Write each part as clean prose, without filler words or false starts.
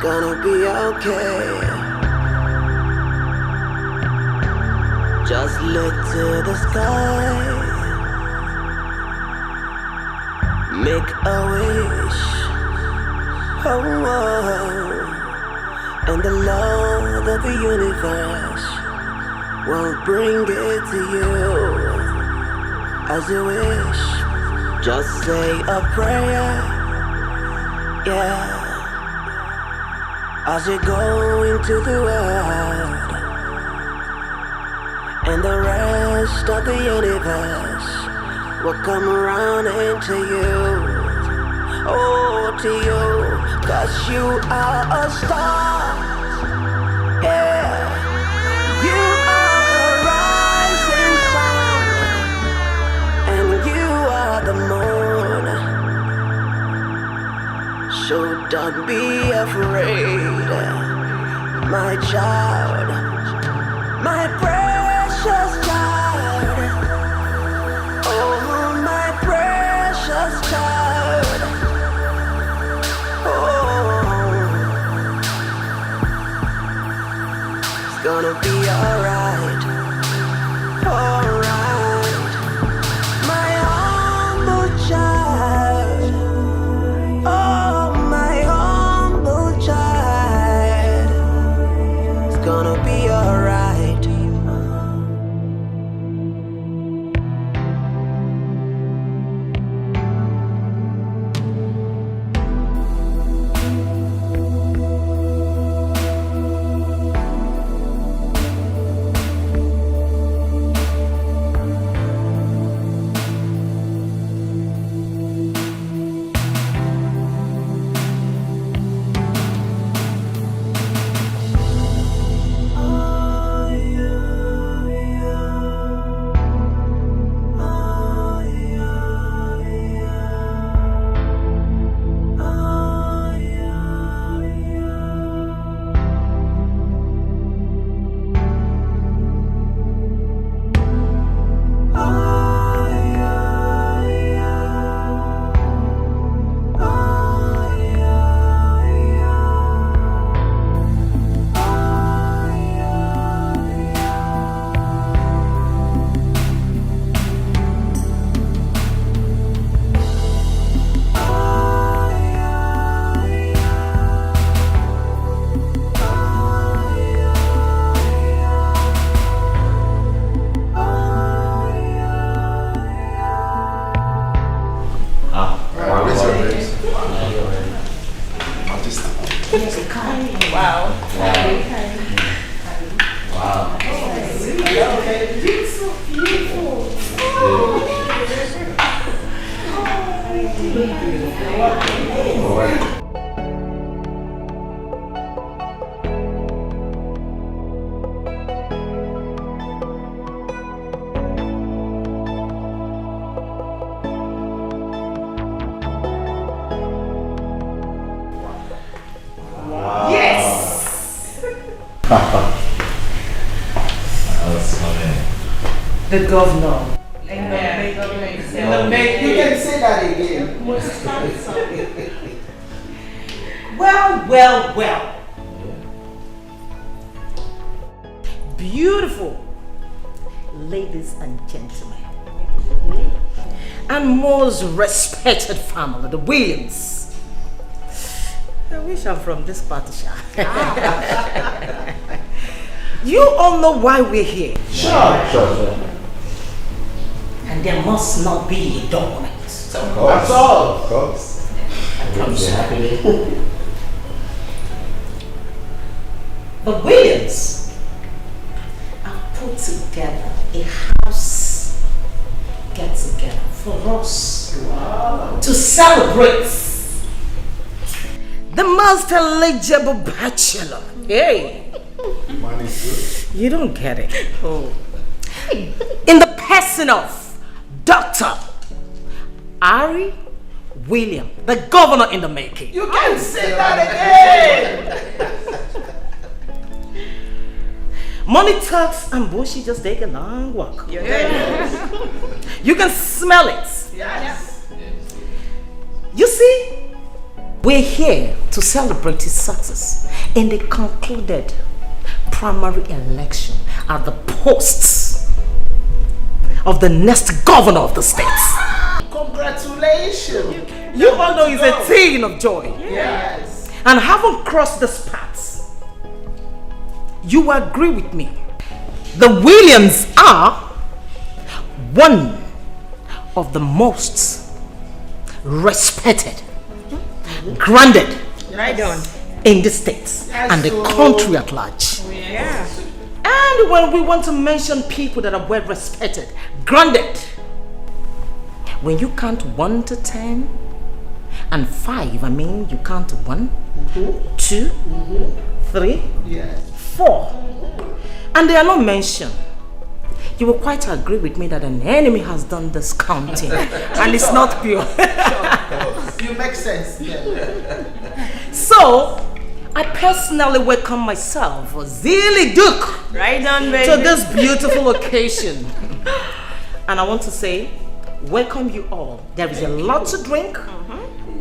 gonna be okay. Just look to the sky, make a wish, oh, and the Lord of the universe will bring it to you as you wish. Just say a prayer, yeah, as you go into the world, and the rest of the universe will come around into you, oh, to you, 'cause you are a star, yeah, you are a rising sun, and you are the moon, so don't be afraid, my child, my precious child, oh, my precious child, oh, it's gonna be alright, alright, my humble child, oh, my humble child, it's gonna be alright. The governor. Amen. You can say that again. Well. Beautiful ladies and gentlemen, and most respected family, the Williams. I wish I'm from this party. You all know why we're here. Sure. And there must not be a document. That's all. Of course. The Williams have put together a house get together for us to celebrate the most eligible bachelor. Hey, Money is you don't get it. Oh. In the person of Dr. Ari William, the governor in the making. You can say that again. Money talks and bullshit just take a long walk. You can smell it. Yes. You see, We're here to celebrate his success in the concluded primary election at the posts of the next governor of the state. Congratulations. You all know it's a thing of joy. Yes. And having crossed this path, you agree with me. The Williams are one of the most respected, grounded in the states and the country at large. Yeah. And when we want to mention people that are well respected, grounded, when you count 1 to 10 and 5, I mean you count 1, 2, 3, Yes. 4, and they are not mentioned, you will quite agree with me that an enemy has done this counting and it's not pure. You make sense. Yeah. So I personally welcome myself, Zilly Duke, Right on, baby. to this beautiful occasion. And I want to say, welcome you all. There is a lot to drink,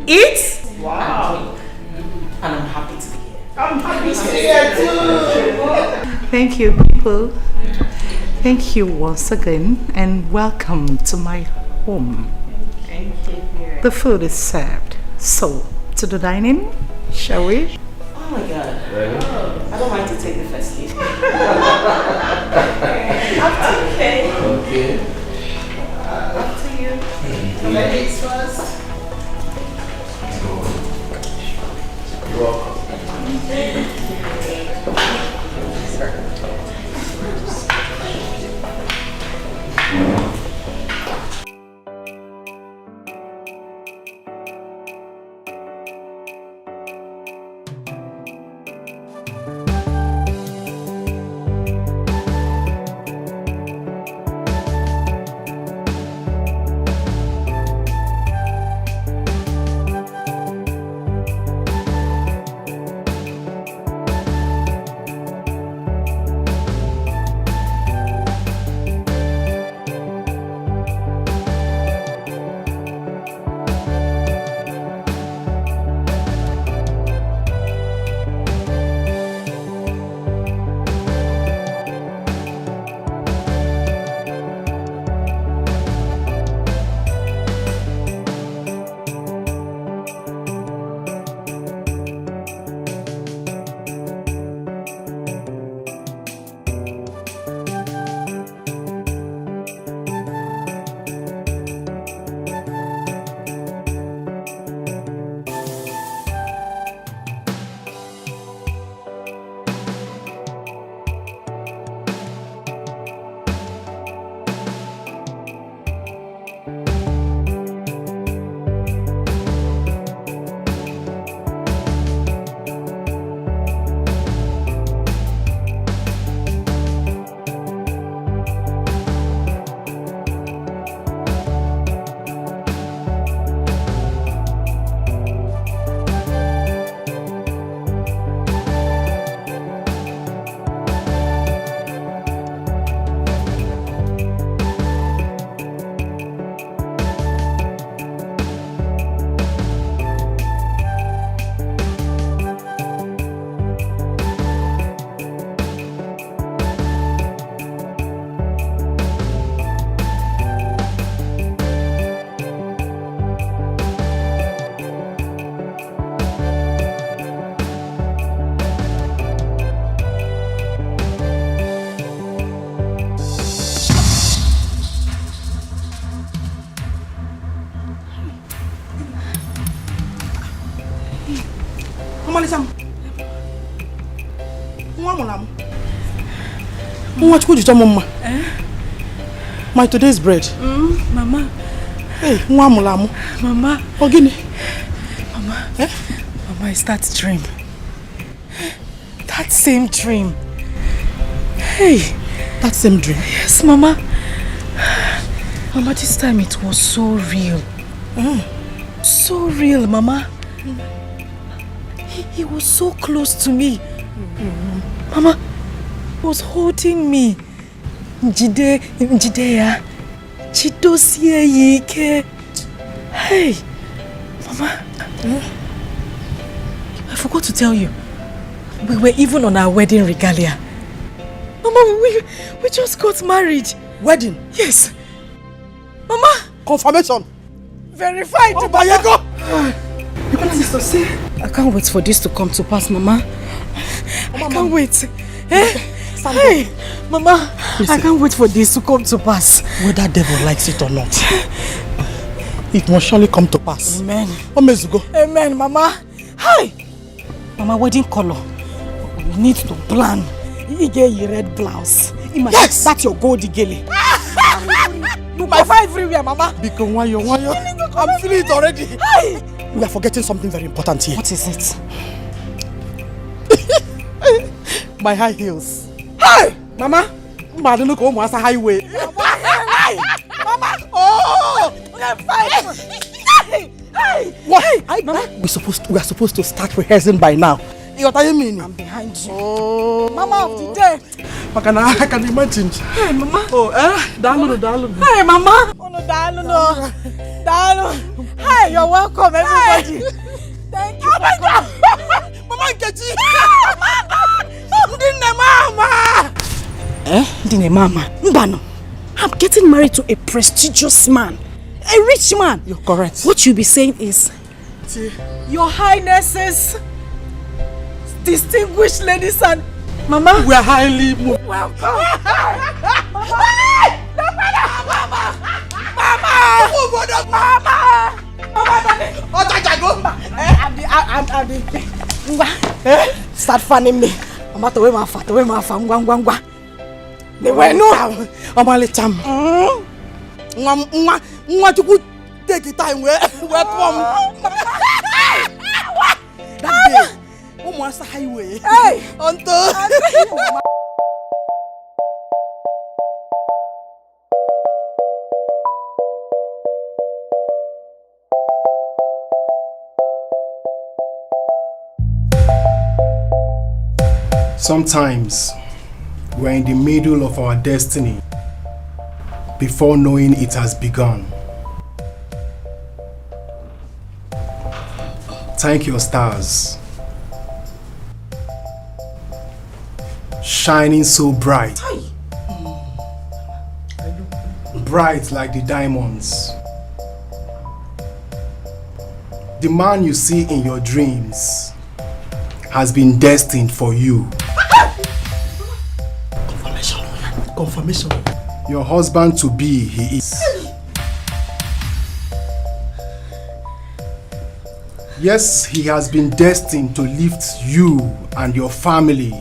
eat, Wow. and drink. And I'm happy to be here. I'm happy to be here too. Thank you, people. Thank you once again, and welcome to my home. Thank you. The food is served. So, to the dining, shall we? Oh my God. I don't mind to take the first lead. Okay. Okay. Up to you. Ladies first. You're welcome. My today's bread. Mama. Hey, Mama. Ogini. Mama. Eh? Mama, it's that dream. That same dream. Hey. That same dream? Yes, Mama. Mama, this time it was so real. So real, Mama. He was so close to me. Mama, he was holding me. Njide Chidosie Yike. Hey, Mama. I forgot to tell you. We were even on our wedding regalia. Mama, we just got married. Wedding? Yes. Mama. Confirmation. Verified. Oh, Bayego. Sister, see? I can't wait for this to come to pass, Mama. I can't wait. Hey, Mama, I can't wait for this to come to pass. Whether devil likes it or not, it must surely come to pass. Amen. Omezugo. Amen, Mama. Hi. Mama, wedding color. We need to plan. You get your red blouse. Yes! That's your goldy gilly. My fire everywhere, Mama. Because why you? I'm feeling it already. Hi. We are forgetting something very important here. What is it? My high heels. Hi! Mama. I don't look home as a highway. Mama! Oh! What? Mama. We are supposed to start rehearsing by now. What are you meaning? I'm behind you. Oh. Mama of the day. I can imagine. Hey, Mama. Oh, Dalu. Hey, Mama. Oh, no, Dalu. Hi, you're welcome, everybody. Thank you. Oh, my God. Mama Nkechi. Mama. Dine Mama. Mbano. I'm getting married to a prestigious man. A rich man. You're correct. What you'll be saying is, Your Highnesses, distinguished ladies and Mama. We are highly moved. Welcome. Start fanning me. Mama to my fat, ngwa. They were no. Amale Cham. Nwa chukwu take it time where come. That day. Almost highway. Hey. Onto. Sometimes we're in the middle of our destiny before knowing it has begun. Thank your stars, shining so bright, bright like the diamonds. The man you see in your dreams has been destined for you. Confirmation. Your husband to be, he is. Yes, he has been destined to lift you and your family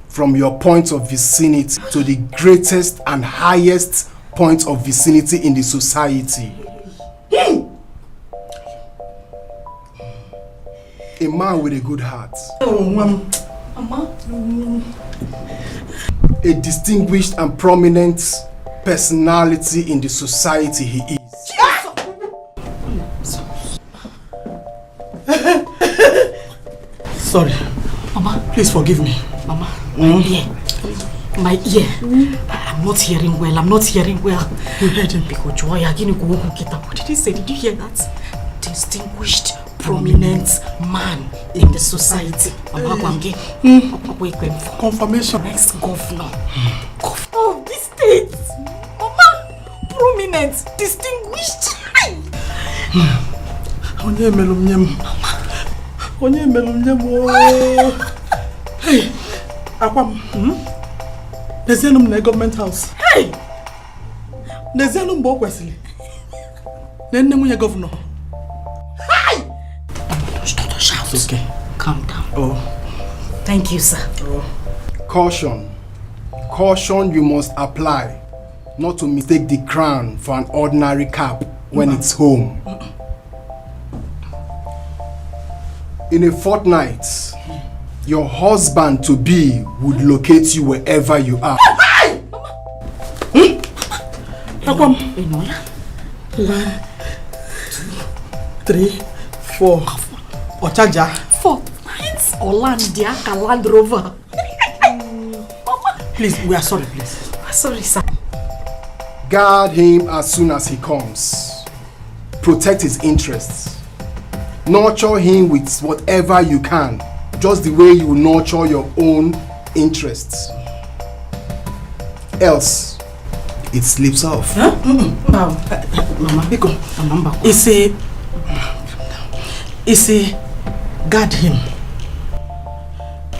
from your point of vicinity to the greatest and highest point of vicinity in the society. A man with a good heart. A distinguished and prominent personality in the society he is. Sorry. Mama. Please forgive me. Mama, my ear. I'm not hearing well. You heard him. Because what did he say? Did you hear that? Distinguished, prominent man in the society. Confirmation. Next governor. Governor of this state. Mama, prominent, distinguished. Onye melum nyem. Hey, Akwam. Nezenum na government house. Hey! Nezenum bo kwesili. Nenne munye governor. Hey! Don't shout. It's okay. Calm down. Oh. Thank you, sir. Oh. Caution. Caution you must apply not to mistake the crown for an ordinary cap when it's home. In a fortnight, your husband to be would locate you wherever you are. Akwam. 1, 2, 3, 4. Ochaja. 4 nights. Olandiaka Land Rover. Please, we are sorry, please. Sorry, sir. Guard him as soon as he comes. Protect his interests. Nurture him with whatever you can, just the way you nurture your own interests. Else, it slips off. Huh? Mama, Biko, guard him,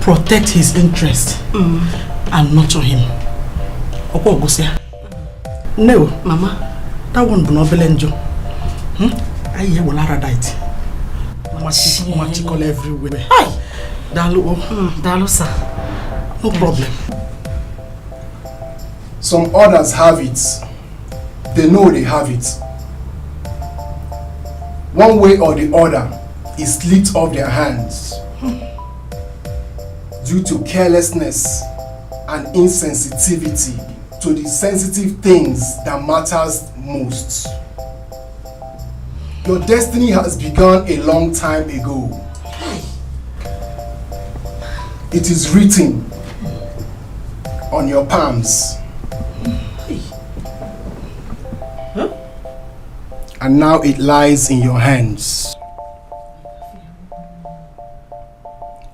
protect his interest, and nurture him. No, Mama, that one will not be lenjo. I hear one aradite. Machikol everywhere. Hi, Dalu, sir. No problem. Some others have it. They know they have it. One way or the other, it slipped off their hands due to carelessness and insensitivity to the sensitive things that matters most. Your destiny has begun a long time ago. It is written on your palms. And now it lies in your hands.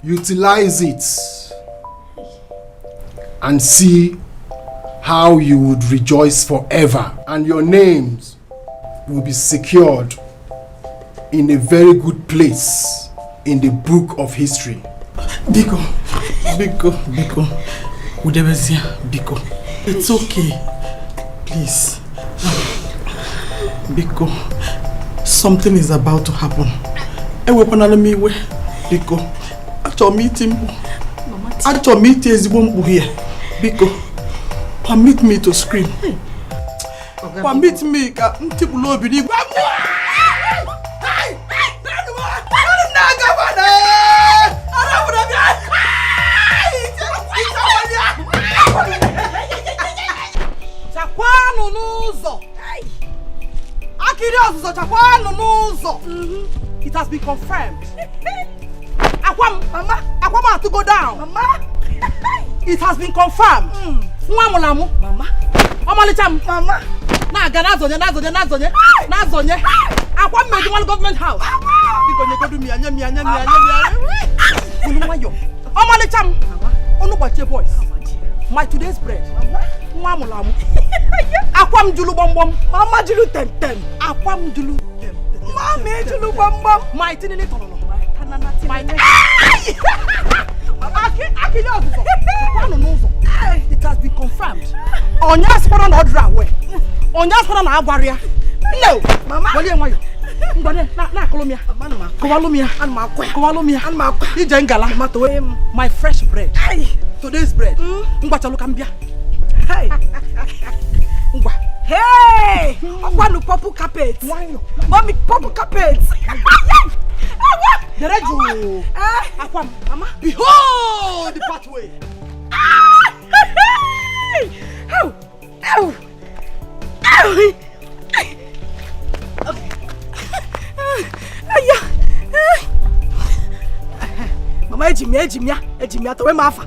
Utilize it and see how you would rejoice forever, and your names will be secured in a very good place in the book of history. Biko, Udebezia, Biko, it's okay, please. Biko, something is about to happen. Biko, after meeting is here. Biko, permit me to scream. Permit me It has been confirmed. Akwam to go down. Mama. It has been confirmed. Mama. Mama. Na Nazonya. Akwam made one government house. Because you go do me. Boys. My today's bread. Mama. Akwam julu bom. Mama julu tem. Akwam julu tem. Mama julu bom. My tinini tono. My it has been confirmed. Onya spora na odra we. Onya spora na agwaria. No, Mama. Wali enwayo. Ngone na kolomia. Kowalomia. Anma kwa. Ije ngala. My fresh bread. Today's bread. Ngwa chalu kambia. Hey. Ngwa. Hey! Okwanu purple carpet. Mommy, purple carpet. Dereju. Akwam, Mama. Behold the pathway. Mama, ejimia, to we mafa.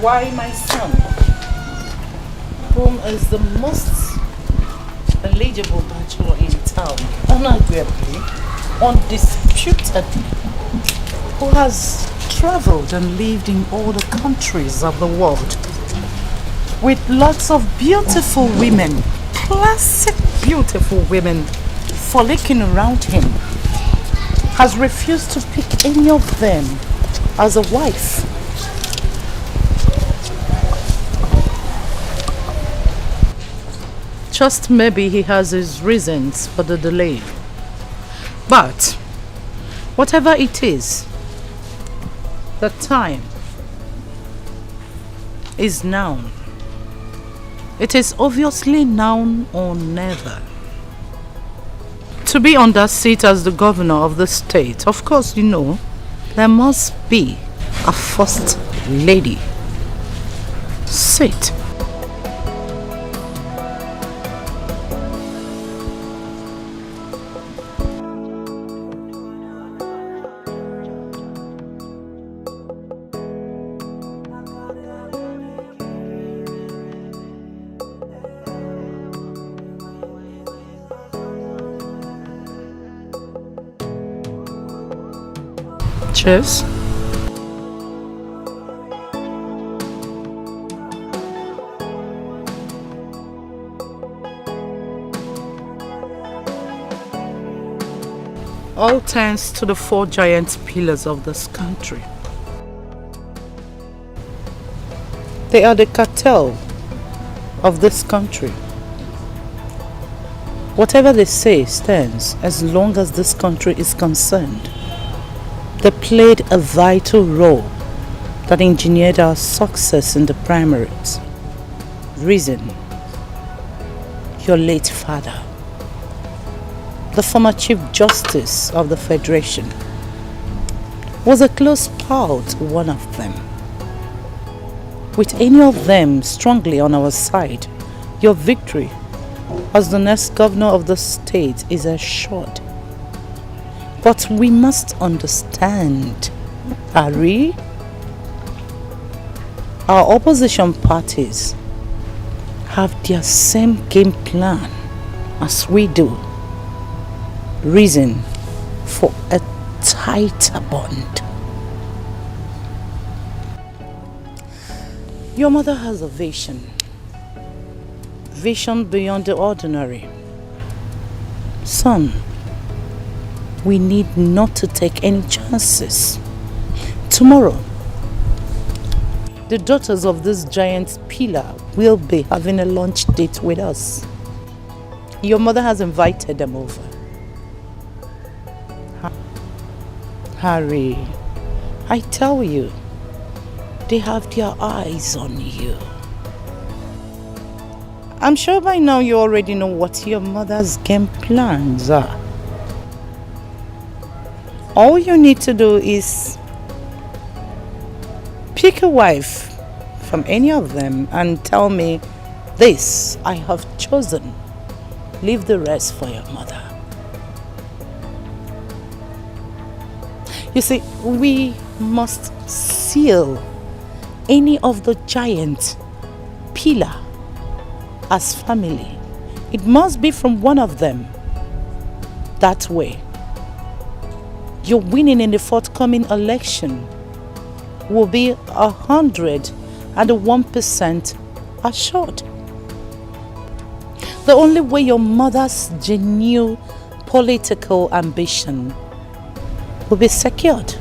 Why my son, whom is the most eligible bachelor in town, unarguably, undisputed, who has traveled and lived in all the countries of the world, with lots of beautiful women, classic beautiful women, frolicking around him, has refused to pick any of them as a wife. Just maybe he has his reasons for the delay. But whatever it is, the time is now. It is obviously now or never. To be on that seat as the governor of the state, of course, you know, there must be a first lady. Sit. Cheers. All thanks to the 4 giant pillars of this country. They are the cartel of this country. Whatever they say stands as long as this country is concerned. They played a vital role that engineered our success in the primaries. Reason: your late father, the former Chief Justice of the Federation, was a close pal to one of them. With any of them strongly on our side, your victory as the next governor of the state is assured. But we must understand, Ari, our opposition parties have their same game plan as we do. Reason for a tighter bond. Your mother has a vision beyond the ordinary. Son, we need not to take any chances. Tomorrow, the daughters of this giant pillar will be having a lunch date with us. Your mother has invited them over. Harry, I tell you, they have their eyes on you. I'm sure by now you already know what your mother's game plans are. All you need to do is pick a wife from any of them and tell me, this I have chosen. Leave the rest for your mother. You see, we must seal any of the giant pillar as family. It must be from one of them. That way, your winning in the forthcoming election will be 101% assured. The only way your mother's genuine political ambition will be secured,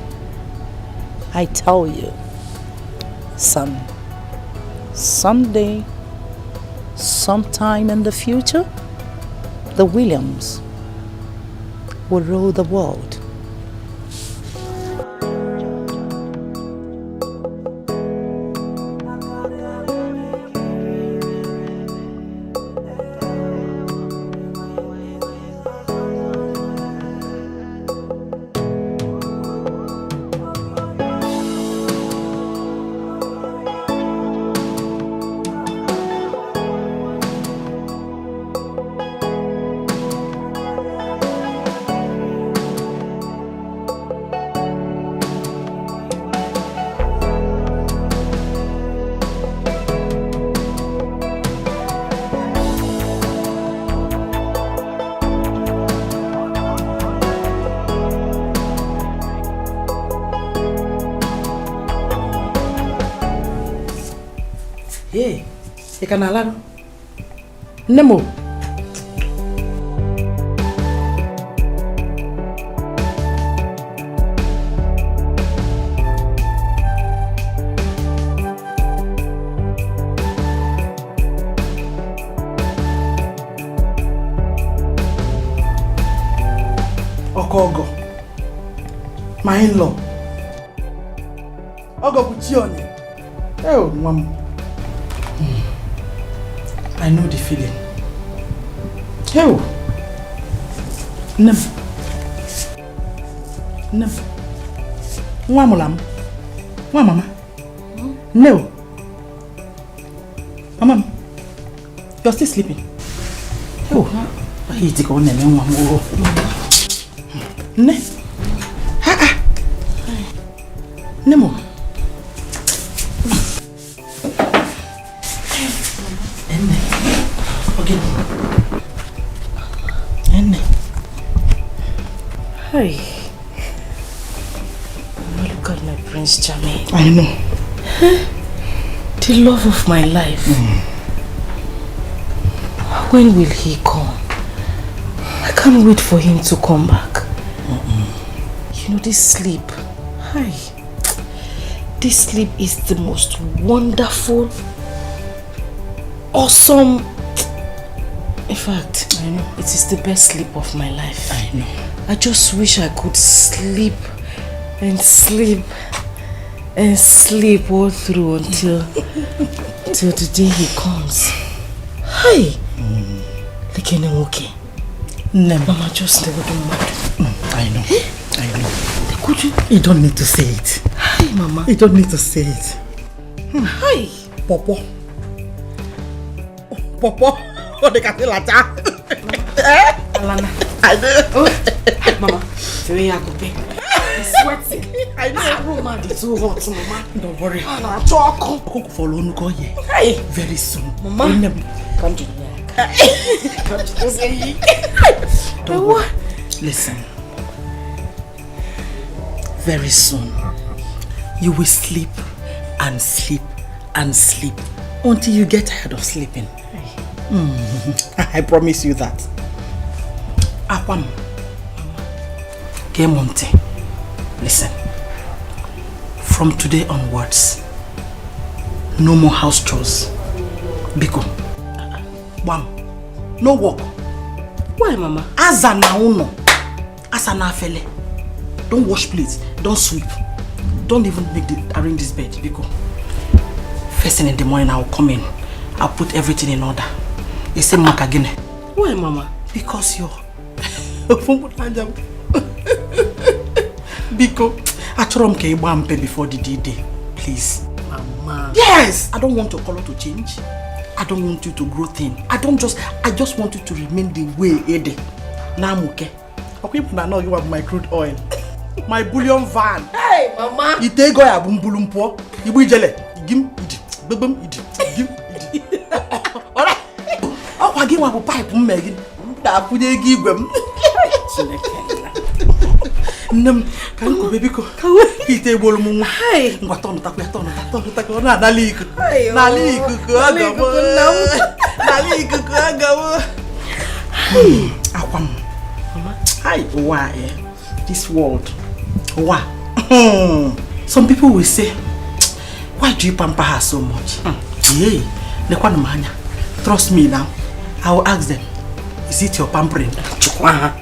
I tell you, son, someday, sometime in the future, the Williams will rule the world. Hey, you can allow Nemo. Okogo, my in-law. Ogo Buchioni. Oh, Mom. I know the feeling. Oh, Never. Mama. No. Mama, you're still sleeping. Oh, I hate to go Nemo. Nemo. Okay. Hey. Look at my Prince Charming. I know. The love of my life. When will he come? I can't wait for him to come back. You know, this sleep. Hi. This sleep is the most wonderful, awesome. In fact, I know it is the best sleep of my life. I know. I just wish I could sleep and sleep and sleep all through until the day he comes. Hi. Okay. Mama just never do mad. I know. Could you don't need to say it. Hi, Mama. You don't need to say it. Hi. Popo. Oh, they can feel like that. Alana. I know. Mama. Very happy. It's sweating. I know. Roman is too hot, Mama. Don't worry. I'll talk. Cook for Lonuko here. Hi. Very soon. Mama. Come to me. Don't worry. Listen. Very soon, you will sleep and sleep and sleep until you get tired of sleeping. I promise you that. Akwam. Kemonte. Listen. From today onwards, no more house chores. Biko. Bam. No work. Why, Mama? Azana uno. Asana fele. Don't wash plates. Don't sweep. Don't even arrange this bed. Biko. First thing in the morning, I'll come in. I'll put everything in order. You say Mark again. Why, Mama? Because you're Biko. Achoromke ibampe before the D-Day. Please. Mama. Yes! I don't want your color to change. I don't want you to grow thin. I just want you to remain the way Ede. Now I'm okay. Okay, now you have my crude oil. My bullion van. Hey, Mama. You take go ya bumbulumpo. You be jele. Gim idi. Bebem idi. Gim idi. Alright. Oh, I give one pipe megin. Da puje gigwem. Nem kan ko baby ko. Ite bolumu. Hey. Ngwaton ta na daliku. Naliku ko agawo. Naliku ko agawo. Akwam. Mama. Hi, why? This world. Why? Some people will say, why do you pamper her so much? Hey, trust me now. I will ask them, is it your pampering? Ask them.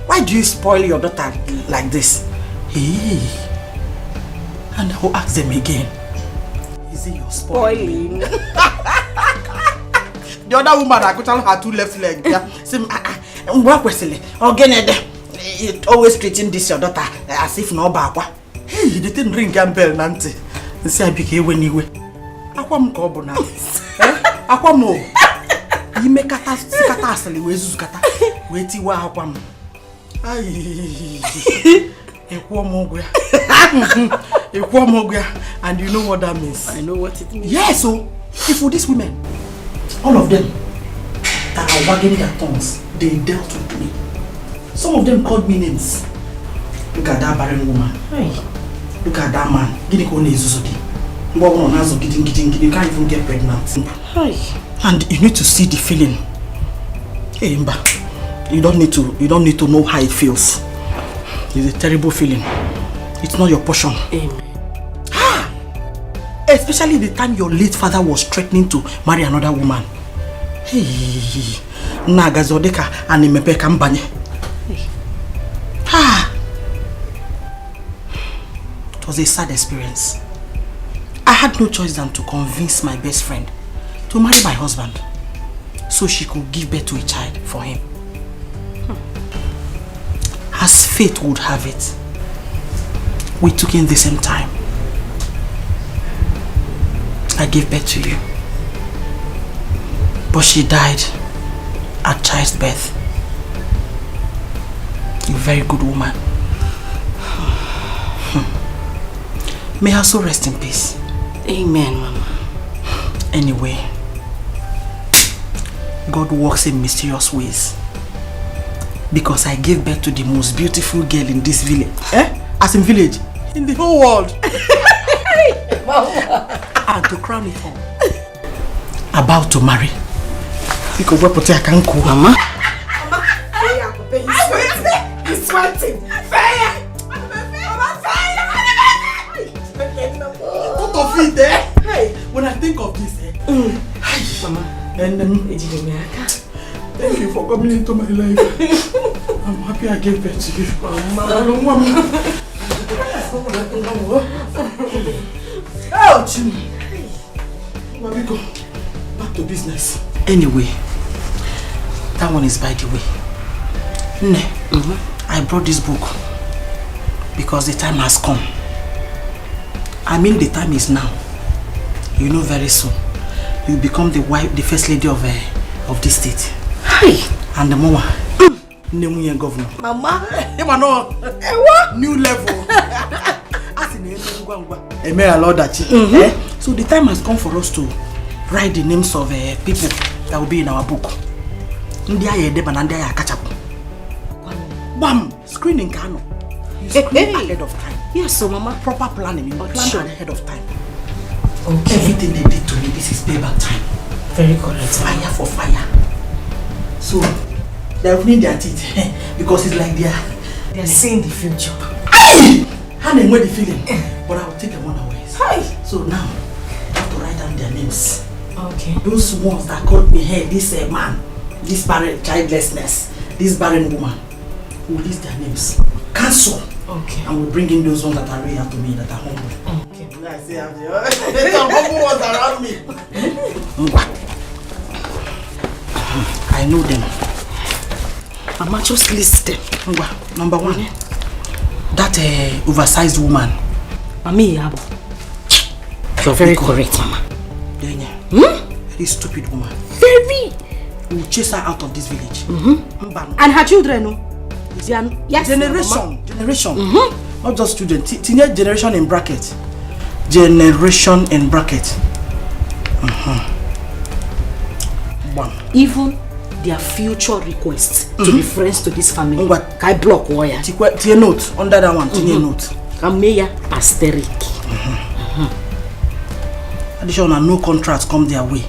Why do you spoil your daughter like this? Hey. And I will ask them again, is it your spoiling? The other woman, I could tell her 2 left legs. It always treating this your daughter as if no baba. Hey, they didn't ring bell, Nancy. And say I became anyway. Aquam cobona. Aquamo. You make a catastle with Zukata. Wait, you are aquam. A Quamoga. And you know what that means. I know what it means. Yes, so if for these women, all of them that are wagging their tongues, they dealt with me. Some of them called me names. Look at that barren woman. Hey. Look at that man. You can't even get pregnant. Hey. And you need to see the feeling. Hey, Mba. You don't need to know how it feels. It's a terrible feeling. It's not your portion. Amen. Especially the time your late father was threatening to marry another woman. Hey, Nagazodeka and Imepeka Mbanye. It was a sad experience. I had no choice than to convince my best friend to marry my husband. so she could give birth to a child for him. As fate would have it, we took in the same time. I gave birth to you, but she died at childbirth. A very good woman. May her soul rest in peace. Amen, Mama. Anyway, God works in mysterious ways. Because I gave birth to the most beautiful girl in this village. As in village? In the whole world. And to crown it all, about to marry. Mama? He's sweating. What of it, Hey, when I think of this, Mama. And thank you for coming into my life. I'm happy I gave birth to you. Oh, Jimmy. Let me go. Back to business. Anyway, that one is by the way. I brought this book because the time has come. I mean, the time is now. You know, very soon you become the wife, the first lady of this state. Hi. And the mama, Nigerian governor. Mama. New level. May I Lord that. So the time has come for us to write the names of people that will be in our book. Bam! Screening Kano. You screen ahead of time. Yes, so Mama. Proper planning. You plan ahead of time. Okay. Everything they did to me, this is payback time. Very correct. Fire for fire. So they will need their teeth because it's like they're seeing the future. Hey! How they know the feeling? But I will take them one away. Hi. So now I have to write down their names. Okay. Those ones that called me, hey, this man, this barren childlessness, this barren woman, we'll list their names. Cancel. Okay. And we'll bring in those ones that are real to me, that are humble. Okay. I say I'm the some humble ones around me. I know them. Mama, just list them. Number one, that oversized woman. Mami Yabo. You're very correct, Mama. Very stupid woman. Very. We'll chase her out of this village. And her children, yes. Generation. Not just children. Teenage generation in bracket. Generation in bracket. One. Even their future requests to be friends to this family. Kai block warrior. Tie note under that one. Tie note. Kameya asterisk. Additional no contracts come their way.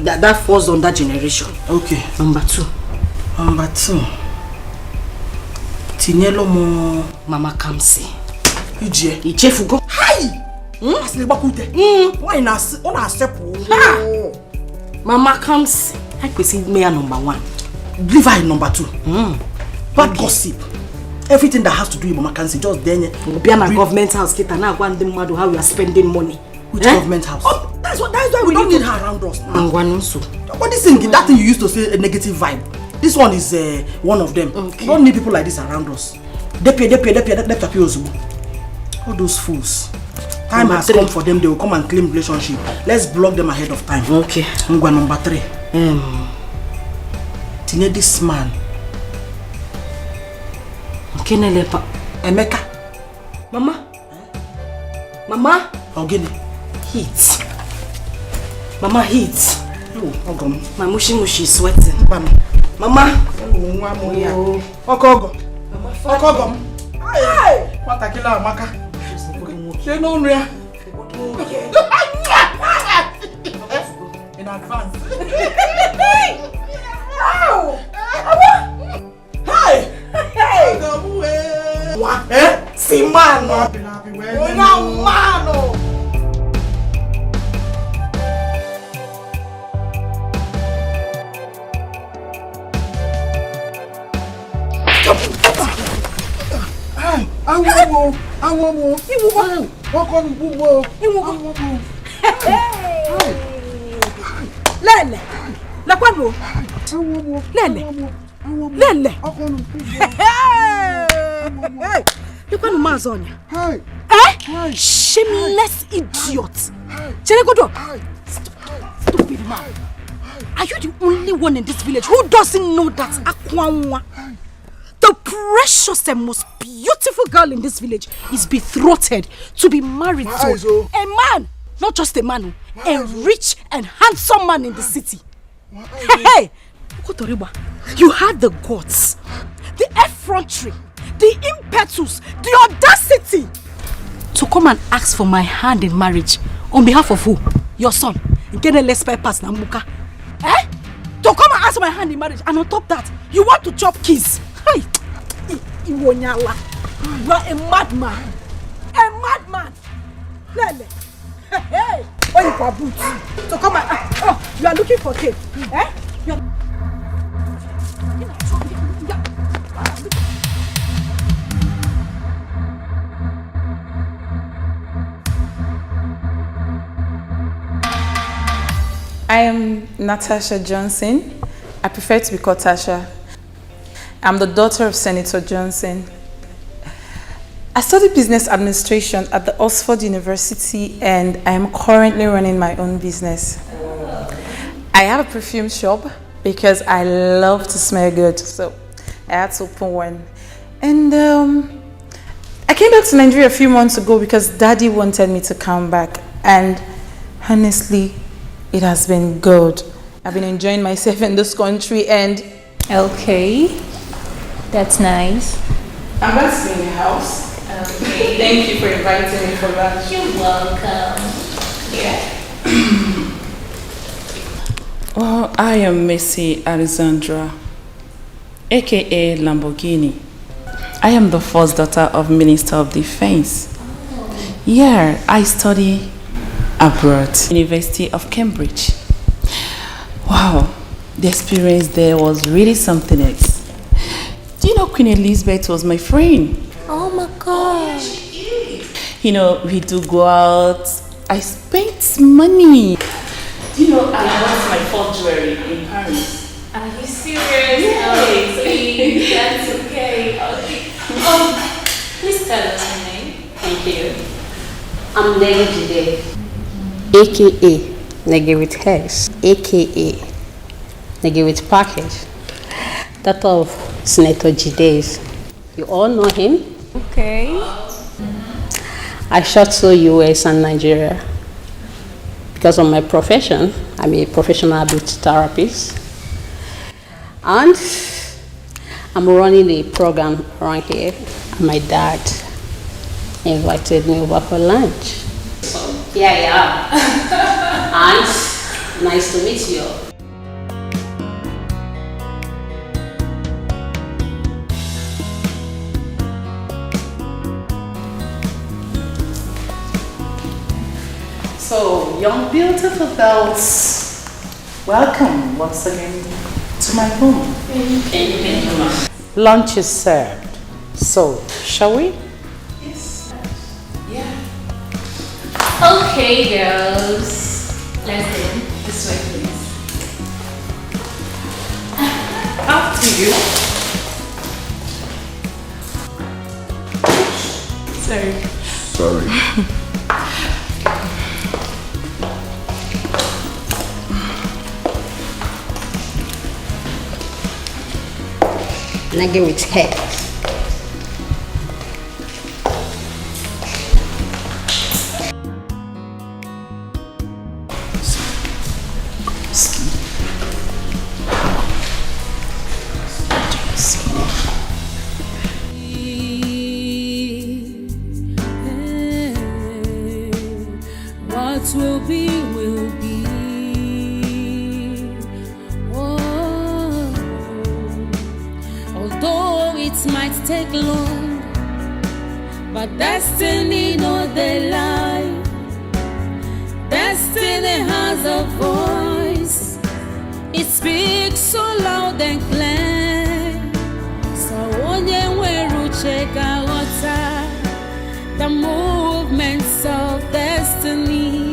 That falls on that generation. Okay. Number two. Tinyelo mo Mama Kamsi. Ije. Ichefugo. Hi. Asle bakute. Why na ona sepo. Mama Kamsi. I could see me number one. Leave her number two. Bad gossip. Everything that has to do with Mama Kamsi just then. Be an government house. Kita na go and them how we are spending money. Which government house? Oh, that's why we don't need her around us now. But this thing, that thing you used to say, a negative vibe. This one is one of them. Okay. We don't need people like this around us. All those fools. Time has come for them. They will come and claim relationship. Let's block them ahead of time. Okay. Number three. Tine this man. Kenelepa. Emeka. Mama. Mama. Ogini. Heat. Mama heat. My mushi is sweating. Mama. Okogo. Okogo. Hey. What a killer, Maka. She no rea. In advance. Hey. Hey. What? Simano. Una mano. Lele. La kwabo. Lele. Lele. Hey. You can Amazonia. Eh? Shameless idiot. Cheregodo. Stupid man. Are you the only one in this village who doesn't know that Akwanwa, the precious and most beautiful girl in this village, is betrothed to be married to a man, not just a man, a rich and handsome man in the city? Hey, Kotoriba, you had the guts, the effrontery, the impetus, the audacity to come and ask for my hand in marriage on behalf of who? Your son. Get a less pass na muka. Eh? To come and ask my hand in marriage, and on top that, you want to chop keys. Hey, you are a madman. A madman. Lele. Hey, what you for boots? To come and you are looking for cake. Eh? You are... I am Natasha Johnson. I prefer to be called Tasha. I'm the daughter of Senator Johnson. I studied business administration at the Oxford University and I am currently running my own business. I have a perfume shop because I love to smell good, so I had to open one. And I came back to Nigeria a few months ago because Daddy wanted me to come back, and honestly, it has been good. I've been enjoying myself in this country and... Okay, that's nice. I'm about to be in the house. Okay. Thank you for inviting me for lunch. You're welcome. Yeah. Well, I am Messi Alexandra, aka Lamborghini. I am the first daughter of Minister of Defense. Yeah, I study abroad, University of Cambridge. Wow, the experience there was really something else. Do you know Queen Elizabeth was my friend? Oh my God. You know, we do go out. I spent money. Do you know I bought my first jewelry in Paris? Are you serious? Okay, that's okay. Please tell us your name. Thank you. I'm Nigerian, aka Nigga with Hex, aka Nigga with Package, that of Senator Jide's. You all know him? Okay. I shot to US and Nigeria because of my profession. I'm a professional beauty therapist, and I'm running a program around here. My dad invited me over for lunch. So here I am. And nice to meet you. So, young beautiful girls, welcome once again to my home. Thank you, ma'am. Lunch is served. So, shall we? Yes. Yeah. Okay, girls. Let's go. This way, please. After you. Sorry. Nigga with head. What will be, will be. Oh, although it might take long, but destiny knows the lie. Destiny has a voice. It speaks so loud and clear. So when you wear the movement piece of destiny.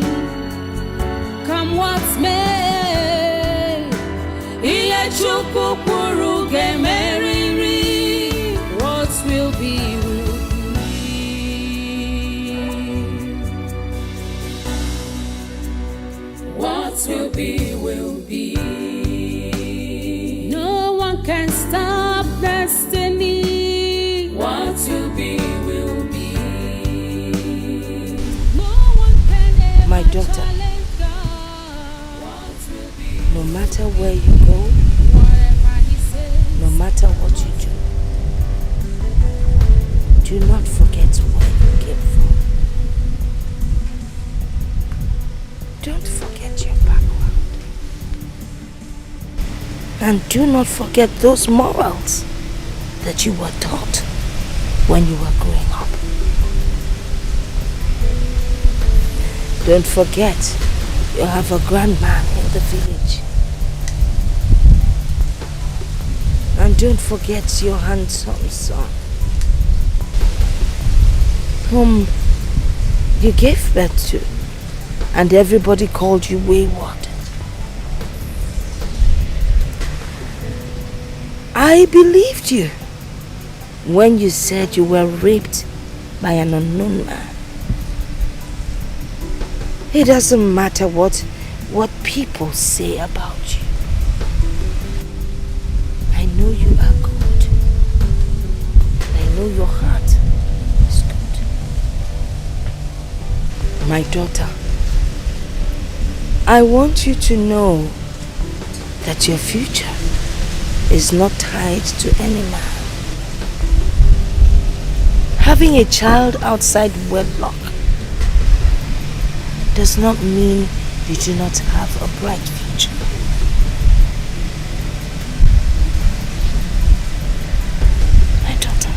Come what's may, iye chukwu kwuru gemeriri. What will be, will be. What will be, will be. No one can stop destiny. What will be, will be. No one can ever My daughter, challenge God. What will be, no matter where you go, whatever He says. no matter what you do, do not forget where you came from. Don't forget your background. And do not forget those morals that you were taught when you were growing up. Don't forget, you have a grandman in the village. And don't forget your handsome son, whom you gave birth to, and everybody called you wayward. I believed you when you said you were raped by an unknown man. It doesn't matter what people say about you. I know you are good. I know your heart is good. My daughter, I want you to know that your future is not tied to any man. Having a child outside wedlock does not mean you do not have a bright future. My daughter,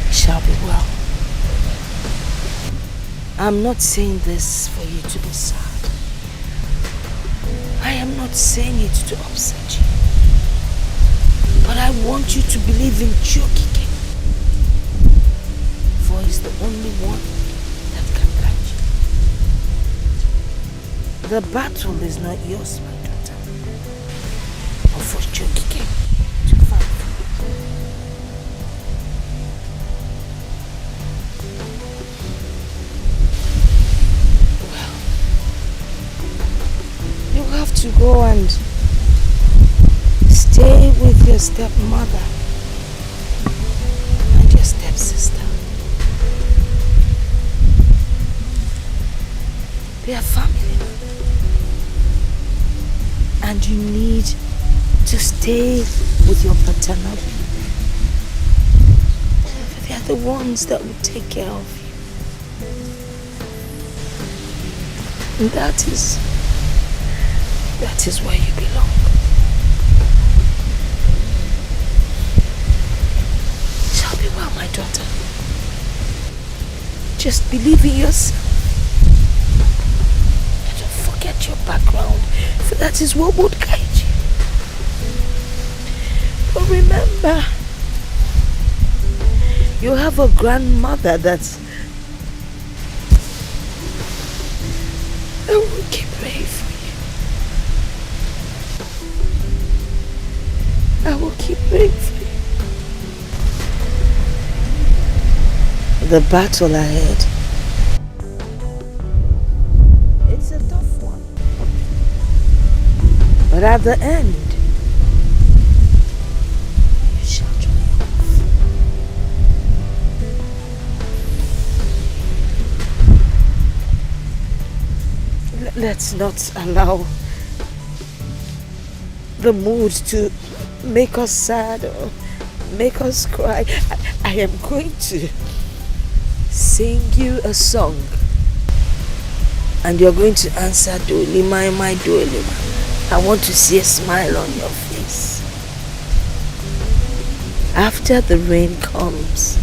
it shall be well. I'm not saying this for you to be sad. I am not saying it to upset you. But I want you to believe in Chokike. For he's the only one that can guide you. The battle is not yours, my daughter, but for Chokike to fight for. Well, you have to go and stay with your stepmother and your stepsister. They are family. And you need to stay with your paternal people. They are the ones that will take care of you. And that is where you belong. Well, my daughter, just believe in yourself. And don't forget your background, for that is what would guide you. But remember, you have a grandmother that will keep praying for you. I will keep praying for you. The battle ahead, it's a tough one, but at the end, you shall triumph. Let's not allow the mood to make us sad or make us cry. I am going to sing you a song, and you're going to answer Doli my Doli. I want to see a smile on your face. After the rain comes,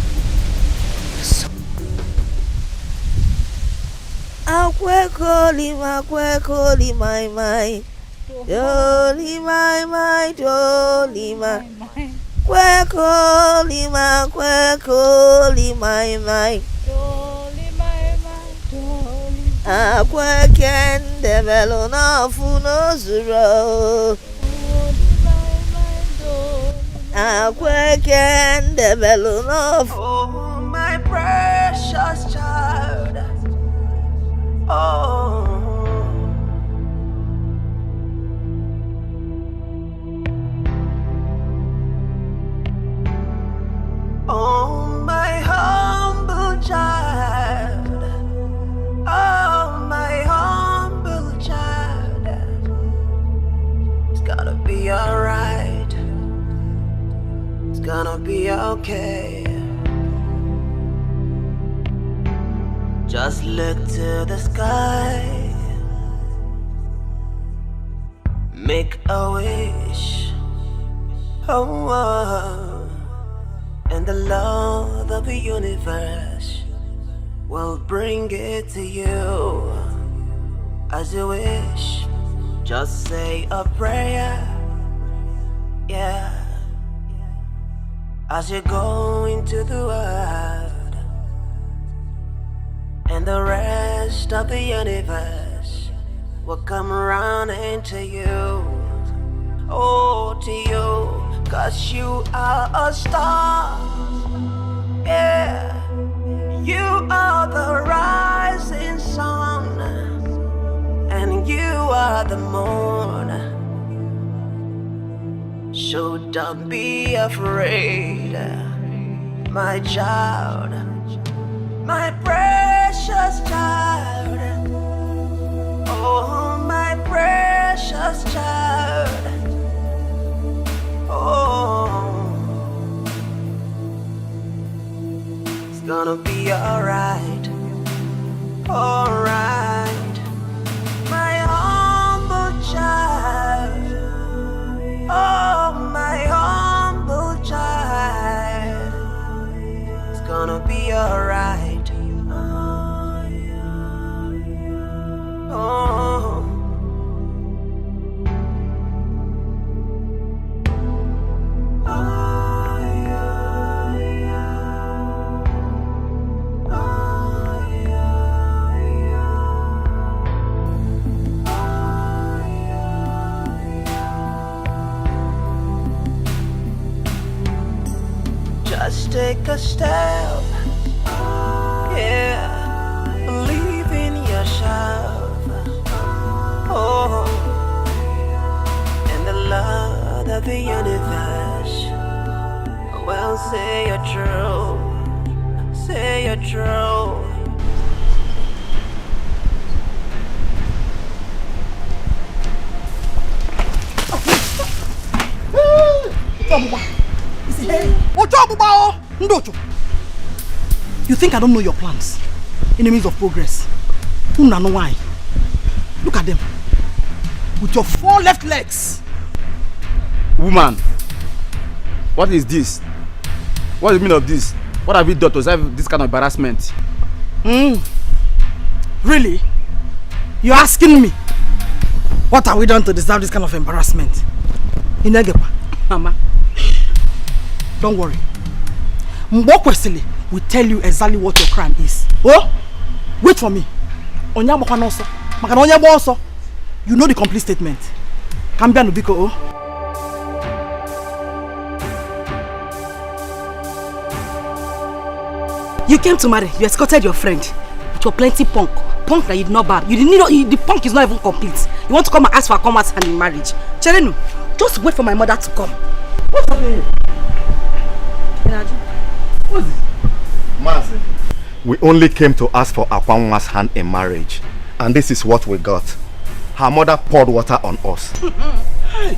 Akwekoli my Doli my Doli my Kwekoli my Akwekende velo na funo zuro. Akwekende velo na funo. Oh, my precious child. Oh. Oh, my humble child. Oh, my humble child. It's gonna be alright. It's gonna be okay. Just look to the sky. Make a wish. Oh, oh. And the Lord of the universe will bring it to you as you wish. Just say a prayer, yeah, as you go into the world, and the rest of the universe will come around into you, oh, to you. 'Cause you are a star, yeah. You are the rising sun, and you are the moon. So don't be afraid, my child, my precious child. Oh, my precious child. Oh, it's gonna be alright, alright, my humble child. Oh, my humble child. It's gonna be alright. Oh. Just take a step, yeah, believe in yourself, oh, and the Lord of the universe will say you're true, say you're true. You think I don't know your plans? Enemies of progress. Who know why? Look at them. With your 4 left legs. Woman, what is this? What do you mean of this? What have you done to deserve this kind of embarrassment? Really? You're asking me? What have we done to deserve this kind of embarrassment? Inegepa, Mama. Don't worry. Mbokwesili will tell you exactly what your crime is. Oh? Wait for me. You know the complete statement. Kambia Nubiko, oh? You came to marry. You escorted your friend. With your plenty punk. Punk that you did not bad. You didn't know the punk is not even complete. You want to come and ask for a commerce and in marriage. Cherenu, just wait for my mother to come. What's happening? What is it? Master, we only came to ask for Akwanwa's hand in marriage, and this is what we got. Her mother poured water on us. Hey.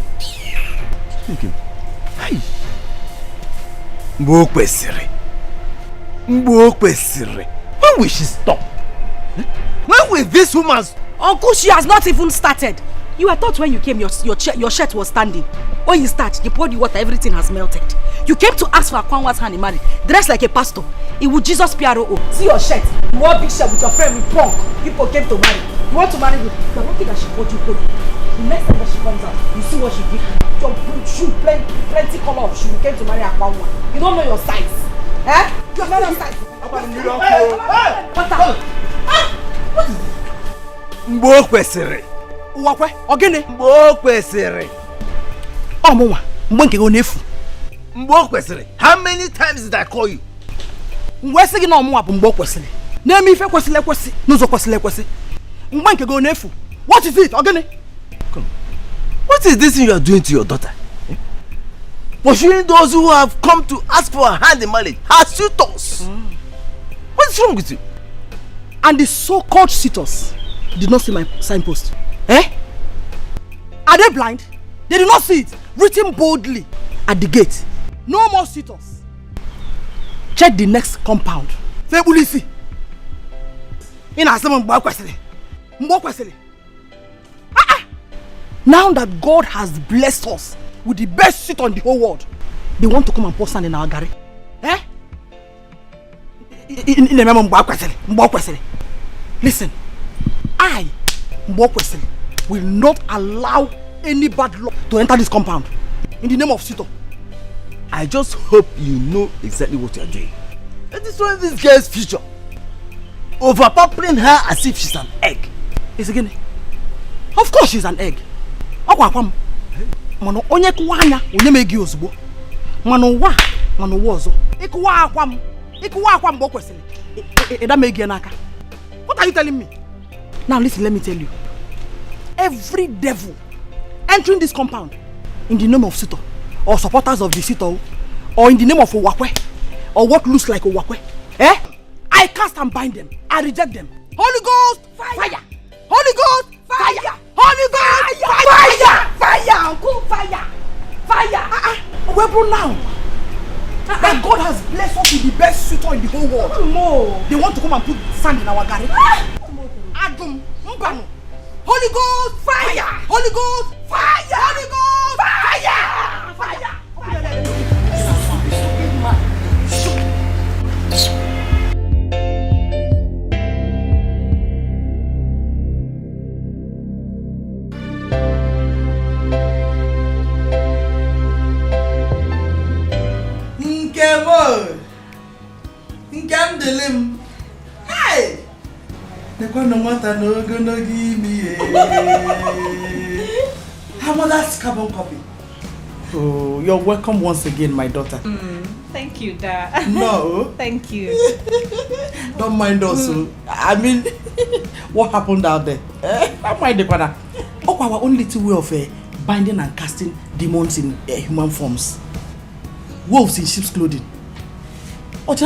Hey. Mbokwesiri. When will she stop? When will this woman? Uncle, she has not even started. You, I thought when you came, your shirt was standing. When you start, you poured the water, everything has melted. You came to ask for Akwanwa's hand in marriage, dressed like a pastor. It would Jesus PRO. See your shirt. You wore big shirt with your friend with punk. People came to marry. You want to marry me? You are lucky that she bought you clothes. The next time that she comes out, you see what she did. Your shoe, plenty color of shoe. You came to marry Akwanwa. You don't know your size. Eh? You are not your size. What is this? Mgbe kwesịrị. Wakwe, ogene. Mgbe kwesịrị. Ọmụnwa, mgbe nke go n'efu. Mgbe kwesịrị. How many times did I call you? Mgbe sị gị na ọmụnwa bụ mgbe kwesịrị. Na-eme ife kwesịrị ekwesị, n'ụzọ kwesịrị ekwesị. Mgbe nke go n'efu. What is it, ogene? What is this thing you are doing to your daughter? Pursuing those who have come to ask for her hand in marriage, her suitors. What is wrong with you? And the so-called suitors did not see my signpost. Eh? Are they blind? They did not see it written boldly at the gate. No more suitors. Check the next compound. Febulisi. Now that God has blessed us with the best suit on the whole world, they want to come and pour sand in our gari. Eh? Listen, I, Mbokwesili, will not allow any bad luck to enter this compound. In the name of Sito. I just hope you know exactly what you are doing. It is destroying this girl's future. Overpampering her as if she's an egg. Is again? Of course she's an egg. Mano onye kuwanya onye megi ozugbo. Mano wozo. Ikuwa akwam Mbokwesili. Eda megi n'aka. What are you telling me? Now listen, let me tell you. Every devil entering this compound in the name of Sito, or supporters of the Sito, or in the name of Owakwe, or what looks like Owakwe, I cast and bind them. I reject them. Holy Ghost, fire! Holy Ghost, fire! Holy Ghost, fire! Fire! Uncle, fire! Fire! Where now? That God has blessed us with the best suitor in the whole world. No. They want to come and put sand in our garden. Adam, Mbano. Holy Ghost, fire! Holy Ghost, fire! Holy Ghost, fire! Fire! Nkandelim. Hey! Nekwana nwata n'ogologo imi. Her mother's carbon copy. Oh, you're welcome once again, my daughter. Thank you, Dad. No. Thank you. Don't mind us. I mean, what happened out there? Don't mind the corner. Oh, our only little way of binding and casting demons in human forms. Wolves in sheep's clothing. Oh,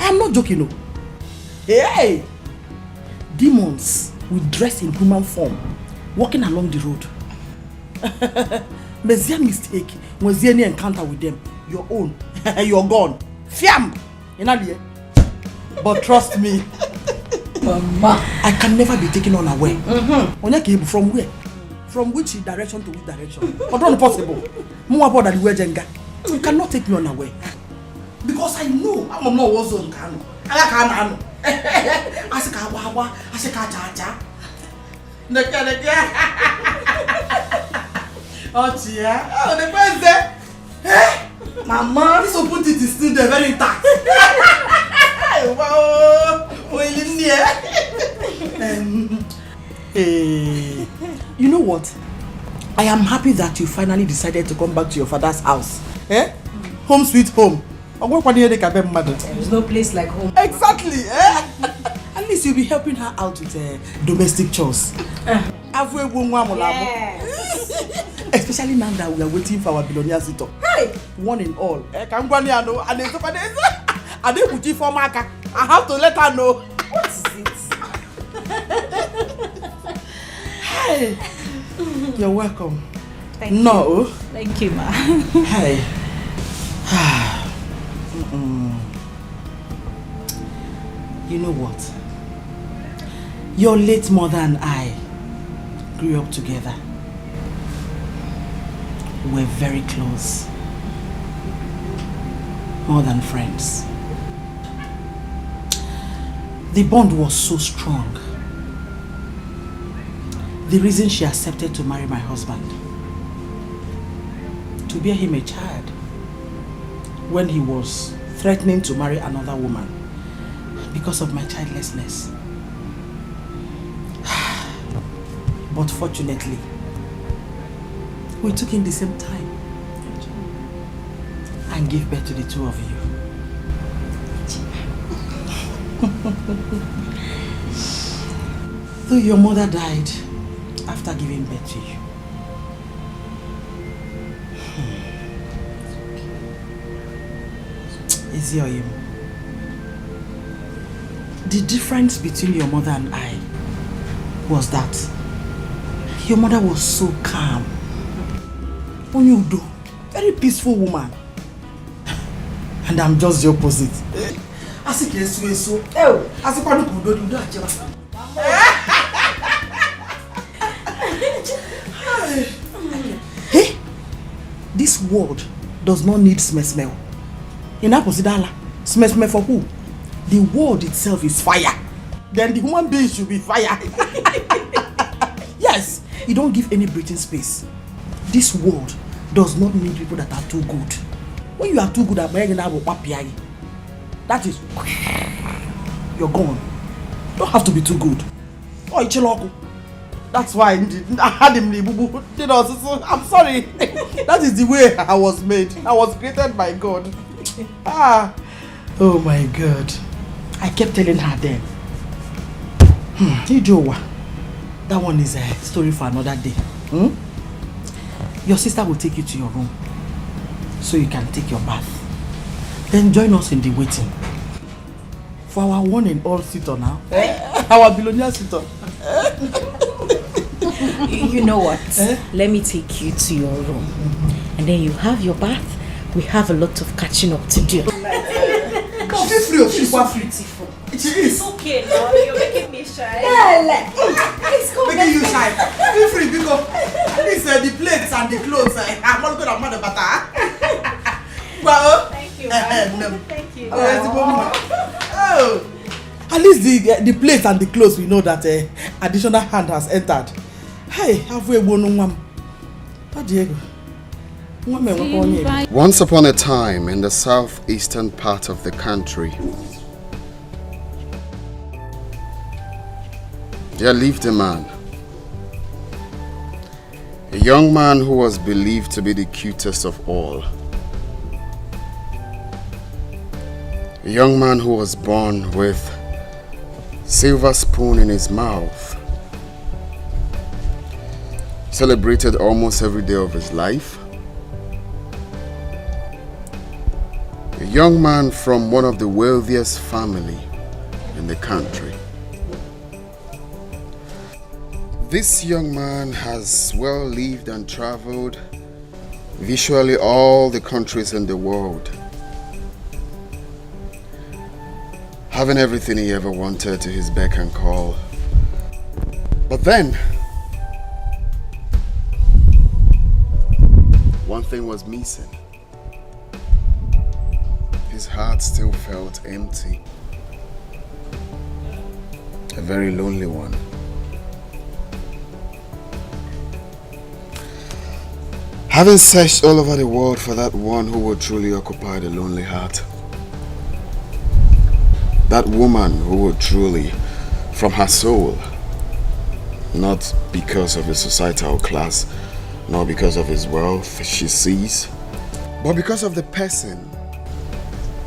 I am not joking, no. Hey! Demons will dress in human form, walking along the road. But their mistake was any encounter with them. Your own. You're gone. Fiam! But trust me, Mama, I can never be taken unaware. From where? From which direction to which direction? But not possible. More about the way Jenga. You cannot take me unaware. Because I know I'm not also in Kano. I can't. Asika wawa, asika chacha. Oh, dear. Oh, the president. Mama, this opportunity is still there, very intact. Wow, hey, you know what? I am happy that you finally decided to come back to your father's house. Home sweet home. There's no place like home. Exactly. At least you'll be helping her out with domestic chores. Yes. Especially now that we are waiting for our billionaire sitter. Hey! One in all. I have to let her know. What is it? Hey! You're welcome. Thank you. No. Thank you, Ma. Hey. You know what? Your late mother and I grew up together. We were very close. More than friends. The bond was so strong. The reason she accepted to marry my husband, to bear him a child, when he was threatening to marry another woman because of my childlessness. But fortunately, we took in the same time and gave birth to the two of you. Though your mother died after giving birth to you. Ezioyim, the difference between your mother and I was that your mother was so calm. Onyudo, very peaceful woman. And I'm just the opposite. Hey, this world does not need smell. In Aposidala, smell for who? The world itself is fire. Then the human being should be fire. Yes, you don't give any breathing space. This world does not need people that are too good. When you are too good at that is, you're gone. You don't have to be too good. Oh, Ichiloko. That's why I had him. I'm sorry. That is the way I was made. I was created by God. Oh my God. I kept telling her then. That one is a story for another day. Your sister will take you to your room so you can take your bath. Then join us in the waiting for our one and all sitter now. Our billionaire sitter. You know what? Let me take you to your room. And then you have your bath. We have a lot of catching up to do. Feel free of she's beautiful. It is. It's okay now. You're making me shy. It's cool. Making you shy. Feel free because this the plates and the clothes. I'm not going to mother butter. Well, thank you. Thank you. Oh, at least the plates and the clothes we know that additional hand has entered. Hey, have we won? Diego. Once upon a time in the southeastern part of the country, there lived a man. A young man who was believed to be the cutest of all. A young man who was born with silver spoon in his mouth. Celebrated almost every day of his life. A young man from one of the wealthiest family in the country. This young man has well lived and traveled virtually all the countries in the world, having everything he ever wanted to his beck and call. But then, one thing was missing. His heart still felt empty. A very lonely one. Having searched all over the world for that one who would truly occupy the lonely heart. That woman who would truly, from her soul, not because of his societal class, nor because of his wealth she sees, but because of the person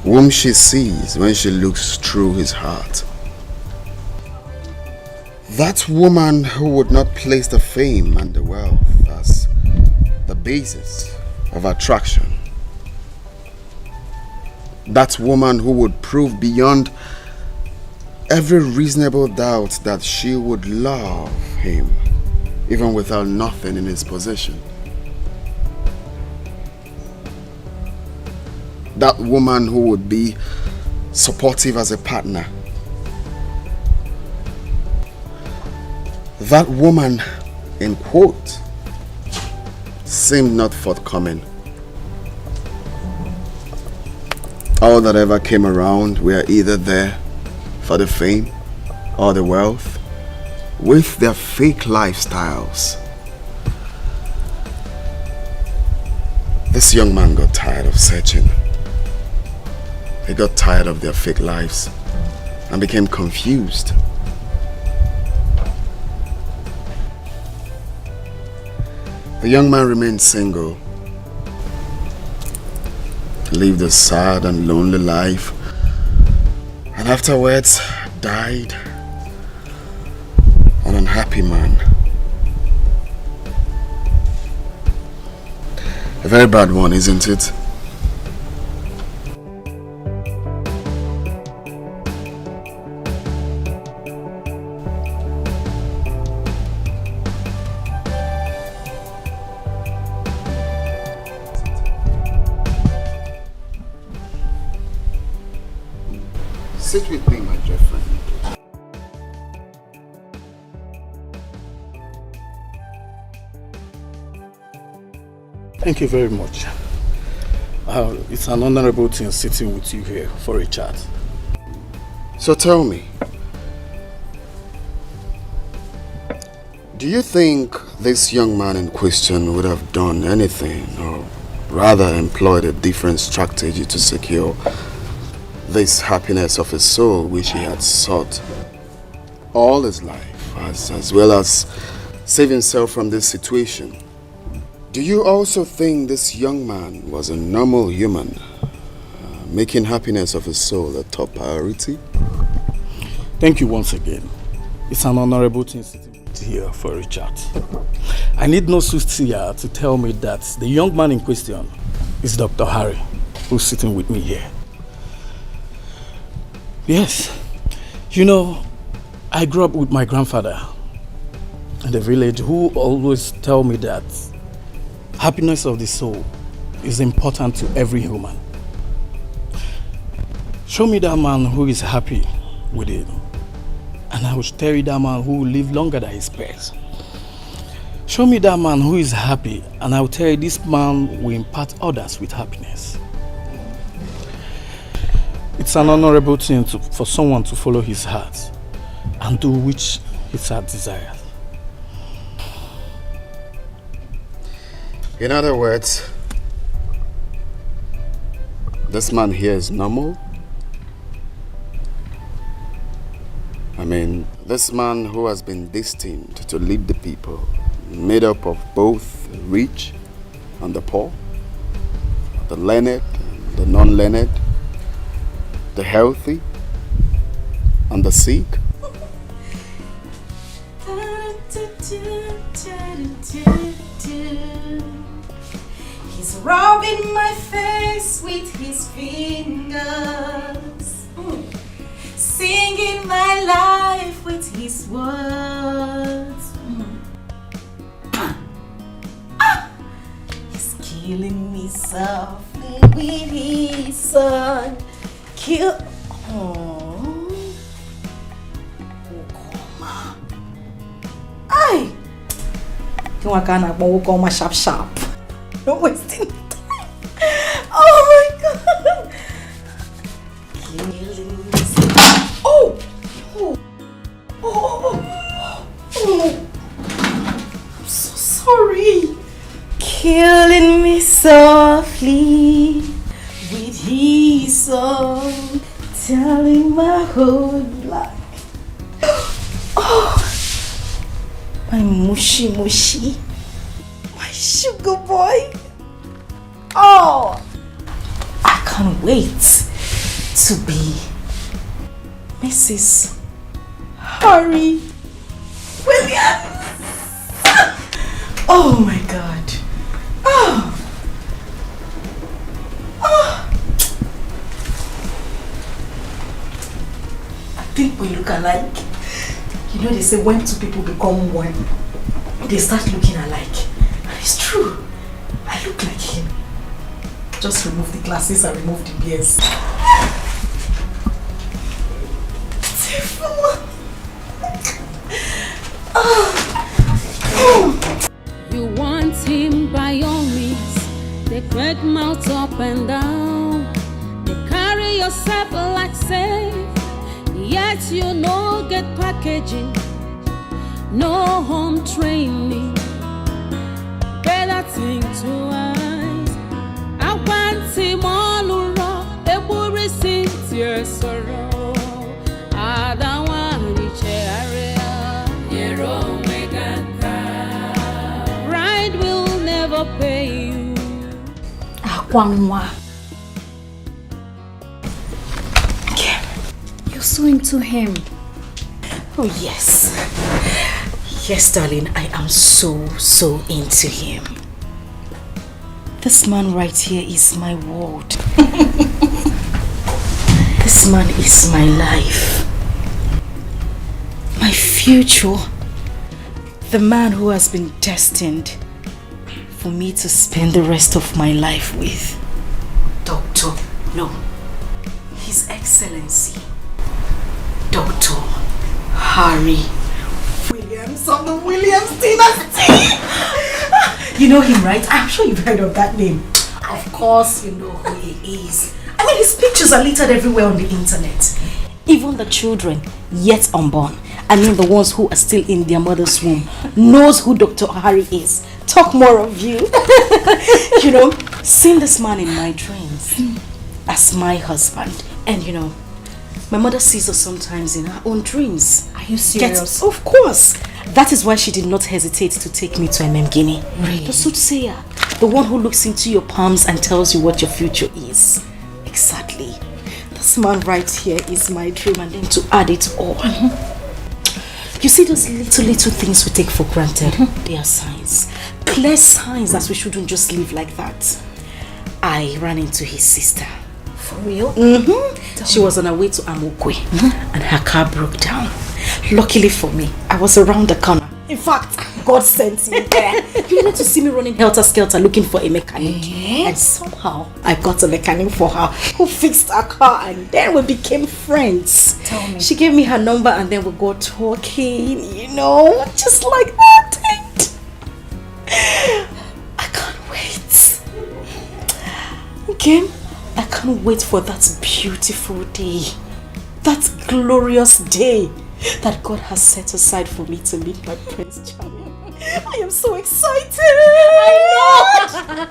whom she sees when she looks through his heart. That woman who would not place the fame and the wealth as the basis of attraction. That woman who would prove beyond every reasonable doubt that she would love him even without nothing in his possession. That woman who would be supportive as a partner. That woman, in quote, seemed not forthcoming. All that ever came around were either there for the fame or the wealth, with their fake lifestyles. This young man got tired of searching. He got tired of their fake lives and became confused. The young man remained single, lived a sad and lonely life, and afterwards died an unhappy man. A very bad one, isn't it? Sit with me, my dear friend. Thank you very much. It's an honorable thing sitting with you here for a chat. So tell me, do you think this young man in question would have done anything, or rather employed a different strategy to secure this happiness of his soul which he had sought all his life, as well as save himself from this situation? Do you also think this young man was a normal human, making happiness of his soul a top priority? Thank you once again. It's an honorable thing sitting here for a chat. I need no soothsayer to tell me that the young man in question is Dr. Harry, who's sitting with me here. Yes, you know, I grew up with my grandfather in the village, who always tell me that happiness of the soul is important to every human. Show me that man who is happy with it, and I will tell you that man who will live longer than his peers. Show me that man who is happy, and I will tell you this man will impart others with happiness. It's an honorable thing for someone to follow his heart and do which his heart desires. In other words, this man here is normal? I mean, this man who has been destined to lead the people, made up of both the rich and the poor, the learned and the non-learned, the healthy and the sick. He's rubbing my face with his fingers, singing my life with his words. He's killing me softly with his son. Kill. Oh, Okoma. Ay. You want to go Okoma sharp. Don't wasting time. Oh my God. Killing me. Oh. Oh. Oh. Oh. I'm so sorry. Killing me softly with his song, telling my whole life. Oh, my mushy, my sugar boy. Oh, I can't wait to be Mrs. Harry Williams. Oh my God. Oh. Oh. I think we look alike. You know, they say when two people become one, they start looking alike. And it's true. I look like him. Just remove the glasses and remove the beers. You want him by all means. They crack mouth up and down. They carry yourself like safe. Yet you no get packaging, no home training. Better think twice. I want him all around. They will receive your sorrow. I don't want to area. You're Pride will repay you. Akwangwa. You're so into him. Oh yes. Yes, darling, I am so into him. This man right here is my world. This man is my life. My future. The man who has been destined for me to spend the rest of my life with. Doctor, no. His Excellency, Dr. Harry Williams of the Williams dynasty. You know him, right? I'm sure you've heard of that name. Of course you know who he is. I mean, his pictures are littered everywhere on the internet. Even the children yet unborn, I mean the ones who are still in their mother's womb, knows who Dr. Harry is. Talk more of you. You know, seeing this man in my dreams as my husband. And you know, my mother sees us sometimes in her own dreams. Are you serious? Of course. That is why she did not hesitate to take me to Guinea. Really? The soothsayer, the one who looks into your palms and tells you what your future is. Exactly. This man right here is my dream, and then to add it all. You see those little things we take for granted? They are signs. Clear signs that we shouldn't just live like that. I ran into his sister. For real? She was on her way to Amokwe and her car broke down. Luckily for me, I was around the corner. In fact, God sent me there. You needed to see me running helter-skelter looking for a mechanic. And somehow, I got a mechanic for her who fixed her car, and then we became friends. Tell me. She gave me her number and then we got talking, you know, just like that. I can't wait. Okay? I can't wait for that beautiful day. That glorious day that God has set aside for me to meet my Prince Charming. I am so excited. I know.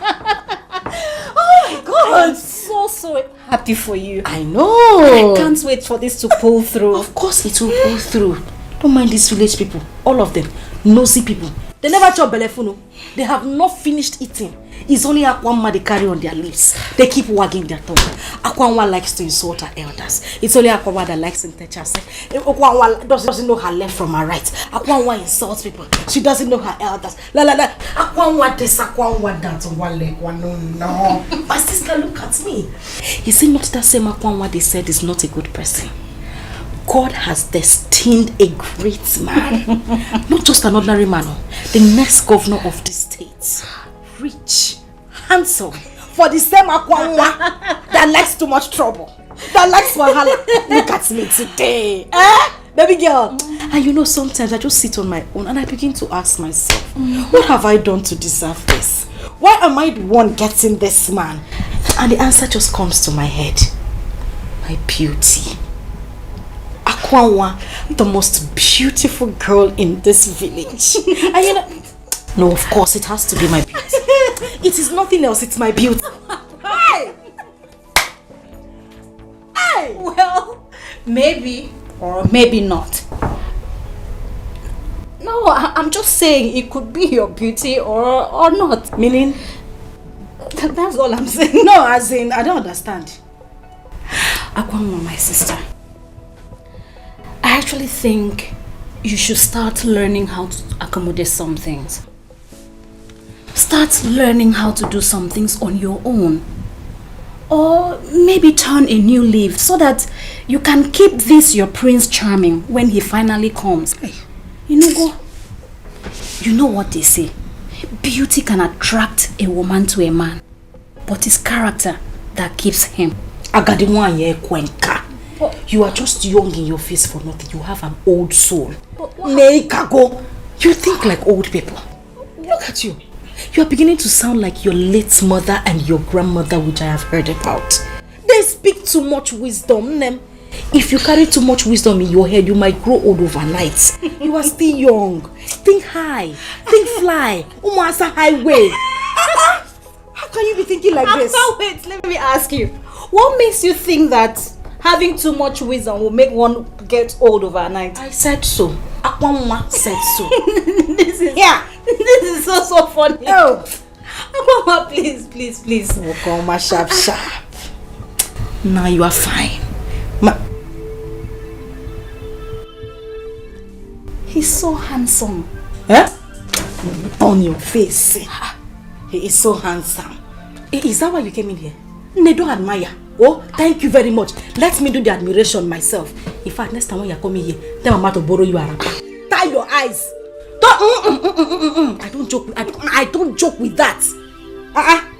Oh my God. I'm so happy for you. I know. I can't wait for this to pull through. Of course it will pull through. Don't mind these village people. All of them. Nosy people. They never chop belefuno. They have not finished eating. It's only Akwanwa they carry on their lips. They keep wagging their tongue. Akwanwa likes to insult her elders. It's only Akwanwa that likes to touch herself. Akwanwa doesn't know her left from her right. Akwanwa insults people. She doesn't know her elders. La la la. Akwanwa this, Akwanwa that. No. My sister, look at me. Is it not that same Akwanwa they said is not a good person? God has destined a great man. Not just an ordinary man. The next governor of the state. Rich, handsome, for the same Akwanwa that likes too much trouble, that likes wahala. Look at me today, baby girl. And you know, sometimes I just sit on my own and I begin to ask myself, what have I done to deserve this? Why am I the one getting this man? And the answer just comes to my head. My beauty. Akwanwa, the most beautiful girl in this village. And you know, no, of course, it has to be my beauty. It is nothing else, it's my beauty. Hey! Hey! Well, maybe or maybe not. No, I'm just saying it could be your beauty or not. Meaning? That's all I'm saying. No, as in, I don't understand. Akwanwa, my sister, I actually think you should start learning how to accommodate some things. Start learning how to do some things on your own. Or maybe turn a new leaf so that you can keep this your Prince Charming when he finally comes. You know what they say. Beauty can attract a woman to a man, but it's character that keeps him. You are just young in your face for nothing. You have an old soul. You think like old people. Look at you. You are beginning to sound like your late mother and your grandmother, which I have heard about. They speak too much wisdom. If you carry too much wisdom in your head, you might grow old overnight. You are still young. Think high. Think fly. Umasa highway. How can you be thinking like this? Wait, let me ask you. What makes you think that having too much wisdom will make one get old overnight? I said so. Akwanwa said so. This is so funny. Oh, Mama, please. Oh, come sharp. Now you are fine. He's so handsome. Huh? On your face. He is so handsome. Is that why you came in here? They don't admire. Oh, thank you very much. Let me do the admiration myself. In fact, next time when you're coming here, tell Mama to borrow you a wrapper. Tie your eyes. Don't. I don't joke with that.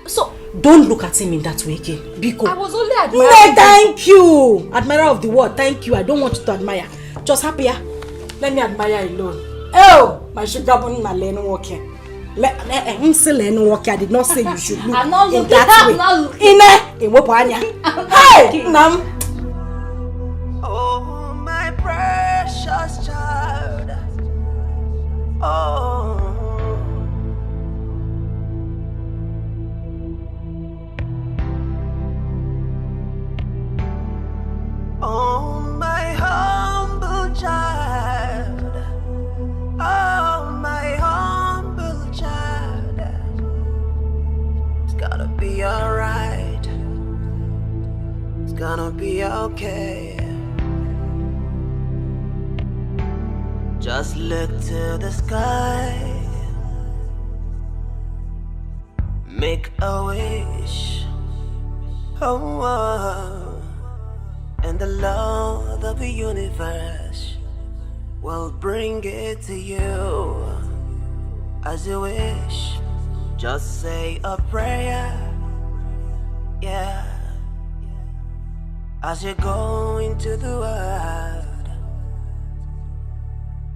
So don't look at him in that way, okay? Biko. I was only admiring. No, thank you. Admirer of the world. Thank you. I don't want you to admire. Just happier. Let me admire alone. Oh, my sugar bone, my lane walking. I did not say you should look I'm not in looking, that way. I'm not looking. Hey, Nam. Oh, my precious child. Oh. Oh, my humble child. Oh, my humble child. It's gonna be alright. It's gonna be okay. Just look to the sky. Make a wish. Oh. And the Lord of the universe will bring it to you as you wish. Just say a prayer, yeah, as you go into the world,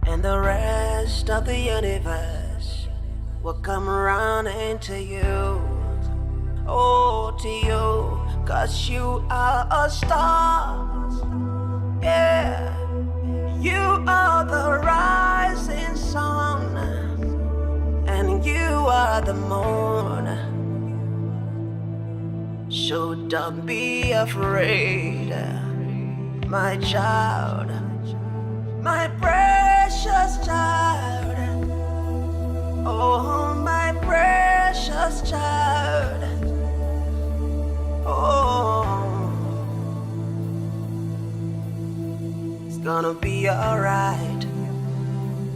and the rest of the universe will come around into you. Oh, to you. 'Cause you are a star, yeah. You are the rising sun, and you are the moon. So don't be afraid, my child, my precious child. Oh, my precious child. Oh, it's gonna be alright,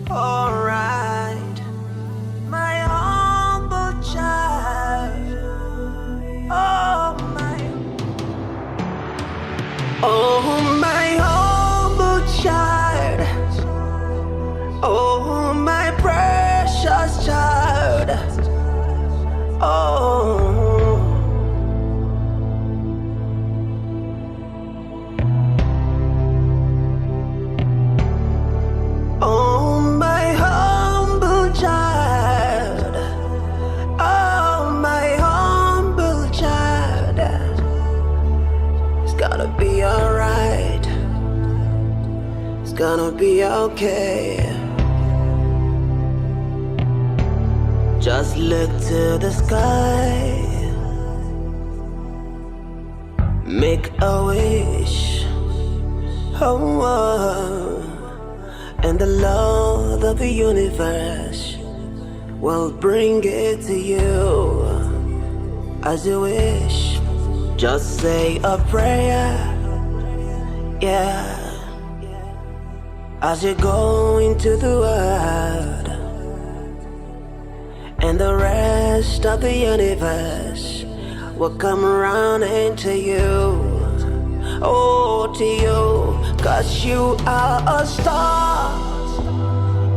alright, my humble child. Oh, my humble child. Oh, my precious child. Oh. Oh, my humble child. Oh, my humble child. It's gonna be alright. It's gonna be okay. Just look to the sky. Make a wish. Oh. And the Lord of the universe will bring it to you as you wish. Just say a prayer, yeah, as you go into the world, and the rest of the universe will come around into you. Oh, to you. 'Cause you are a star,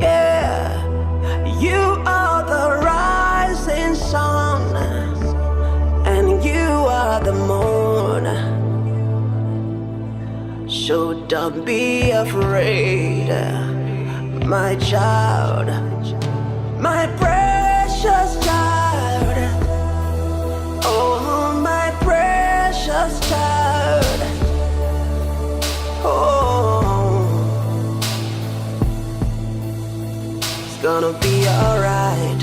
yeah. You are the rising sun, and you are the moon. So don't be afraid, my child, my precious child. Oh, my precious child. Oh, it's gonna be alright,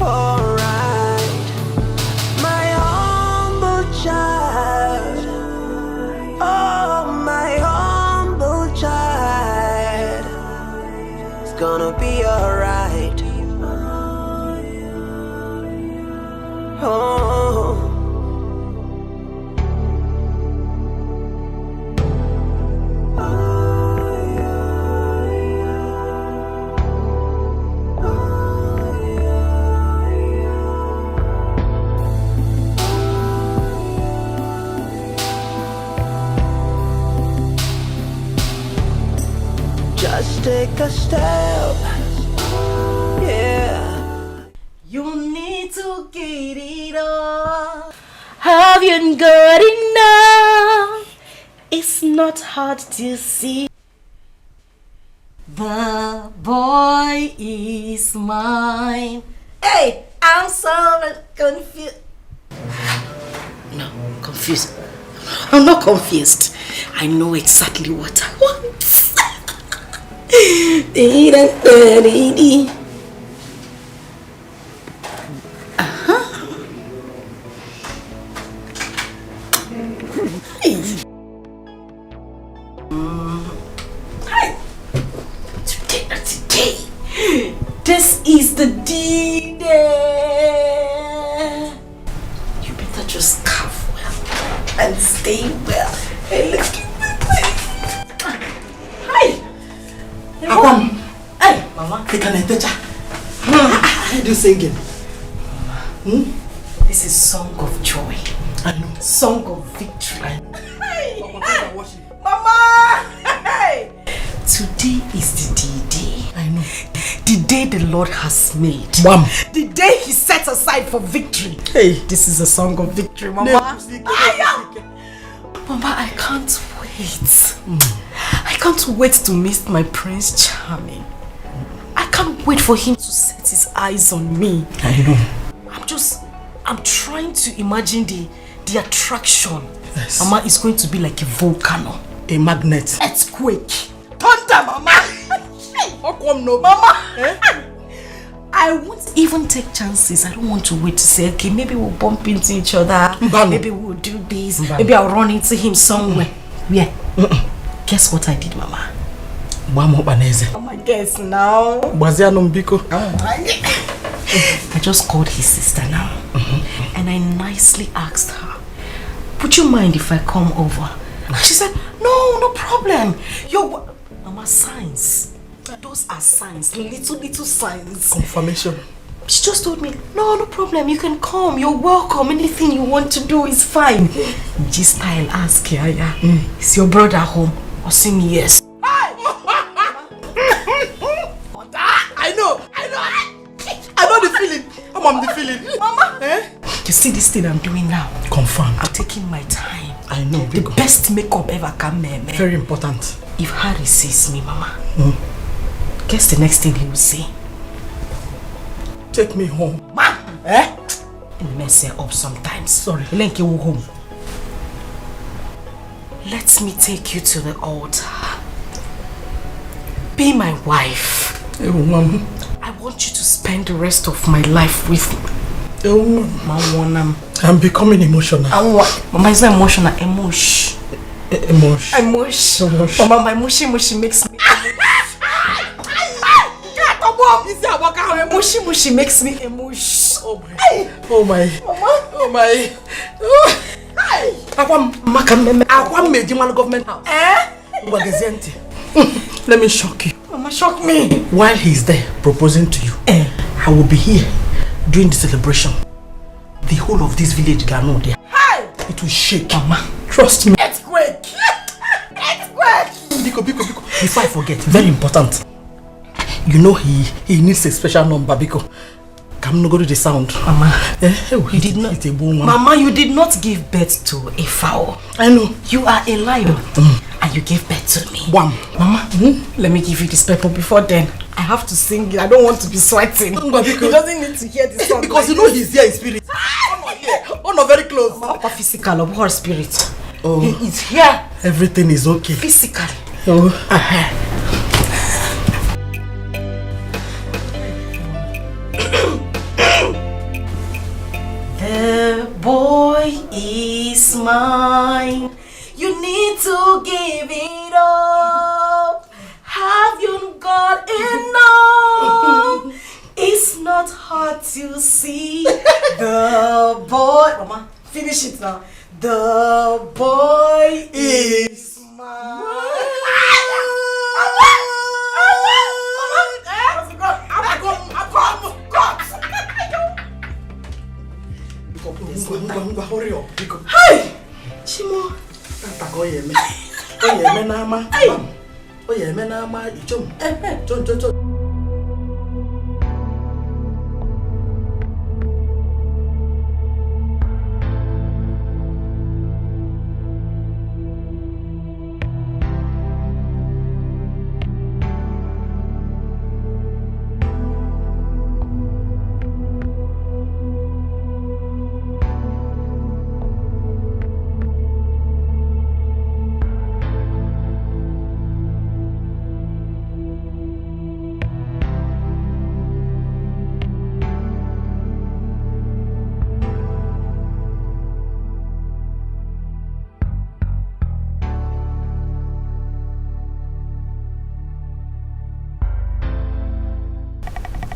alright, my humble child. Oh, my humble child. It's gonna be alright. Just take a step. Yeah. You need to get it up. Have you got enough? It's not hard to see. The boy is mine. Hey, I'm so confused. No, confused. I'm not confused. I know exactly what I want. Today, this is the D-Day. You better just carve well and stay well. Hey, look. Hi. Hey, Mama. Hey, can I touch her? How do you sing it? This is song of joy. I know. Song of victory. I know. Hey, Mama! Hey! Today is the D-Day. I know. The day the Lord has made. Mom. The day He set aside for victory. Hey. This is a song of victory, Mama. Mama, I can't wait. I can't wait to meet my Prince Charming. I can't wait for him to set his eyes on me. I know. I'm trying to imagine the attraction. Yes. Mama, is going to be like a volcano. A magnet. Earthquake. Thunder, Mama. How come no? Mama. I won't even take chances. I don't want to wait to say, okay, maybe we'll bump into each other. Maybe we'll do this. Maybe I'll run into him somewhere. Where? Guess what I did, Mama? Mama, Mama, guess now. I just called his sister now. And I nicely asked her, would you mind if I come over? She said, no problem. Mama, signs. Those are signs, little signs. Confirmation. She just told me, no problem, you can come, you're welcome, anything you want to do is fine. Just I'll ask you, is your brother home? Or see me, yes. I know the feeling. I'm the feeling. Mama. You see this thing I'm doing now? Confirmed. I'm taking my time. I know. The best makeup ever come, man. Very important. If Harry sees me, Mama, guess the next thing he will say? Take me home. Ma! Mess her up sometimes. Sorry. Lenke will home. Let me take you to the altar. Be my wife. Oh, Mom. I want you to spend the rest of my life with me. Oh, Mama. I'm becoming emotional. Mama, it's not emotional. Emotion. Mama, my mushy makes me mushy makes me emotion. Oh my. Akwam Mejiman government house. Let me shock you. Mama, shock me. While he's there proposing to you, I will be here during the celebration. The whole of this village can know there. It will shake. Mama, trust me. Earthquake. Biko. Before I forget, very important. You know he needs a special number, Biko. Come no go to the sound. Mama, you did not. Mama, you did not give birth to a fowl. I know. You are a lion, and you gave birth to me. Mama, let me give you this paper before then. I have to sing it. I don't want to be sweating. He doesn't need to hear this song. Because you know he's here in spirit. Oh, no, very close. Mama, physical or what spirit? Oh, he is here. Everything is okay. Physical. Oh. The boy is mine. You need to give it up. Have you got enough? It's not hard to see. The boy, Mama, finish it now. The boy is mine. Hurry up, Biko. Hey! Chimo! Oh yeah, man, I'm my John. John.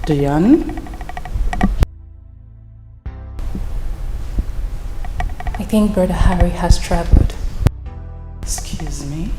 Diane? I think Brother Harry has traveled. Excuse me?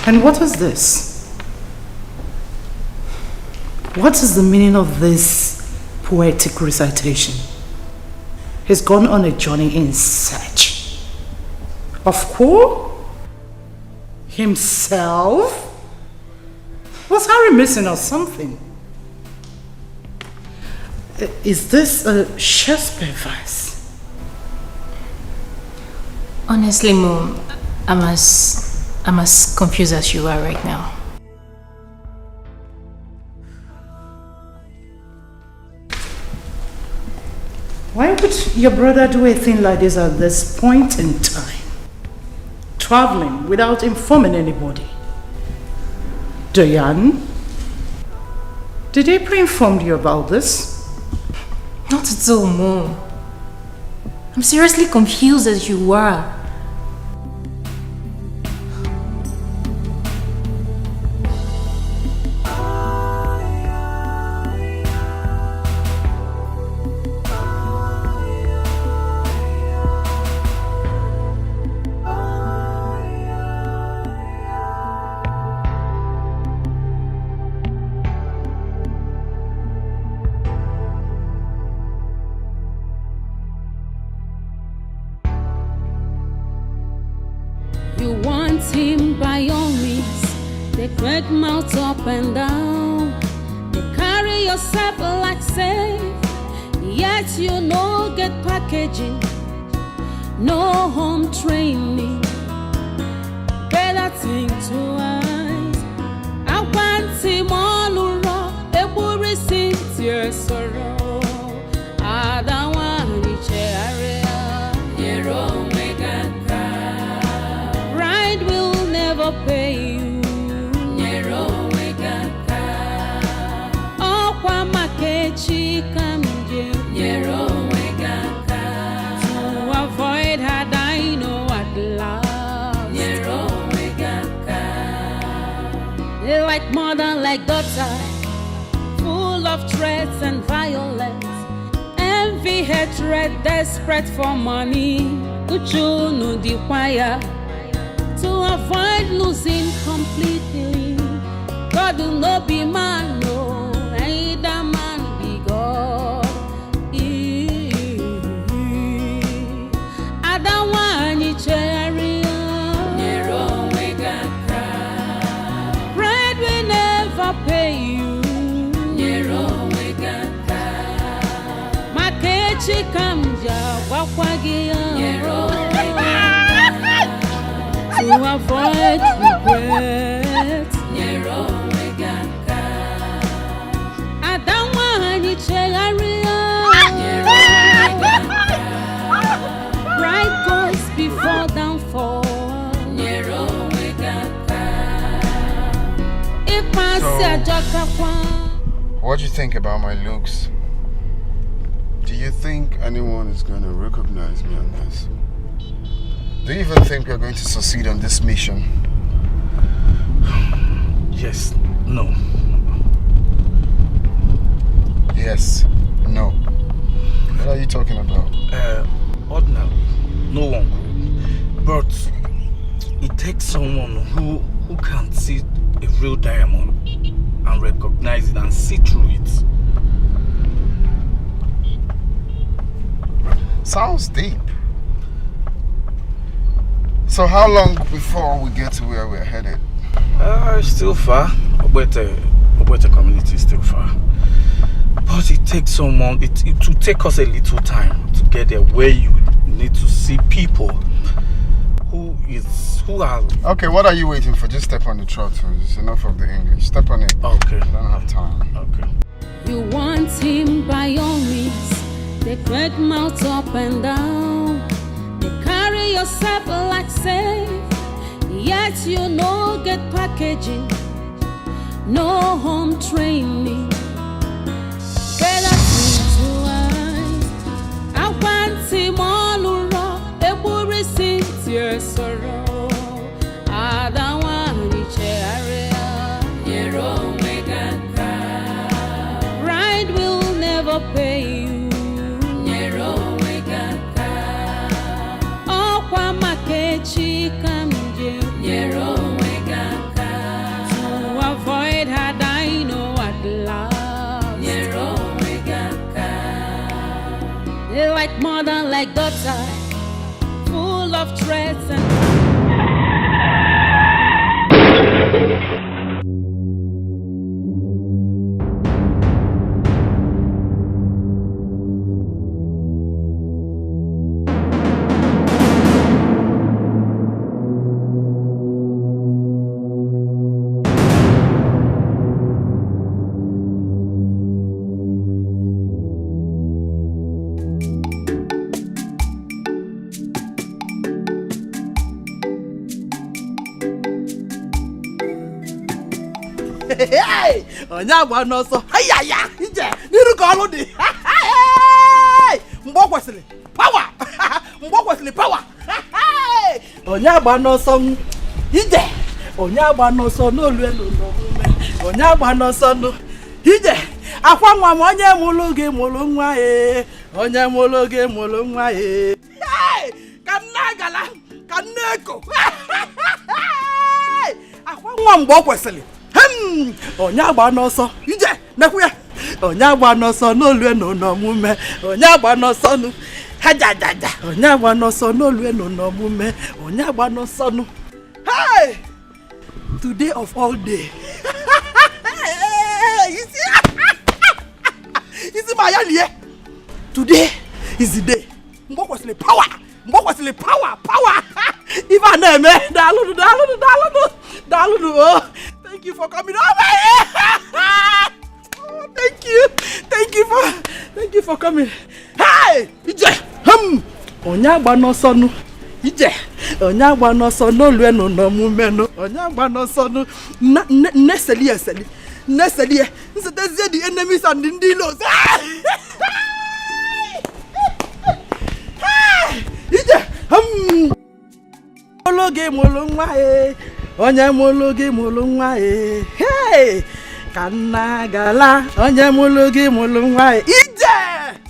And what is this? What is the meaning of this poetic recitation? He's gone on a journey in search of who? Himself? Was Harry missing or something? Is this a Shakespeare verse? Honestly, Mom, I'm as confused as you are right now. Why would your brother do a thing like this at this point in time? Traveling without informing anybody. Diane? Did he pre-inform you about this? Not at all, Mom. I'm seriously confused as you are. You want him by all means. They crack mouth up and down. They carry yourself like safe. Yet you no get packaging, no home training. Better think twice. I want him all around. They will receive your sorrow. I don't want to share your own. Pay you Nero Wegaka Okwa Makechi Kamje Nero Wegaka to avoid her dino at last Nero Wegaka. They like mother like daughter, full of threats and violence, envy, hatred, desperate for money. Uchu no dequire to avoid losing completely. God will not be man, no, either man be God. I don't want you cherry. Bread will never pay you. Makechi kamja wakwagia. To avoid regret. I don't want you bright goes before downfall. What do you think about my looks? Do you think anyone is going to recognize me on this? Do you even think we're going to succeed on this mission? Yes, no. Yes, no. What are you talking about? Ordinary, no one could. But it takes someone who can see a real diamond and recognize it and see through it. Sounds deep. So how long before we get to where we're headed? Still far. Obwete community is still far. But it takes someone, it will take us a little time to get there, where you need to see people who are... Okay, what are you waiting for? Just step on the throttle. It's enough of the English. Step on it. Okay. I don't have time. Okay. You want him by all means. They great mouth up and down. They carry yourself like safe. Yet you no get packaging. No home training. Better to eyes. I want him all around. They will receive your sorrow. I don't want to share. Your own pride will never pay you. Your own oh, Kwamakechi Kamje. Your own to avoid her, I know at last. Your own they like mother, like daughter, full of threats and. Hey, onya gba no so. Ayaya, ije, niru ko lo di. Mbo kwesili. Power. Mbo kwesili power. Onya gba no so. Ije. Onya gba no so no lu elu no mume. Onya gba no so no. Ije. Akwa nwa m onye mulu gi mulu nwa e. Onye mulu gi mulu nwa e. Hey! Kanagala, kaneko. Akwa nwa mbo kwesili. Onye agba n'ọsọ ije nekwu ya onye agba n'ọsọ n'olue n'omume onye agba n'ọsọ nu hajajaja onye agba n'ọsọ n'olue n'omume onye agba n'ọsọ nu hey today of all day you see my yali today is the day mbo kwesịrị power if I name daludu oh thank you for coming over here. Oh, thank you for coming. Hey, ije. Onya gba n'ọsọ nu. Ije. Onya gba n'ọsọ n'olue n'omume no. Onya gba n'ọsọ nu. Neseli. Nsetezie the enemies and the dealers. Ije. Ologe molo nwa e. Onye mulu gi mulu nwa e. Hey! Kanagala. Onye mulu gi mulu nwa e. Ije!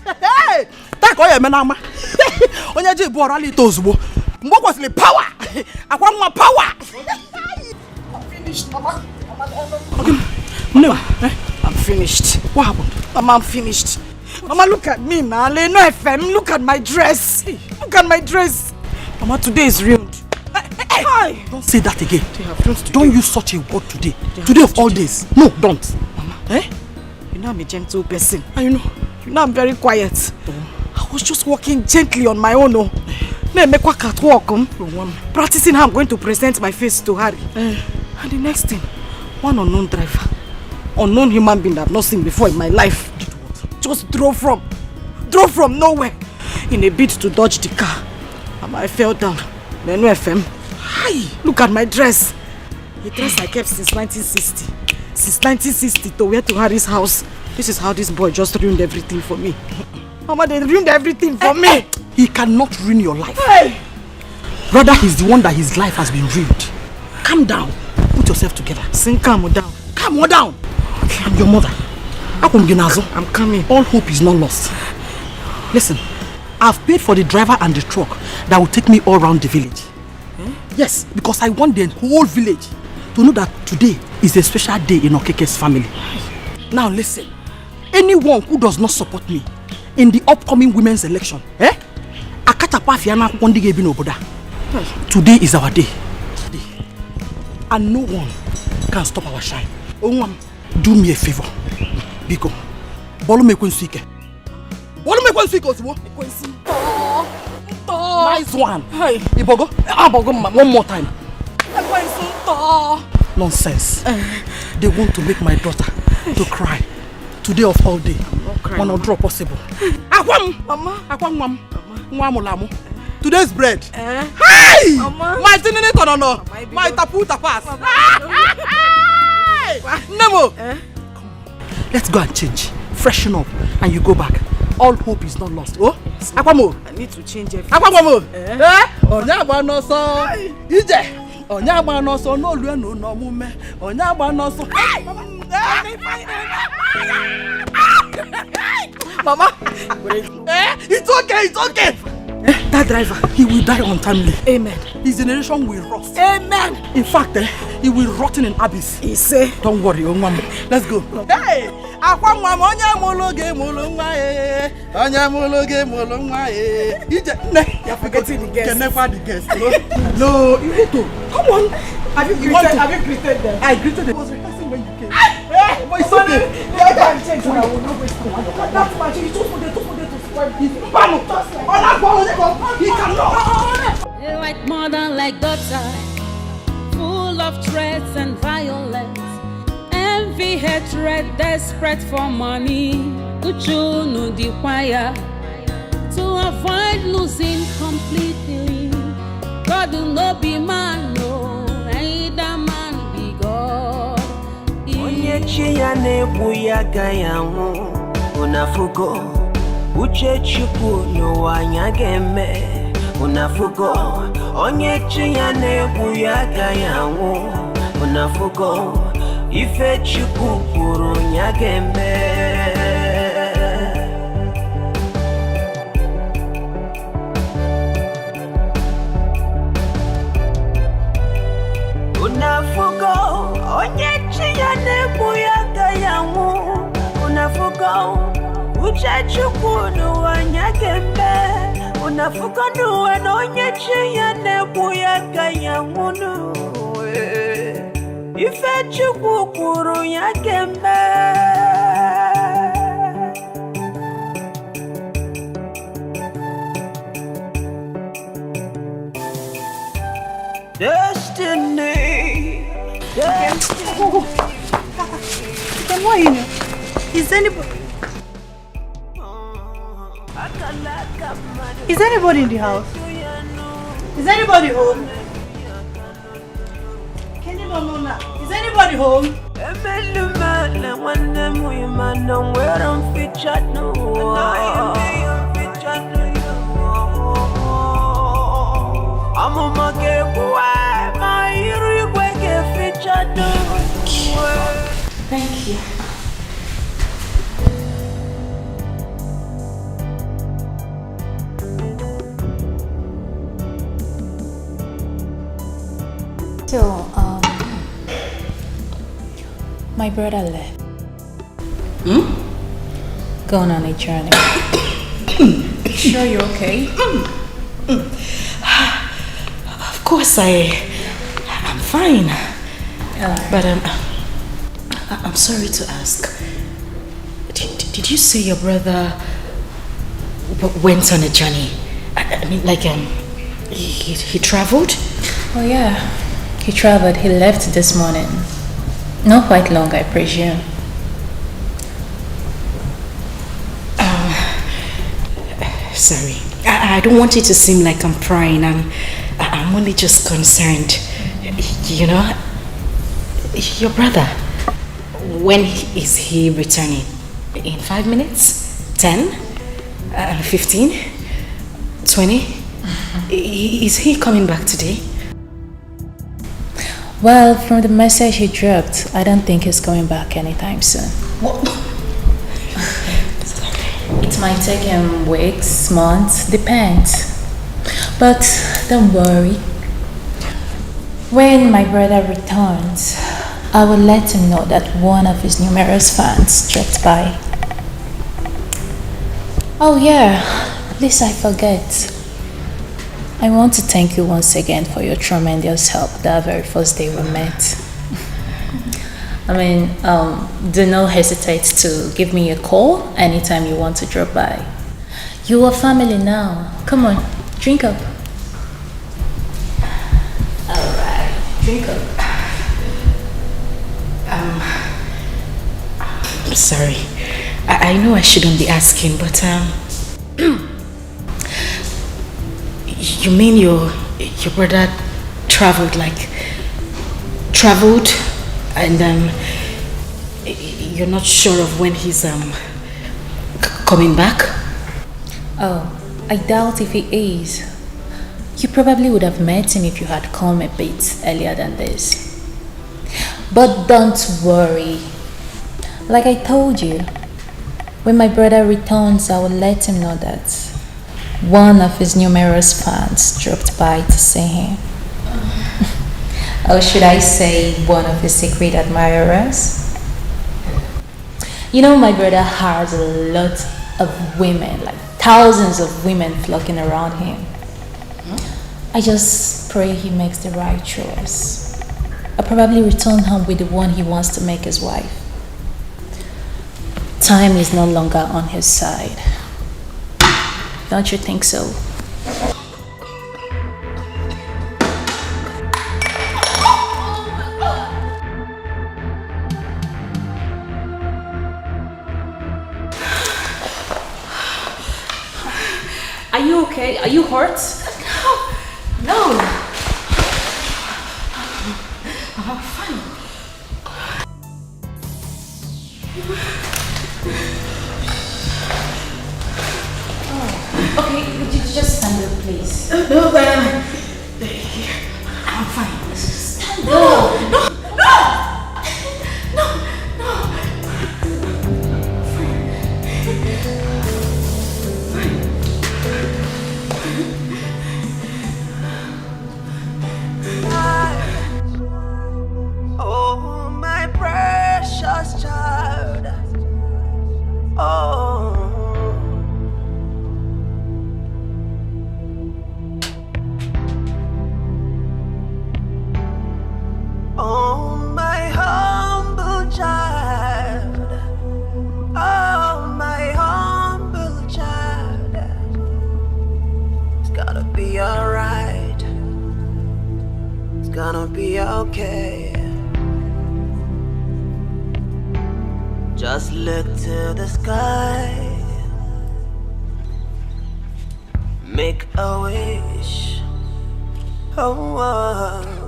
Hey! Tako ye menama. Onye ji bu orali to ozugbo. Mgbe kwesịrị power. Akwa nwa power. I'm finished, Mama. Okay. No, I'm finished. What happened? Mama, I'm finished. Mama, look at me now. No FM. Look at my dress. Mama, today is ruined. Hey, don't say that again. Don't use such a word today. Today of all days. No, don't. Mama, you know I'm a gentle person. You know I'm very quiet. I was just walking gently on my own. Practicing how I'm going to present my face to Harry. And the next thing, one unknown driver, unknown human being that I've not seen before in my life, just drove from nowhere in a bid to dodge the car. And I fell down. Then FM. Hi, look at my dress. A dress I kept since 1960. Since 1960 to wear to Harry's house. This is how this boy just ruined everything for me. Mama, they ruined everything for me. He cannot ruin your life. Hey. Rather, he's the one that his life has been ruined. Calm down. Put yourself together. Calm down. Calm down. Okay. I'm your mother. I'm coming. All hope is not lost. Listen, I've paid for the driver and the truck that will take me all around the village. Yes, because I want the whole village to know that today is a special day in Okeke's family. Now listen, anyone who does not support me in the upcoming women's election, today is our day. And no one can stop our shine. Do me a favor. Biko, bolu me kwensuike. Bolu me kwensuike osibo. Nice one. Hey, Ibogo. Abogo, one more time. Nonsense. They want to make my daughter to cry. Today of all day. One or drop possible. Mama. Today's bread. Hey! My tinene tonono. My tapu tapas. Nemo. Let's go and change. Freshen up and you go back. All hope is not lost. Oh? Akwamo. I need to change everything. Akwamo. Onyagba no so. Ije. Onyagba no so no lue no no mume. Onyagba no so. Mama. It's okay. That driver, he will die untimely. Amen. His generation will rust. Amen. In fact, he will rot in an abyss. He say. Don't worry, mama. Let's go. Hey! You're forgetting the guest. The guest. No, you need to. Come on. Have you greeted them? I greeted them. I was rehearsing when you came. Hey! But it's okay. I can't change what I will not waste time. That's much. You just wanted to spoil it. He cannot. Like mother, like daughter, full of threats and violence, envy, hatred, desperate for money. Uchu no the choir to avoid losing completely. God will not be man, no, neither man be God. Onyechi ya nebuya gayamu unafugo. Uche chukwu n'ụwa anya ga-eme unafugo. Onyechi ya na-egbu ya agaghị anwụ unafugo. Ife chukwu kwuru ya ga-eme. Unafugo. Onyechi ya na-egbu ya agaghị anwụ unafugo. Uche chukwu n'ụwa anya ga-eme unafugo n'ụwa na onyechi ya na-egbu ya agaghị anwụ n'ụwa. Ife chukwu kwuru ya ga-eme. Destiny. Then why you know? Is anybody in the house? Is anybody home? Can you know now? Is anybody home? Thank you. So, my brother left. Going on a journey. Sure you're okay? Of course I'm fine. But I'm sorry to ask. Did you say your brother went on a journey? I mean, like he traveled? Oh yeah, he traveled. He left this morning. Not quite long, I presume. Sorry. I don't want it to seem like I'm prying. I'm only just concerned. You know, your brother, when is he returning? In 5 minutes? 10? 15? 20? Is he coming back today? Well, from the message he dropped, I don't think he's coming back anytime soon. What? It might take him weeks, months, depends. But don't worry. When my brother returns, I will let him know that one of his numerous fans dropped by. Oh yeah, lest I forget. I want to thank you once again for your tremendous help that very first day we met. I mean, do not hesitate to give me a call anytime you want to drop by. You are family now. Come on, drink up. Alright, drink up. I'm sorry. I know I shouldn't be asking, but you mean your brother traveled and you're not sure of when he's coming back? Oh, I doubt if he is. You probably would have met him if you had come a bit earlier than this. But don't worry. Like I told you, when my brother returns, I will let him know that one of his numerous fans dropped by to see him. Or should I say one of his secret admirers? You know, my brother has a lot of women, like thousands of women flocking around him. I just pray he makes the right choice. I'll probably return home with the one he wants to make his wife. Time is no longer on his side. Don't you think so? Are you okay? Are you hurt? No. Fine. Okay, would you just stand up, please? No, I'm fine. Stand up. No. Oh, my precious child. Oh. Oh, my humble child. Oh, my humble child. It's gonna be alright. It's gonna be okay. Just look to the sky. Make a wish. Oh.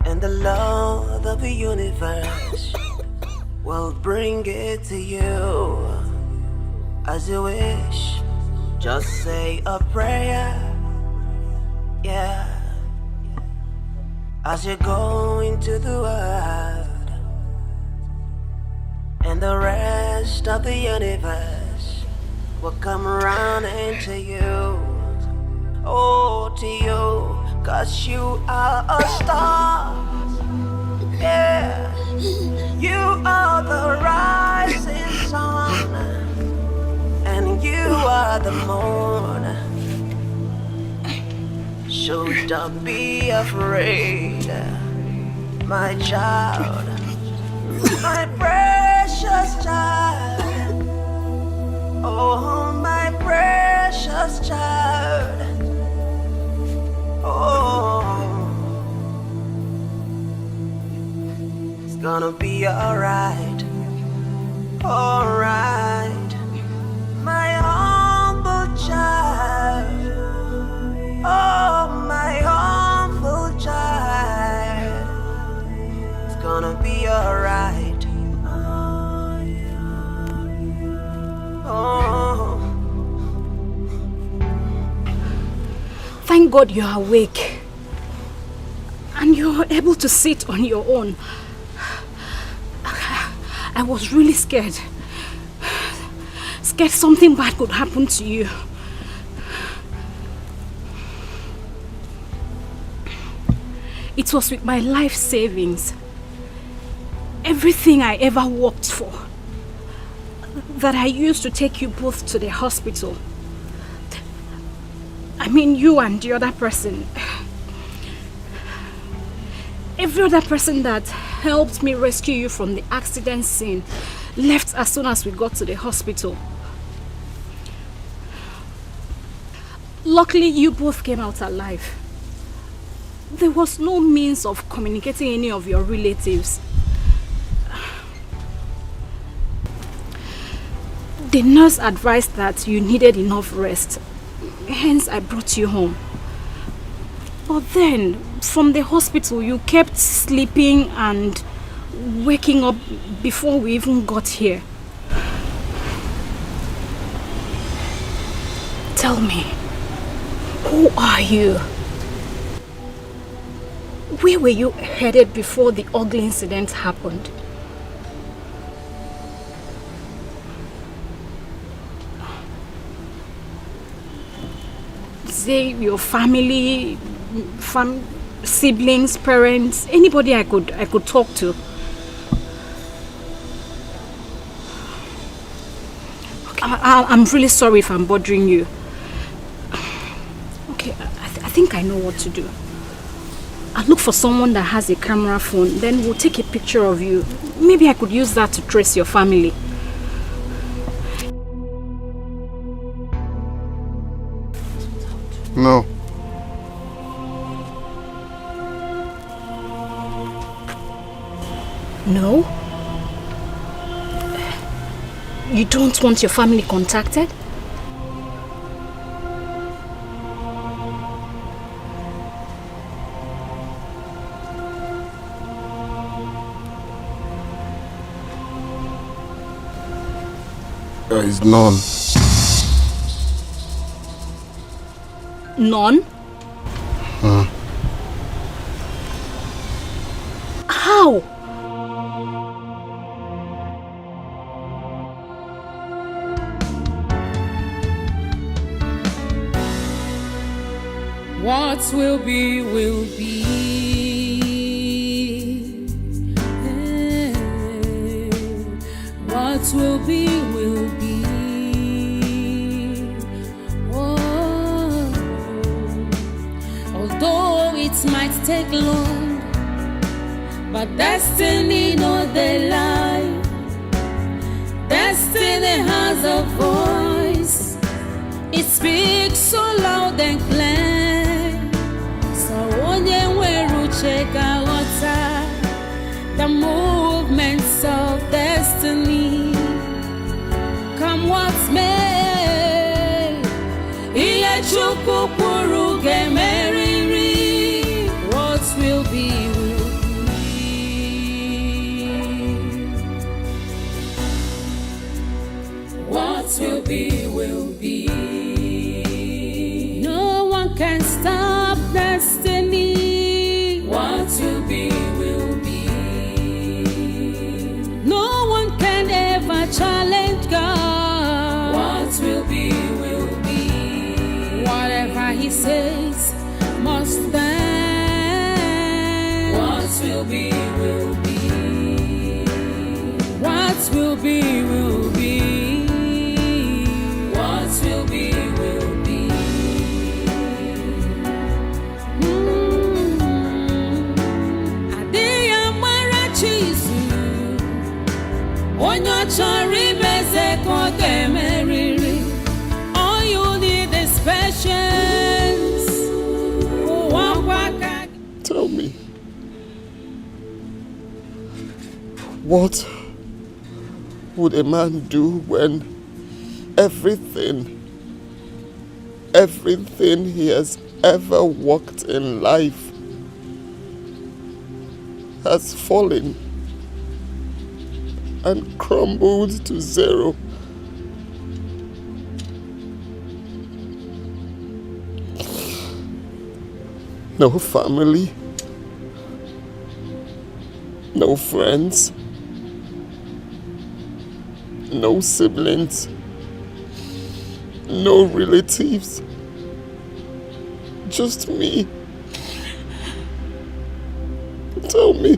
And the Lord of the universe will bring it to you as you wish. Just say a prayer, yeah, as you go into the world, and the rest of the universe will come around into you, oh, to you. 'Cause you are a star, yeah. You are the rising sun, and you are the moon. So don't be afraid, my child, my precious child. Oh, my precious child. Oh, it's gonna be alright, alright, my humble child. Oh, my humble child. It's gonna be alright. Oh. Thank God you're awake. And you're able to sit on your own. I was really scared. Scared something bad could happen to you. It was with my life savings, everything I ever worked for, that I used to take you both to the hospital. I mean, you and the other person. Every other person that helped me rescue you from the accident scene left as soon as we got to the hospital. Luckily, you both came out alive. There was no means of communicating any of your relatives. The nurse advised that you needed enough rest. Hence, I brought you home. But then, from the hospital, you kept sleeping and waking up before we even got here. Tell me, who are you? Where were you headed before the ugly incident happened? Say your family, siblings, parents, anybody I could talk to. I'm really sorry if I'm bothering you. Okay, I think I know what to do. I'll look for someone that has a camera phone, then we'll take a picture of you. Maybe I could use that to trace your family. No. No? You don't want your family contacted? There is none. None? How? What will be, will be. What will be, will be. Oh, although it might take long, but destiny knows the lie. Destiny has a voice. It speaks so loud and clear. So when we check out the movements of destiny, come what may, what will be, will be. What will be, will be. No one can stop destiny. What will be, will be. No one can ever challenge God. What will be, will be. Whatever He says must stand. What will be, will be. What will be, will be. What will be, will be. All you need is patience. Tell me, what would a man do when everything he has ever worked in life has fallen and crumbled to zero? no family, no friends, no siblings, no relatives, just me. Tell me,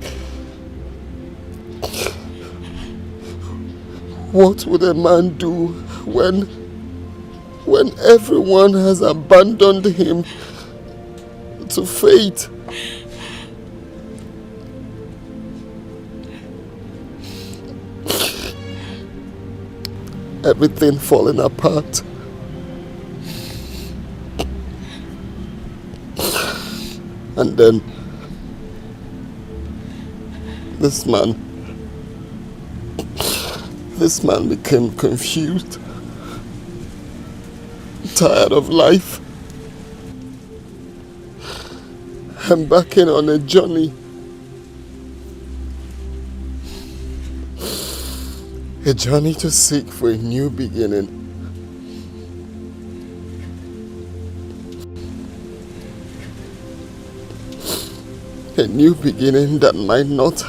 what would a man do when everyone has abandoned him to fate? Everything falling apart. And then this man became confused, tired of life, embarking on a journey. A journey to seek for a new beginning. A new beginning that might not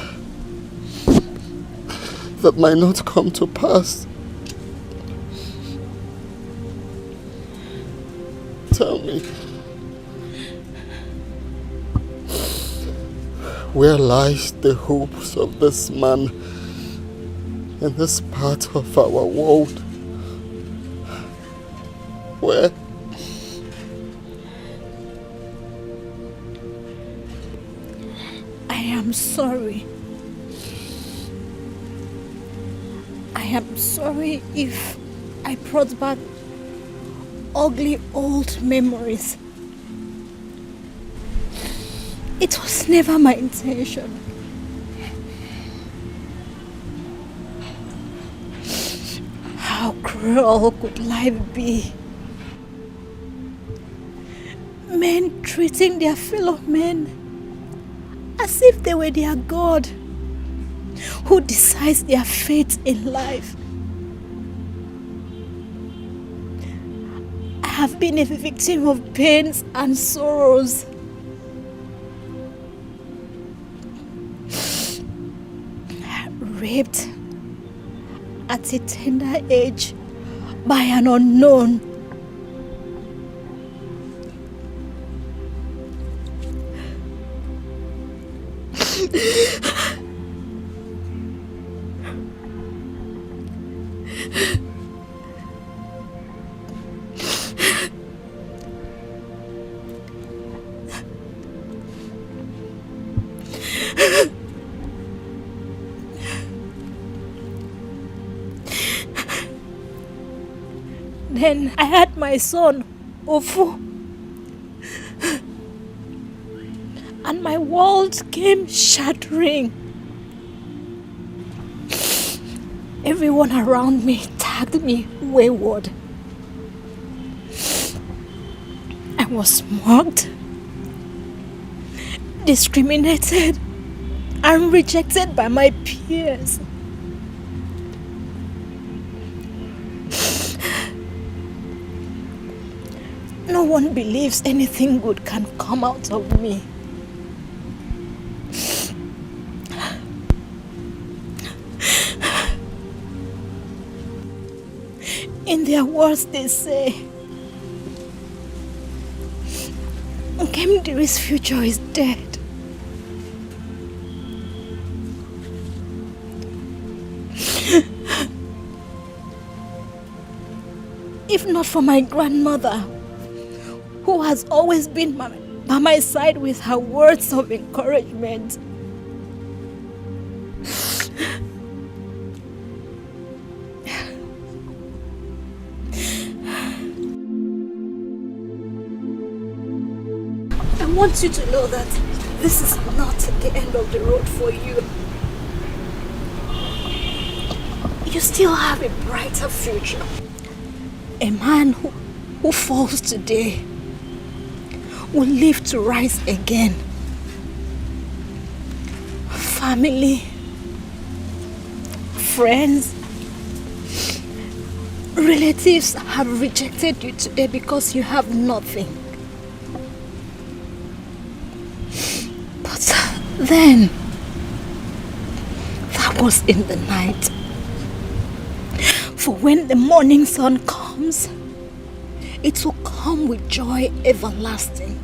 come to pass. Tell me, where lies the hopes of this man in this part of our world? Where? I am sorry. I am sorry if I brought back ugly old memories. It was never my intention. How cruel could life be? Men treating their fellow men as if they were their God, who decides their fate in life. I have been a victim of pains and sorrows. Raped at a tender age by an unknown. Then I had my son, Ofu, and my world came shattering. Everyone around me tagged me wayward. I was mocked, discriminated, and rejected by my peers. No one believes anything good can come out of me. In their words, they say, Kemdiri's future is dead. If not for my grandmother, who has always been by my side with her words of encouragement. I want you to know that this is not the end of the road for you. You still have a brighter future. A man who falls today will live to rise again. Family, friends, relatives have rejected you today because you have nothing. then, that was in the night. For when the morning sun comes, it will come with joy everlasting.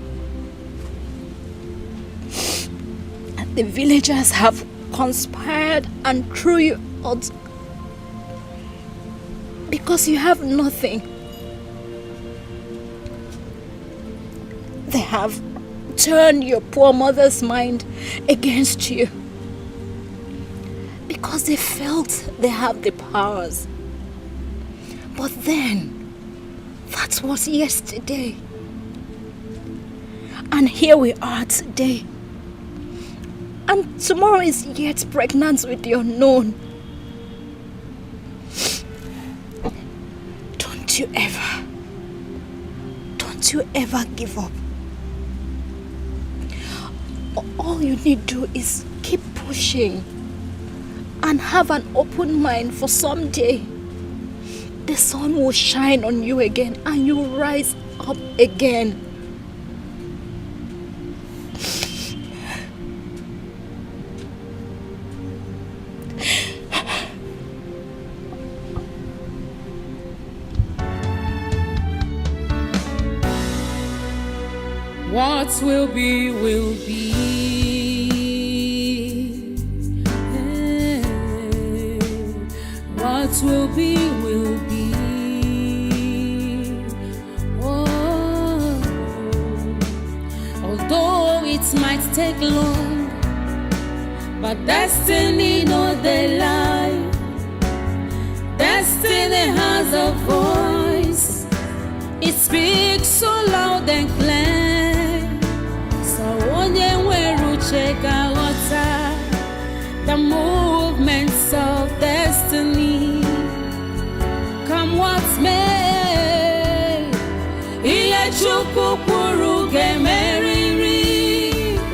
And the villagers have conspired and threw you out because you have nothing. They have turned your poor mother's mind against you because they felt they have the powers. But then, that was yesterday. And here we are today. And tomorrow is yet pregnant with the unknown. Don't you ever give up. All you need to do is keep pushing and have an open mind for someday. The sun will shine on you again and you will rise up again. What will be, will be. What will be, will be. Oh, although it might take long, but destiny knows the lie. Destiny has a voice. It speaks so loud and clear. The movements of destiny, come what may.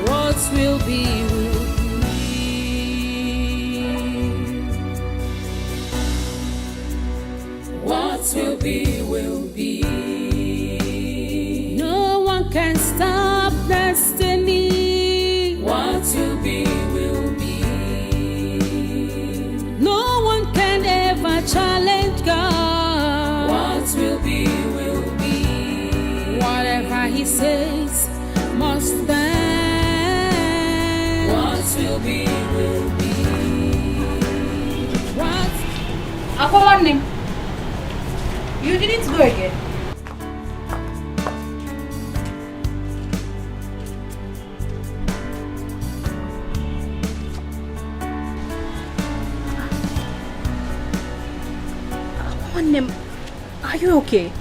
What will be, will be. What will be, will be. No one can stop destiny. What will be, will be. No one can ever challenge God. What will be, will be. Whatever He says must stand. What will be, will be. What? Akwamanne, you didn't go again. Are you okay?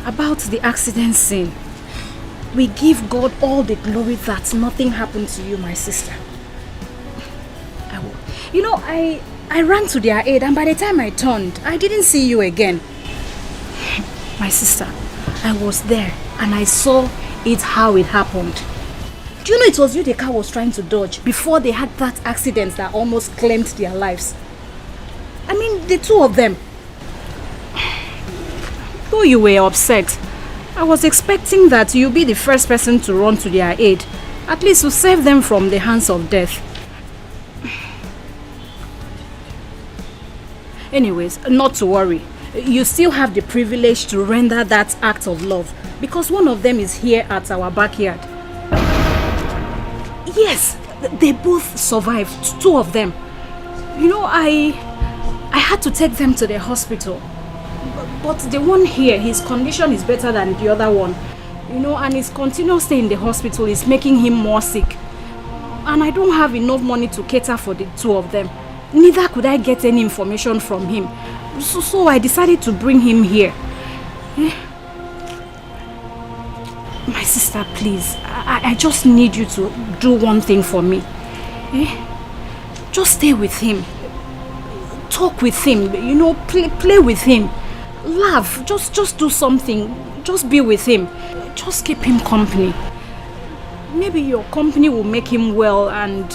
About the accident scene, we give God all the glory that nothing happened to you, my sister. You know, I ran to their aid, and by the time I turned, I didn't see you again. My sister, I was there and I saw it how it happened. Do you know it was you the car was trying to dodge before they had that accident that almost claimed their lives? I mean, the two of them. Though you were upset, I was expecting that you'd be the first person to run to their aid, at least to save them from the hands of death. Anyways, not to worry. You still have the privilege to render that act of love because one of them is here at our backyard. Yes, they both survived, two of them. You know, I had to take them to the hospital. But the one here, his condition is better than the other one. You know, and his continuous stay in the hospital is making him more sick. And I don't have enough money to cater for the two of them. Neither could I get any information from him. So I decided to bring him here. My sister, please, I just need you to do one thing for me. Just stay with him. Talk with him, you know, play with him. Laugh, just do something. Just be with him. Just keep him company. Maybe your company will make him well and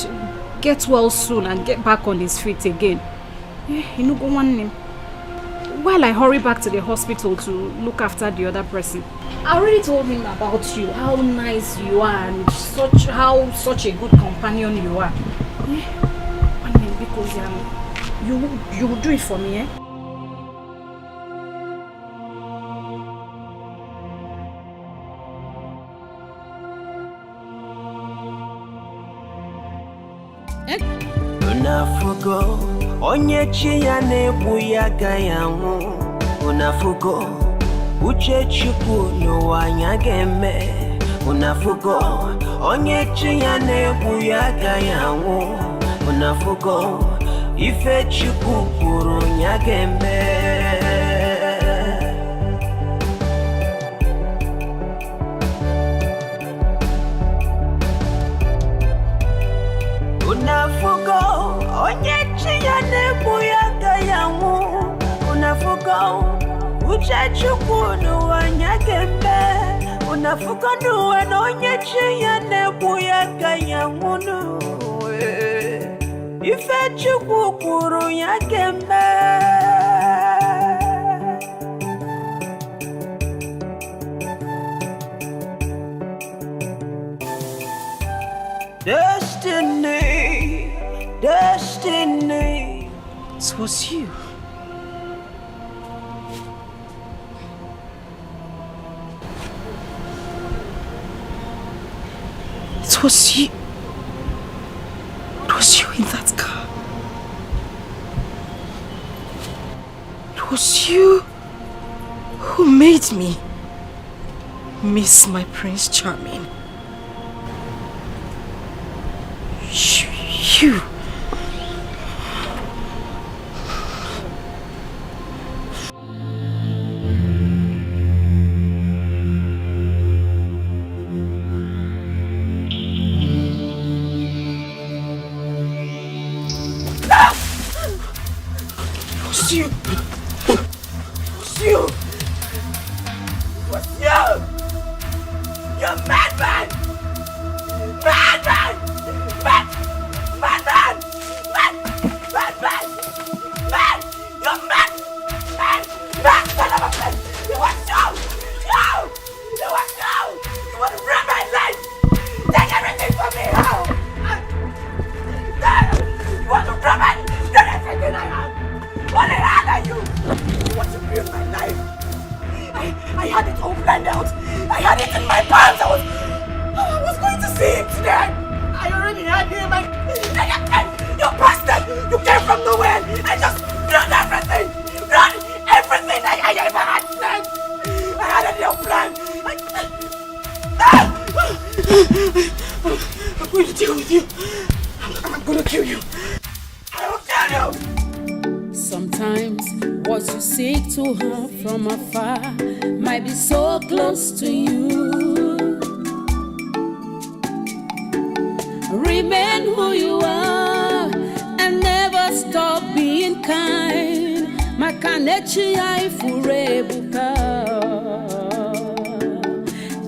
get well soon and get back on his feet again. You know, go on him. while I hurry back to the hospital to look after the other person. I already told him about you, how nice you are and such a good companion you are. Because you will do it for me, eh? Unafugo onyechi ya nebu ya gayangu. Unafugo uche chukwu n'ụwa nya ga-eme. Unafugo onyechi ya nebu ya gayangu. Unafugo ife chukwu kwuru nya ga-eme. Unafugo onyechi ya nebu ya gayangu. Unafugo uche chukwu n'ụwa nya ga-eme. Unafugo n'ụwa na onyechi ya nebu ya gayangu ife chukwu kwuru ya ga-eme. Destiny, destiny. It was you. It was you. It was you in that car. It was you who made me miss my Prince Charming. You.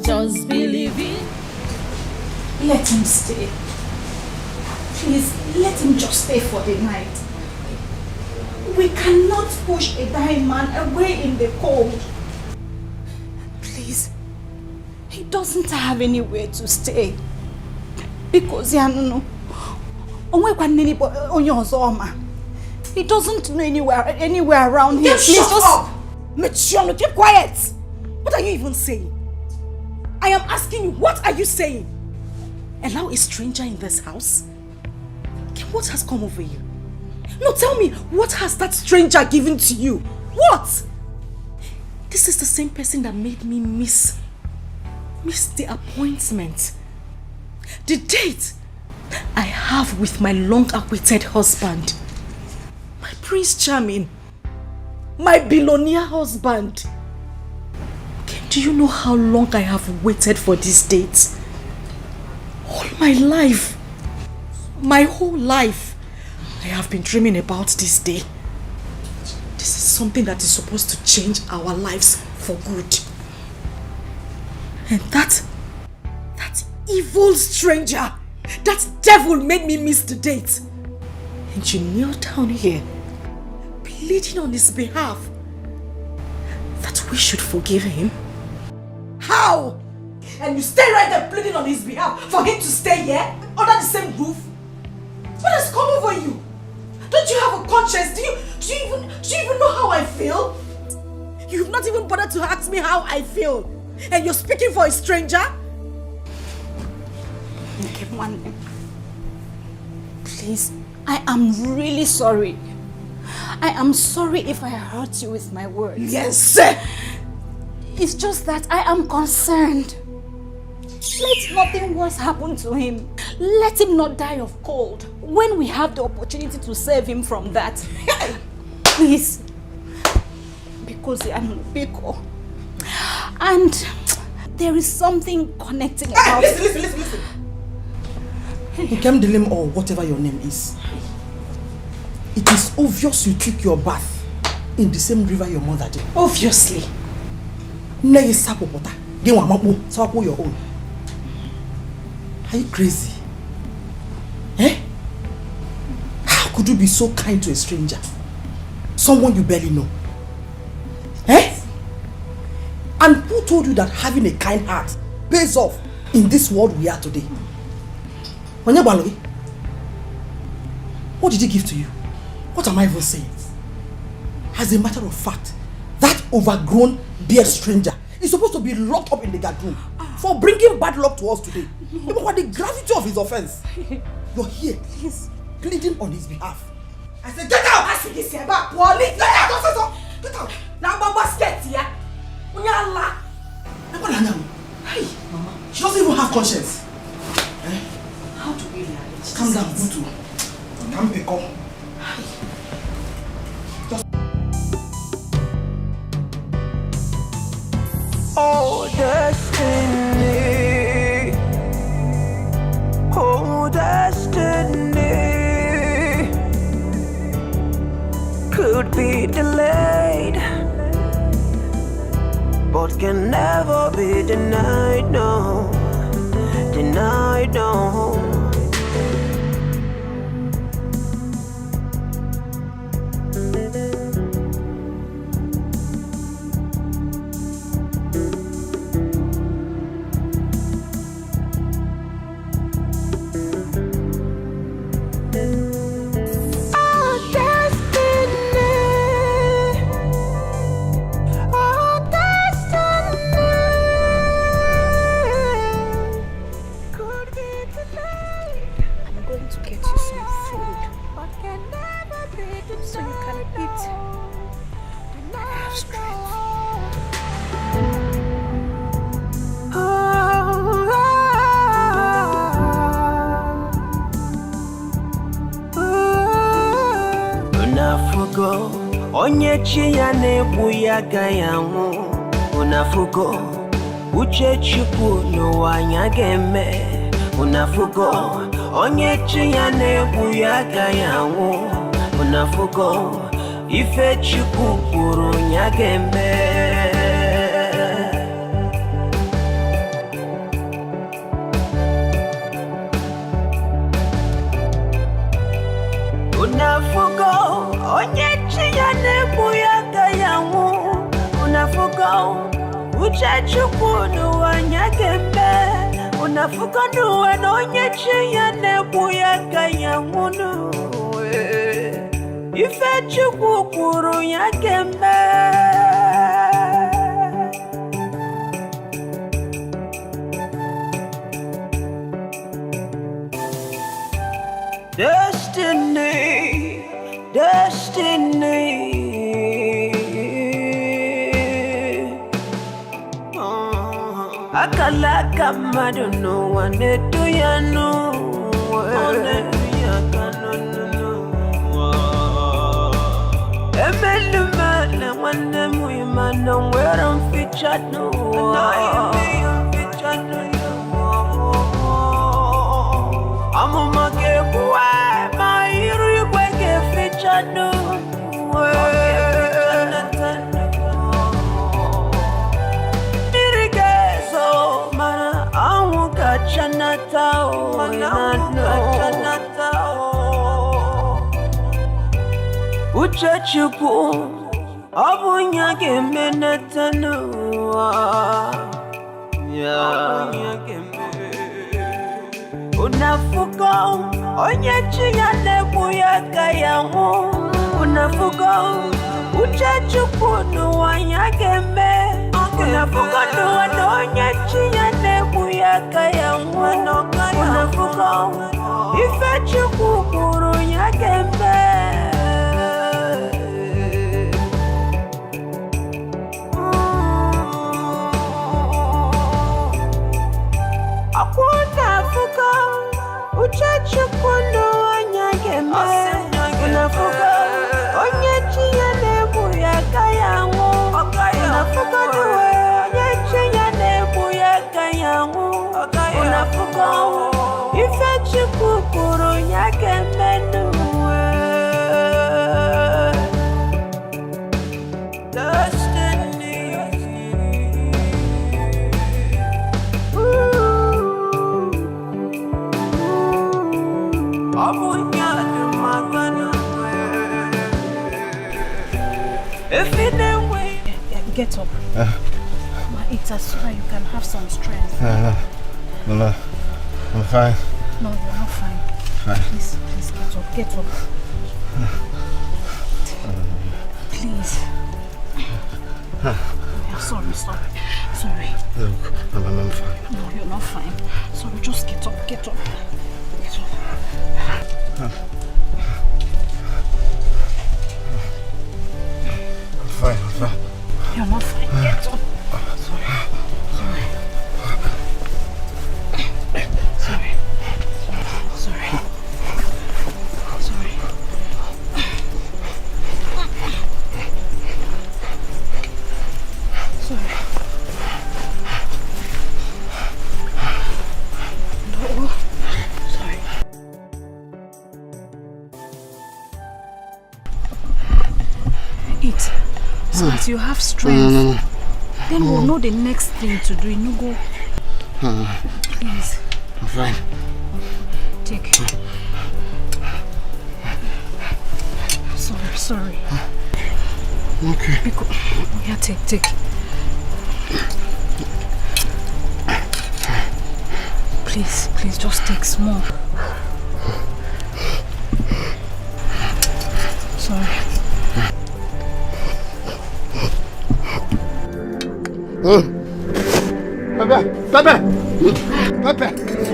Just believe it. Let him stay. Please, let him just stay for the night. We cannot push a dying man away in the cold. Please, he doesn't have anywhere to stay. Because he doesn't know anywhere around here. Please shut up! Michionne, keep quiet! What are you even saying? I am asking you, what are you saying? Allow a stranger in this house? What has come over you? No, tell me, what has that stranger given to you? What? This is the same person that made me miss the appointment. The date I have with my long-awaited husband. My Prince Charming. My billionaire husband. Do you know how long I have waited for this date? All my life. My whole life. I have been dreaming about this day. This is something that is supposed to change our lives for good. And that evil stranger, that devil made me miss the date. And you kneel down here, pleading on his behalf. that we should forgive him? How? And you stay right there pleading on his behalf for him to stay here under the same roof? What has come over you? Don't you have a conscience? Do you even know how I feel? You've not even bothered to ask me how I feel. And you're speaking for a stranger? Okay, man. Please, I am really sorry. I am sorry if I hurt you with my words. Yes! It's just that I am concerned. Let nothing worse happen to him. Let him not die of cold when we have the opportunity to save him from that. Please. Because I am Biko. And there is something connecting about... Listen. Ukemdilim or whatever your name is. It is obvious you took your bath in the same river your mother did. Obviously. Your own. Are you crazy? Eh? How could you be so kind to a stranger? Someone you barely know. Eh? And who told you that having a kind heart pays off in this world we are today? What did he give to you? What am I even saying? As a matter of fact, that overgrown dear stranger is supposed to be locked up in the guard room for bringing bad luck to us today. Even what the gravity of his offense. You're here, pleading on his behalf. I said, get out! I said, this here back, Wally! Get out! Don't say so! Get out! Now, Baba, get here! Unyala! Hey, Mama. She doesn't even have conscience. Eh? How do we realize? Calm down, Butu. Come, Peko. Oh, destiny. Oh, destiny. Could be delayed, but can never be denied, no. Denied, no. Onyechi ya nebu ya gayangu unafugo uche chukwu n'ụwa nya ga-eme unafugo onyechi ya nebu ya gayangu unafugo ife chukwu kwuru nya ga-eme unafugo onyechi ya nebu ya gayangu unafugo uche chukwu n'ụwa nya ga-eme unafugo n'ụwa na onyechi ya nebu ya gayangu ife chukwu kwuru ya ga-eme Destiny, destiny. Akala kamado no one do ya no. Emeluma na one muy man no where I'm featured no. I'm a mage boy, my hero get featured no. Mirigezo, mana amuka chanatao, chanatao. Uche chukwu, Abunya kemenetanu unafuka onyechi ya nebu ya kayamu unafuka uchachukunu wanyakeme unafuka nuwa onyechi ya nebu ya kayamu unafuka ifechukukuru yakeme unafuka uchachukunu wanyakeme unafuka onyechi ya nebu ya kayamu unafuka nuwe onyechi ya nebu ya kayamu unafuka ifechukukuru yakeme nuwe Get up. It's as so that you can have some strength. No, I'm fine. No, you're not fine. Fine. Please get up. Get up. Please. Sorry. Look, I'm fine. No, you're not fine. Sorry, just get up. Get up. I'm fine. You're not fine. Get up. Sorry. Eat so that you have strength. No. Then we'll know the next thing to do. You go. Please. I'm fine. Take. Sorry. Okay. Yeah, take. Please, just take small. Sorry. Pepe.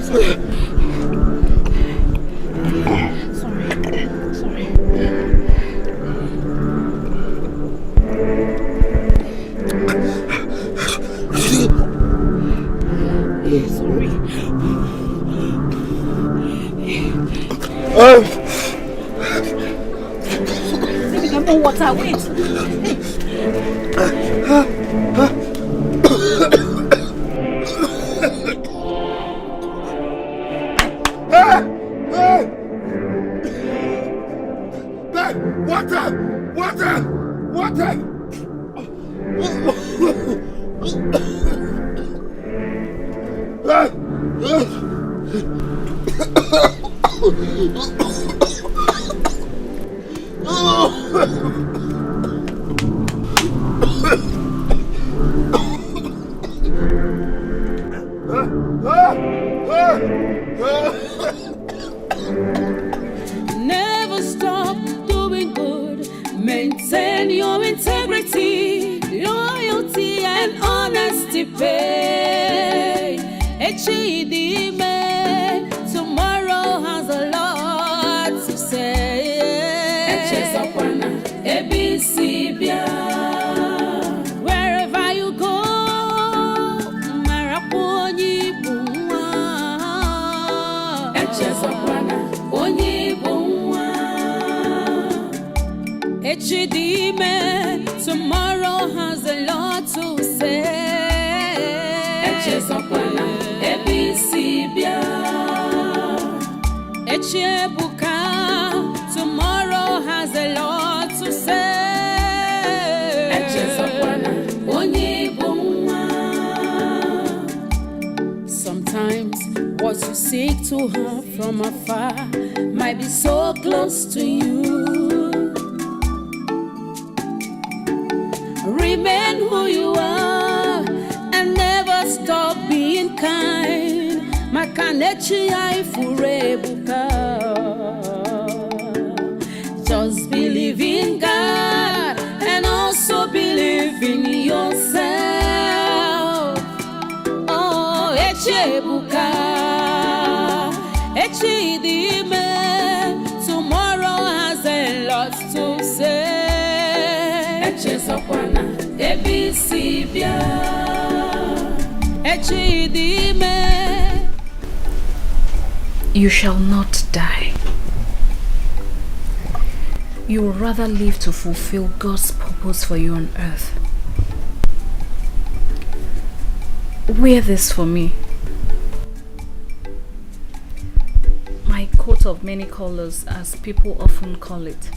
Sorry. Water, wait. Water! Never stop doing good. Maintain your integrity, loyalty, and honesty. Pay. Tomorrow has a lot to say. Wherever you go, tomorrow has a lot to say. Tomorrow has a lot to say. Sometimes what you seek to have from afar might be so close to you. who you are and never stop being kind. Makanechi Aifurebuka. Just believe in God and also believe in yourself. Oh, Echebuka, Echidime. Tomorrow has a lot to say. Echezokwana, Ebisibia, Echidime. You shall not die. You will rather live to fulfill God's purpose for you on earth. Wear this for me. My coat of many colors, as people often call it.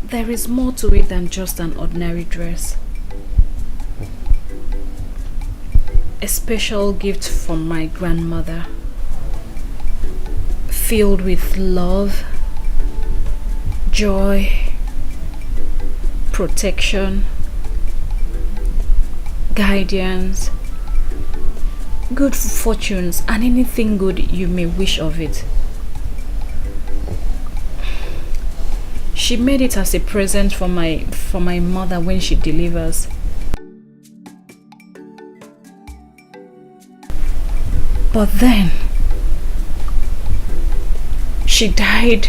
There is more to it than just an ordinary dress. A special gift from my grandmother, filled with love, joy, protection, guidance, good fortunes, and anything good you may wish of it. She made it as a present for my mother when she delivers. But then she died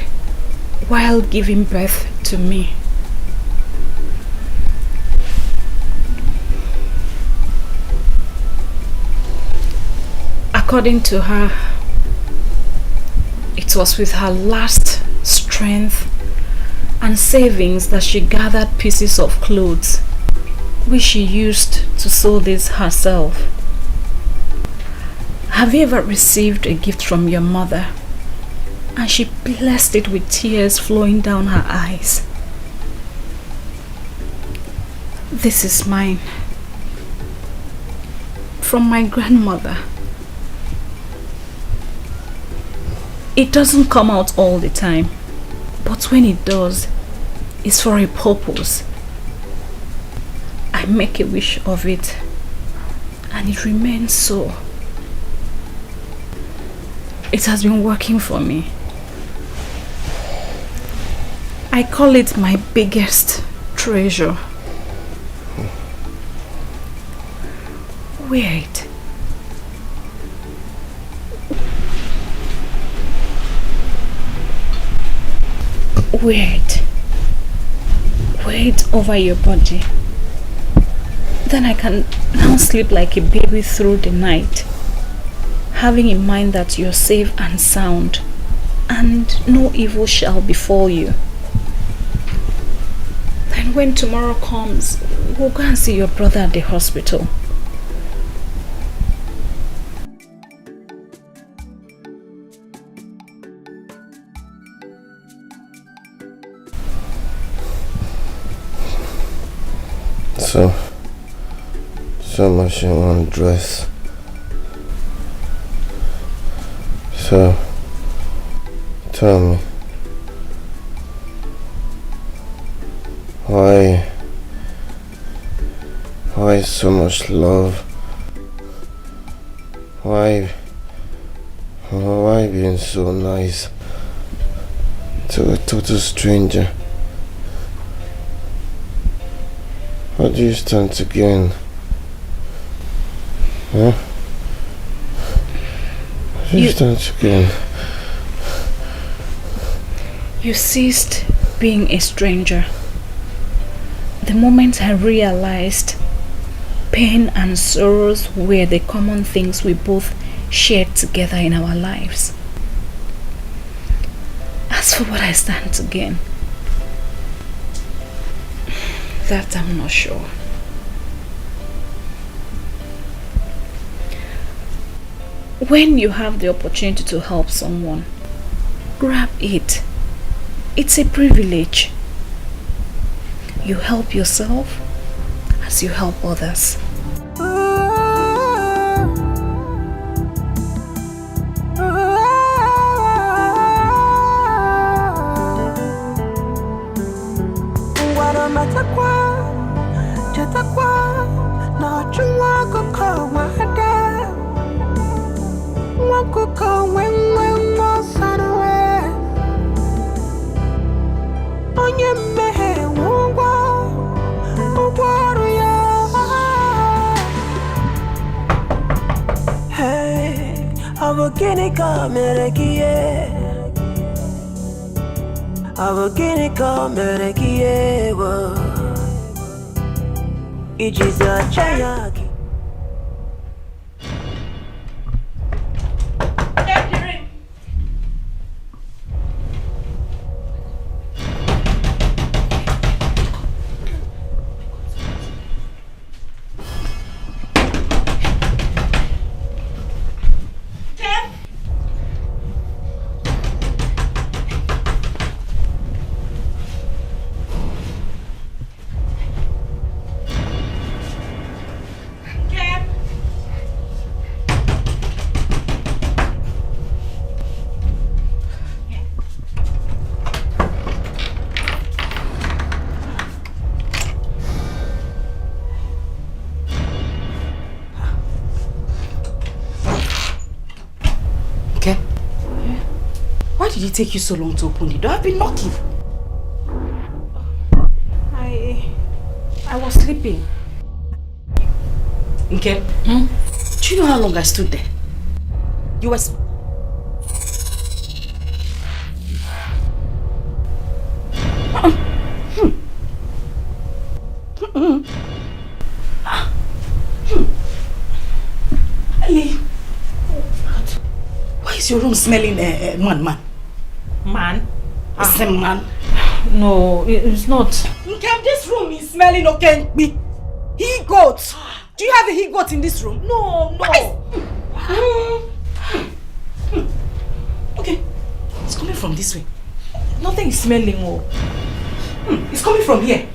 while giving birth to me. According to her, it was with her last strength and savings that she gathered pieces of clothes, which she used to sew this herself. Have you ever received a gift from your mother and she blessed it with tears flowing down her eyes? This is mine, from my grandmother. It doesn't come out all the time, but when it does, it's for a purpose. I make a wish of it, and it remains so. It has been working for me. I call it my biggest treasure. Wear it. Wear it. Wear it over your body. Then I can now sleep like a baby through the night, having in mind that you're safe and sound, and no evil shall befall you. Then when tomorrow comes, we'll go and see your brother at the hospital. So much in one dress. So, tell me, why so much love? Why being so nice to a total stranger? How do you stand again? Huh? How do you stand again? You ceased being a stranger the moment I realized pain and sorrows were the common things we both shared together in our lives. As for what I stand to gain, that I'm not sure. When you have the opportunity to help someone, grab it. It's a privilege. You help yourself as you help others. What am I Why did it take you so long to open the door? I've been knocking. I was sleeping. Okay? Do you know how long I stood there? You was... Why is your room smelling man? Man? It's a man. No, it's not. Nkem, this room is smelling okay. He goat. Do you have a he goat in this room? No. Okay, it's coming from this way. Nothing is smelling. It's coming from here.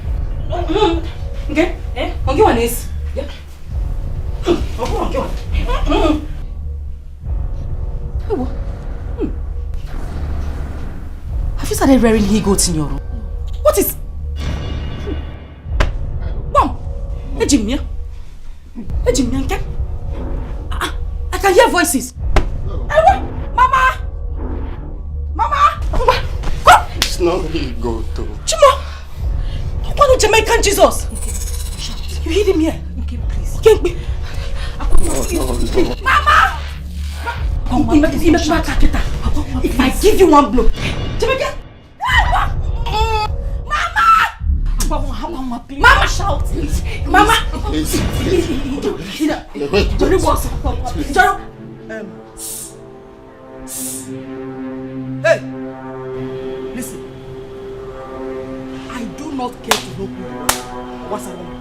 Okay? Okay, one is. Yeah. Okay, one. Have you started wearing he goats in your room? What is? Mom! Hey, Jimmy. I can hear voices. Mama! It's not he goat though. Chimo! What a Jamaican Jesus! You hid him here. Okay, please. Okay, No. Mama! If I give you one blow, Jamaican! Mama, please. Mama, shout! Mama! Please. Hey! Listen. I do not care to know who you are. What's wrong?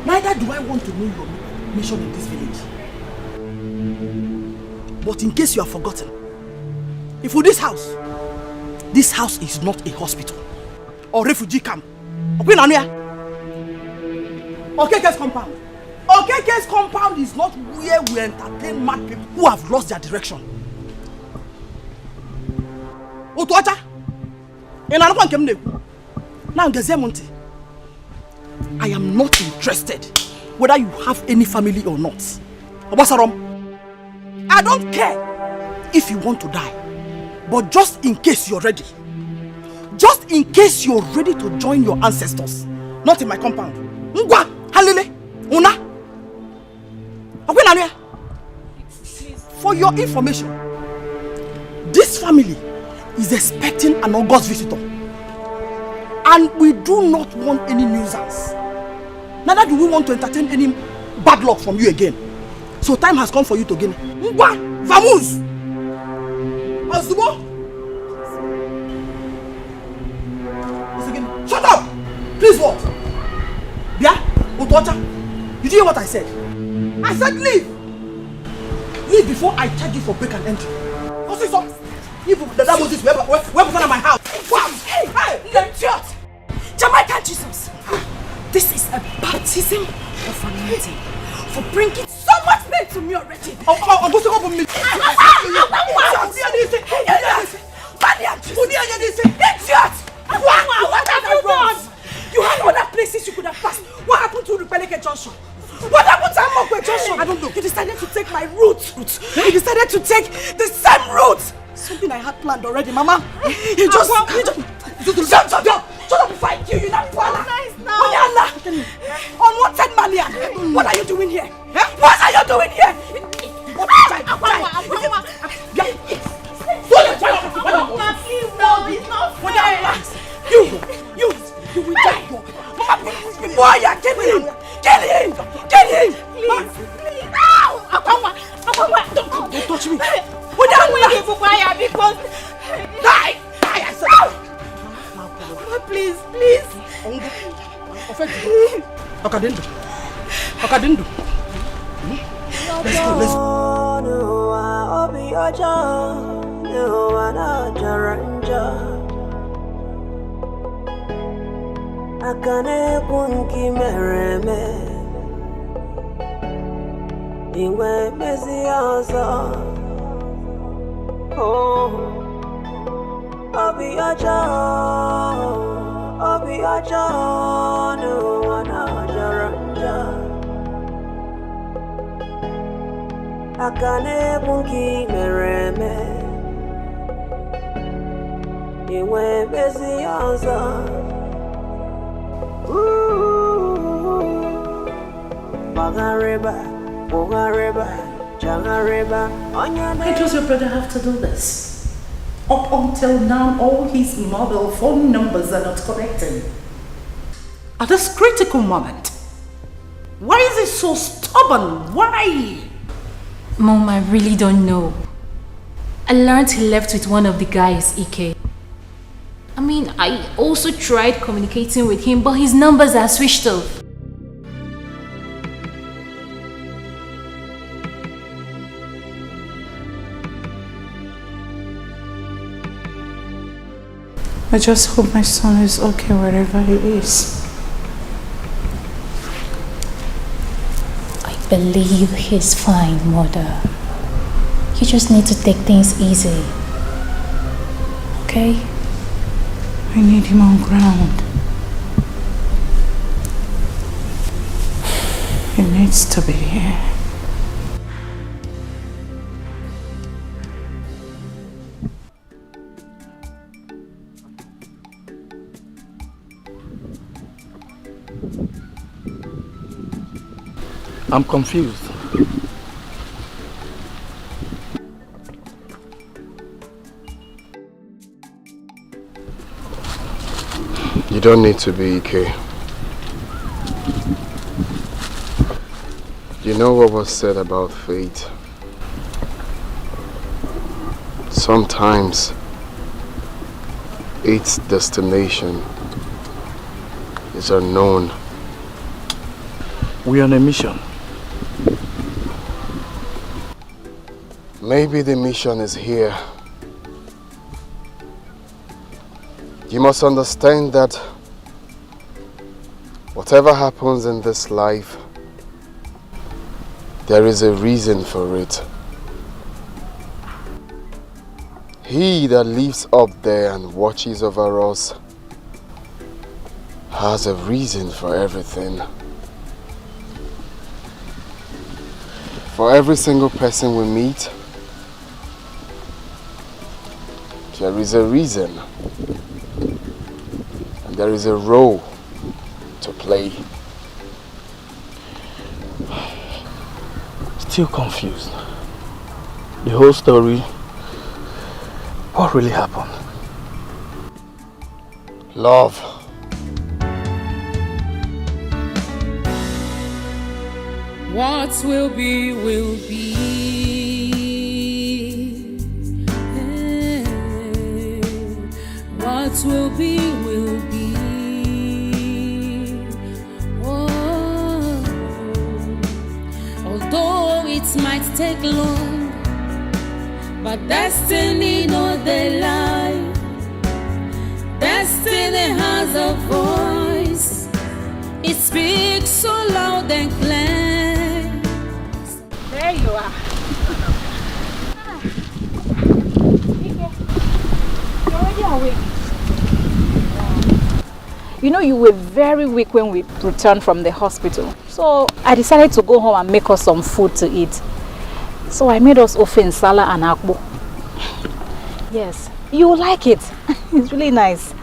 Neither do I want to know your mission in this village. But in case you have forgotten, if for this house is not a hospital or refugee camp. OKK's compound. OKK's compound is not where we entertain mad people who have lost their direction. Otuacha, I am not interested whether you have any family or not. Obasarom, I don't care if you want to die, but just in case you're ready, just in case you're ready to join your ancestors, not in my compound. Ngwa, halele, una. For your information, this family is expecting an August visitor, and we do not want any nuisance. Neither do we want to entertain any bad luck from you again. So time has come for you to gain. Ngwa, vamos. Azubo. Shut up! Please what? Yeah? Otocha? Did you hear what I said? I said leave! Leave before I charge you for break and entry. What's this up? If the devil is where put my house. Hey! Idiot! Jamaican Jesus! This is a baptism of anointing for bringing so much pain to me already. Idiot! What have you done? You had other places you could have passed. What happened to Rupeleke Junction? What happened to Amokwe Joshua? I don't know. You decided to take my route. You decided to take the same route. Something I had planned already, Mama. You just... Shut up before I kill you now. Unwanted Malian. What are you doing here? What are you doing here? You will die. Mama, boy, kill him. Kill him. Please. Don't touch me. Because die. Please. Okadindu. Let's go. Akane kunki mereme Iwe mesiaza Oh Obiaja No anajaranja Akane kunki mereme Iwe mesiaza Why does your brother have to do this? Up until now, all his mobile phone numbers are not connecting. At this critical moment, why is he so stubborn? Why? Mom, I really don't know. I learned he left with one of the guys, Ike. I mean, I also tried communicating with him, but his numbers are switched off. I just hope my son is okay wherever he is. I believe he's fine, Mother. You just need to take things easy. Okay? I need him on ground. He needs to be here. I'm confused. You don't need to be, Ike. You know what was said about fate? Sometimes its destination is unknown. We are on a mission. Maybe the mission is here. You must understand that whatever happens in this life, there is a reason for it. He that lives up there and watches over us has a reason for everything. For every single person we meet, there is a reason. And there is a role to play. Still confused. The whole story. What really happened? Love. What will be, will be. What will be, will be. Oh. Although it might take long, but destiny no they lie. Destiny has a voice. It speaks so loud and clear. There you are. You're already awake. You know, you were very weak when we returned from the hospital. So I decided to go home and make us some food to eat. So I made us ofe nsala and akpu. Yes, you will like it. It's really nice.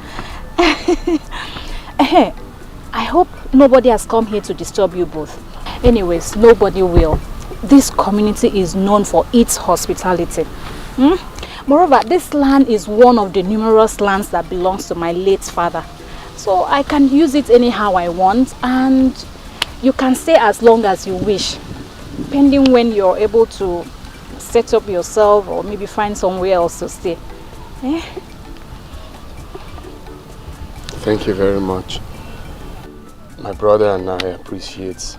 I hope nobody has come here to disturb you both. Anyways, nobody will. This community is known for its hospitality. Moreover, this land is one of the numerous lands that belongs to my late father. So I can use it anyhow I want, and you can stay as long as you wish, depending when you're able to set up yourself or maybe find somewhere else to stay. Thank you very much. My brother and I appreciate.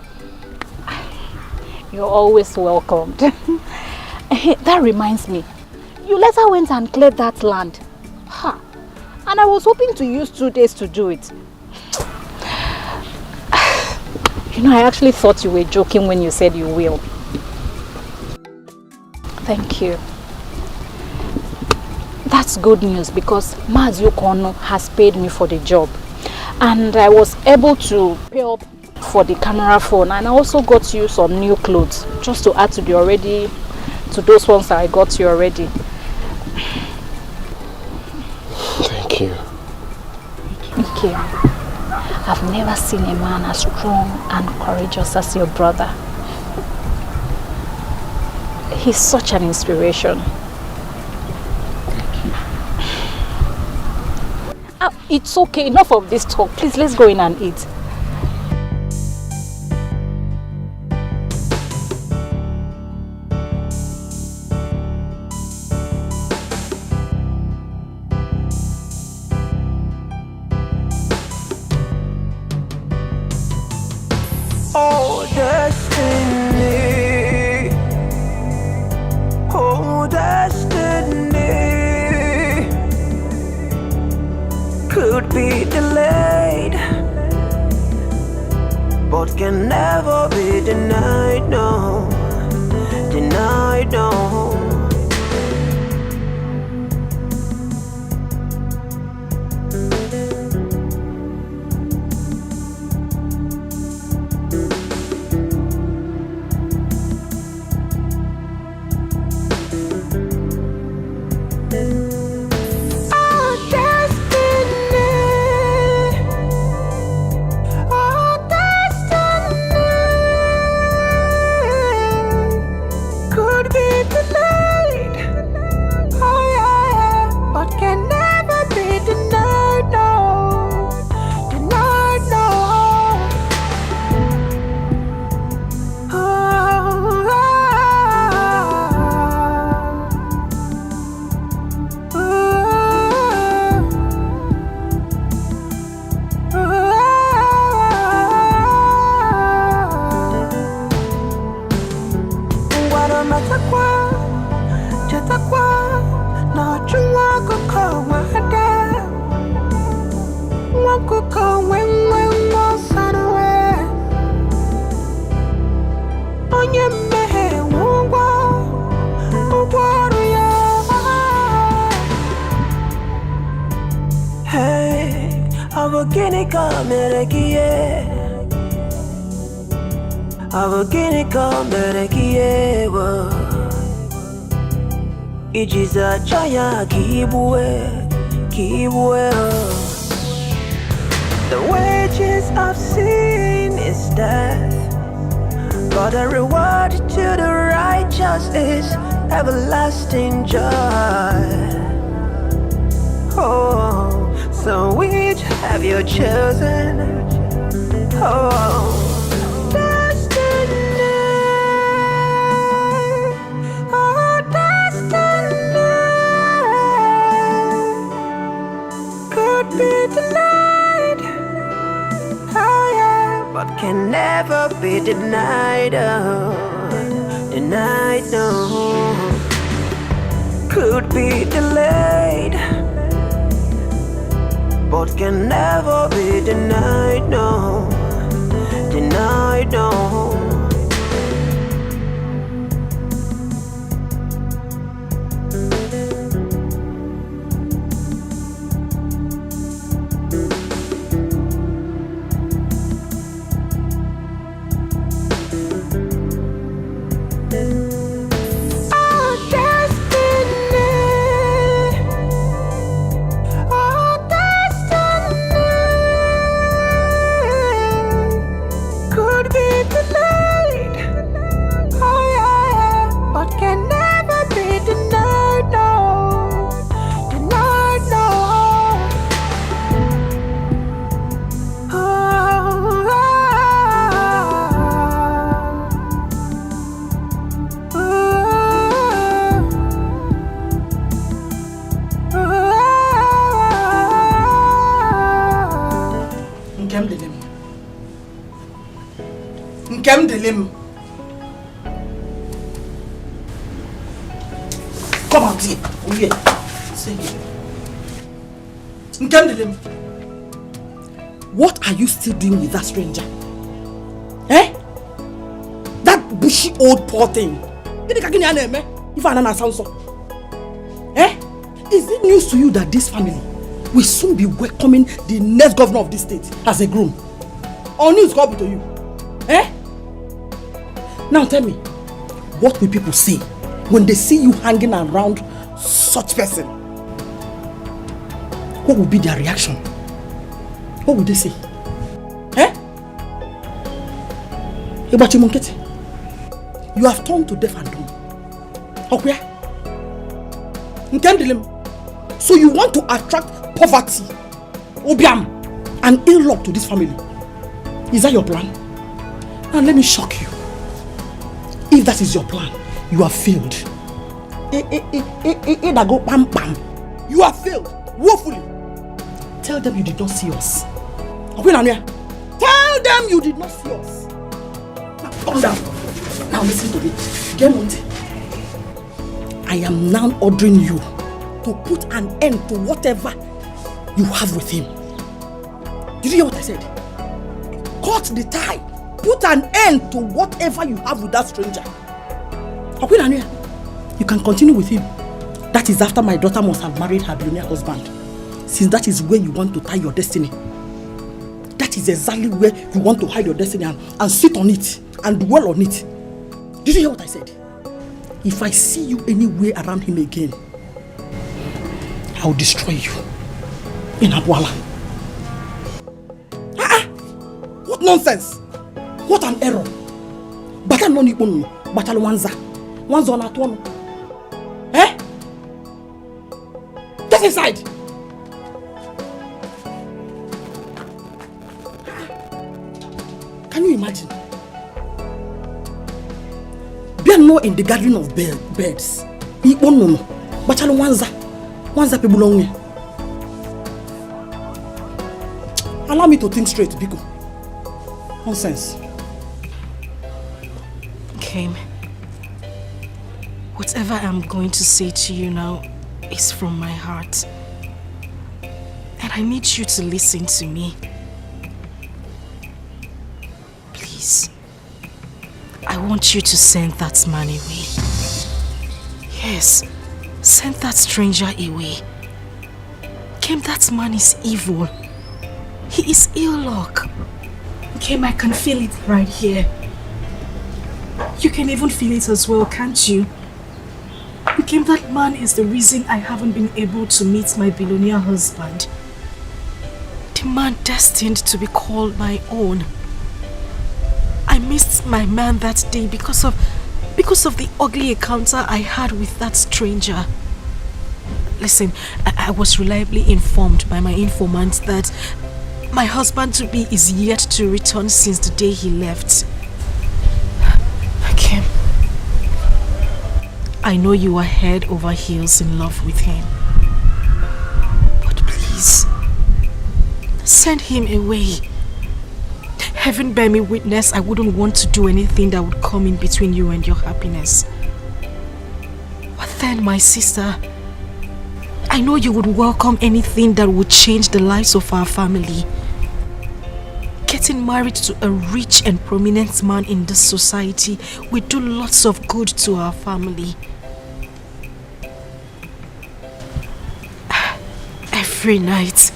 You're always welcomed. That reminds me, you later went and cleared that land. And I was hoping to use 2 days to do it. You know, I actually thought you were joking when you said you will. Thank you. That's good news because Mazi Okono has paid me for the job. And I was able to pay up for the camera phone, and I also got you some new clothes just to add to those ones that I got you already. Thank you. Thank you. I've never seen a man as strong and courageous as your brother. He's such an inspiration. It's okay, enough of this talk. Please, let's go in and eat. Oh, destiny. Oh, destiny. Could be delayed, but can never be denied, no. Denied, no. Ijiza chaya kibwe. The wages of sin is death, but the reward to the righteous is everlasting joy. Oh, so which have you chosen? Oh, but can never be denied, oh, denied, no. Could be delayed, but can never be denied, no. Denied, no. Nkem Delim. Come out here. Oh yeah. Say it. Nkem Delim. What are you still doing with that stranger? Eh? That bushy old poor thing. If I don't sound so. Eh? Is it news to you that this family will soon be welcoming the next governor of this state as a groom? Or news come to you? Eh? Now tell me, what will people say when they see you hanging around such person? What will be their reaction? What would they say? Eh? You have turned to deaf and dumb. Okay? So you want to attract poverty, obiam, and ill luck to this family? Is that your plan? And let me shock you. If that is your plan, you have failed. You have failed woefully. Tell them you did not see us. Tell them you did not see us. Now calm down. Now listen to me. Get on. I am now ordering you to put an end to whatever you have with him. Did you hear what I said? Cut the tie. Put an end to whatever you have with that stranger. You can continue with him. That is after my daughter must have married her billionaire husband. Since that is where you want to tie your destiny. That is exactly where you want to hide your destiny and sit on it and dwell on it. Did you hear what I said? If I see you anywhere around him again, I will destroy you in Abuala. What nonsense! What an error! Bata no ni onu, bata wanza na tuonu. Eh? Get inside! Can you imagine? Be no in the garden of birds. Ni onu, bata wanza pebulongwe. Allow me to think straight, Biko. Nonsense. Kim, whatever I'm going to say to you now is from my heart. And I need you to listen to me. Please. I want you to send that man away. Yes, send that stranger away. Kim, that man is evil. He is ill luck. Kim, I can feel it right here. You can even feel it as well, can't you? Kim, that man is the reason I haven't been able to meet my billionaire husband. The man destined to be called my own. I missed my man that day because of the ugly encounter I had with that stranger. Listen, I was reliably informed by my informant that my husband-to-be is yet to return since the day he left. Kim, I know you are head over heels in love with him. But please, send him away. Heaven bear me witness, I wouldn't want to do anything that would come in between you and your happiness. But then, my sister, I know you would welcome anything that would change the lives of our family. Getting married to a rich and prominent man in this society will do lots of good to our family. Every night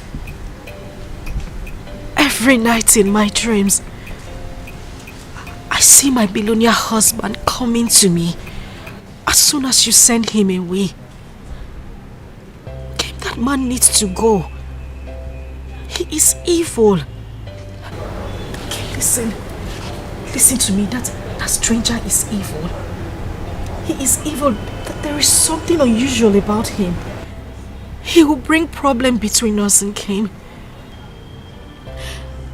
in my dreams, I see my billionaire husband coming to me as soon as you send him away. That man needs to go. He is evil. Listen to me. That stranger is evil. He is evil. There is something unusual about him. He will bring problem between us and Kim.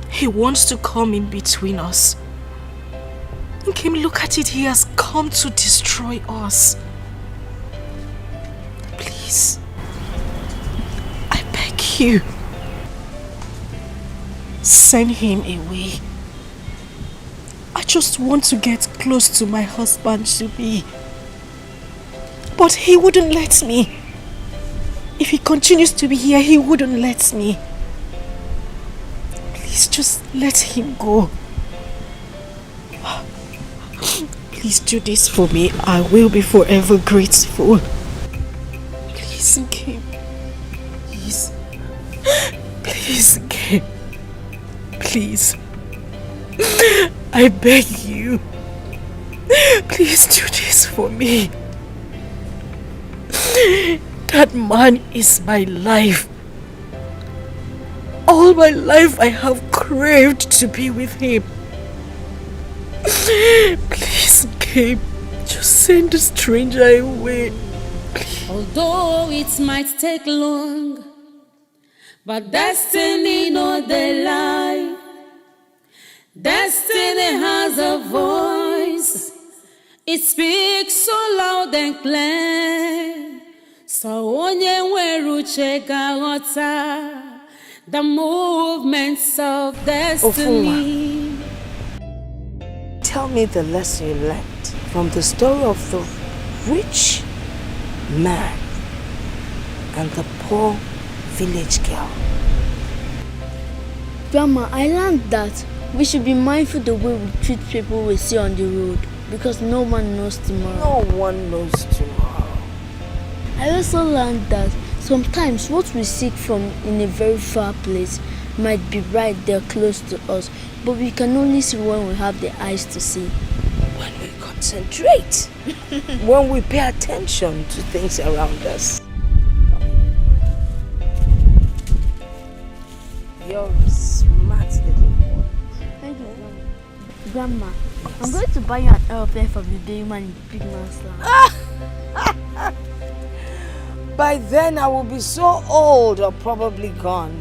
He wants to come in between us. And Kim, look at it. He has come to destroy us. Please. I beg you. Send him away. I just want to get close to my husband to be. But he wouldn't let me. If he continues to be here, he wouldn't let me. Please just let him go. Please do this for me. I will be forever grateful. Please, Kim. Please. Please, Kim. Please. I beg you. Please do this for me. That man is my life. All my life I have craved to be with him. Please, Gabe, just send the stranger away. Please. Although it might take long, but destiny no dey lie. Destiny has a voice. It speaks so loud and clear. So onye nwere uche ga-aghọta the movements of destiny. Tell me the lesson you learned from the story of the rich man and the poor village girl. Grandma, I learned that we should be mindful the way we treat people we see on the road, because no one knows tomorrow. No one knows tomorrow. I also learned that sometimes what we seek from in a very far place might be right there close to us, but we can only see when we have the eyes to see. When we concentrate. When we pay attention to things around us. You're a smart little boy. Thank you, Grandma. Yes. I'm going to buy you an aeroplane from the day man in the big man's land. By then I will be so old or probably gone.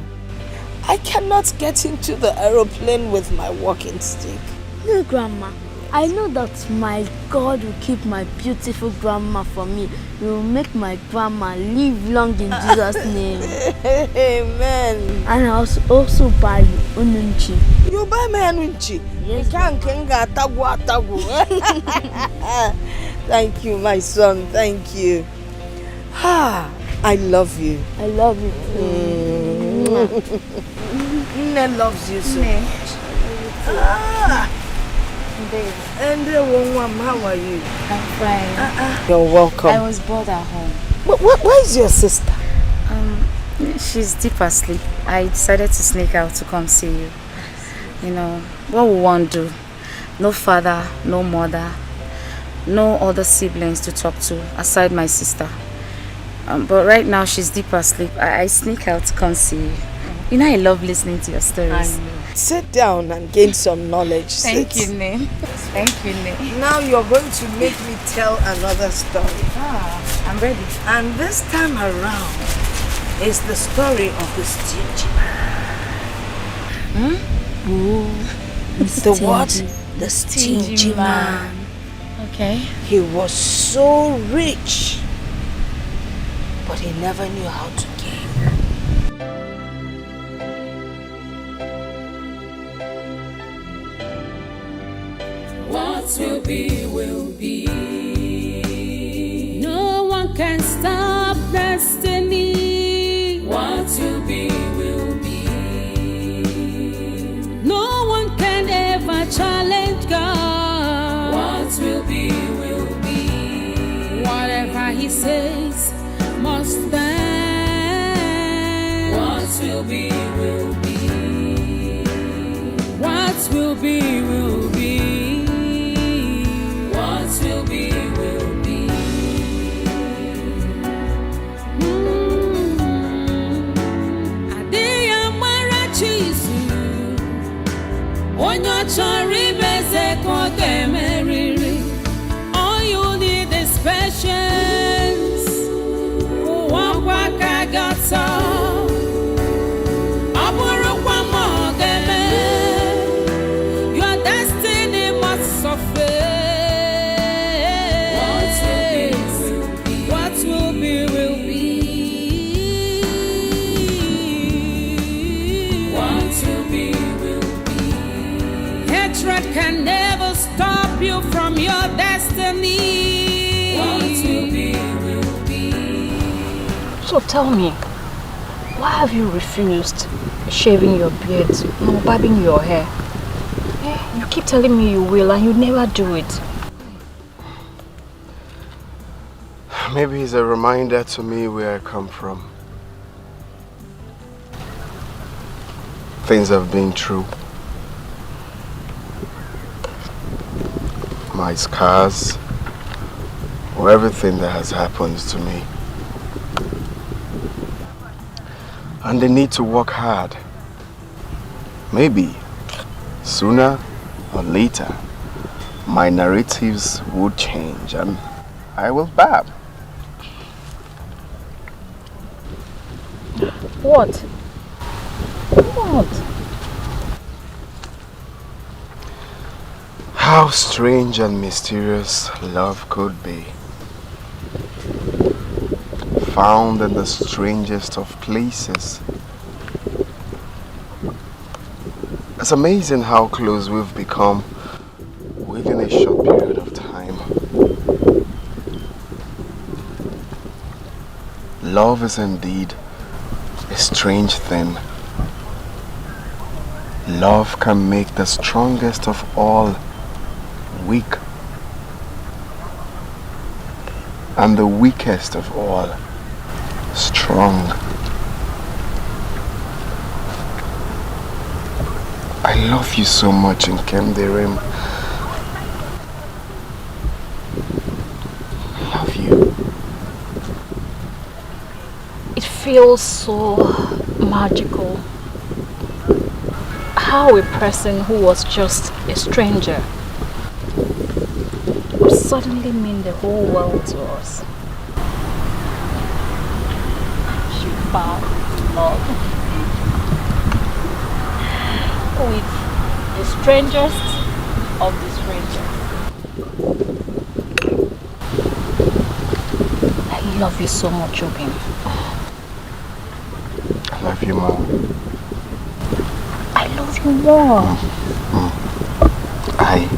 I cannot get into the aeroplane with my walking stick. No, Grandma. I know that my God will keep my beautiful grandma for me. He will make my grandma live long in Jesus' name. Amen. And I'll also buy you ununchi. You buy me ununchi? Yes. Thank you, my son. Thank you. I love you. I love you too. Nne loves you so much. And how are you? I'm fine. You're welcome. I was bored at home. Where is your sister? She's deep asleep. I decided to sneak out to come see you. You know, what we want to do? No father, no mother, no other siblings to talk to aside my sister. But right now she's deep asleep. I sneak out to come see you. You know I love listening to your stories. Sit down and gain some knowledge. Thank you, Name. Thank you, Name. Now you're going to make me tell another story. I'm ready. And this time around is the story of the stingy man. The what? The stingy man. Okay. He was so rich, but he never knew how to give. What will be, will be. No one can stop destiny. What will be, will be. No one can ever challenge God. What will be, will be. Whatever He says must stand. What will be, will be. What will be, will be. Will be, will be. Adịya mara Chizu, onye chọrọ imeze ka ọ ga-emerịrị. All you need is patience. Ụwa ka gata. Ọ bụrụkwa ma ọ ga-eme. Your destiny must suffer. Can never stop you from your destiny. What will be, will be. So tell me, why have you refused shaving your beard and barbing your hair? You keep telling me you will and you never do it. Maybe it's a reminder to me where I come from. Things have been true. My scars, or everything that has happened to me. And they need to work hard. Maybe sooner or later, my narratives would change and I will barb. What? What? How strange and mysterious love could be. Found in the strangest of places. It's amazing how close we've become within a short period of time. Love is indeed a strange thing. Love can make the strongest of all weak, and the weakest of all strong. I love you so much, Nkemderim. I love you. It feels so magical. How a person who was just a stranger would suddenly mean the whole world to us. She found love with the strangest of the strangers. I love you so much, Obin. I love you more. I love you more. I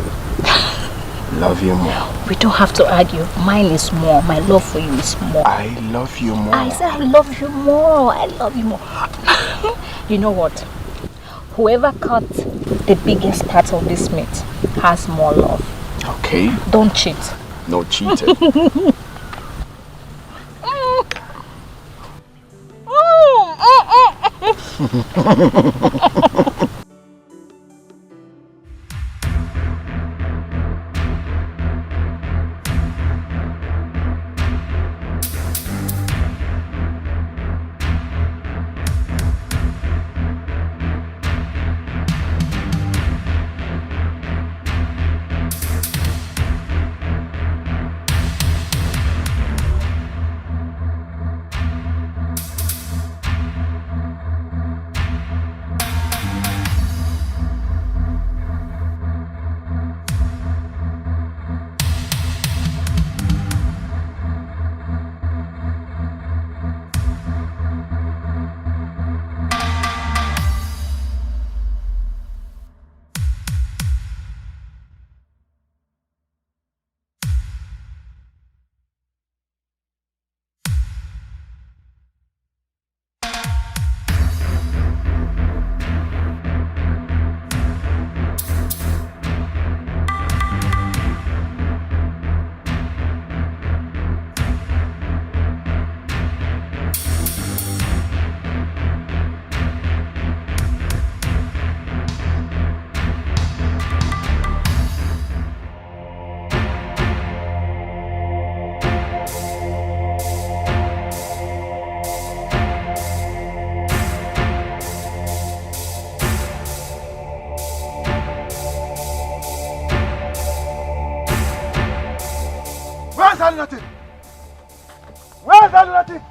love you more. We don't have to argue. Mine is more. My love for you is more. I love you more. I said I love you more. I love you more. You know what? Whoever cut the biggest part of this meat has more love. Okay. Don't cheat. No cheating. Where's that lunatic? Where's that lunatic?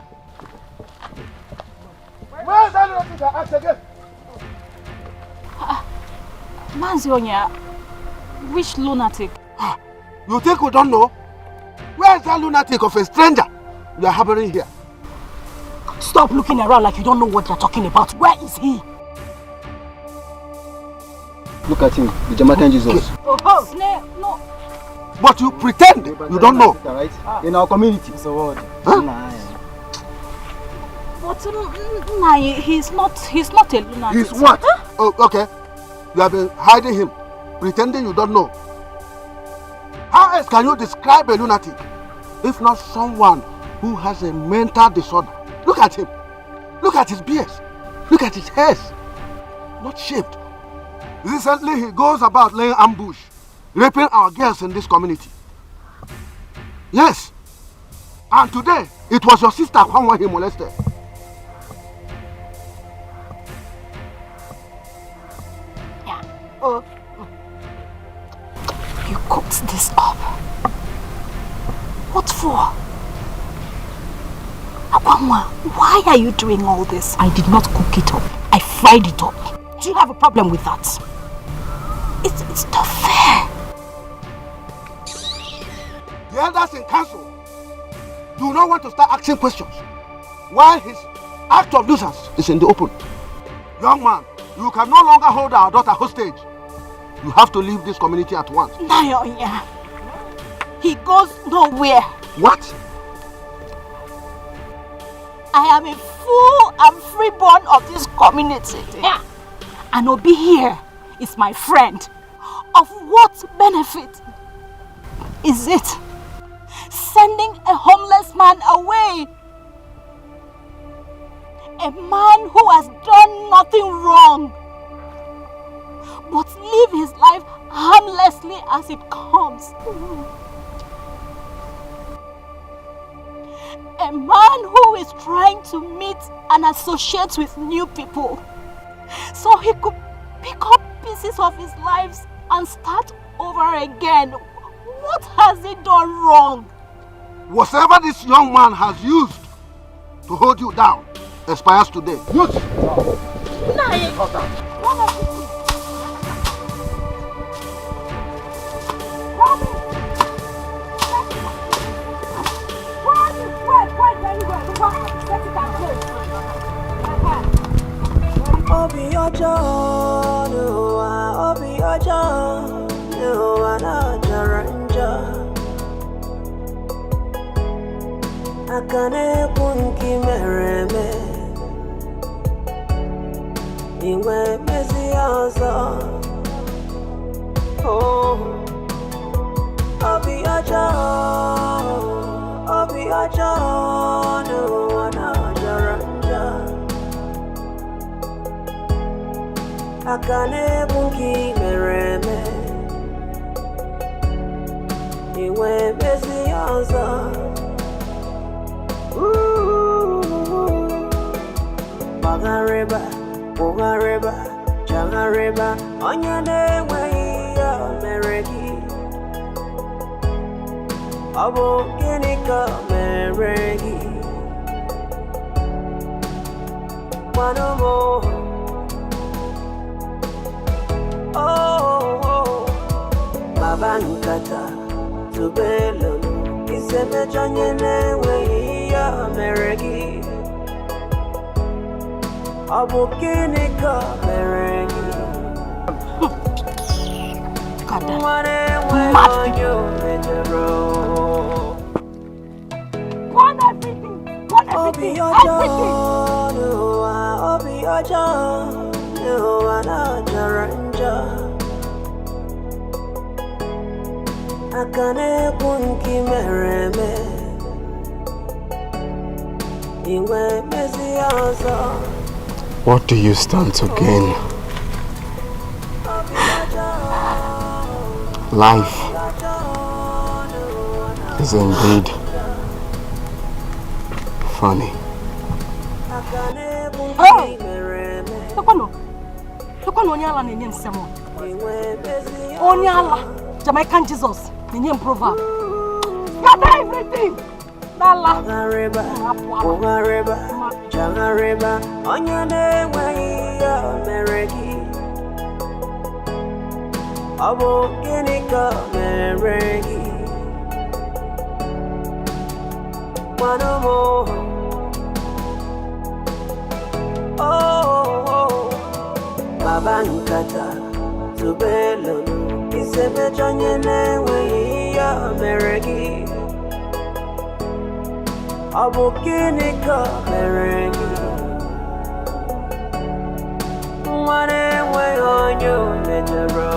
Where's that lunatic? I ask again. Manzionya, which lunatic? You think we don't know? Where's that lunatic of a stranger you are harboring here? Stop looking around like you don't know what you're talking about. Where is he? Look at him, the Jamaican Jesus. Oh, Snail, no. But you pretend you don't know. Right? In our community, so what? Huh? But he's not a lunatic. He's what? Huh? Oh, okay. You have been hiding him, pretending you don't know. How else can you describe a lunatic if not someone who has a mental disorder? Look at him. Look at his beard. Look at his hairs. Not shaved. Recently he goes about laying ambush, raping our girls in this community. Yes. And today, it was your sister Kwanwa he molested. Yeah. Oh. You cooked this up. What for? Akwanwa, why are you doing all this? I did not cook it up. I fried it up. Do you have a problem with that? It's not fair. The elders in council do not want to start asking questions while his act of nuisance is in the open. Young man, you can no longer hold our daughter hostage. You have to leave this community at once. Nayonya, he goes nowhere. What? I am a full and freeborn of this community. Yeah. And Obi here is my friend. Of what benefit is it sending a homeless man away? A man who has done nothing wrong, but live his life harmlessly as it comes. A man who is trying to meet and associate with new people so he could pick up pieces of his lives and start over again. What has he done wrong? Whatever this young man has used to hold you down expires today. Use it. Obi ojo, Obi ojo, na jaranja. Akane kunki mereme, iwe mezi ozo. Oh, Obi ojo, na jaranja. Akane bunki mereme, iwe mezi ozo. Bagareba, Jangareba, Onyane way Mereki. Abo Ginika Mereki. One more. Oh, Babankata, Tubelo, Iseme Janyane way Mereki. Abukinika meregi. Akane bunki mereme, iwe mezi ozo. What do you stand to gain? Life is indeed funny. Hey! Onyala nenye nsemo. Onyala, Jamaican Jesus, nenye proverb. Got everything. Nala. Ogareba, Jangareba, Onyane way Mereki. Abo Ginika Mereki. One more. Oh, Babankata, Tubelo, Isebechanyene we ya meregi Abukini ka meregi Mwane we onyo metero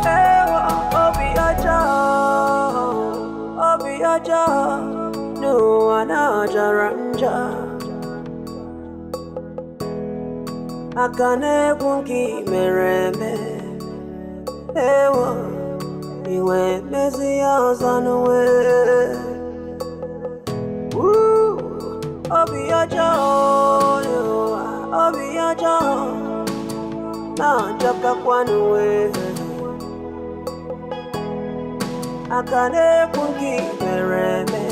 Ewa obi aja No anaja ranja Akane kunki mereme Ewa Iwe mezi ya zanwe Obi aja Na jaka kwanwe Akane kunki mereme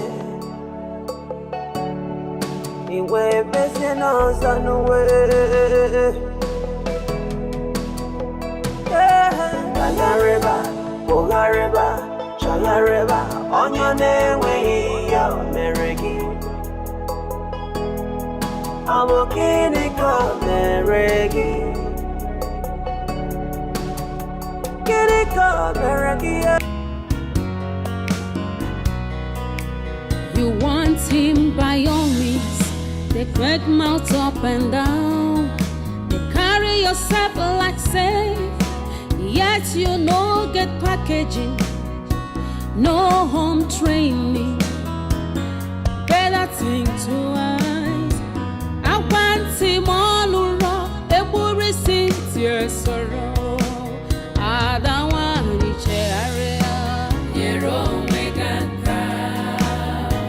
Iwe mezi na zanwe Ogareba, Chayareba, on your name, we are Meregi. I'm a Kinika Meregi. Kinika Meregi. You want him by all means. They crack mouth up and down. They carry yourself like safe. Yet you no get packaging, no home training. Better think twice. I want him all around. They will receive your sorrow. I don't want to share your own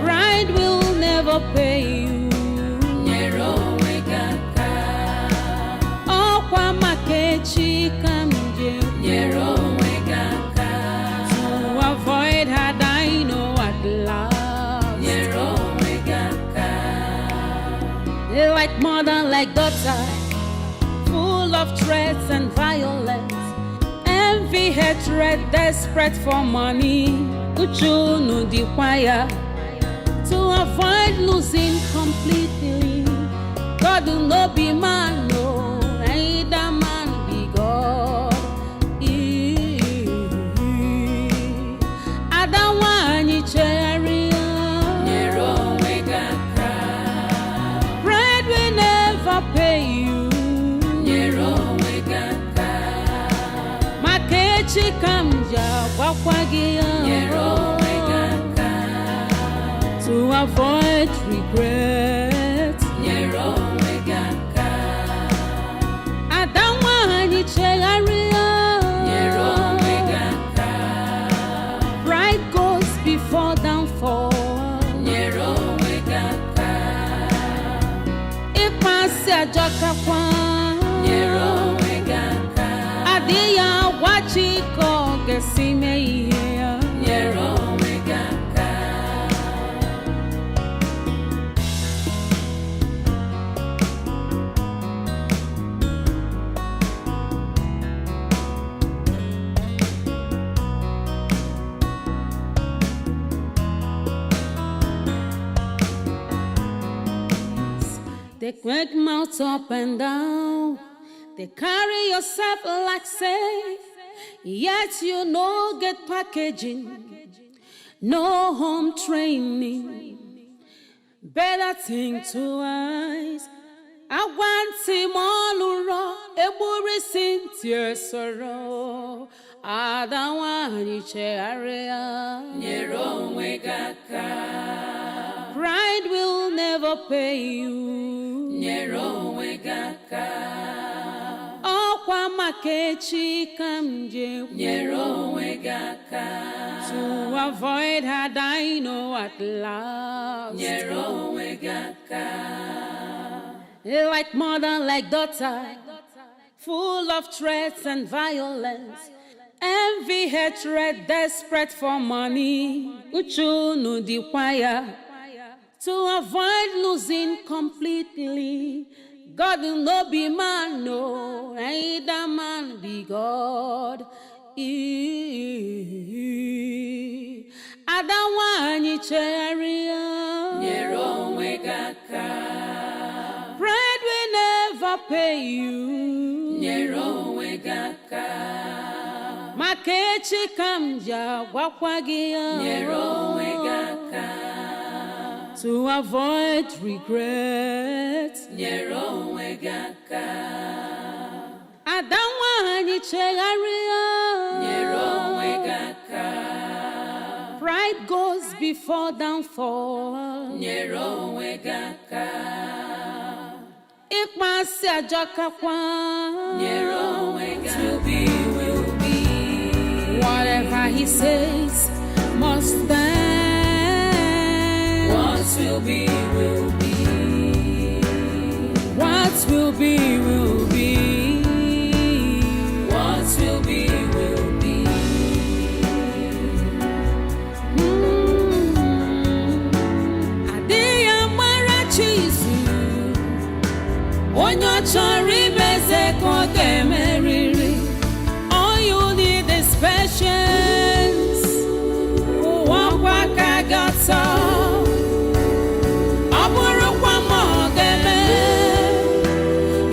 pride will never pay you. Your own oh, Kwamakechi come. To avoid her, I know at last. They like mother, like daughter, full of threats and violence, envy, hatred, desperate for money. Uchu no require to avoid losing completely. God will not be man, no, neither man be God. Bread will never pay you. Makechi kamja wakwagia to avoid regret. Adawani chegaria. Pride goes before downfall. Ajakakwa Adia wachiko gesime here. They crack mouth up and down. They carry yourself like safe. Yet you no get packaging, no home training. Better think twice. I want him all around. Able receive your sorrow. I don't want you area. Pride will never pay you. Oh, Kwamakechi kamje. To avoid her, I know at last. Like mother, like daughter, full of threats and violence, envy, hatred, desperate for money. Uchu no require to avoid losing completely. God will not be man, no, neither man be God. Adawani cheria. Bread will never pay you. Makechi kamja wakwagia. Nyero wegaka. To avoid regret. Nyero wegaka. Adamwa ni chegaria. Nyero wegaka. Pride goes before downfall. Nyero wegaka. Ikpasi ajakakwa. Nyero wegaka. Will be. Whatever he says must stand. What will be, will be. What will be, will be. What will be, will be. Adiyamara chizu. Onyo chori beze koge meriri. All you need is patience. Waka gata. Aburu kwa mogeme.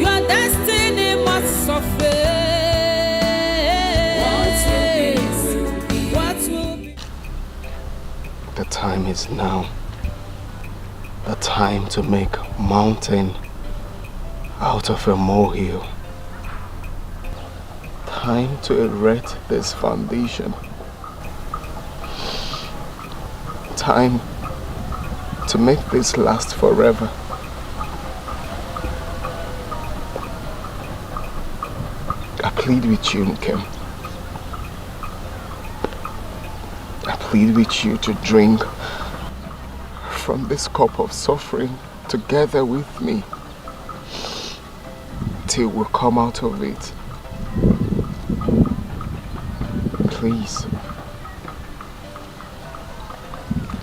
Your destiny must suffer. What will be? The time is now. The time to make mountain out of a molehill. Time to erect this foundation. Time to make this last forever. I plead with you, Nkem. I plead with you to drink from this cup of suffering together with me till we come out of it. Please.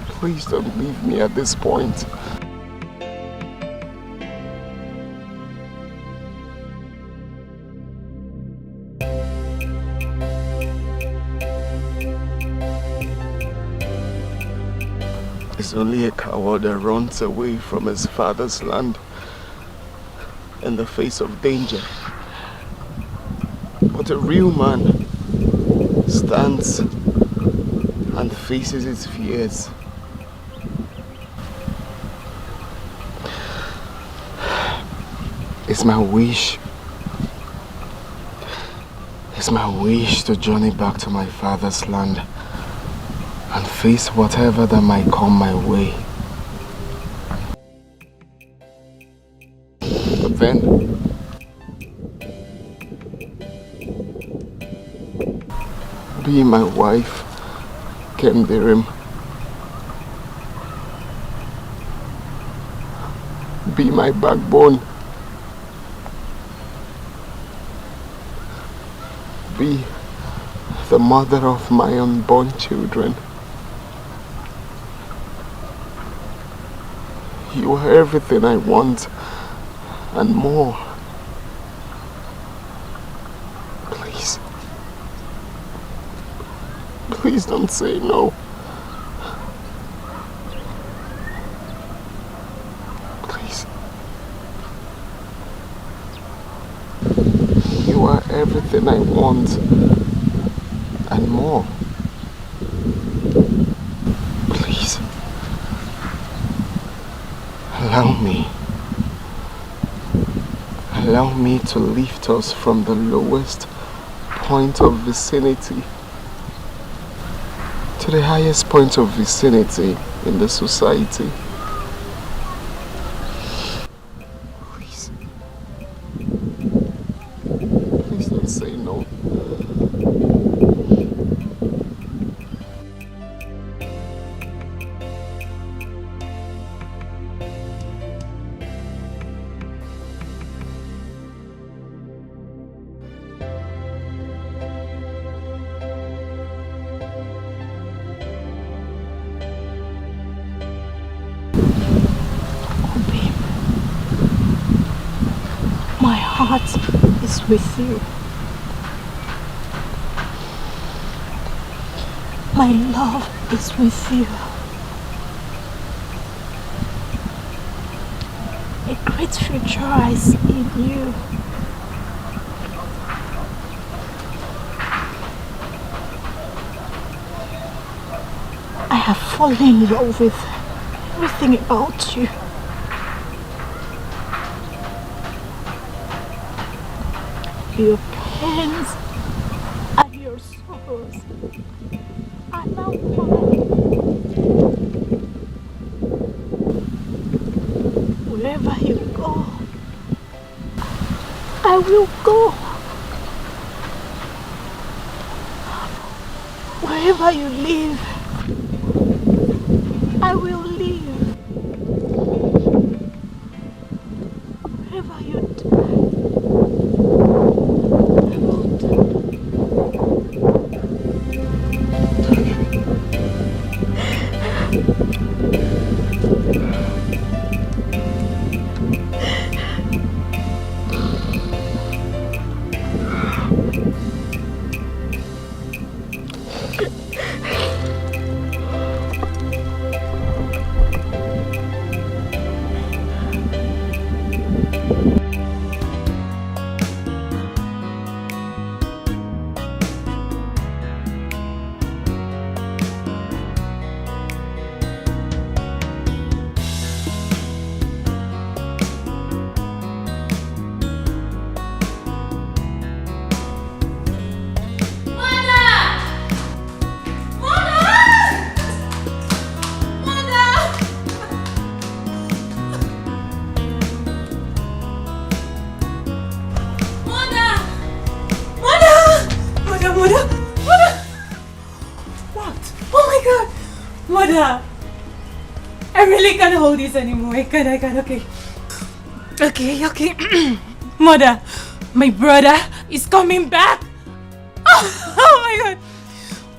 Please don't leave me at this point. It's only a coward that runs away from his father's land in the face of danger. But a real man stands and faces his fears. It's my wish to journey back to my father's land and face whatever that might come my way. But then, be my wife, Kemderim. Be my backbone. Be the mother of my unborn children. You are everything I want and more. Please. Please don't say no. Please. You are everything I want and more. Please. Allow me to lift us from the lowest point of vicinity to the highest point of vicinity in the society. Please. Please don't say no. My heart is with you. My love is with you. A great future lies in you. I have fallen in love with everything about you. Your pains and your sorrows are now mine. Wherever you go, I will go. Wherever you live, I will live. Wherever you die, I will I really can't hold this anymore. I can't, okay. Okay. Mother, my brother is coming back. Oh my God.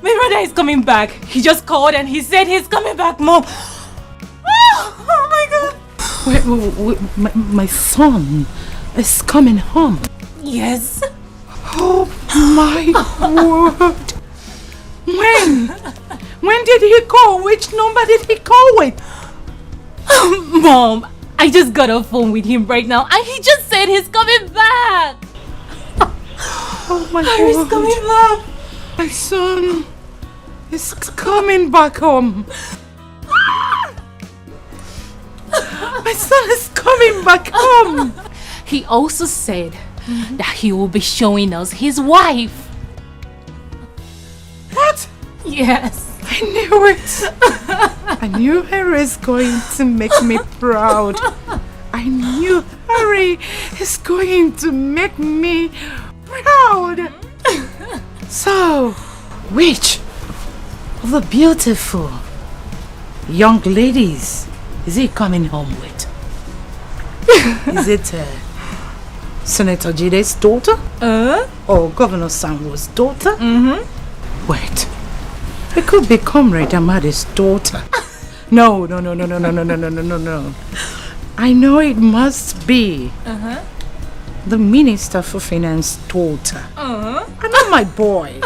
My brother is coming back. He just called and he said he's coming back, Mom. Oh my God. Wait, my son is coming home. Yes. Oh my word. When did he call? Which number did he call with? Mom, I just got off phone with him right now and he just said he's coming back. Oh my God. He's coming back. My son is coming back home. My son is coming back home. He also said that he will be showing us his wife. What? Yes. I knew it. I knew Harry is going to make me proud. I knew Harry is going to make me proud. So, which of the beautiful young ladies is he coming home with? Is it Senator Jide's daughter? Or Governor Sanwo's daughter? Wait. It could be Comrade Amadi's daughter. No. I know it must be the Minister for Finance daughter. I know my boy.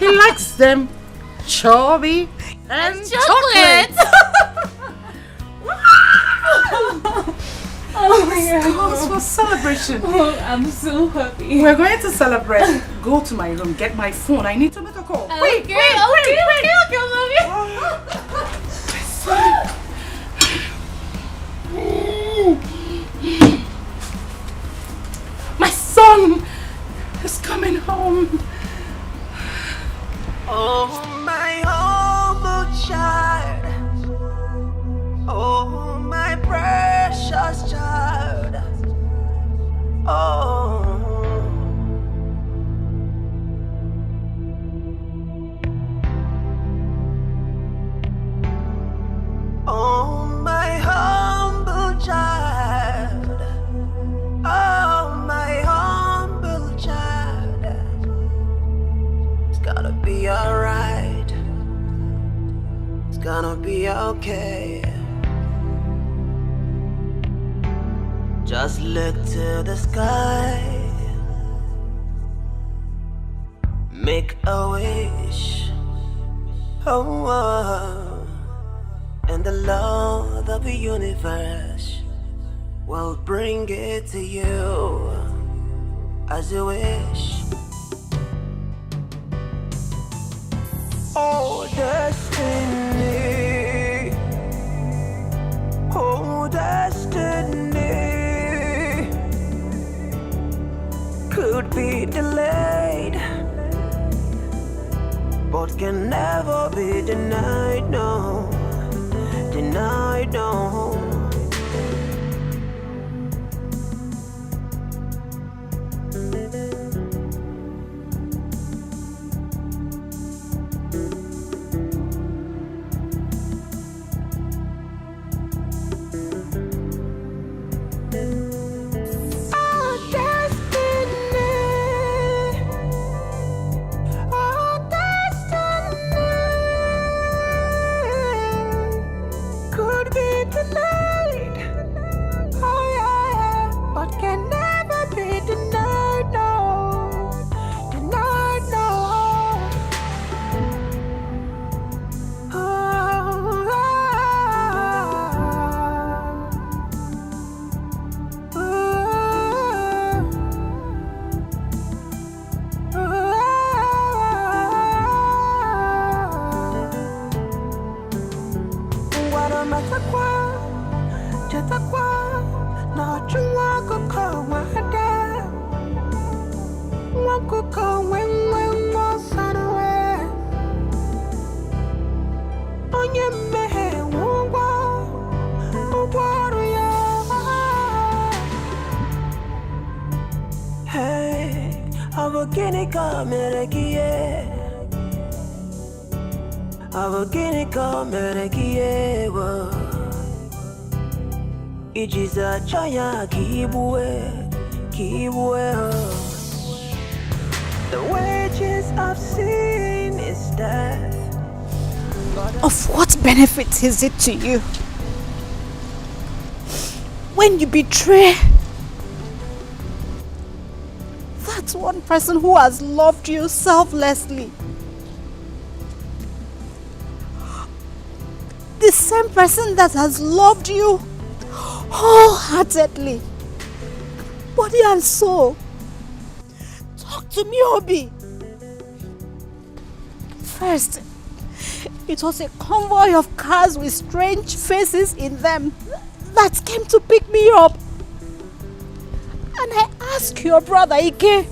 He likes them chubby and chocolate. Oh my God. Cause for celebration. Oh, I'm so happy. We're going to celebrate. Go to my room, get my phone. I need to make a call. Wait, Okay, my son is coming home. Oh, my humble child. Oh, my precious child. Oh. Oh, my humble child. Oh, my humble child. It's gonna be alright. It's gonna be okay. Just look to the sky. Make a wish. Oh. And the Lord of the universe will bring it to you as you wish. Oh, destiny. but can never be denied, no. Denied, no. Ijiza chaya kibwe. The wages of sin is death. Of what benefit is it to you when you betray that one person who has loved you selflessly? The same person that has loved you wholeheartedly, body and soul. Talk to me, Obi. First, it was a convoy of cars with strange faces in them that came to pick me up. And I asked your brother Ike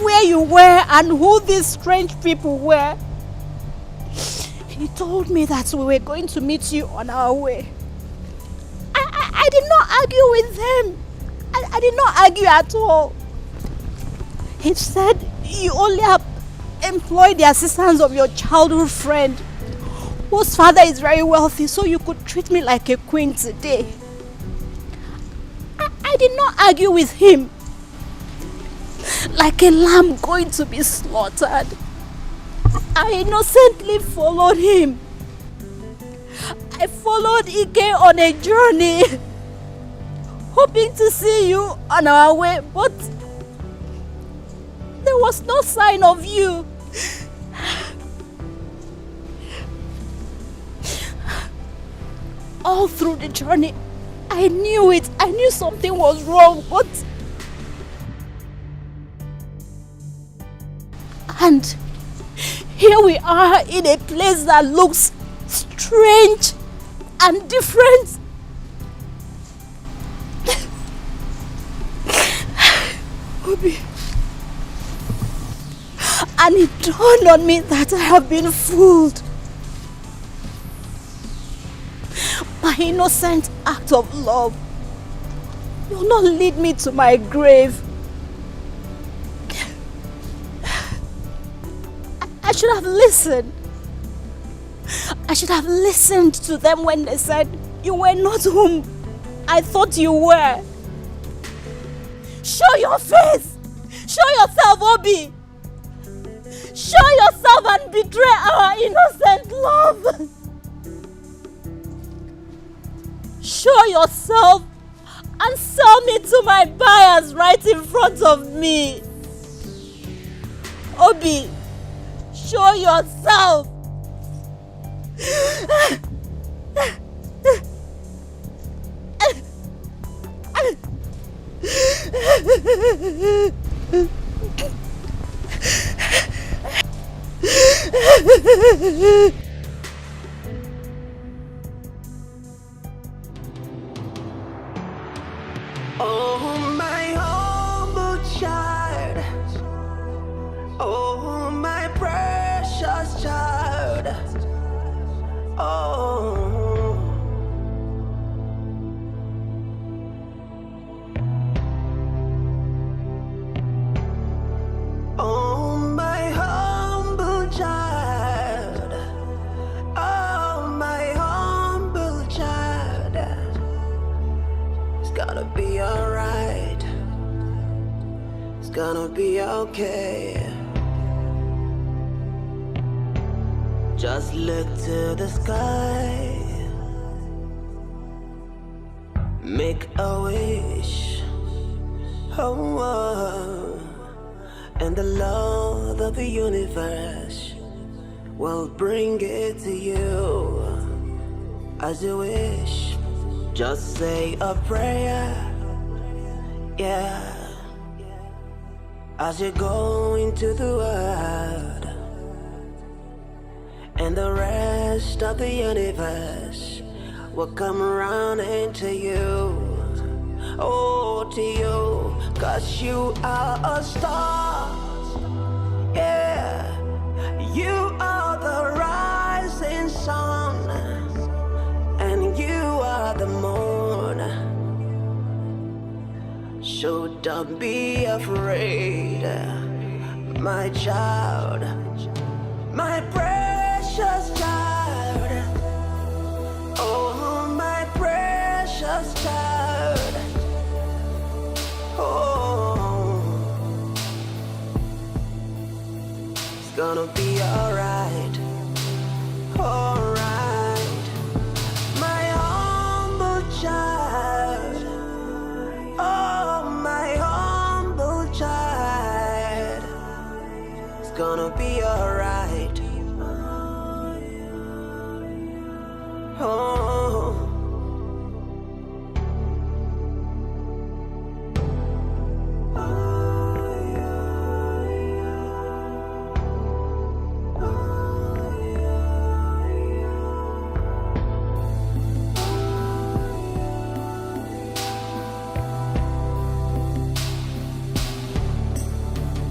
where you were and who these strange people were. He told me that we were going to meet you on our way. I did not argue with them. I did not argue at all. He said you only have employed the assistance of your childhood friend, whose father is very wealthy, so you could treat me like a queen today. I did not argue with him like a lamb going to be slaughtered. I innocently followed him. I followed Ike on a journey, hoping to see you on our way, but there was no sign of you. All through the journey, I knew it. I knew something was wrong, but... And here we are in a place that looks strange and different. Obi. And it dawned on me that I have been fooled. My innocent act of love will not lead me to my grave. I should have listened. I should have listened to them when they said you were not whom I thought you were. Show your face! Show yourself, Obi! Show yourself and betray our innocent love! Show yourself and sell me to my buyers right in front of me! Obi, show yourself! Oh, my humble child. Oh, my precious Oh, my humble child. Oh, my humble child. It's gonna be alright. It's gonna be okay. Just look to the sky. Make a wish. Oh, oh. And the Lord of the universe will bring it to you as you wish. Just say a prayer, yeah, as you go into the world, and the rest of the universe will come around into you. Oh, to you, 'cause you are a star, yeah. You are the rising sun, and you are the moon. So don't be afraid, my child, my precious child. Oh, my precious child. Oh, it's gonna be alright, alright, my humble child. Oh, my humble child. It's gonna be alright. Oh.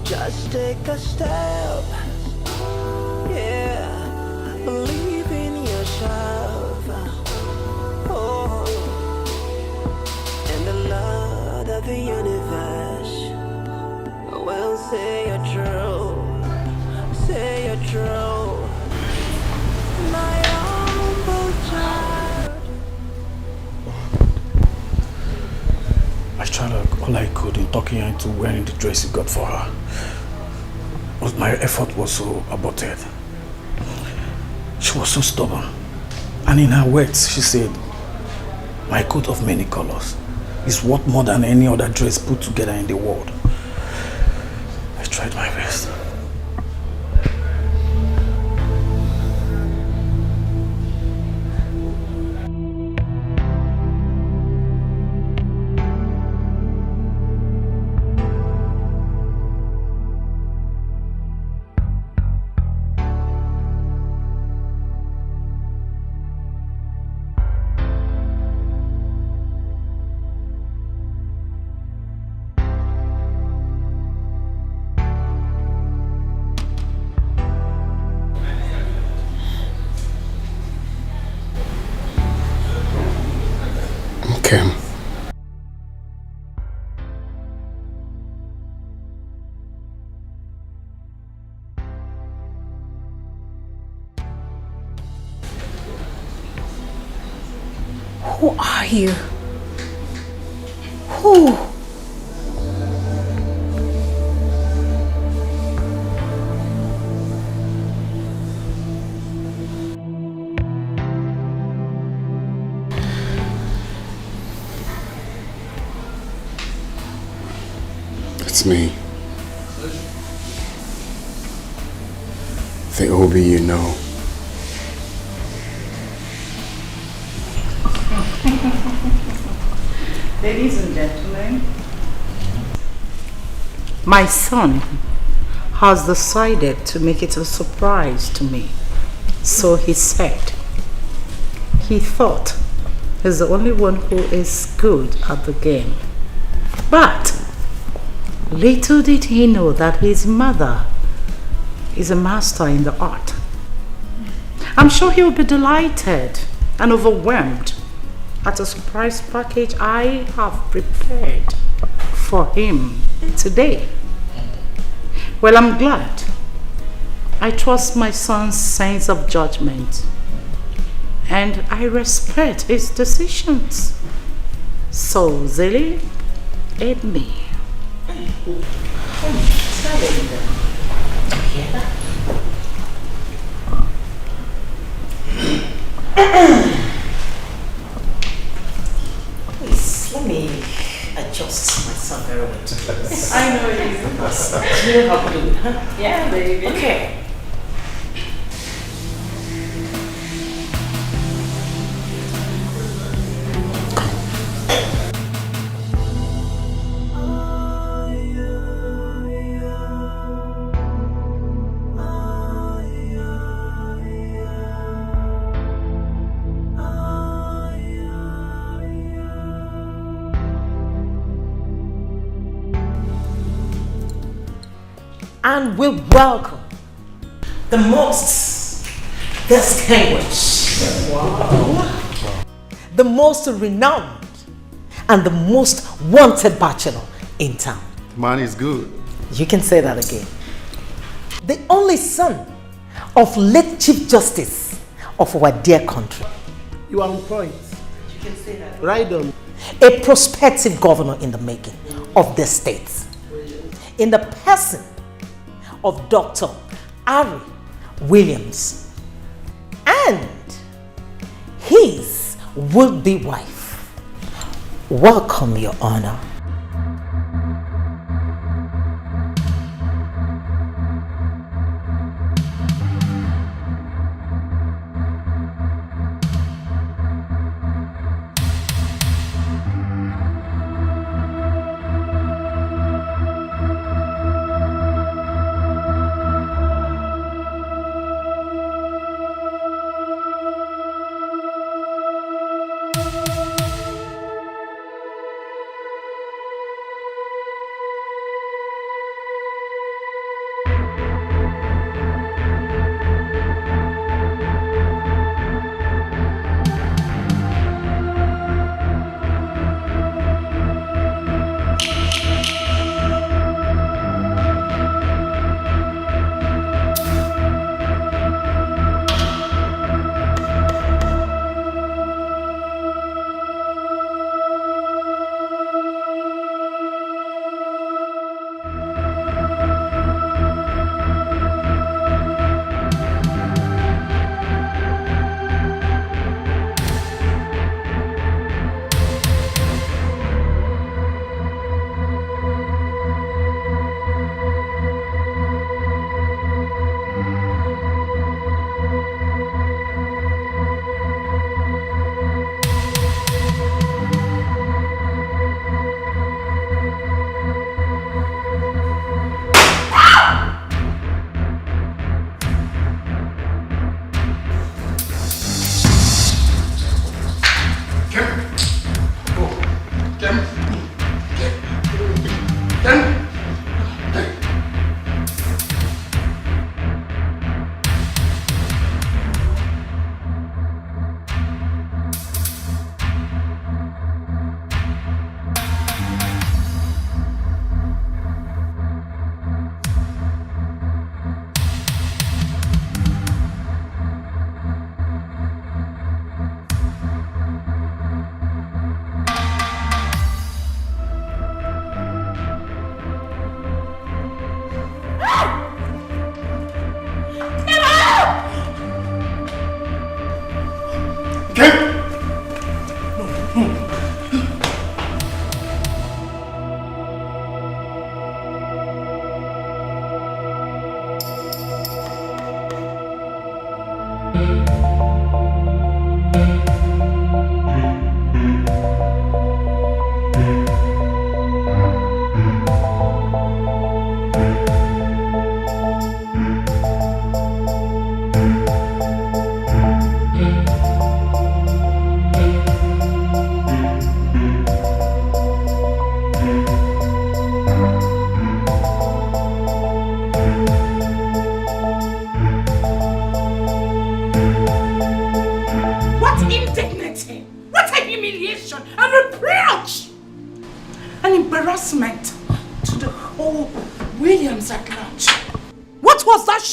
Just take a step, yeah, believe in yourself, oh, and the Lord of the universe will say you're true, say you're true, my humble child. I tried all I could in talking her into wearing the dress you got for her. But my effort was so aborted. She was so stubborn. And in her words, she said, my coat of many colors is worth more than any other dress put together in the world. I tried my best. Who are you? Who? It's me. The Obi you know. Ladies and gentlemen, my son has decided to make it a surprise to me. So he said. He thought he's the only one who is good at the game. But little did he know that his mother is a master in the art. I'm sure he'll be delighted and overwhelmed at a surprise package I have prepared for him today. Well, I'm glad. I trust my son's sense of judgment and I respect his decisions. So, Zeli, aid me. Please, let me adjust myself very well to this. I know it is. You know how to do it, huh? Yeah, baby. Okay. And we welcome the most distinguished, the most renowned, and the most wanted bachelor in town. Man is good. You can say that again. The only son of late Chief Justice of our dear country. You are on point. You can say that. Right on. A prospective governor in the making of the state. In the person of Dr. Ari Williams and his would-be wife. Welcome, Your Honor.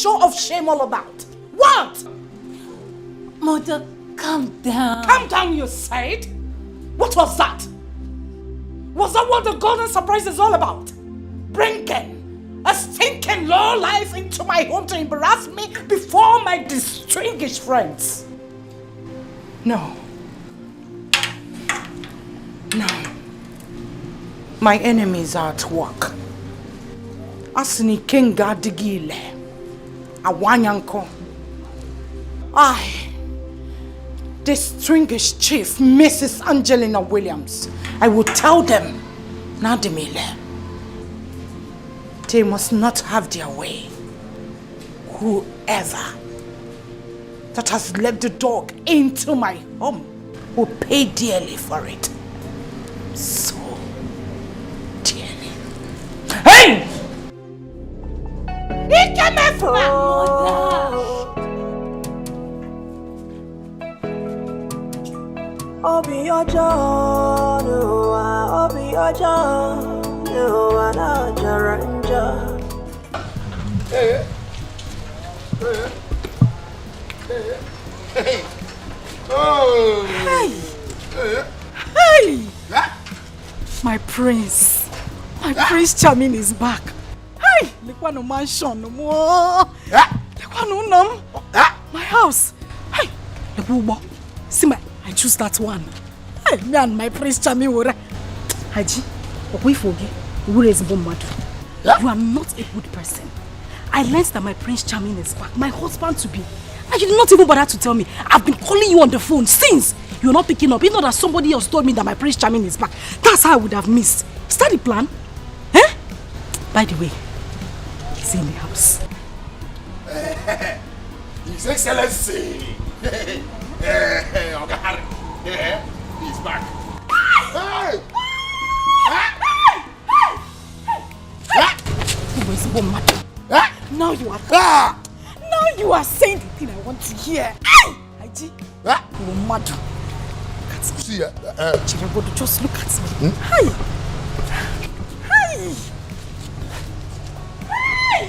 show of shame all about? What? Mother, calm down. Calm down, you said? What was that? Was that what the golden surprise is all about? Bringing a stinking low life into my home to embarrass me before my distinguished friends? No. No. My enemies are at work. Asini Kenga Digile. Awanyanko. Distinguished Chief Mrs. Angelina Williams. I will tell them, Nadimile, they must not have their way. Whoever that has let the dog into my home will pay dearly for it. So dearly. Hey! He came here for Obi Ojo, no, Obi Ojo, no, na Jaranja. Hey, hey, oh, hey, hey, my prince, Prince Charming is back. Hey, look what no mansion no more. Look what no num. My house. Hey, the boobo. See I choose that one. Hey, me and my Prince Charming were. Haji, we forget. Who is Bombadu? You are not a good person. I learned that my Prince Charming is back. My husband to be. And you did not even bother to tell me. I've been calling you on the phone since. You're not picking up. It's not that somebody else told me that my Prince Charming is back. That's how I would have missed. Is that the plan? Eh? By the way, he's in the house. His Excellency. He's back. Hey! Now you are now you are saying the thing I want to hear. Haji, you're mad. See, just look at me. Hi. Hi. Hi.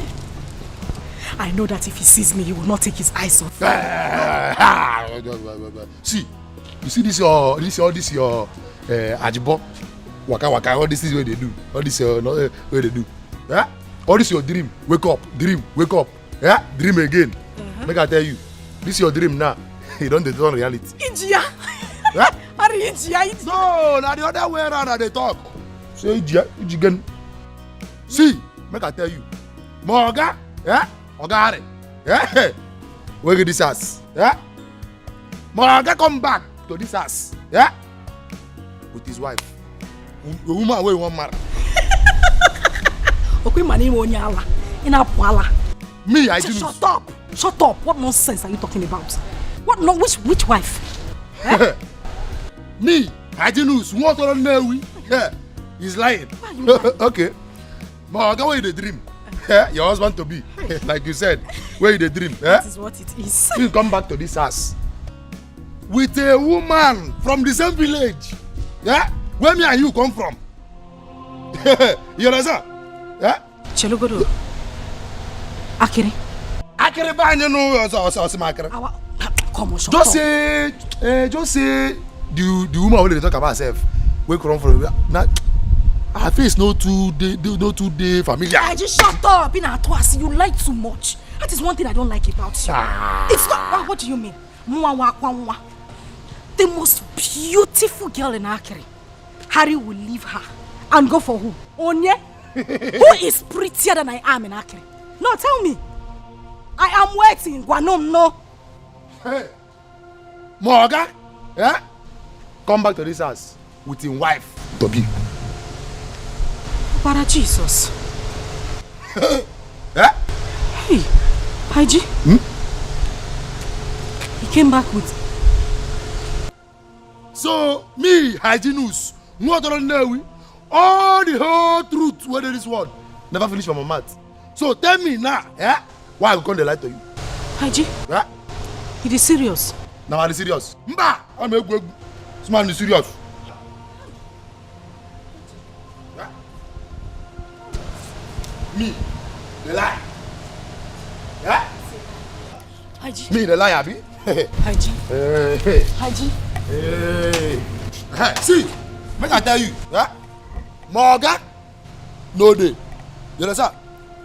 I know that if he sees me, he will not take his eyes off. See, you see this your ajibo, waka all this is what they do. All this what they do. Yeah? All this your dream. Wake up, yeah? Dream again. Make I tell you, this is your dream now. You don't turn reality. Ijia. Yeah? Are you Ijia? No, now the other way around they talk. Say Ijia again. See, make I tell you, Moga, yeah? Ogare, yeah? Where get this ass, yeah? Moga come back to this ass, yeah? With his wife. The woman where you want marry. Okay, my name is Onyala. In Apwala. Me, I do. Shut up! Shut up! What nonsense are you talking about? What? No, which wife? Eh? Me, I do. What on know? Yeah, he's lying. Okay, Moga, where you the dream? Yeah, your husband to be, like you said, where you the dream? Yeah? That is what it is. You come back to this house with a woman from the same village. Yeah, where me and you come from? You understand? Yeah? Chelugodo. Akiri. Akiri ba you know Akiri. Come on, shut just say the woman only talk about herself. Where come from? Now, her face no too familiar. I just shut up. In Atwasi, you lie too much. That is one thing I don't like about you. It's not. What do you mean? The most beautiful girl in Akiri. Harry will leave her and go for who? Onye? Who is prettier than I am in Akiri? No, tell me. I am waiting. Guanom, no. Hey, Morga, yeah? Come back to this house with your wife, Toby. Para Jesus. Yeah? Hey, Haji. He came back with. So, me, Hygienus, what don't know, all the whole truth, whether this one, never finish from my mouth. So, tell me now, yeah? Why I come to lie to you? Haji? Yeah? It is serious. Now, I'm serious. Mba! I'm a good man, is serious. Yeah? Me, the lie. Yeah? Haji. Me the liar, Abi. Haji. Hey. Haji. Hey. See, make I tell you, yeah? Morgan, no day. You understand?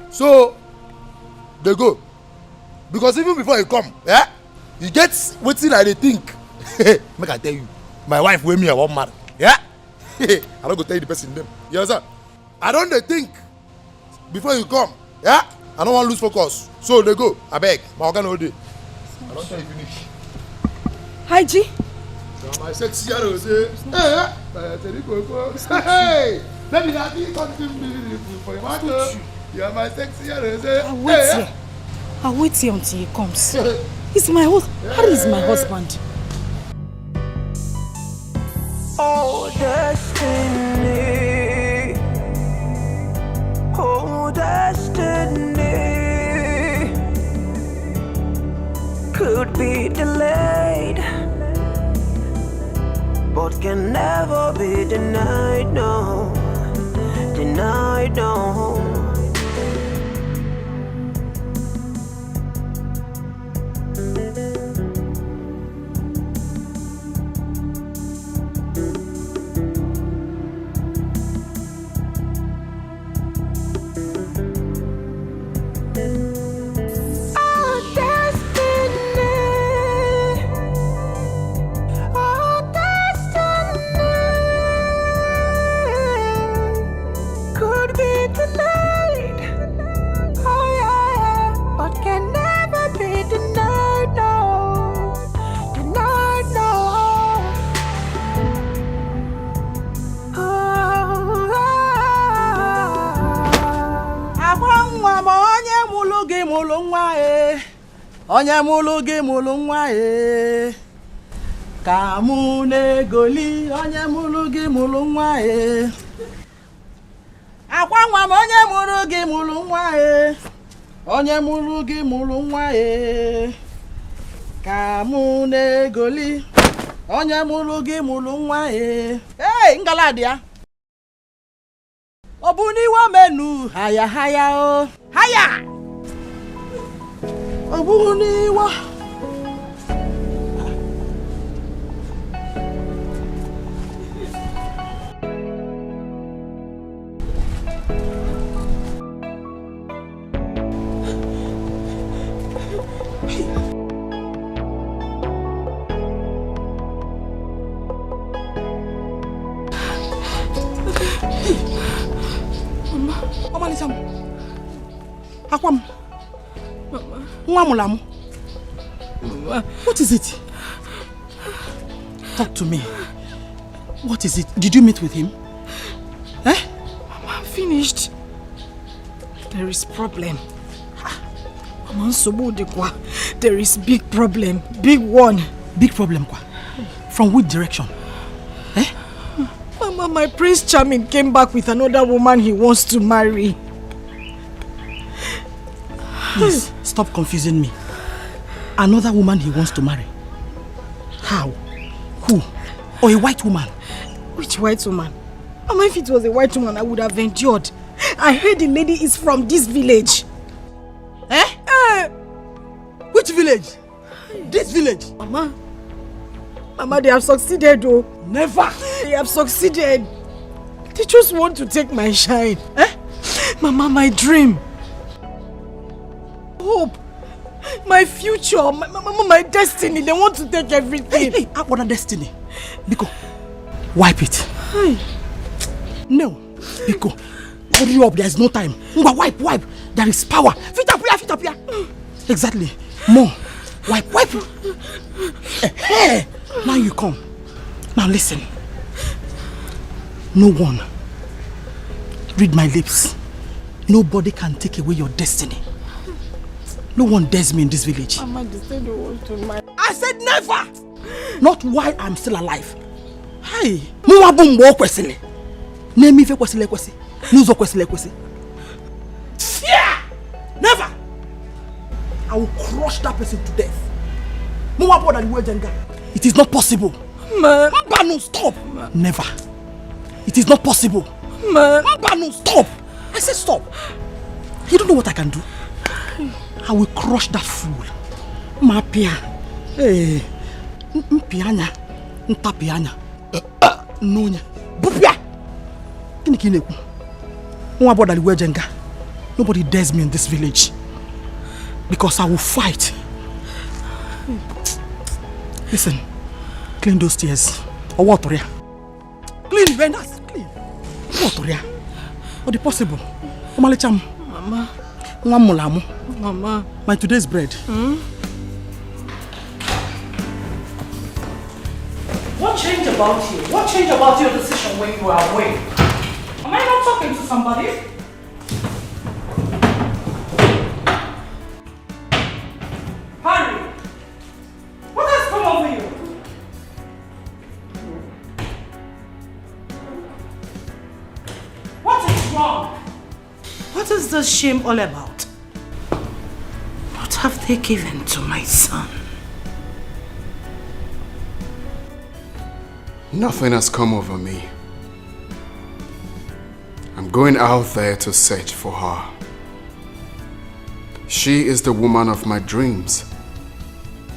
So, they go. Because even before you come, yeah, you get wetin I dey think. Make I tell you, my wife wey me I wan marry, yeah. I don't go tell you the person name. You understand? I don't dey think before you come, yeah. I don't want lose focus. So they go. I beg, my organ no dey. I don't tell you finish. Haji. So my sexy arrow say, hey, baby, daddy, something beautiful for you. You are my sexy arrow say. I'll wait here until he comes. He's my husband. How is my husband? Oh, destiny. Oh, destiny. Could be delayed, but can never be denied, no. Denied, no. Onye mulu gị mulu nwa ka mụ na-egoli onye mulu gị mulu nwa akwa nwa m onye mulu gị mulu nwa onye mulu gị mulu nwa ka mụ na-egoli onye mulu gị mulu nwa hey ngaladi ya ọ bụ n'iwe menu haya haya o haya Abuniwa. Mama Lisam. Akwam. Mama. What is it? Talk to me. What is it? Did you meet with him? Eh? Mama, I'm finished. There is problem. Mama, there is big problem. Big one. Big problem, kwa? From which direction? Eh? Mama, my Prince Charming came back with another woman he wants to marry. Please, stop confusing me. Another woman he wants to marry. How? Who? Or a white woman? Which white woman? Mama, if it was a white woman, I would have endured. I heard the lady is from this village. Eh? Which village? This village? Mama, they have succeeded, though. Never! They have succeeded. They just want to take my shine. Eh? Mama, my dream. Hope. My future. My destiny. They want to take everything. Hey, what a destiny. Biko, wipe it. Hey. No. Biko, hurry up. There is no time. Wipe. There is power. Fit up here. Exactly. More. Wipe. Hey. Now you come. Now listen. No one. Read my lips. Nobody can take away your destiny. No one dares me in this village. Mama, they said they want to marry. I said never! Not while I'm still alive. Hey, Mwa bumbo kwesile. Name ife kwesile kwesi. Nuzo kwesile kwesi. Yeah! Never! I will crush that person to death. Mwa boda liwe jenga. It is not possible. Man. Mbano, stop! Man. Never. It is not possible. Man. Mbano, stop! I said stop. You don't know what I can do? I will crush that fool. Mapia. Eh. Mpianya. Ntapianya. Nunya. Bupia. Kinikineku. Nobody dares me in this village. Because I will fight. Listen. Clean those stairs. Or what, Toria? Clean, Vendas. Clean. What, Toria? Or the possible? Omalicham. Mama. Mama. My today's bread. What changed about you? What changed about your decision when you were away? Am I not talking to somebody? Harry! What has come over you? What is wrong? What is this shame all about? What have they given to my son? Nothing has come over me. I'm going out there to search for her. She is the woman of my dreams.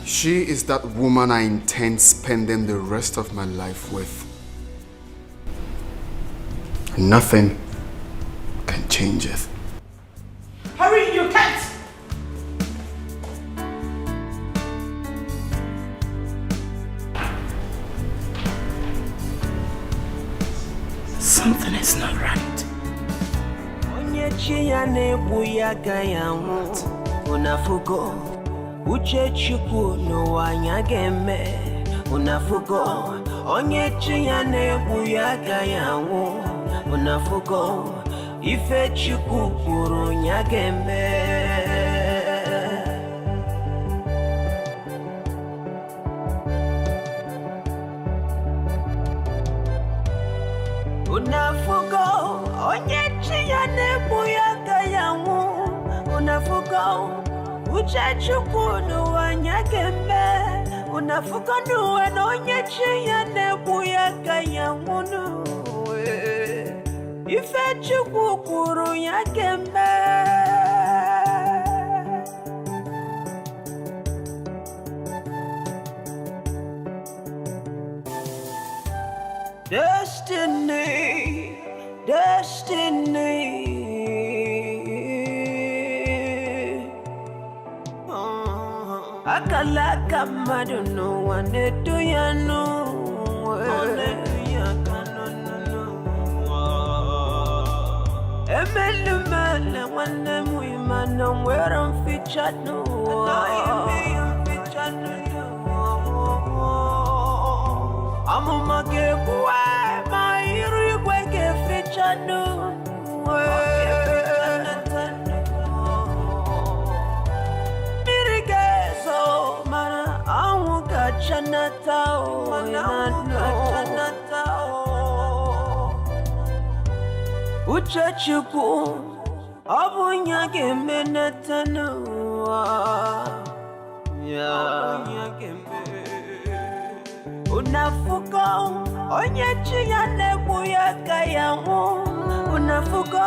She is that woman I intend spending the rest of my life with. Nothing can change it. Hurry, you can't! Something is not right. Unafugo uche chukwu n'ụwa anya ga-eme unafugo onye chi ya na-egbu ya agaghị anwụ unafugo ife chukwu kwuru ya ga-eme unafugo onye chi ya na-egbu ya agaghị anwụ unafugo uche chukwu n'ụwa nya ga-eme unafugo n'ụwa na onye chi ya na-egbu ya agaghị anwụ n'ụwa ife chukwu kwuru ya ga-eme Destiny, destiny. Akala kamadu no wane do ya no. Emelu mele wane muima no where I'm featured no. Amo magebuwa mairu gwege featured Uche chukwu obunya geme natano unafugo onye chi ya na-egbu ya agaghị anwụ unafugo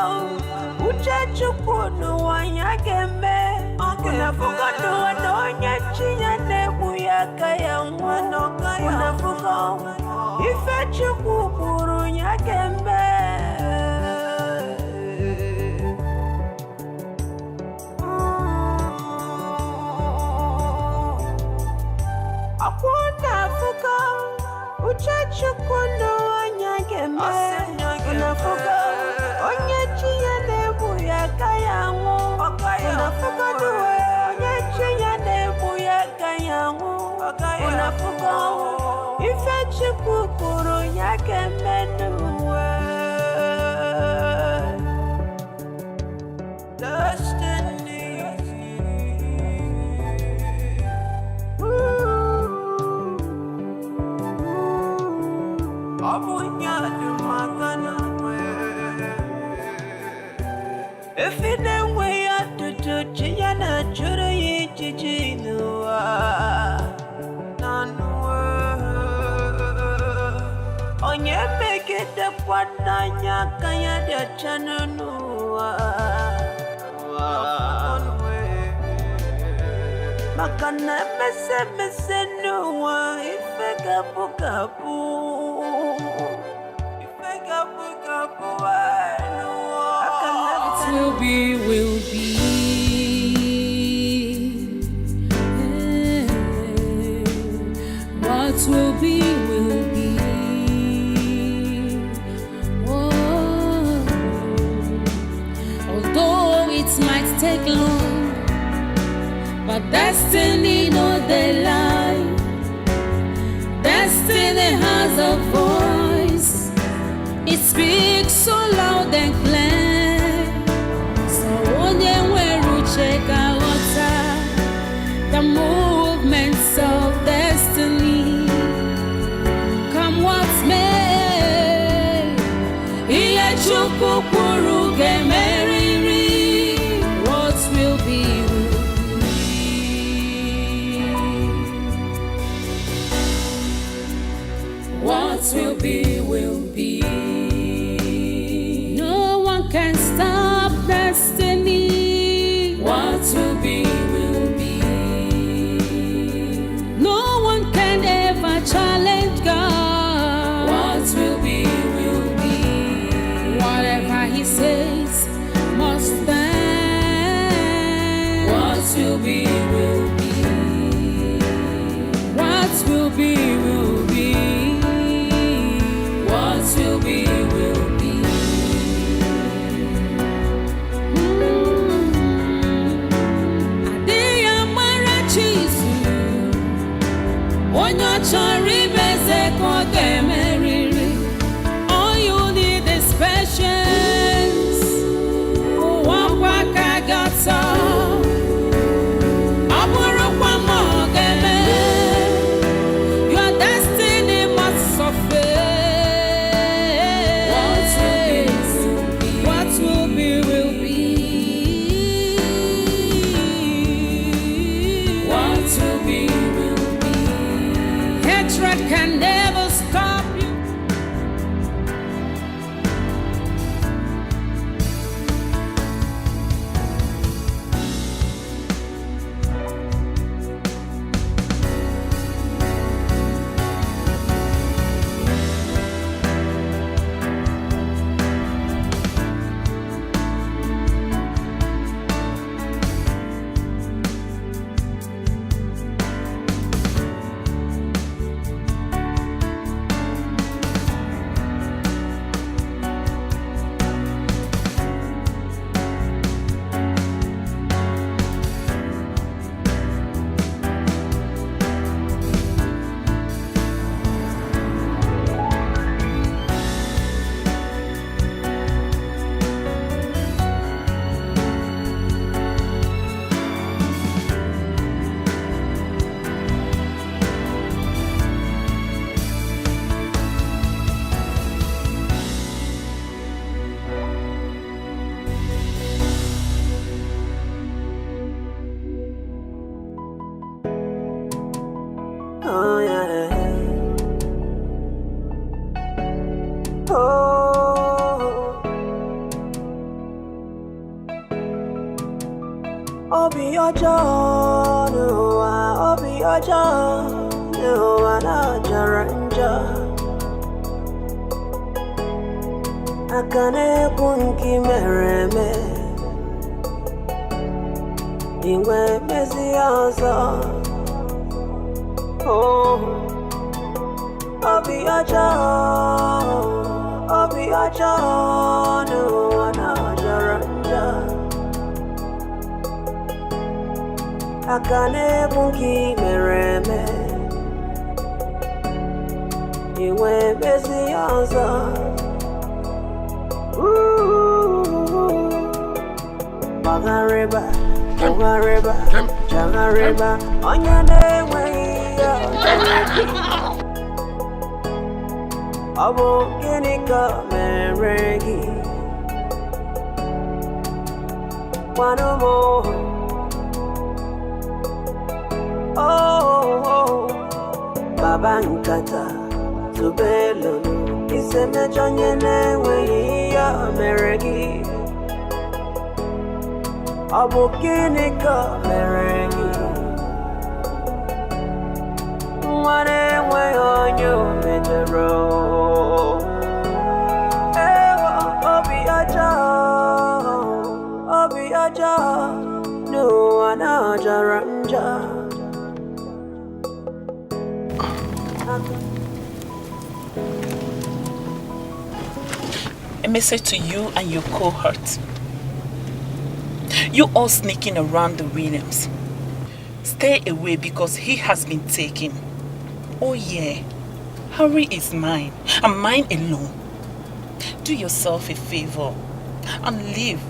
uche chukwu n'ụwa ya ga-eme unafugo n'ụwa na onye chi ya na-egbu ya agaghị anwụ unafugo ife chukwu kwuru ya ga-eme unafugo uche chukwu n'ụwa ya ga-eme unafugo onye chi ya na-egbu ya agaghị anwụ unafugo n'ụwa onye chi ya na-egbu ya agaghị anwụ unafugo ife chukwu kwuru ya ga-eme n'ụwa If it ain't way up to Chiana, Churi, Chichinua, on your make it the Padanya, Kaya, the Chananua. Makana mese nuwa ife kapu kapu. Ife kapu kapu nuwa. What will be, will be. What will be, will be. Oh. Although it might take long, but destiny no they lie. Destiny has a voice. It speaks so loud and clear. So onye weru check out the movements of destiny. Come what may, iye chukwu kwuru ga-emeriri. What will be, will be. What will be, will be. No one can stop destiny. What will be, will be. No one can ever challenge God. What will be, will be. Whatever He says must stand. What will be, will be. What will be, will be. What will be, will be. Onyo chori beze kwa kemeriri. All you need is patience. Wakwa kagata. Aburo kwa mogeme. Your destiny must suffer. What will be, will be. What will be, will be. Hatred can never stop you. Oh yeah. Oh. Obi ojo nuwa, obi ojo nuwa na jaranja. Akane kunki mereme. Iwe mezi ozo. Oh, obi ojo nuwa na jaranja. Akane bunki mereme. Iwe bezi ozo. Magareba, Jangareba, Onyane way. Abo Ginika Meregi. One more. Oh, Baba Nkata, Zubelo, Iseme Jonyane way, Meregi. Abo Ginika Meregi. A message to you and your cohort. You all sneaking around the Williams. Stay away because he has been taken. Oh yeah, Harry is mine and mine alone. Do yourself a favor and leave.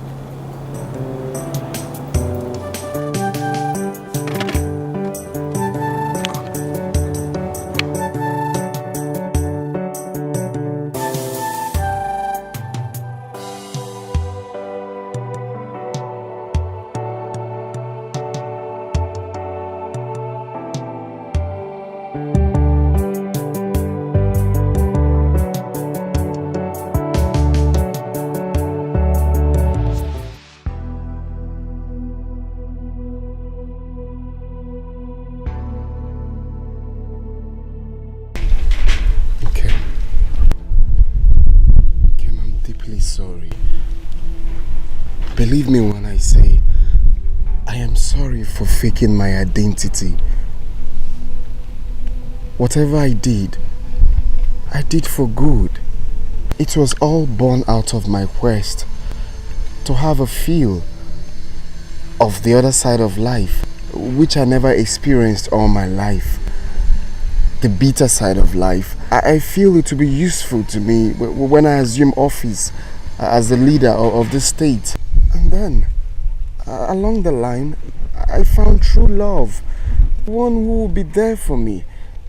Believe me when I say, I am sorry for faking my identity. Whatever I did for good. It was all born out of my quest to have a feel of the other side of life, which I never experienced all my life. The bitter side of life. I feel it to be useful to me when I assume office as the leader of the state. And then, along the line, I found true love. One who will be there for me.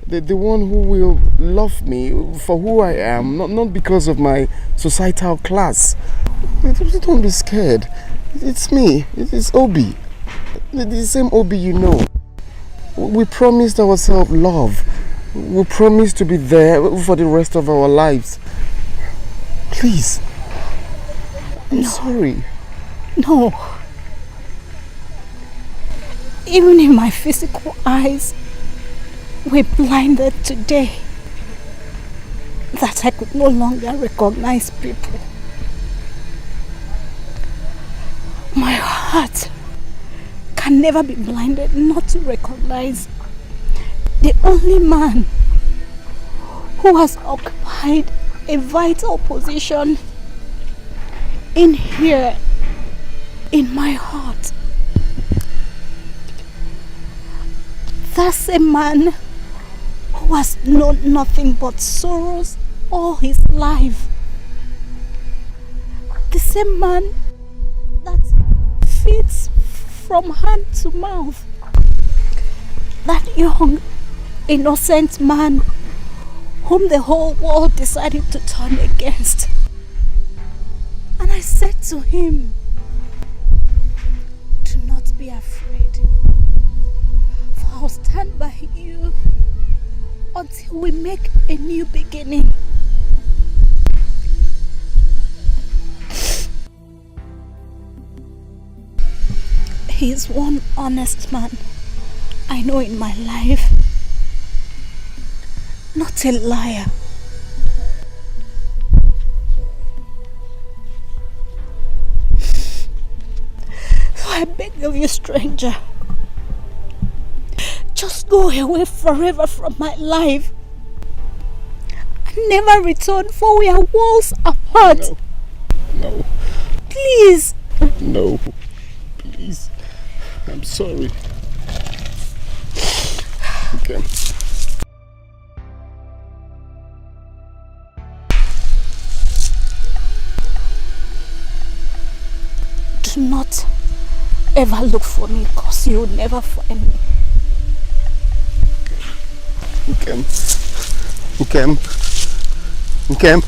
The one who will love me for who I am, not because of my societal class. Don't be scared. It's me. It's Obi. The same Obi you know. We promised ourselves love. We promised to be there for the rest of our lives. Please. I'm sorry. No. Even if my physical eyes were blinded today, that I could no longer recognize people, my heart can never be blinded not to recognize the only man who has occupied a vital position in here, in my heart. That's a man who has known nothing but sorrows all his life. The same man that feeds from hand to mouth. That young, innocent man whom the whole world decided to turn against. And I said to him, do not be afraid, for I'll stand by you until we make a new beginning. He is one honest man I know in my life. Not a liar. So I beg of you, stranger, just go away forever from my life and never return, for we are worlds apart. No. Please. No. Please. I'm sorry. Okay. Do not ever look for me, because you will never find me. Nkem. Nkem. Nkem.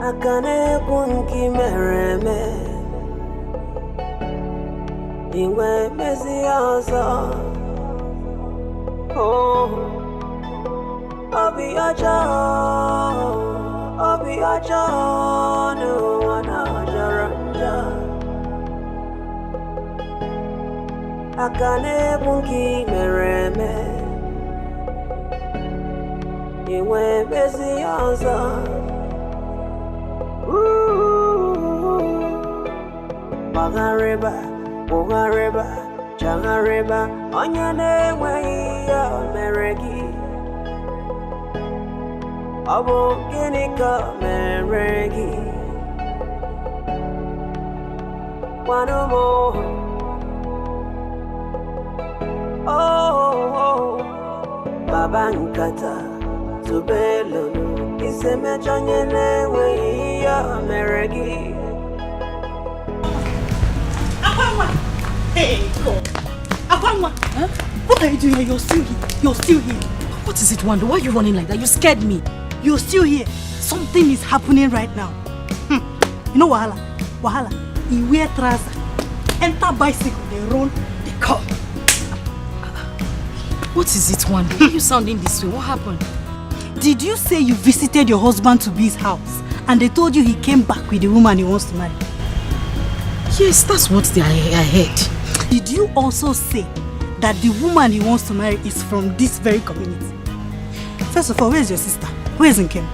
Akane kunki mereme Ingwe mezi ozo Oh Obi ojo No wana jaranja Akane kunki mereme Iwe bezi ozo. Wagareba, Jagareba, Onyane way Meregi. Abo Ginika Meregi. One more. Oh, Babankata, Zubelo, Iseme Janyane way Meregi. Hey, God. Akwanwa, huh? What are you doing here? You're still here. You're still here. What is it, Wanda? Why are you running like that? You scared me. You're still here. Something is happening right now. You know Wahala? Wahala. He wear trouser. Enter bicycle. They run. They come. What is it, Wanda? Why are you sounding this way? What happened? Did you say you visited your husband to be his house and they told you he came back with the woman he wants to marry? Yes, that's what I heard. Did you also say that the woman he wants to marry is from this very community? First of all, where is your sister? Where is Nkem?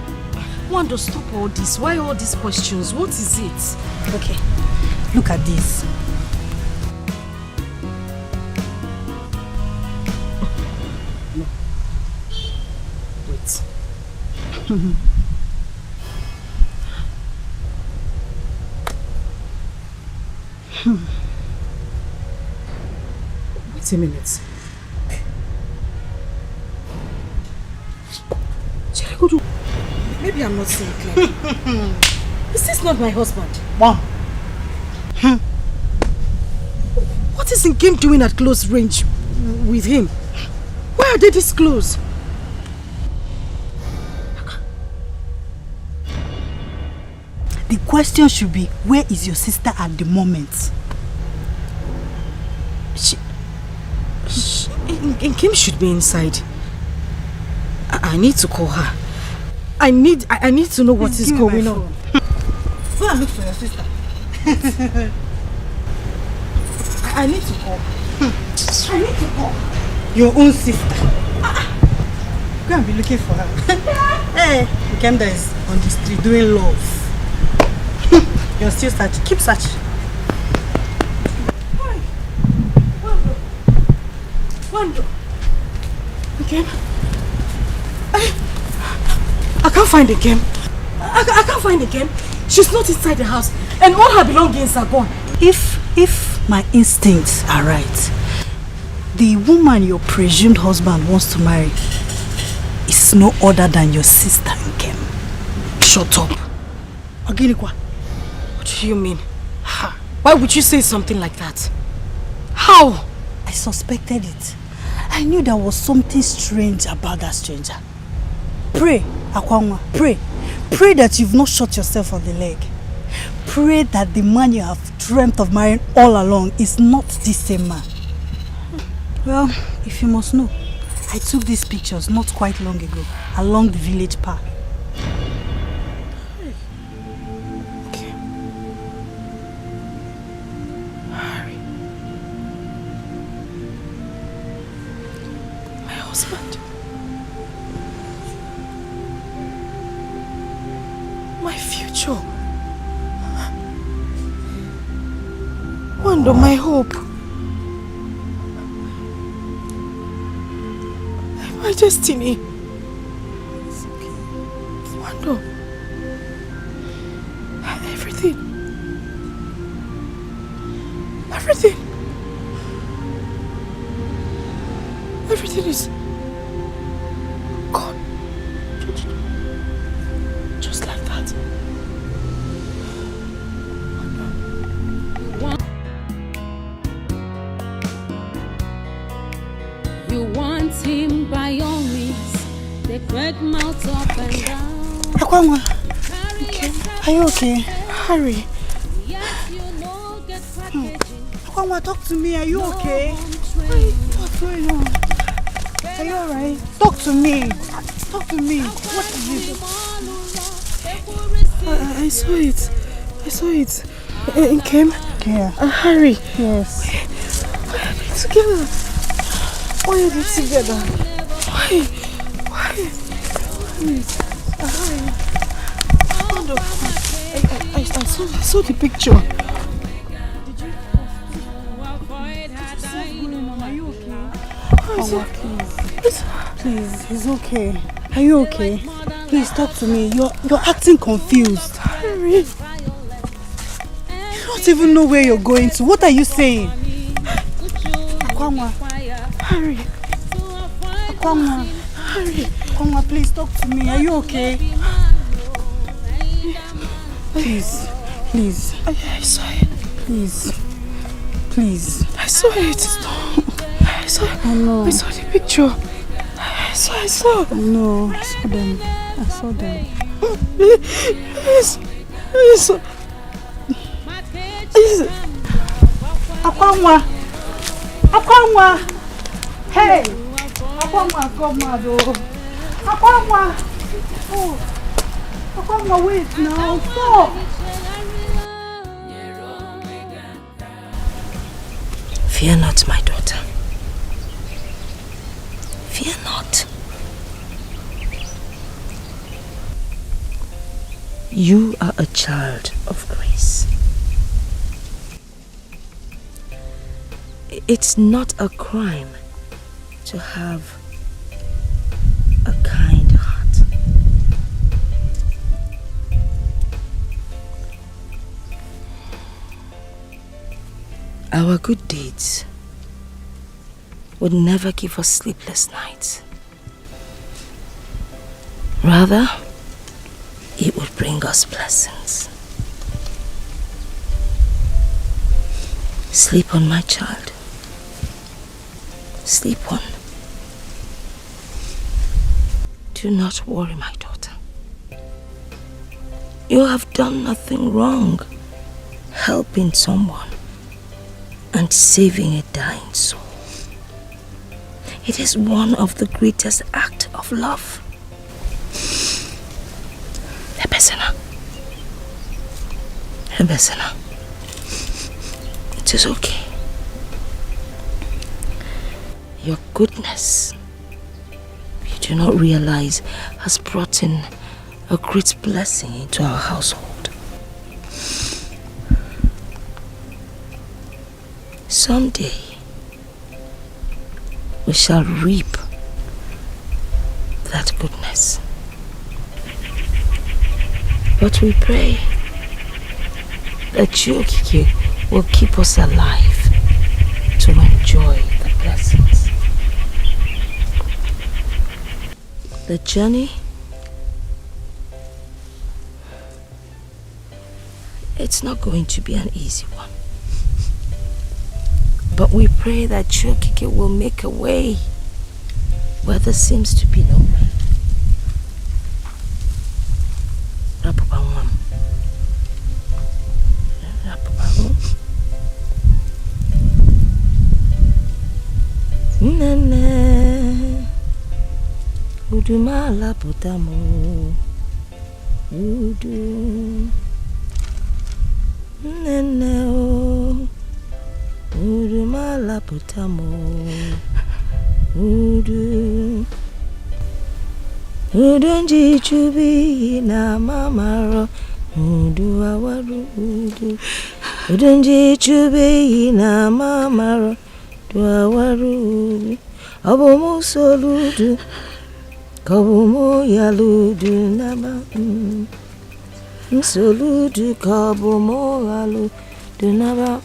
Wanda, stop all this. Why all these questions? What is it? Okay, look at this. No. Wait. Wait a minute. Maybe I'm not seeing clearly. Is this not my husband? Mom. What is Nkem doing at close range with him? Why are they this close? The question should be, where is your sister at the moment? Nkem should be inside. I need to call her. I need to know what is going on. Go and look for your sister. I need to call. I need to call. Your own sister. Go and be looking for her. Hey, Nkemda is on the street doing love. You're still searching. Keep searching. Wando. Nkem. I can't find Nkem. I can't find Nkem. She's not inside the house, and all her belongings are gone. If my instincts are right, the woman your presumed husband wants to marry is no other than your sister Nkem. Shut up. Oginikwa. What do you mean? Why would you say something like that? How? I suspected it. I knew there was something strange about that stranger. Pray, Akwanwa, pray. Pray that you've not shot yourself on the leg. Pray that the man you have dreamt of marrying all along is not this same man. Well, if you must know, I took these pictures not quite long ago, along the village path. Okay. Harry. My husband. My future. Wando, my hope. My destiny. It's okay. Wando. Everything. Everything. Everything is gone. Just like that. You want him by all means. They crack mouth up and down. Akwanwa, okay. Are you okay? Harry. Akwanwa, talk to me. Are you okay? What's going on? Are you alright? Talk to me. Talk to me. What is it? I saw it. I saw it. Nkem? Yeah. Harry. Yes. Why are they together? Why are they together? Why? Please. I saw the picture. Are you okay? Please, it's okay. Are you okay? Please talk to me. You're acting confused. Harry. You don't even know where you're going to. What are you saying? Akwamwa. Harry. Akwamwa. Harry. Akwamwa, please talk to me. Are you okay? Please. I saw it. Please. I saw it. I saw it. I know. I saw the picture. I saw. No, I saw them. Please. Akwamwa. Hey. Akwamwa, come on. Akwamwa. Oh. Akwamwa, wait now. Stop. Fear not, my daughter. Fear not. You are a child of grace. It's not a crime to have a kind heart. Our good deeds would never give us sleepless nights. Rather, it would bring us blessings. Sleep on, my child. Sleep on. Do not worry, my daughter. You have done nothing wrong helping someone and saving a dying soul. It is one of the greatest acts of love. Ebesena. It is okay. Your goodness, you do not realize, has brought in a great blessing into our household. Someday, we shall reap that goodness. But we pray that Okike will keep us alive to enjoy the blessings. The journey, it's not going to be an easy one. But we pray that Okike will make a way where there seems to be no way. Nene Udumala putamo Udu Nene o Udumala putamo Udu Udunji chubi na mamaro Udu awaru Udu Udunji chubi na mamaro Duawaru Abomu soludu Kabomu yaludu naba Soludu kabomu yaludu naba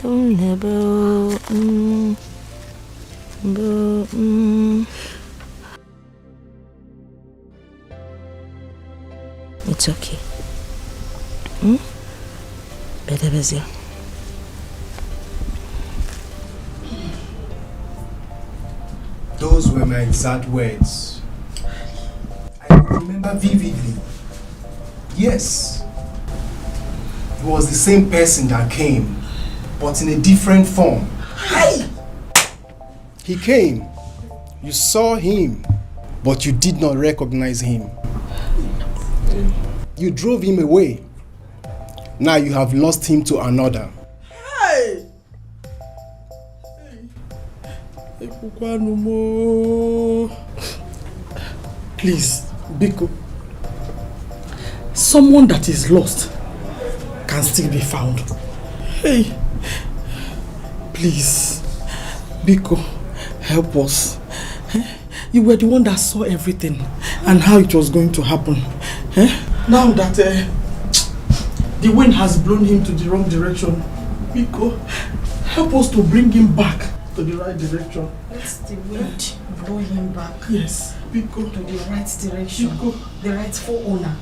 Nebo It's okay. Better busy. Those were my exact words. I remember vividly. Yes. It was the same person that came, but in a different form. Hi! He came. You saw him, but you did not recognize him. You drove him away. Now you have lost him to another. Hey! Please, Biko. Someone that is lost can still be found. Hey, please, Biko, help us. You were the one that saw everything and how it was going to happen. Now that the wind has blown him to the wrong direction, Biko, help us to bring him back to the right direction. Let the wind blow him back. Yes, Biko. To the right direction. Biko. The rightful owner.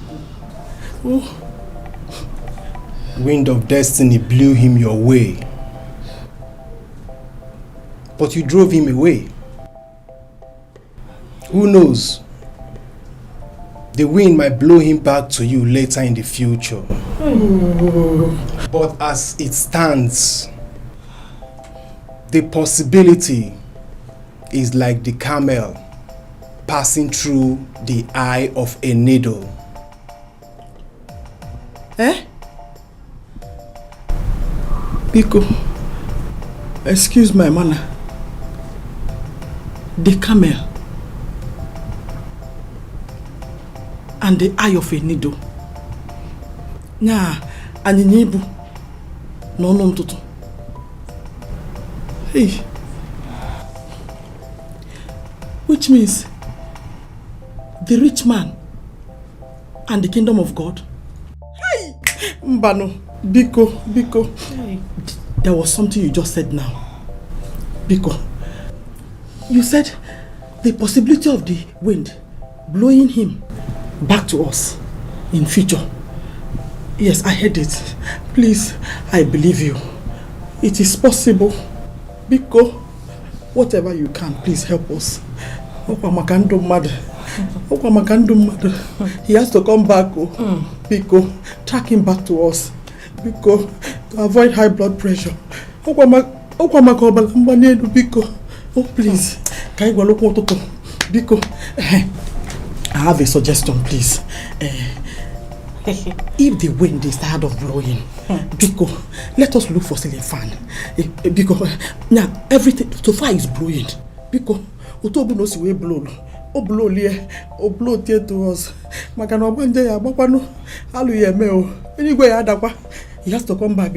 Oh. Wind of destiny blew him your way. But you drove him away. Who knows? The wind might blow him back to you later in the future. Oh. But as it stands, the possibility is like the camel passing through the eye of a needle. Biko, excuse my manner. The camel and the eye of a needle. Nah, and in Ibu, no toto. Hey, which means the rich man and the kingdom of God. Hey, Mbano, Biko. Hey. There was something you just said now. Biko, you said the possibility of the wind blowing him back to us in future. Yes, I heard it. Please, I believe you. It is possible. Biko, whatever you can, please help us. He has to come back. Biko, track him back to us. Biko, to avoid high blood pressure. Biko, oh please. Biko, I have a suggestion, please. If the wind is tired of blowing, Biko, let us look for ceiling fan. Biko, now everything so far is blowing. Biko, Utobu knows we blow. O blow here, o blow here to us. Makano banje ya bakwano. Alu ye meo. Anyway, adakwa. He has to come back.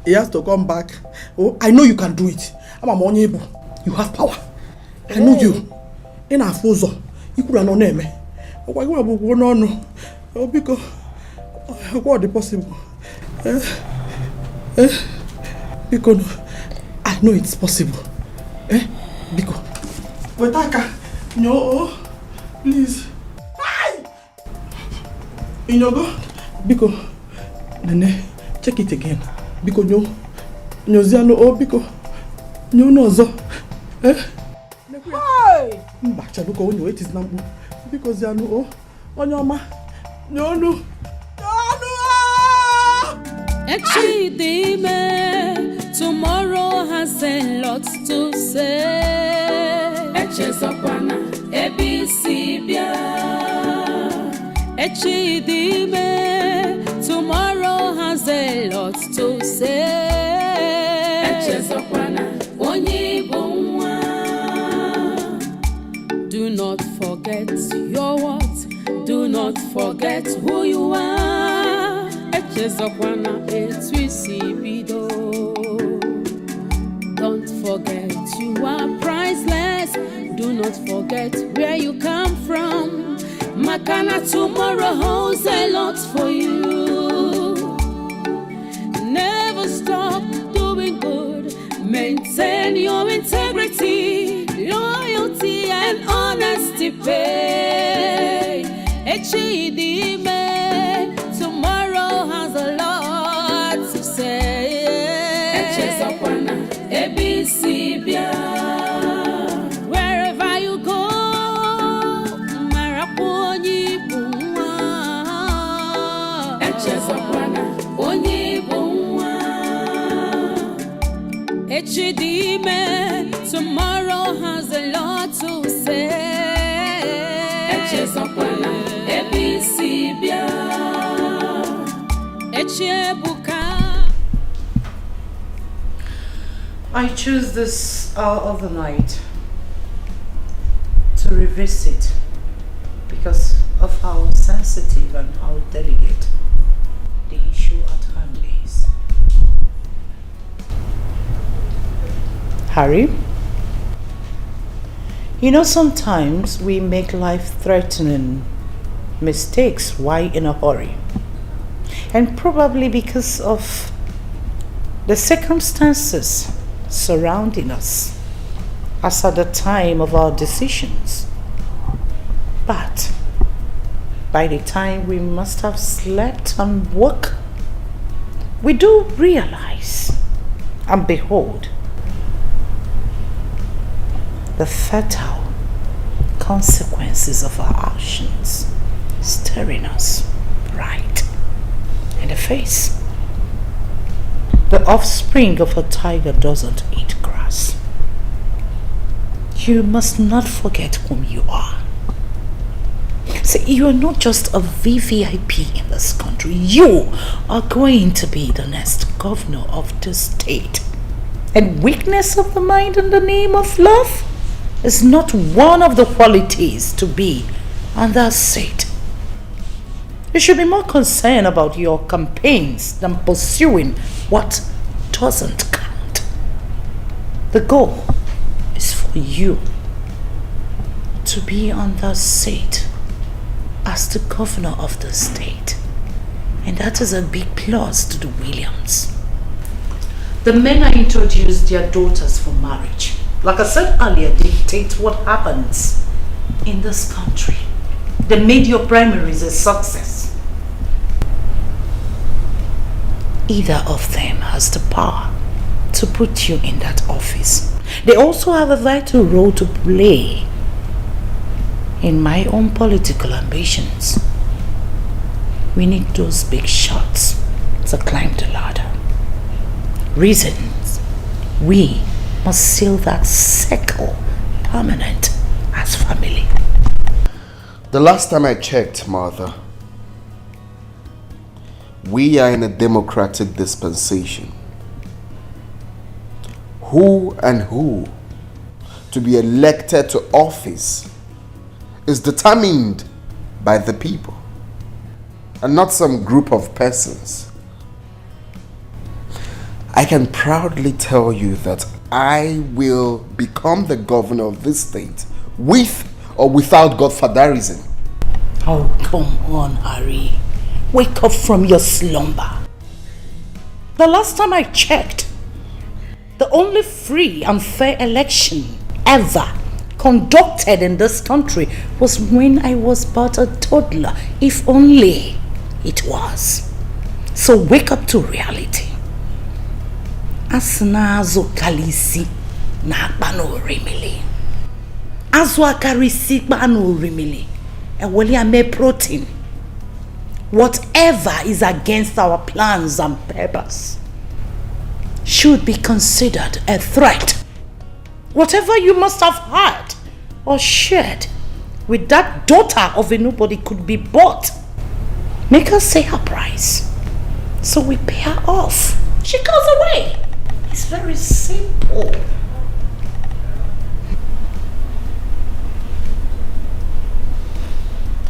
He has to come back. Oh, I know you can do it. I'm a money. You have power. I know you. In our fozo, you could not name me. Why no? Oh, because what is possible? Because I know it's possible. Because Wetaka, no, please. In your God, because Nene, check it again. Because no Ziano, oh, because no zo. Hey! Bacha look on your 80s number. Because Ziano, oh, on your ma. No. Echidime, tomorrow has a lot to say. Echezokwana, ABC bia. Echidime, tomorrow has a lot to say. Echezokwana, onyibunwa. Do not forget your what. Do not forget who you are. Echezokwana, etwisibido. Don't forget you are priceless. Do not forget where you come from. Makana, tomorrow holds a lot for you. Never stop doing good. Maintain your integrity, loyalty and honesty pay. Echidime, tomorrow has a lot to say. Echezokwana, ABC bia. Wherever you go, Maraponi bunwa. Echezokwana, onyibunwa. Echidime, tomorrow has a lot to say. Echezokwana, ABC bia. Echiebuka. I choose this hour of the night to to revisit because of how sensitive and how delicate the issue at hand is. Harry, you know, sometimes we make life-threatening mistakes. Why in a hurry? And probably because of the circumstances surrounding us as at the time of our decisions. But by the time we must have slept and woke, we do realize and behold the fatal consequences of our actions staring us right in the face. The offspring of a tiger doesn't eat grass. You must not forget whom you are. See, you are not just a VVIP in this country. You are going to be the next governor of the state. And weakness of the mind in the name of love is not one of the qualities to be on that seat. You should be more concerned about your campaigns than pursuing what doesn't count. The goal is for you to be on that seat as the governor of the state. And that is a big plus to the Williams. The men are introduced their daughters for marriage. Like I said earlier, dictate what happens in this country. They made your primaries a success. Either of them has the power to put you in that office. They also have a vital role to play in my own political ambitions. We need those big shots to climb the ladder. Reasons we must seal that circle permanent as family. The last time I checked, Martha, we are in a democratic dispensation. Who to be elected to office is determined by the people and not some group of persons. I can proudly tell you that I will become the governor of this state with or without godfatherism. Oh, come on, Harry. Wake up from your slumber. The last time I checked, the only free and fair election ever conducted in this country was when I was but a toddler, if only it was. So wake up to reality. Asnazo kalisi na bano remili. Azwa karisi bano remili. Ewoli ame protein. Whatever is against our plans and purpose should be considered a threat. Whatever you must have had or shared with that daughter of a nobody could be bought. Make her say her price, so we pay her off. She goes away. It's very simple.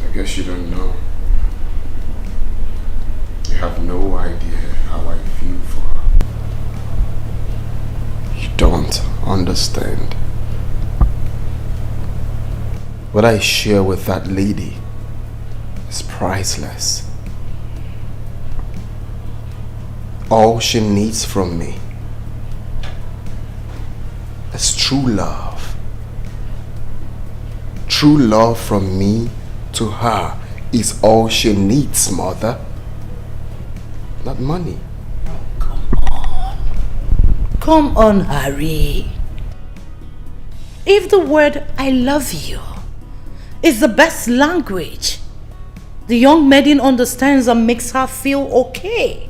I guess you don't know. You have no idea how I feel for her. You don't understand. What I share with that lady is priceless. All she needs from me is true love. True love from me to her is all she needs, Mother. Not money. Come on, Harry. If the word I love you is the best language the young maiden understands and makes her feel okay,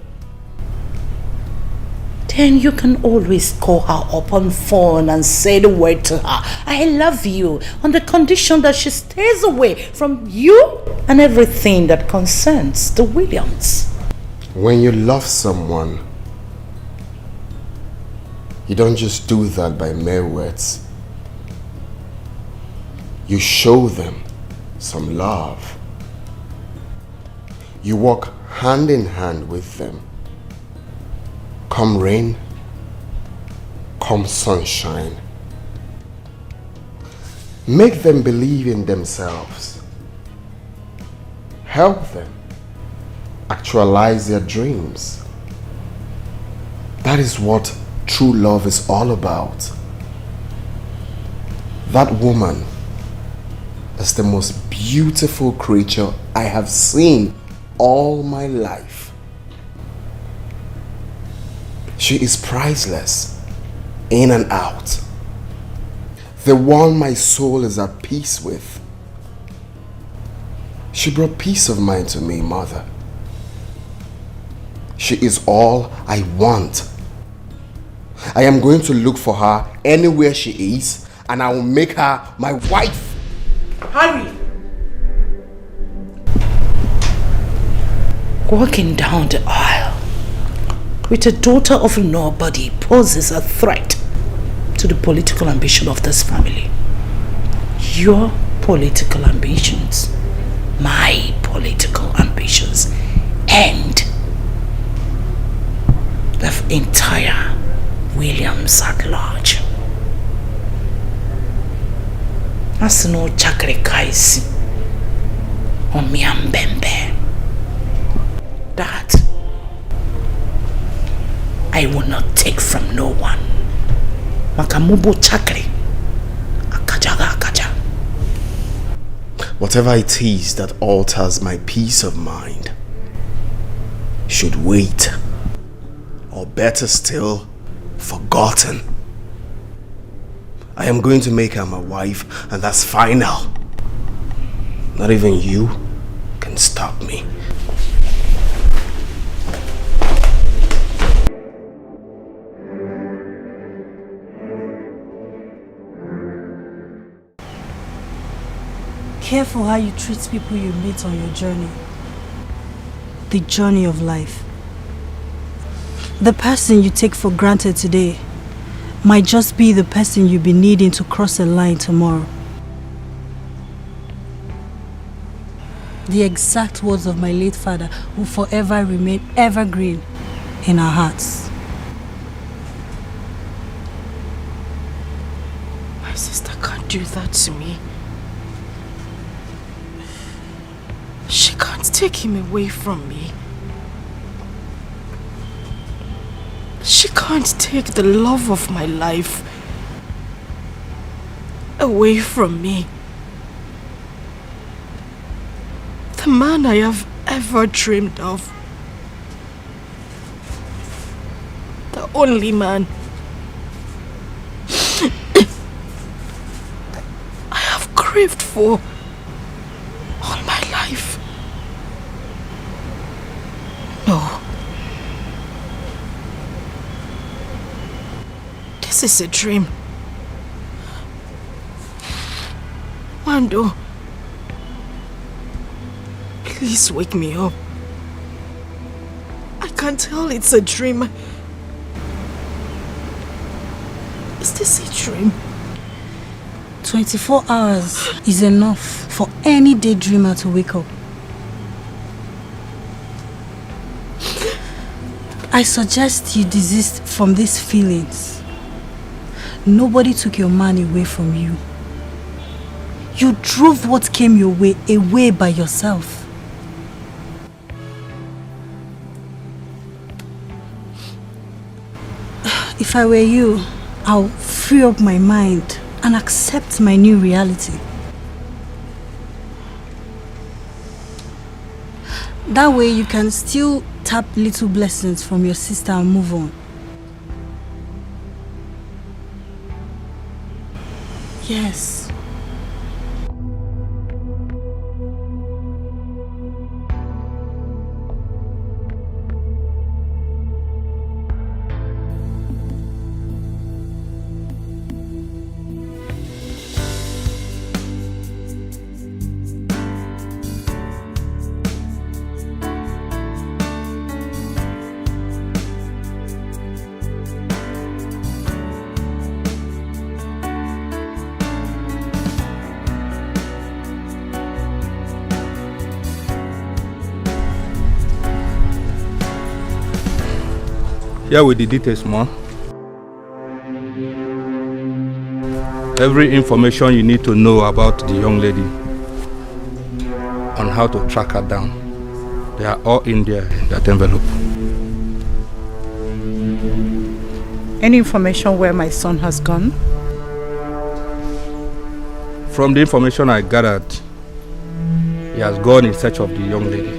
then you can always call her up on phone and say the word to her, I love you, on the condition that she stays away from you and everything that concerns the Williams. When you love someone, you don't just do that by mere words. You show them some love. You walk hand in hand with them. Come rain, come sunshine. Make them believe in themselves. Help them actualize their dreams. That is what true love is all about. That woman is the most beautiful creature I have seen all my life. She is priceless, in and out. The one my soul is at peace with. She brought peace of mind to me, Mother. She is all I want. I am going to look for her anywhere she is, and I will make her my wife. Hurry! Walking down the aisle with a daughter of nobody poses a threat to the political ambition of this family. Your political ambitions, my political ambitions, and the entire Williams at large. As no chakre kaisi on miambembe. That I will not take from no one. Makamubo chakre akajaga akaja. Whatever it is that alters my peace of mind should wait, or better still, forgotten. I am going to make her my wife, and that's final. Not even you can stop me. Careful how you treat people you meet on your journey. The journey of life. The person you take for granted today might just be the person you'll be needing to cross a line tomorrow. The exact words of my late father will forever remain evergreen in our hearts. My sister can't do that to me. She can't take him away from me. She can't take the love of my life away from me. The man I have ever dreamed of. The only man I have craved for all my life. No. This is a dream. Wando, please wake me up. I can't tell it's a dream. Is this a dream? 24 hours is enough for any daydreamer to wake up. I suggest you desist from these feelings. Nobody took your man away from you. You drove what came your way away by yourself. If I were you, I'll free up my mind and accept my new reality. That way you can still tap little blessings from your sister and move on. Yes. Here with the details, man. Every information you need to know about the young lady on how to track her down, they are all in there in that envelope. Any information where my son has gone? From the information I gathered, he has gone in search of the young lady.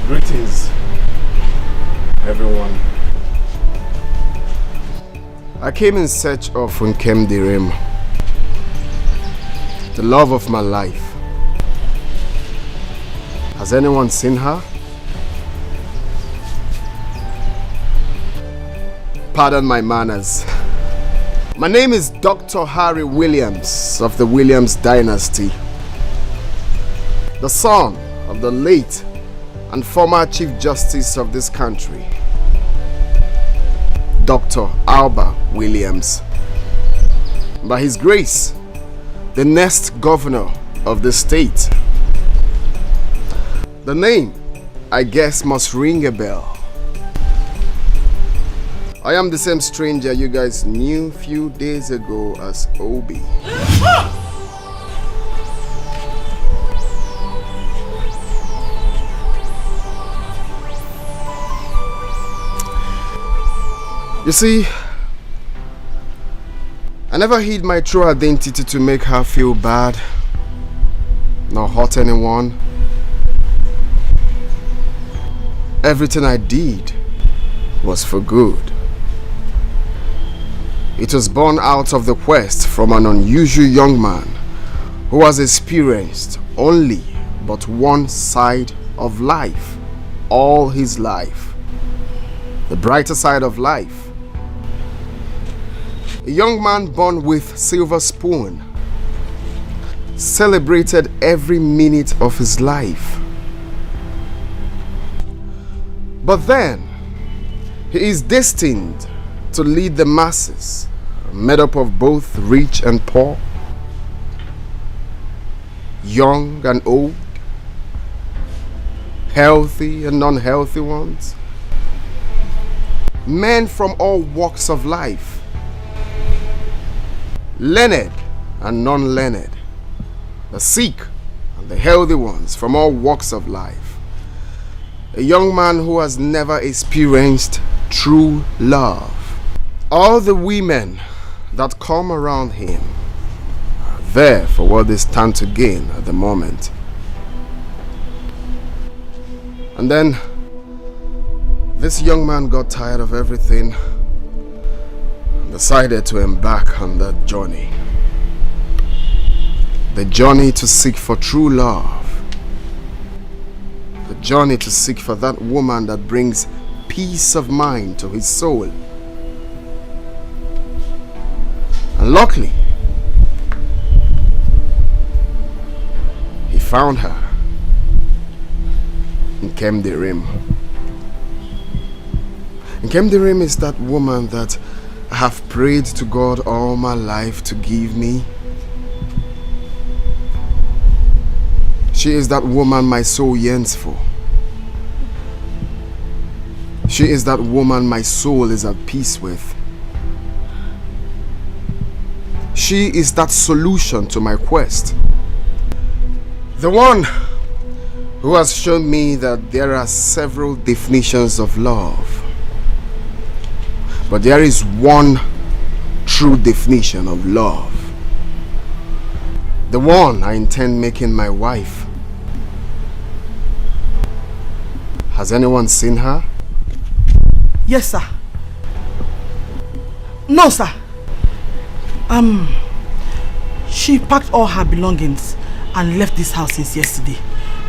Greetings, everyone. I came in search of Nkem Direm, the love of my life. Has anyone seen her? Pardon my manners. My name is Dr. Harry Williams of the Williams dynasty, the son of the late and former Chief Justice of this country, Dr. Alba Williams. By his grace, the next governor of the state. The name, I guess, must ring a bell. I am the same stranger you guys knew few days ago as Obi. You see, I never hid my true identity to make her feel bad, nor hurt anyone. Everything I did was for good. It was born out of the quest from an unusual young man who has experienced only but one side of life all his life. The brighter side of life. A young man born with silver spoon, celebrated every minute of his life. But then, he is destined to lead the masses, made up of both rich and poor, young and old, healthy and unhealthy ones, men from all walks of life, learned and non-learned, the sick and the healthy ones from all walks of life. A young man who has never experienced true love. All the women that come around him are there for what they stand to gain at the moment. And then this young man got tired of everything and decided to embark on that journey. The journey to seek for true love. The journey to seek for that woman that brings peace of mind to his soul. And luckily, found her in Kemdirim. And Kemdirim is that woman that I have prayed to God all my life to give me. She is that woman my soul yearns for. She is that woman my soul is at peace with. She is that solution to my quest. The one who has shown me that there are several definitions of love. But there is one true definition of love. The one I intend making my wife. Has anyone seen her? Yes, sir. No, sir. She packed all her belongings and left this house since yesterday.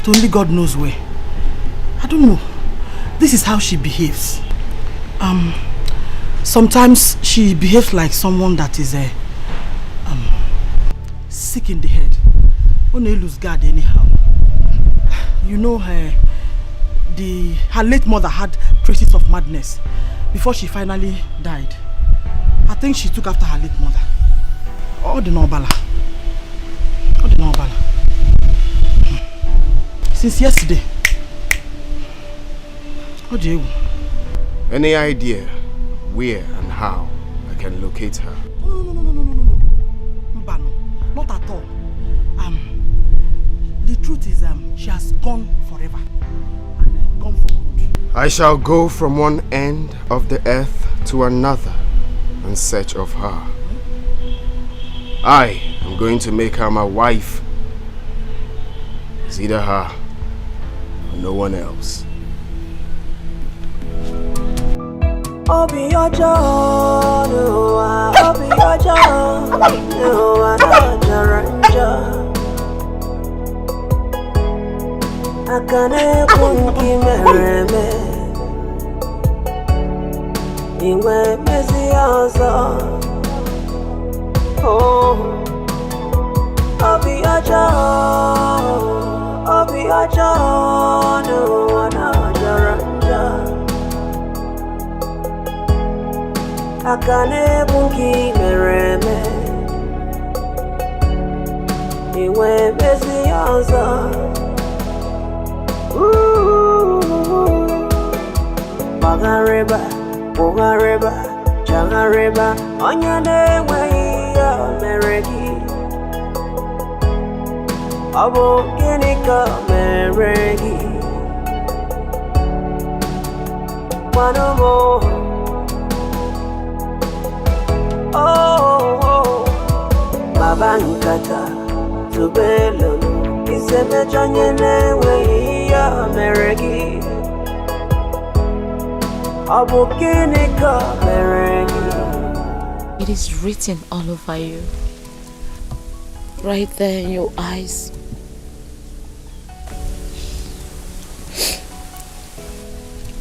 To only God knows where. I don't know. This is how she behaves. Sometimes she behaves like someone that is sick in the head. Only lose guard anyhow. You know her late mother had traces of madness before she finally died. I think she took after her late mother. All the Nobala. Since yesterday. What do you? Any idea where and how I can locate her? No. Mbano, not at all. The truth is she has gone forever. And gone for good. I shall go from one end of the earth to another in search of her. I am going to make her my wife. It's either her or no one else. Obi Ojo, Obi Ojo, Akane kunki mereme, iwe mezi ozo. Oh, Obi Ojo, no anajaranja. Akane bunki mereme, iwe mezi ozo. Bagareba, Jangareba, Onyane way Mereki. Abo Genika Mereki. Manomo. Oh, Babankata, Tubelo, Iseme Janyane way Mereki. It is written all over you, right there in your eyes.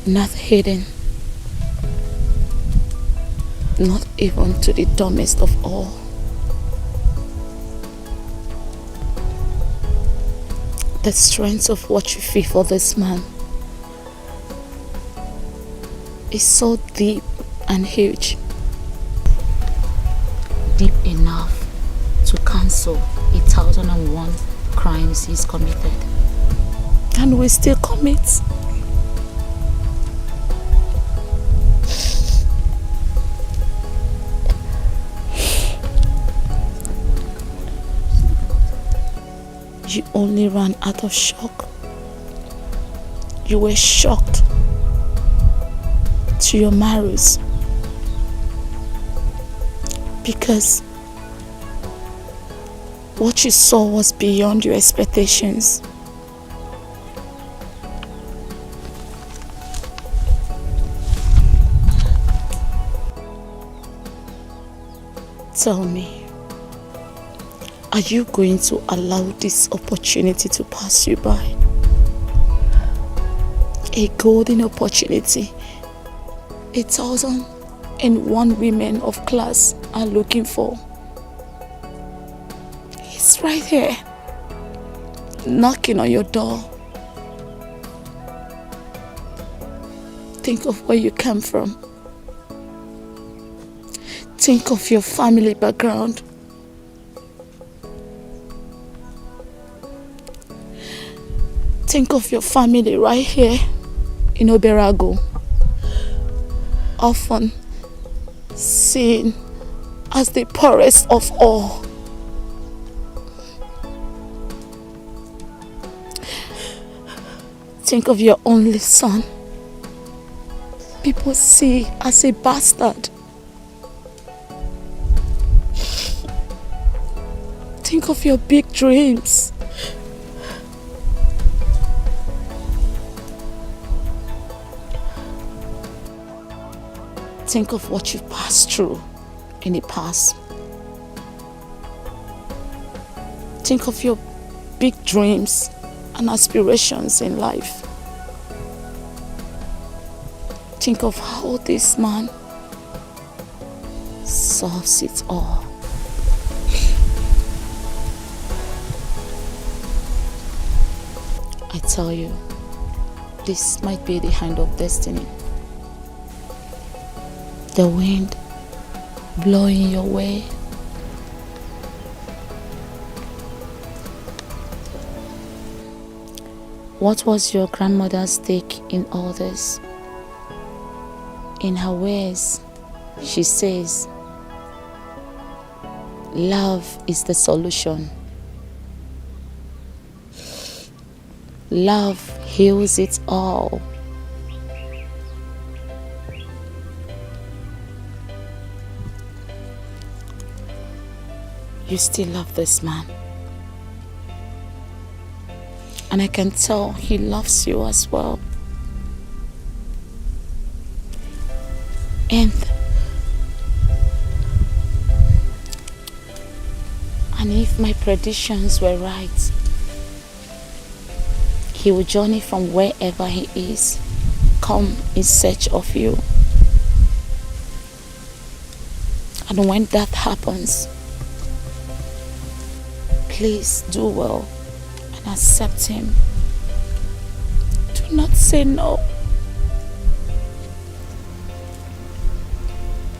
Not hidden, not even to the dumbest of all. The strength of what you feel for this man is so deep and huge. Deep enough to cancel 1,001 crimes he's committed. And we still commit. You only ran out of shock. You were shocked to your marrows because what you saw was beyond your expectations. Tell me, are you going to allow this opportunity to pass you by? A golden opportunity 1,001 women of class are looking for. It's right here. knocking on your door. Think of where you came from. Think of your family background. Think of your family right here in Oberago, often seen as the poorest of all. Think of your only son. People see as a bastard. Think of your big dreams. Think of what you've passed through in the past. Think of your big dreams and aspirations in life. Think of how this man solves it all. I tell you, this might be the hand of destiny. The wind blowing your way. What was your grandmother's take in all this? In her ways, she says, love is the solution. Love heals it all. You still love this man. And I can tell he loves you as well. And if my predictions were right, he will journey from wherever he is, come in search of you. And when that happens, please do well and accept him. Do not say no.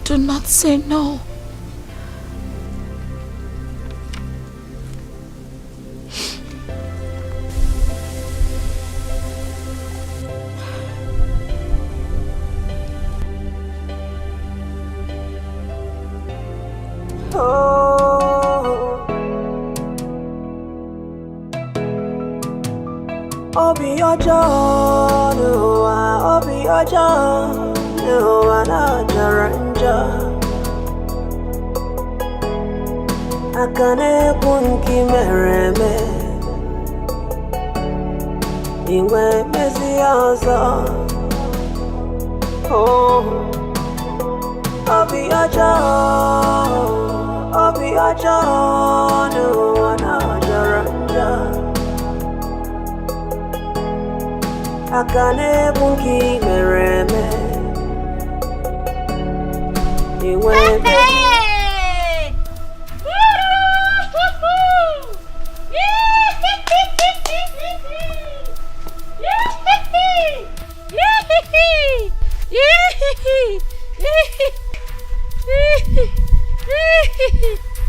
Do not say no. Obi ojo, Obi ojo, na jaranja. Akane bunki mereme, iwe mezi ozo. Oh, Obi ojo, na jaranja. Akane bunki mereme, iwe mezi.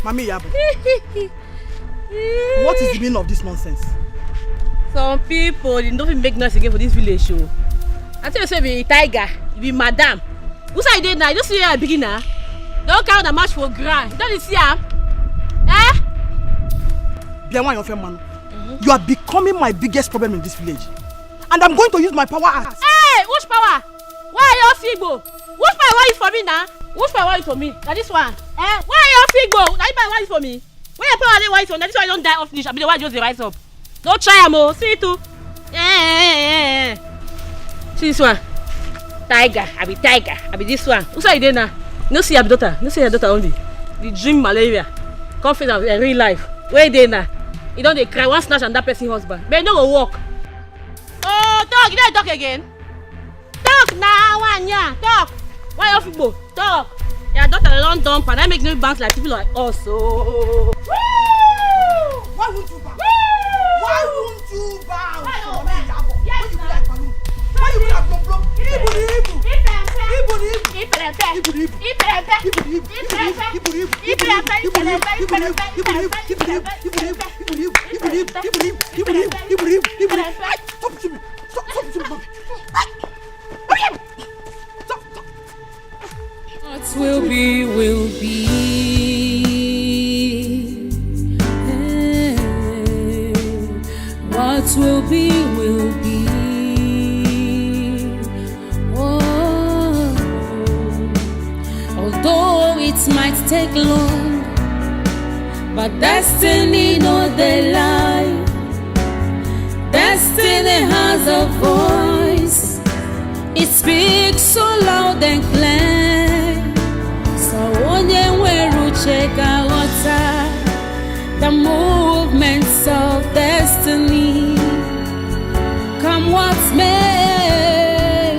Mami Yabo, what is the meaning of this nonsense? Some people they don't even make noise again for this village show. I tell you, say be tiger, you be madam. Who say you did now? You don't see her beginner. Don't count the match for grand. You don't see her. Eh? You are becoming my biggest problem in this village. And I'm going to use my power as. Hey, which power? Why are you Figbo? Which power want you for me now? Which power want you for me? Now this one. Eh? Why are you Figbo? Now you power want you for me? Where your power they want you for? Now this one don't die off finish. I be the one just rise up. Don't try am. See it too. See this one. Tiger. I be tiger. I be this one. Who say you there now? No see your daughter. No see your daughter only. The dream malaria. Confidence in real life. Where you there now? You don't they cry one snatch and that person husband. But you don't go walk. Oh, talk. You don't talk again. Talk now, one yeah. Talk. Why you people? Talk. Your daughter don't dump and that makes no bounce like people like us. Oh. Why won't you bounce? Why won't you bounce? Why you be like balloon? Why you be like blom? What will be, will be. What will be, will be. Oh, although it might take long, but destiny knows the lie. Destiny has a voice. It speaks so loud and clear. So onye nwere cheka water, the movements of destiny. Come what may,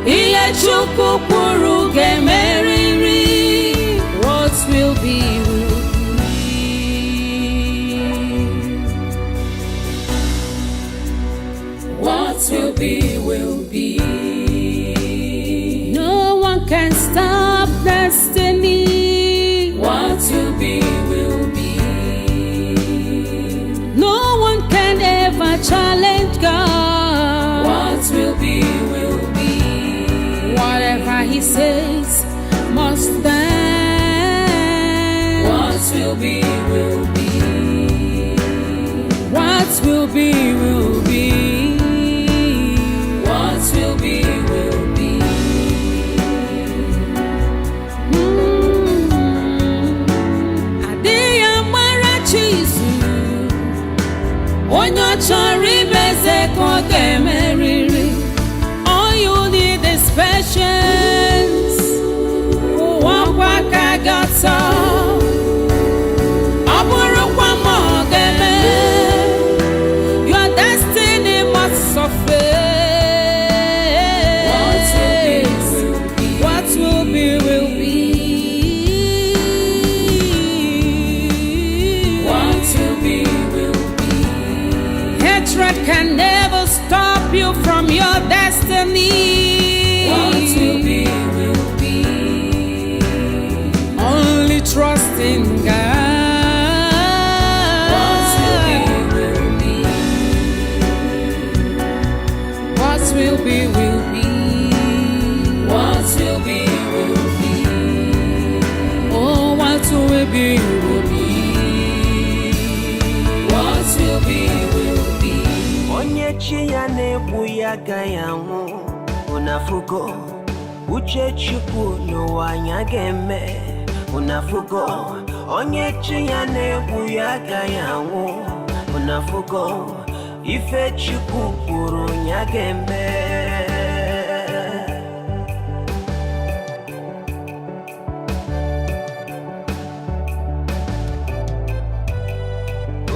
iye chukwu kwuru ga-emeriri. What will be, will be. What will be, will be. No one can stop destiny. What will be, will be. No one can ever challenge God. What will be, will be. Whatever He says must stand. What will be, will be. What will be, will be. What will be, will be. Onye chọrọ imeze ka ọ ga-emeriri. All you need is patience. Ụwa ka ga-atọ. Ọ bụrụkwa ma ọ ga-eme. Your destiny must suffer. What will be, will be. What will be, will be. Hatred can never stop you from your destiny. What will be, will be. Only trust in God. What will be, will be. What will be, will be. What will be, will be. Oh, what will be, will be. What will be, will be. Onye chi ya na-egbu ya agaghị anwụ. Unafugo uche Chukwu n'ụwa anya ga-eme. Unafugo onye chi ya na-egbu ya agaghị anwụ. Unafugo ife Chukwu kwuru ya ga-eme.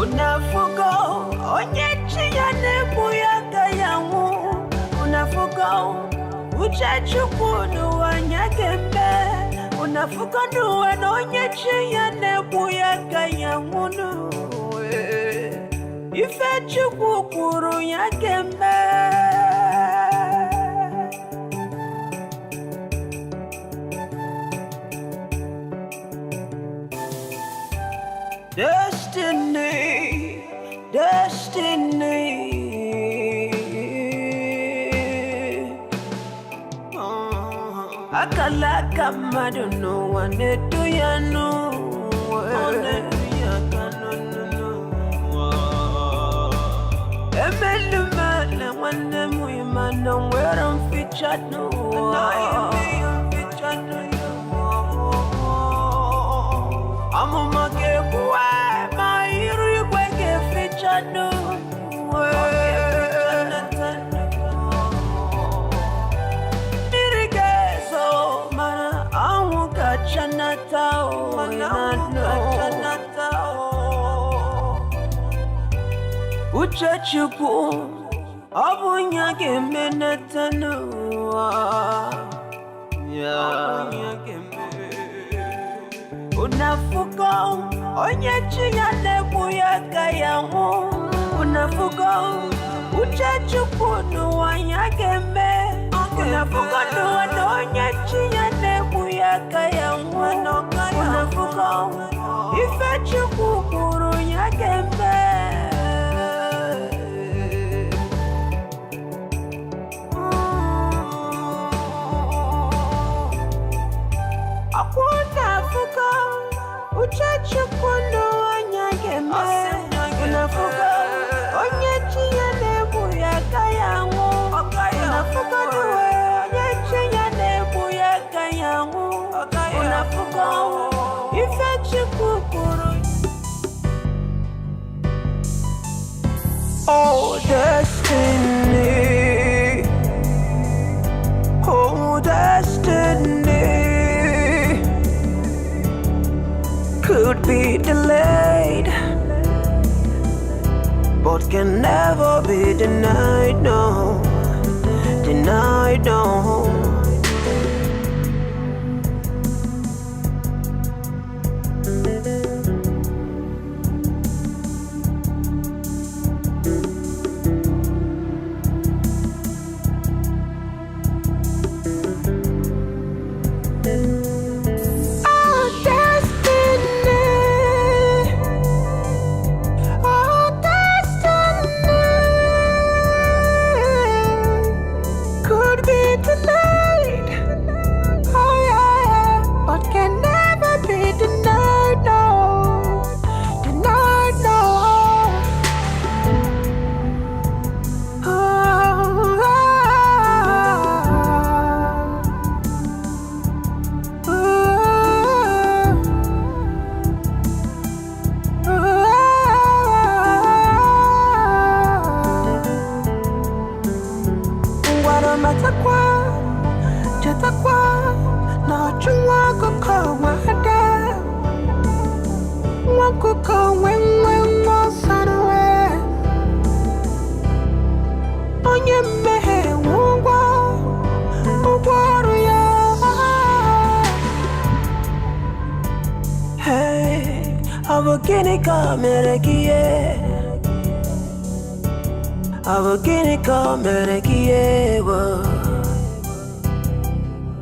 Unafugo onye chi ya na-egbu ya agaghị anwụ. Unafugo uche Chukwu n'ụwa anya ga-eme. Unafugo n'ụwa na onye chi ya na-egbu ya agaghị anwụ. Ife Chukwu kwuru ya ga-eme. Destiny, destiny. Akala kamadu no one do ya no. Emeluma na one muy man don't wear on featured no. I'm on my get why my ear get featured no. Uche Chukwu ọbụnya ga-eme n'etanụwa. Unafugo onye chi ya na-egbu ya agaghị anwụ. unafuga uchachukunu wanyageme unafuga nuanonya chiyane buyaka ya mwanoka unafuga ifechukukuru nyageme unafuga uchachukunu wanyageme unafuga onye chiyane buyaka ya unafuga duwe onye chiyane buyaka ya unafuga ifechukukuru. Oh destiny, oh destiny, could be delayed, but can never be denied, no, denied, no.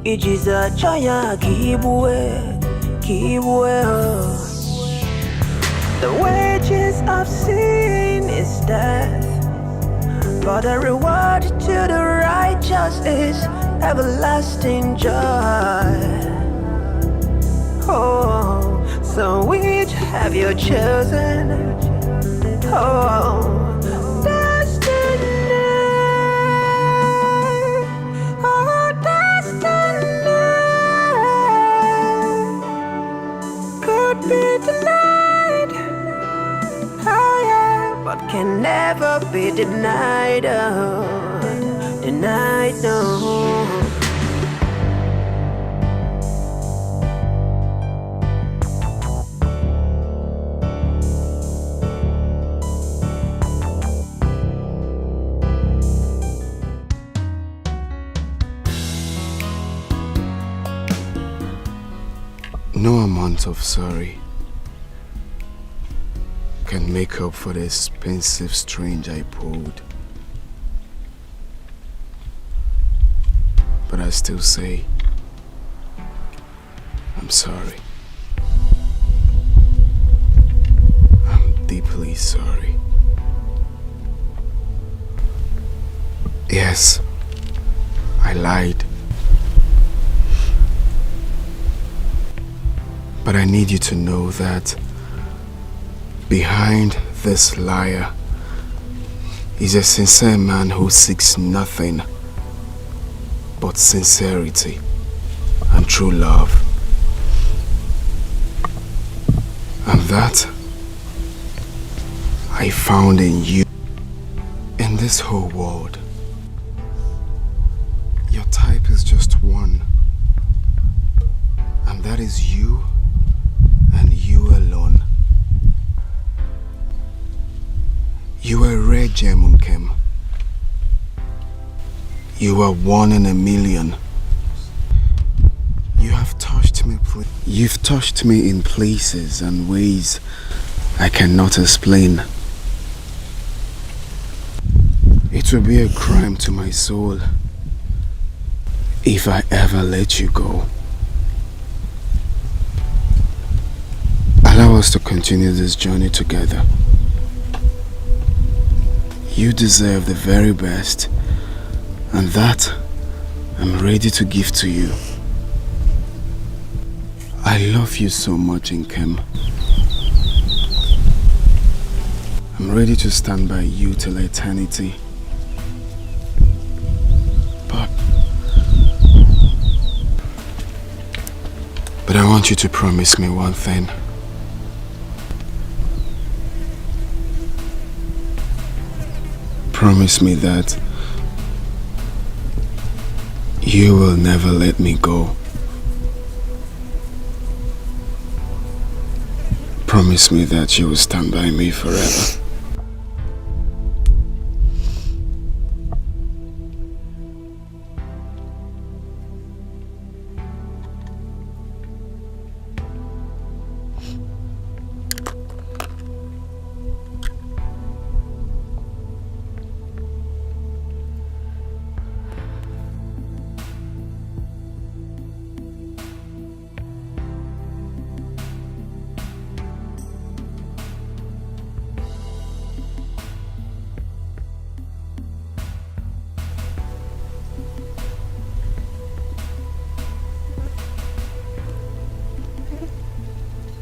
Ijiza chaya kibwe. The wages of sin is death, but the reward to the righteous is everlasting joy. Oh, so which have you chosen? Oh, can never be denied, oh, denied, no. No amount of sorry can make up for the expensive string I pulled. But I still say, I'm sorry. I'm deeply sorry. Yes, I lied. But I need you to know that behind this liar is a sincere man who seeks nothing but sincerity and true love. And that I found in you. In this whole world, your type is just one, and that is you and you alone. You are a rare gem, Unkem. You are one in a million. You have touched me. You've touched me in places and ways I cannot explain. It will be a crime to my soul if I ever let you go. Allow us to continue this journey together. You deserve the very best, and that I'm ready to give to you. I love you so much, Nkem. I'm ready to stand by you till eternity. But I want you to promise me one thing. Promise me that you will never let me go. Promise me that you will stand by me forever.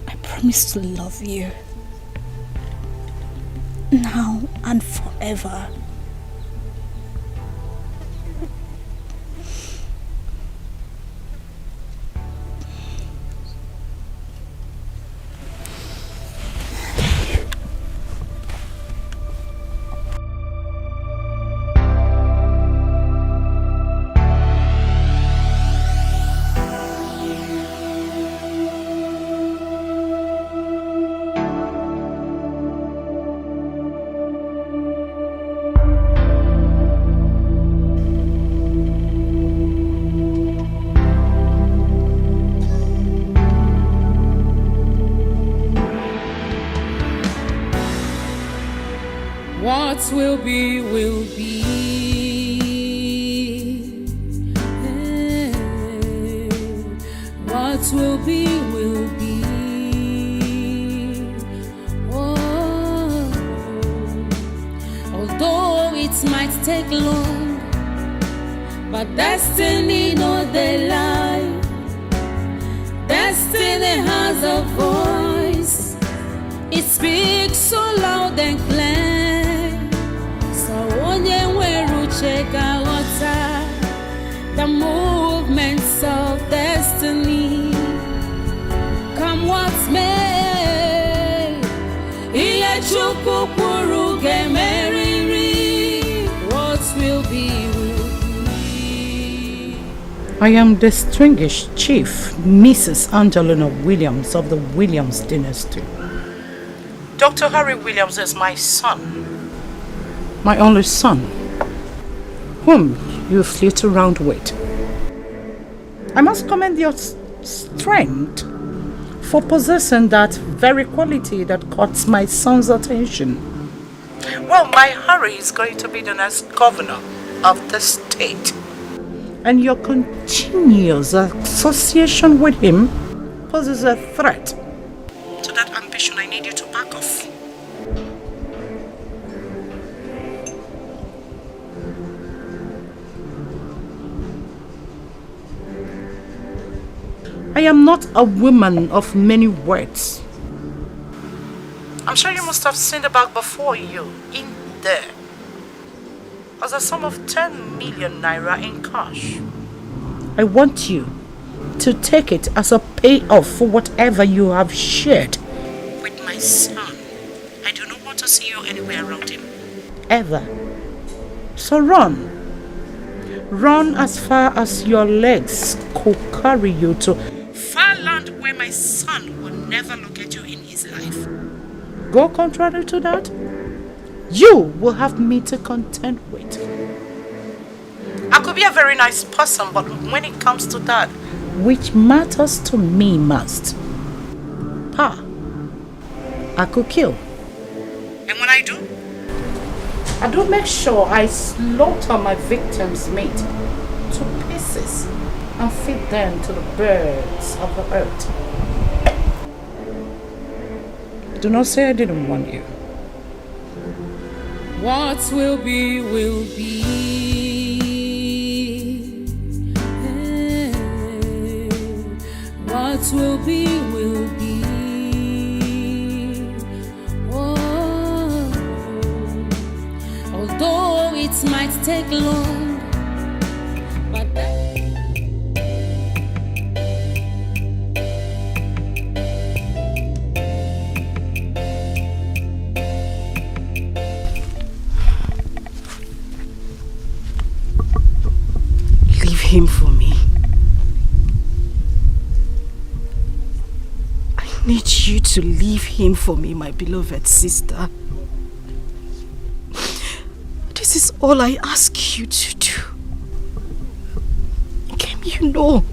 I promise to love you now and forever. What will be, will be. What will be, will be. Oh, although it might take long, but destiny no they lie. Destiny has a voice. It speaks so loud and clear. The movements of destiny, come what may. What will be, will be. I am distinguished Chief Mrs. Angelina Williams of the Williams dynasty. Dr. Harry Williams is my son, my only son, whom you flit around with. I must commend your strength for possessing that very quality that caught my son's attention. Well, my Harry is going to be the next governor of the state. And your continuous association with him poses a threat to that ambition. I need you to back off. I am not a woman of many words. I'm sure you must have seen the bag before you, in there. As a sum of 10 million naira in cash. I want you to take it as a payoff for whatever you have shared with my son. I do not want to see you anywhere around him. Ever. So run. Run as far as your legs could carry you to far land where my son will never look at you in his life. Go contrary to that, you will have me to contend with. I could be a very nice person, but when it comes to that, which matters to me most, I could kill. And when I do, I do make sure I slaughter my victim's meat to pieces and feed them to the birds of the earth. Do not say I didn't warn you. What will be, will be. What will be, will be. Oh, although it might take long, but Leave him for me. I need you to leave him for me, my beloved sister. This is all I ask you to do. Kim, you know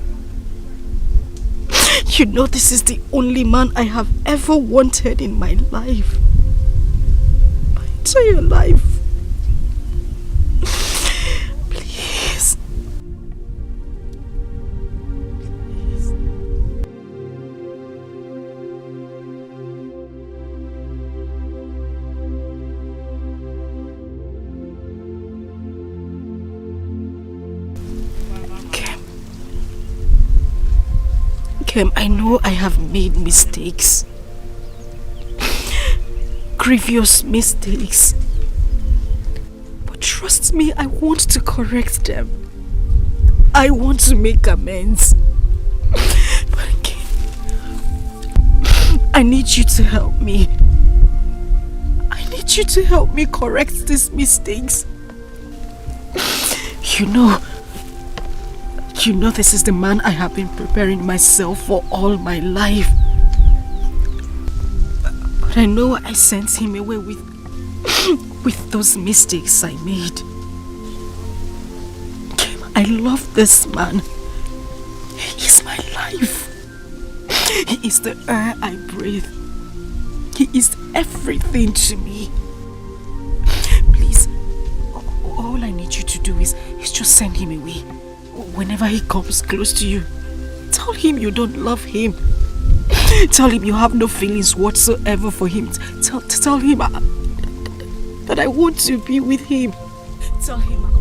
this is the only man I have ever wanted in my life. My entire life. Please. Kim, I know I have made mistakes. Grievous mistakes. But trust me, I want to correct them. I want to make amends. But Kim, I need you to help me. I need you to help me correct these mistakes. You know this is the man I have been preparing myself for all my life. But I know I sent him away with those mistakes I made. Kim, I love this man. He is my life. He is the air I breathe. He is everything to me. Please, all I need you to do is just send him away. Whenever he comes close to you, tell him you don't love him. Tell him you have no feelings whatsoever for him. Tell him that I want to be with him. Tell him I'm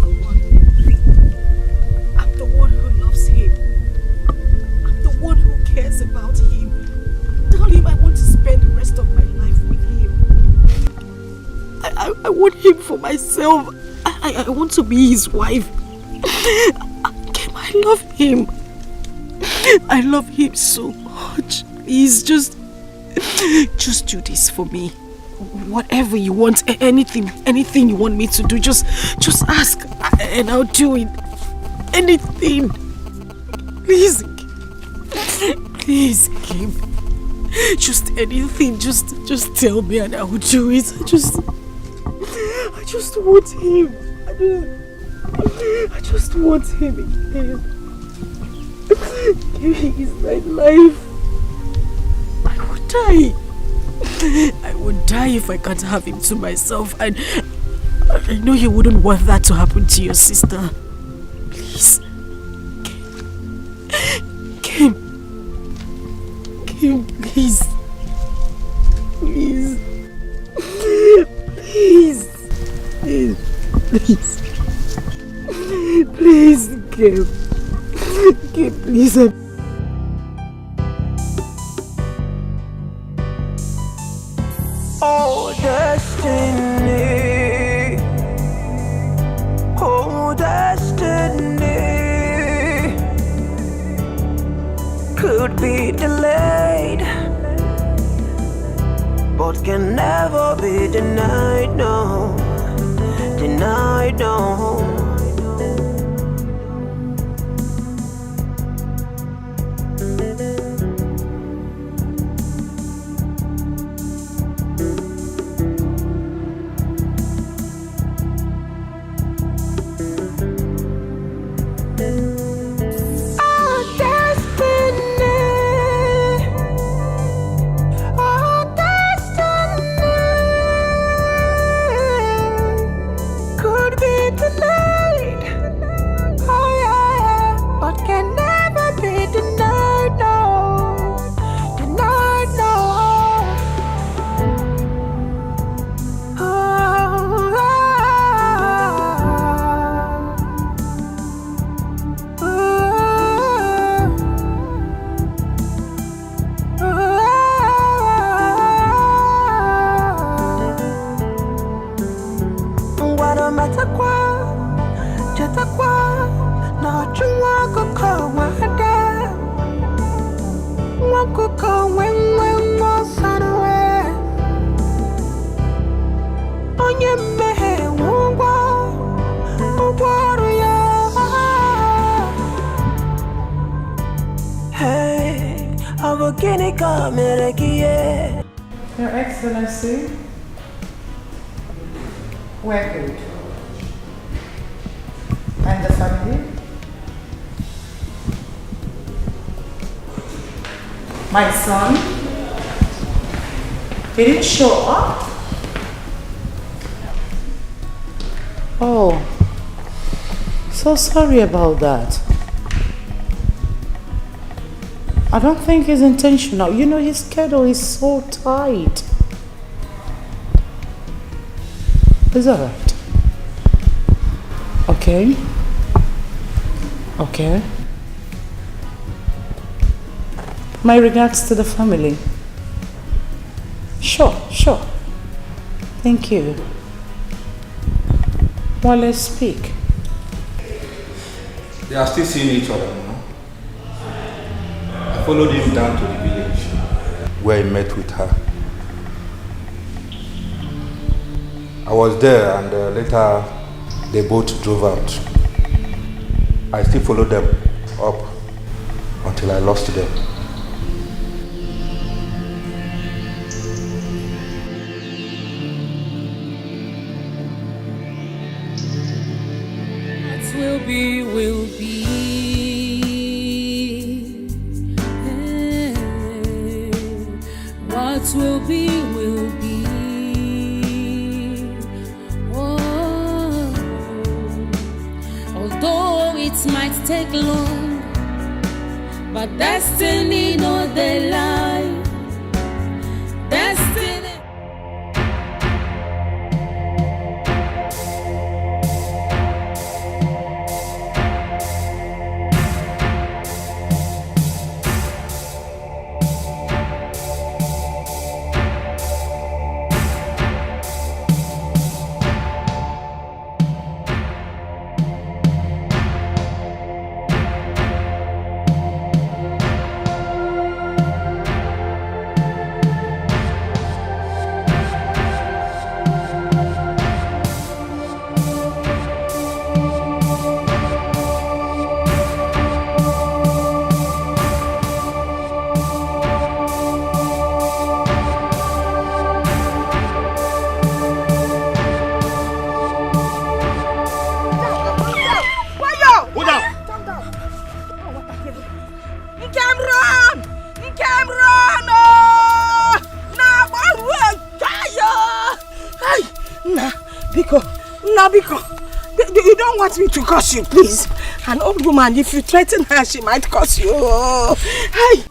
the one who loves him. I'm the one who cares about him. Tell him I want to spend the rest of my life with him. I want him for myself. I want to be his wife. I love him. I love him so much. Please just do this for me. Whatever you want, anything you want me to do, just ask and I'll do it. Anything. Please, Kim. Just anything. Just tell me and I will do it. I just want him. I just want him again. He is my life. I would die. I would die if I can't have him to myself. And I know you wouldn't want that to happen to your sister. Please. Kim, please. Please. Please, Kim. Kim, please. Oh, destiny. Oh, destiny. Could be delayed, but can never be denied, no. Denied, no. Your Excellency, we're good. And the family? My son? He didn't show up? Oh, so sorry about that. I don't think it's intentional. You know, his schedule is so tight. It's alright. Okay. Okay. My regards to the family. Sure. Thank you. Well, let's speak. They are still seeing each other, you know. I followed him down to the village where he met with her. I was there and later they both drove out. I still followed them up until I lost them. Will be. What will be, will be. Oh, although it might take long, but destiny no they lie. Destiny. You don't want me to curse you, please. An old woman, if you threaten her, she might curse you. Hey!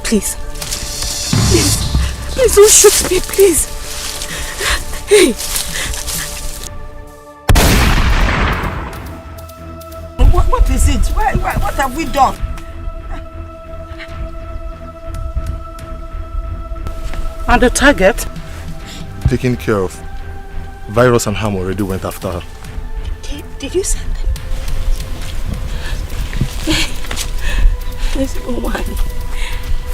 Please. Please don't shoot me, please. Hey. What is it? What have we done? And the target? Taken care of. Virus and Ham already went after her. Did you send them? This woman.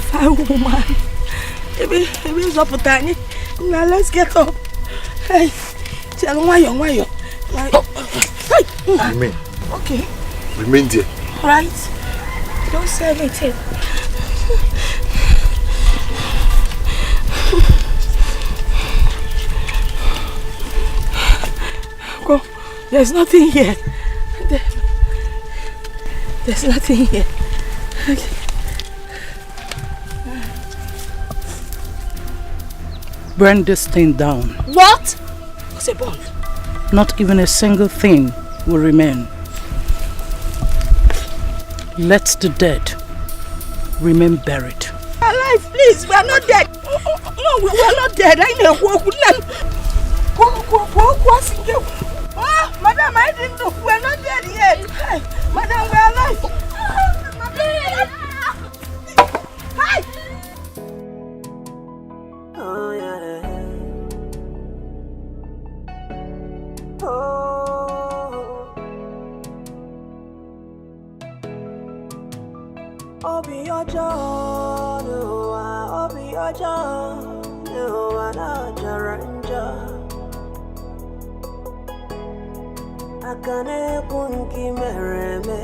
Fine woman. Maybe it's up tiny. Now let's get up. Hey, tell why you. Remain. Okay. Remain there. Right. Don't say anything. There's nothing here. There's nothing here. Okay. Burn this thing down. What? What's a bomb? Not even a single thing will remain. Let the dead remain buried. Alive, please. We are not dead. No, we are not dead. I know. Madam, I didn't know. We are not dead yet. Madam, we are alive. Hi. Oh, yeah. Oh. Obi ojo, no, Obi ojo, no, na jaranja. Akane kunki mereme,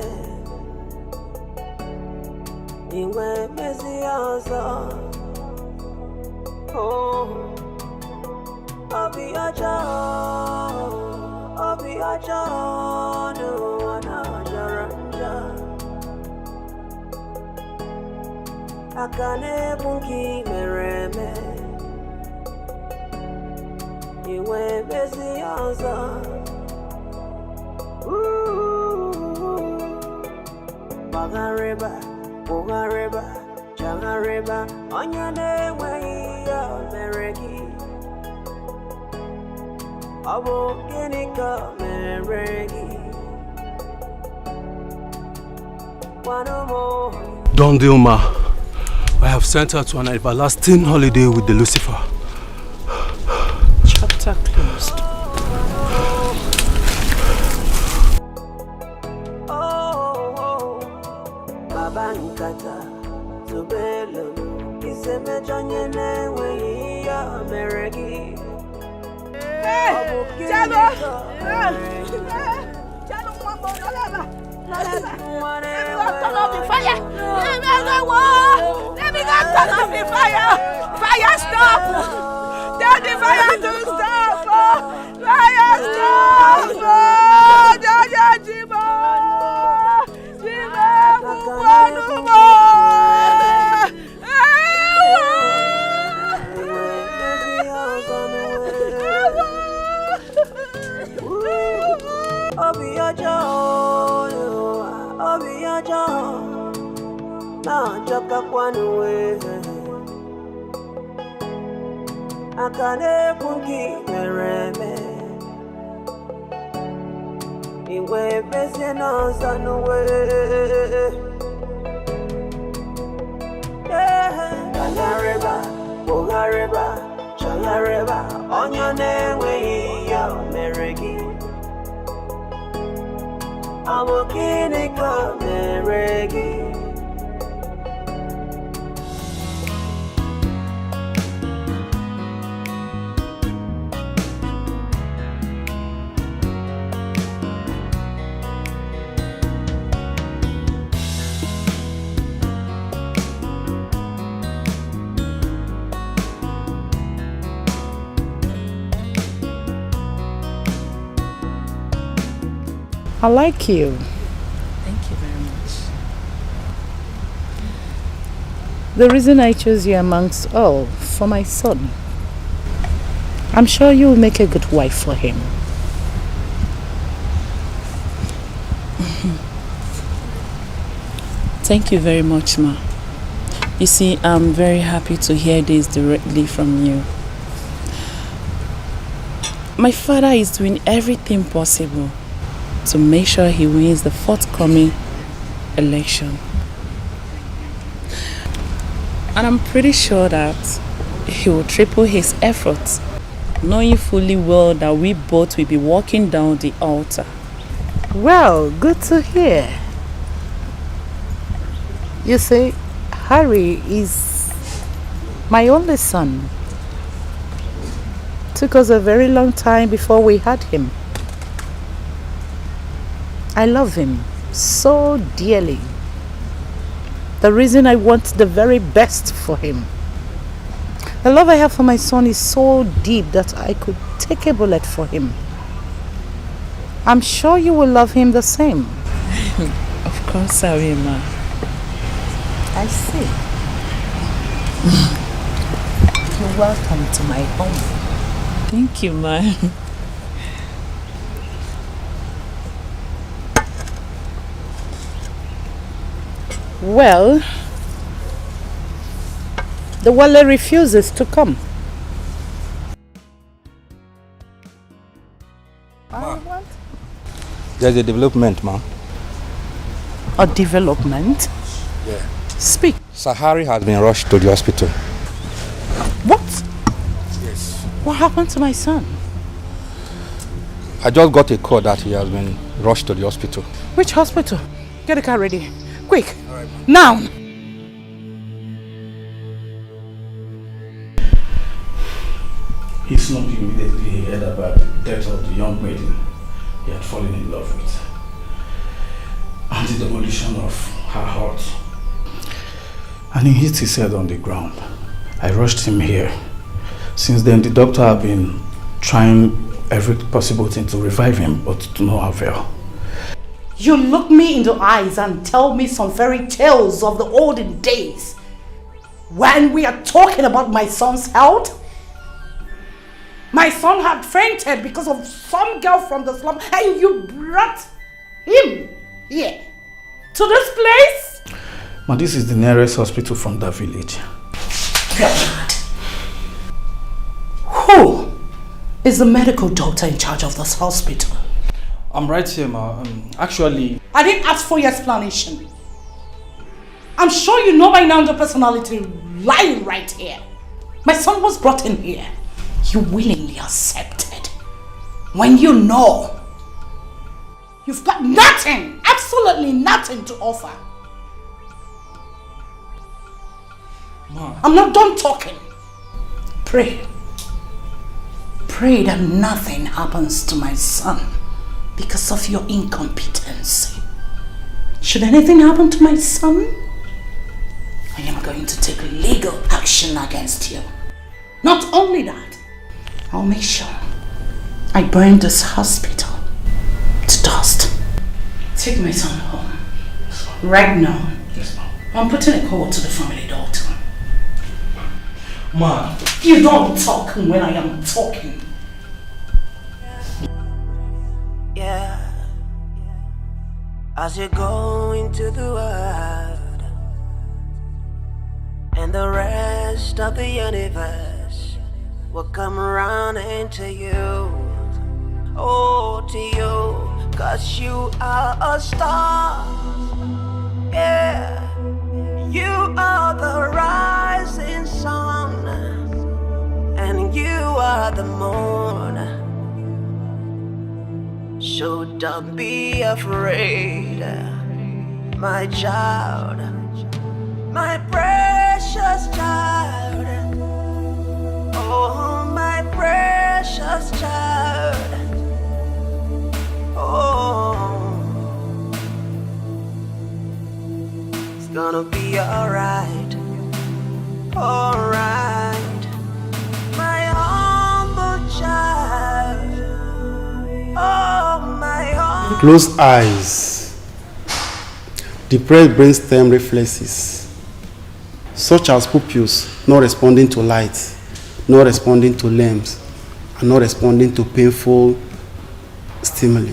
ingwe mesiaza. Oh, Obi ojo, no, na jaranja. Akane bunki mereme, iwe bezi anza. Bagareba, Jangareba, Onyane way Mereki. Abo Genika Mereki. One more. Don Dilma, I have sent her to an everlasting holiday with the Lucifer. Chapter closed. Babankata, Zubelo, Iseme Jonyene, we are Mereki. Turn off the fire! Let me go turn off the fire! Fire stop! Tell the fire to stop! Fire stop! Jaja Jibo! Jibo! Choka kwanwe akane kunki mereme iwe bese no sanwe Bogareba, Chalareba, on your name we are Mereki. I'm a kinika Mereki. I like you. Thank you very much. The reason I chose you amongst all, for my son. I'm sure you will make a good wife for him. Thank you very much, Ma. You see, I'm very happy to hear this directly from you. My father is doing everything possible to make sure he wins the forthcoming election. And I'm pretty sure that he will triple his efforts, knowing fully well that we both will be walking down the altar. Well, good to hear. You see, Harry is my only son. Took us a very long time before we had him. I love him so dearly. The reason I want the very best for him. The love I have for my son is so deep that I could take a bullet for him. I'm sure you will love him the same. Of course I will, ma. I see. You're welcome to my home. Thank you, ma. Well, the Wale refuses to come. There's a development, ma'am. A development? Yeah. Speak. Sahari has been rushed to the hospital. What? Yes. What happened to my son? I just got a call that he has been rushed to the hospital. Which hospital? Get the car ready. Quick. Now. He slumped immediately he heard about the death of the young maiden he had fallen in love with and the demolition of her hut. And he hit his head on the ground. I rushed him here. Since then, the doctor have been trying every possible thing to revive him, but to no avail. You look me in the eyes and tell me some fairy tales of the olden days when we are talking about my son's health? My son had fainted because of some girl from the slum and you brought him here to this place? Ma, this is the nearest hospital from that village. God. Who is the medical doctor in charge of this hospital? I'm right here, ma. Actually... I didn't ask for your explanation. I'm sure you know by now the personality lying right here. My son was brought in here. You willingly accepted. When you know you've got nothing, absolutely nothing to offer. Ma. I'm not done talking. Pray. Pray that nothing happens to my son because of your incompetency. Should anything happen to my son, I am going to take legal action against you. Not only that, I'll make sure I burn this hospital to dust. Take my son home. Right now. Yes, ma'am. I'm putting a call to the family doctor. Ma. You don't talk when I am talking. Yeah. As you go into the world and the rest of the universe will come around into you. Oh, to you, 'cause you are a star. Yeah. You are the rising sun and you are the moon. So don't be afraid, my child, my precious child. Oh, my precious child. Oh, it's gonna be alright, alright, my humble child. Oh, my humble. Closed eyes, depressed brainstem reflexes, such as pupils not responding to light, not responding to limbs, and not responding to painful stimuli,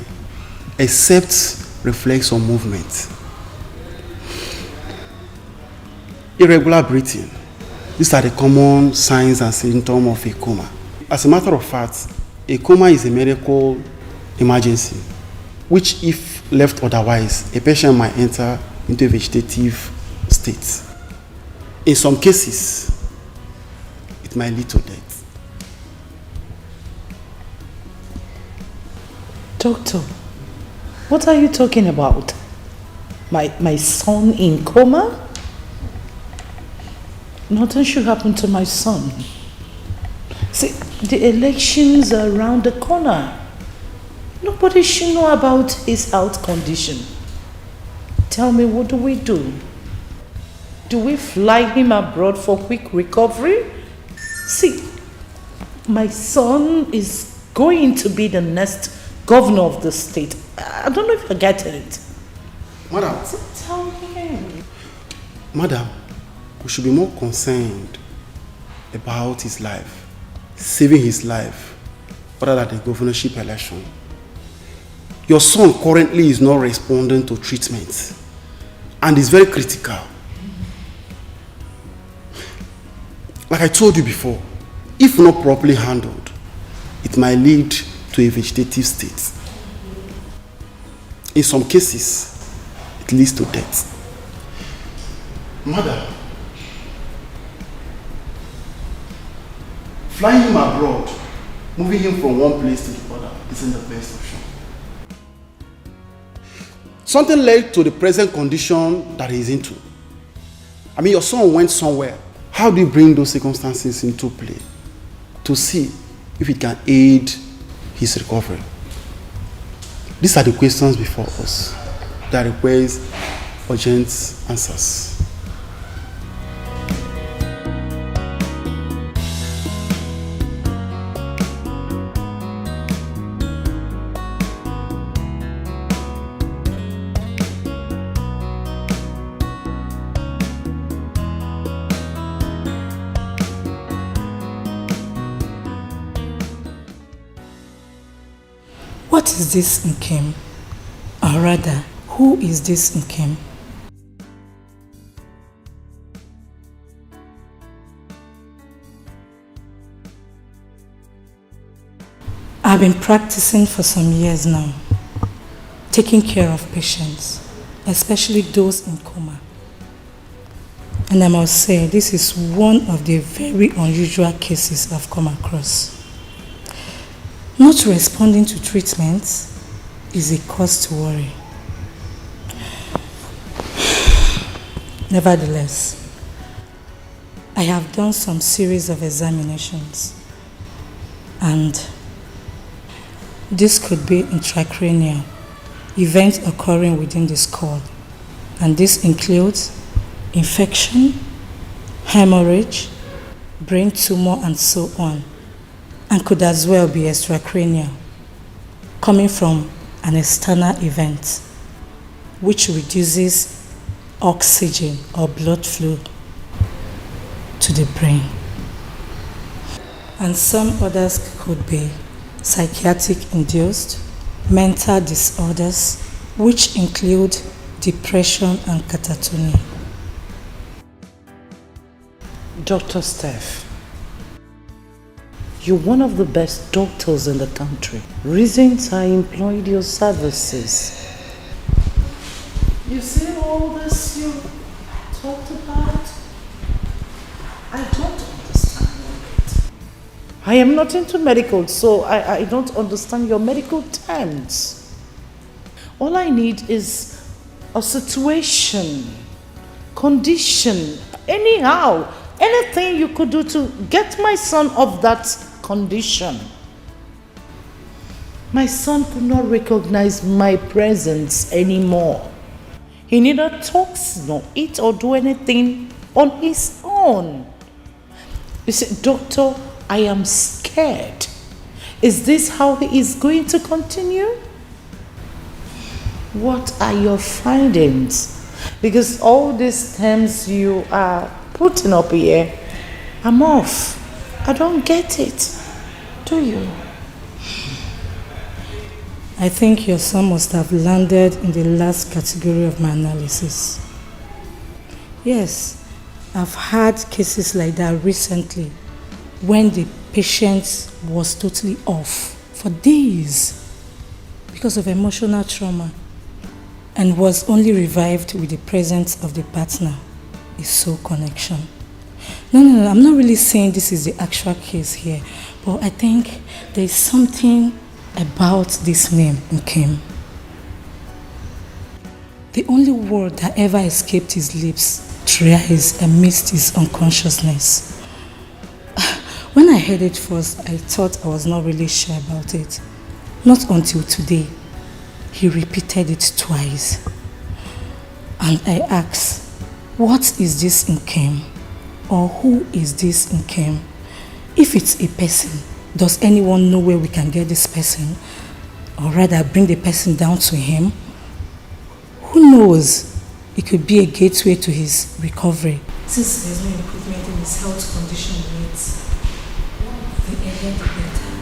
except reflex or movement. Irregular breathing. These are the common signs and symptoms of a coma. As a matter of fact, a coma is a medical emergency, which if left otherwise, a patient might enter into a vegetative state. In some cases, it might lead to death. Doctor, what are you talking about? My son in coma? Nothing should happen to my son. See, the elections are around the corner. Nobody should know about his health condition. Tell me, what do we do? Do we fly him abroad for quick recovery? See, my son is going to be the next governor of the state. I don't know if you're getting it. Madam. Tell him. Madam, we should be more concerned about his life, saving his life, rather than the governorship election. Your son currently is not responding to treatment and is very critical. Like I told you before, if not properly handled, it might lead to a vegetative state. In some cases, it leads to death. Madam, flying him abroad, moving him from one place to the other isn't the best option. Something led to the present condition that he's into. I mean, your son went somewhere. How do you bring those circumstances into play to see if it can aid his recovery? These are the questions before us that requires urgent answers. What is this Nkem? Or rather, who is this Nkem? I've been practicing for some years now, taking care of patients, especially those in coma. And I must say, this is one of the very unusual cases I've come across. Not responding to treatment is a cause to worry. Nevertheless, I have done some series of examinations, and this could be intracranial, events occurring within the skull, and this includes infection, hemorrhage, brain tumor, and so on, and could as well be extracranial, coming from an external event which reduces oxygen or blood flow to the brain. And some others could be psychiatric induced, mental disorders, which include depression and catatonia. Dr. Steph, you're one of the best doctors in the country. Reasons I employed your services. You see all this you talked about? I don't understand it. I am not into medical, so I don't understand your medical terms. All I need is a situation, condition, anyhow, anything you could do to get my son off that condition. My son could not recognize my presence anymore. He neither talks nor eats or do anything on his own. You see, doctor, I am scared. Is this how he is going to continue? What are your findings? Because all these terms you are putting up here, I'm off. I don't get it. Do you? I think your son must have landed in the last category of my analysis. Yes, I've had cases like that recently when the patient was totally off for days because of emotional trauma and was only revived with the presence of the partner, a soul connection. No, I'm not really saying this is the actual case here, but I think there's something about this name, Nkem. The only word that ever escaped his lips thrice amidst his unconsciousness. When I heard it first, I thought I was not really sure about it. Not until today. He repeated it twice. And I asked, what is this Nkem? Or who is this Nkem? If it's a person, does anyone know where we can get this person? or rather bring the person down to him. Who knows? It could be a gateway to his recovery. Since there's no improvement in his health condition yet, the earlier the better.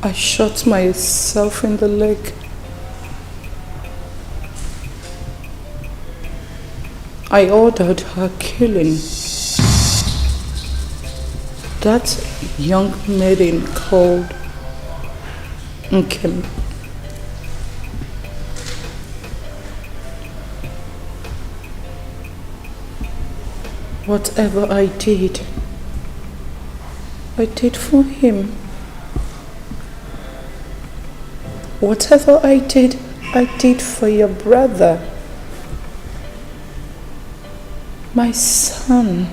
I shot myself in the leg. I ordered her killing. That young maiden called Nkem. Whatever I did for him. Whatever I did for your brother. My son.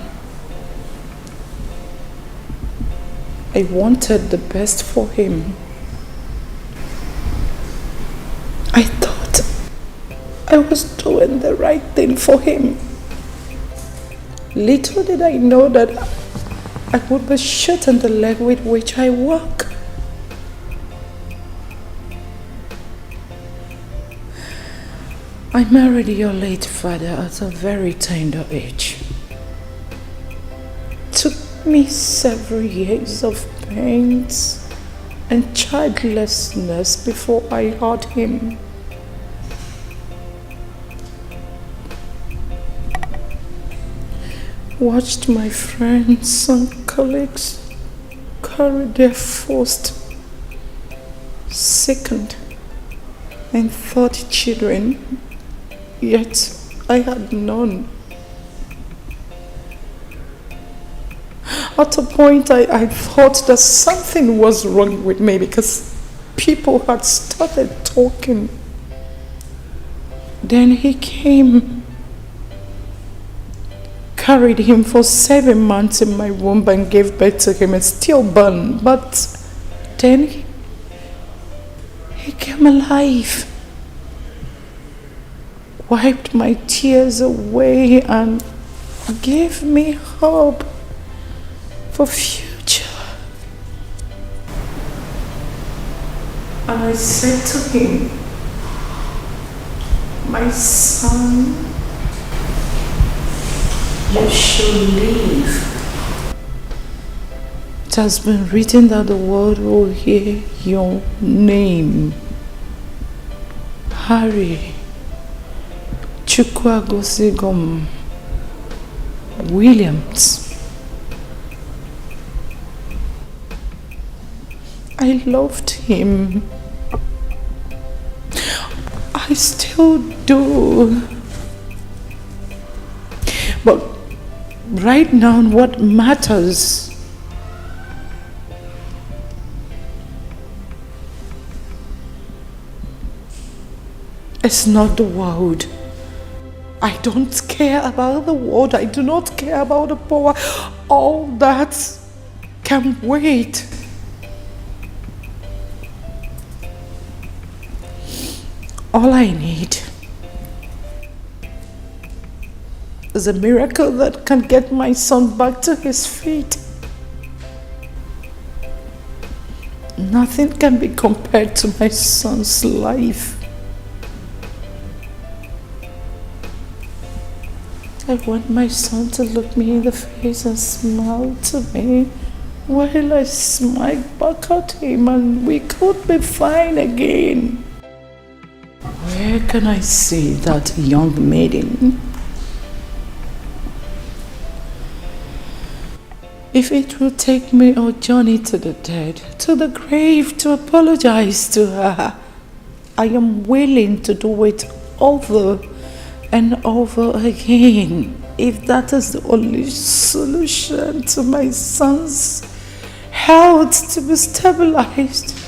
I wanted the best for him. I thought I was doing the right thing for him. Little did I know that I would be shot in the leg with which I walk. I married your late father at a very tender age. me several years of pains and childlessness before I had him. Watched my friends and colleagues carry their first, second, and third children, yet I had none. At a point, I thought that something was wrong with me because people had started talking. Then he came, carried him for 7 months in my womb and gave birth to him, and stillborn. But then he came alive, wiped my tears away and gave me hope for future. And I said to him, my son, you should live. It has been written that the world will hear your name. Harry Chukwuagosigom Williams. I loved him. I still do. But right now, what matters is not the world. I don't care about the world. I do not care about the power. All that can wait. All I need is a miracle that can get my son back to his feet. Nothing can be compared to my son's life. I want my son to look me in the face and smile to me while I smile back at him, and we could be fine again. Where can I see that young maiden? If it will take me a journey to the dead, to the grave, to apologize to her, I am willing to do it over and over again. If that is the only solution to my son's health to be stabilized.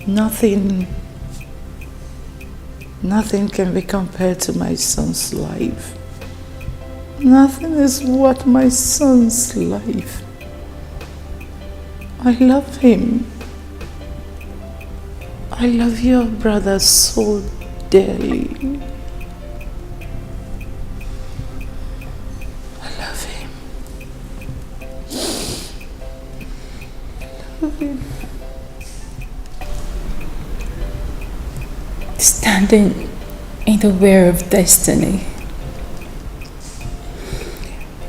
Nothing can be compared to my son's life. Nothing is worth my son's life. I love him. I love your brother so dearly. I love him. I love him. Standing in the way of destiny.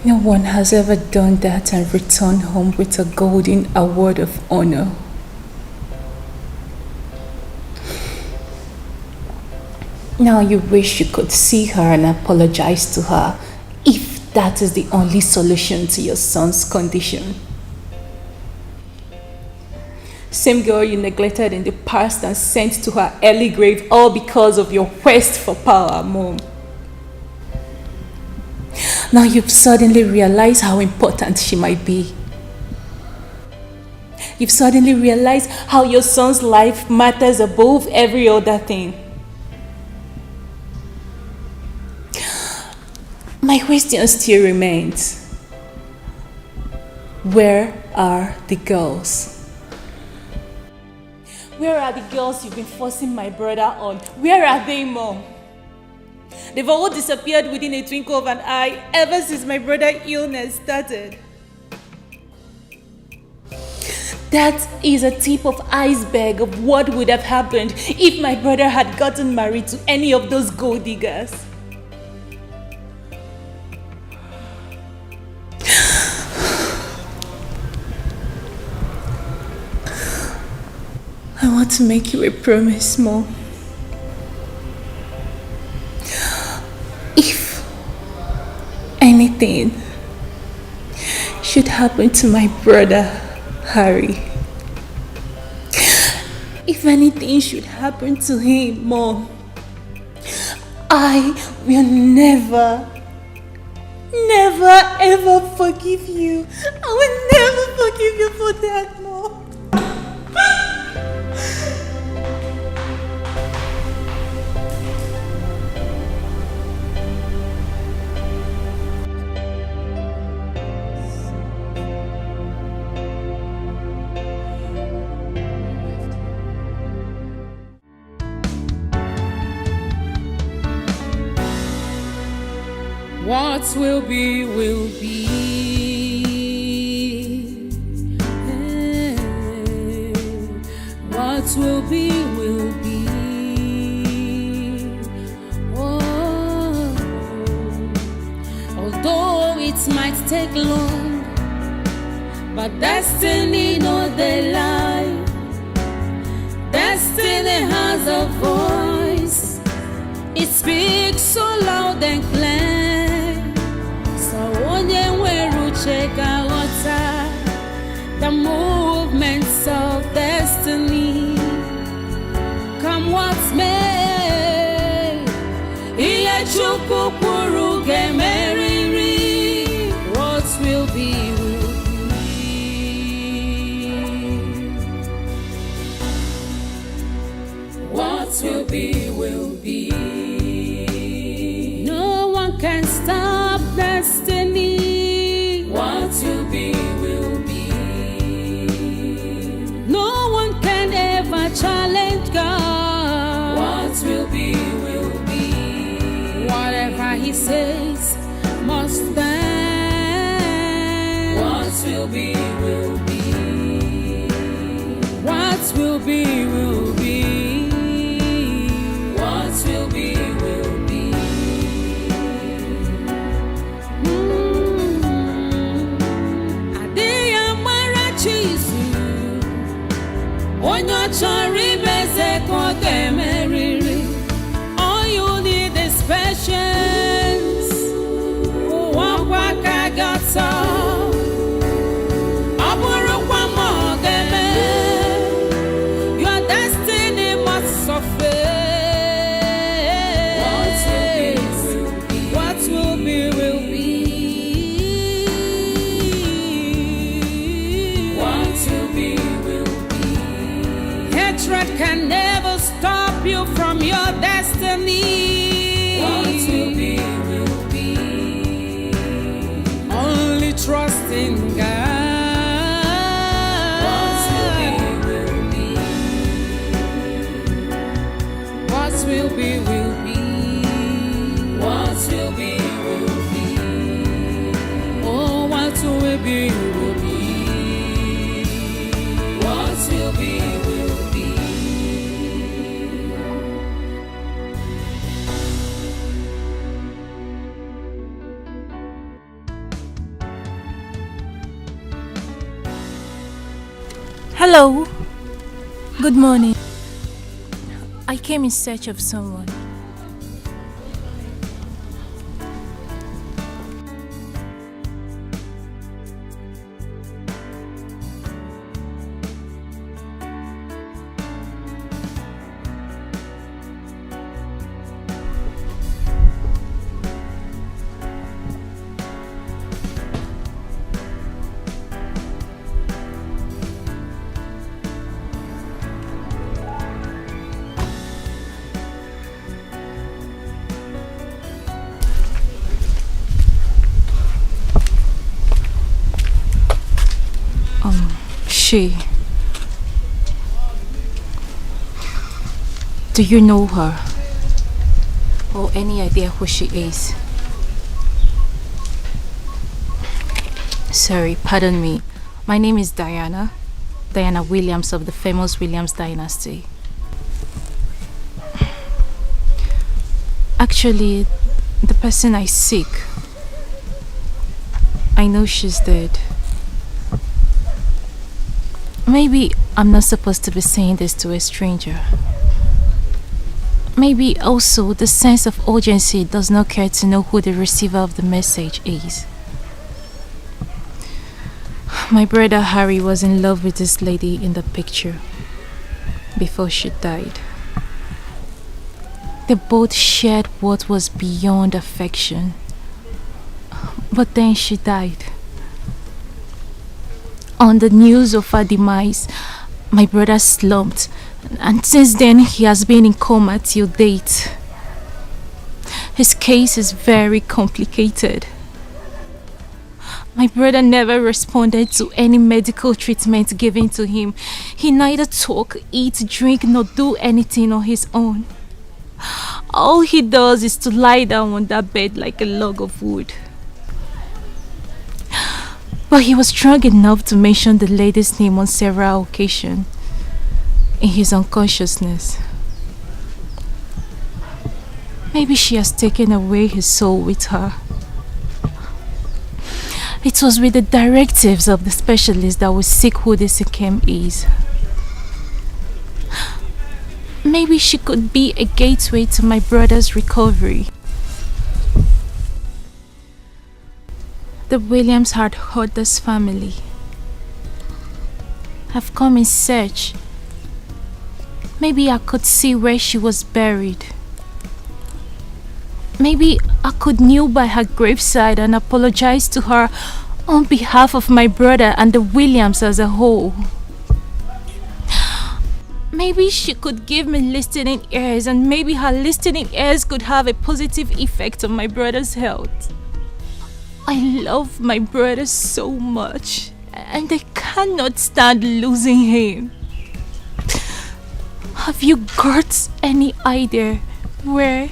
No one has ever done that and returned home with a golden award of honor. Now you wish you could see her and apologize to her, if that is the only solution to your son's condition. Same girl you neglected in the past and sent to her early grave, all because of your quest for power, Mom. Now you've suddenly realized how important she might be. You've suddenly realized how your son's life matters above every other thing. My question still remains. Where are the girls? Where are the girls you've been forcing my brother on? Where are they, Mom? They've all disappeared within a twinkle of an eye ever since my brother's illness started. That is a tip of iceberg of what would have happened if my brother had gotten married to any of those gold diggers. want to make you a promise, Mom. If anything should happen to my brother, Harry, if anything should happen to him, Mom, I will never ever forgive you. I will never forgive you for that, Mom. What will be, will be. What will be, will be. Oh, although it might take long, but destiny no they lie. Destiny has a voice. It speaks so loud and clear. Check out the movements of destiny. Come what may, what will be, will be. What will be, will be. No one can stop destiny. What will be, will be. No one can ever challenge God. What will be, will be. Whatever He says must stand. What will be, will be. What will be, will be. What will be, will be. All you need is patience. Your destiny must suffer. What will be, will be. What will be, will be. Hatred can never stop you from your destiny. What will be, will be. Only trust in God. What will be, will be. What will be, will be. What will be, will be. Oh, what will be, will be. What will be, will be. Hello. Good morning. I came in search of someone. She. Do you know her? Or any idea who she is? Sorry, pardon me. My name is Diana. Diana Williams of the famous Williams dynasty. Actually, the person I seek, I know she's dead. Maybe I'm not supposed to be saying this to a stranger. Maybe also the sense of urgency does not care to know who the receiver of the message is. My brother Harry was in love with this lady in the picture before she died. They both shared what was beyond affection. But then she died. On the news of her demise, my brother slumped, and since then he has been in coma till date. His case is very complicated. My brother never responded to any medical treatment given to him. He neither talk, eat, drink, nor do anything on his own. All he does is to lie down on that bed like a log of wood. But he was strong enough to mention the lady's name on several occasions in his unconsciousness. Maybe she has taken away his soul with her. It was with the directives of the specialist that we seek who this Ikem is. Maybe she could be a gateway to my brother's recovery. The Williams had hurt this family. I've come in search. Maybe I could see where she was buried. Maybe I could kneel by her graveside and apologize to her on behalf of my brother and the Williams as a whole. Maybe she could give me listening ears, and maybe her listening ears could have a positive effect on my brother's health. I love my brother so much, and I cannot stand losing him. Have you got any idea where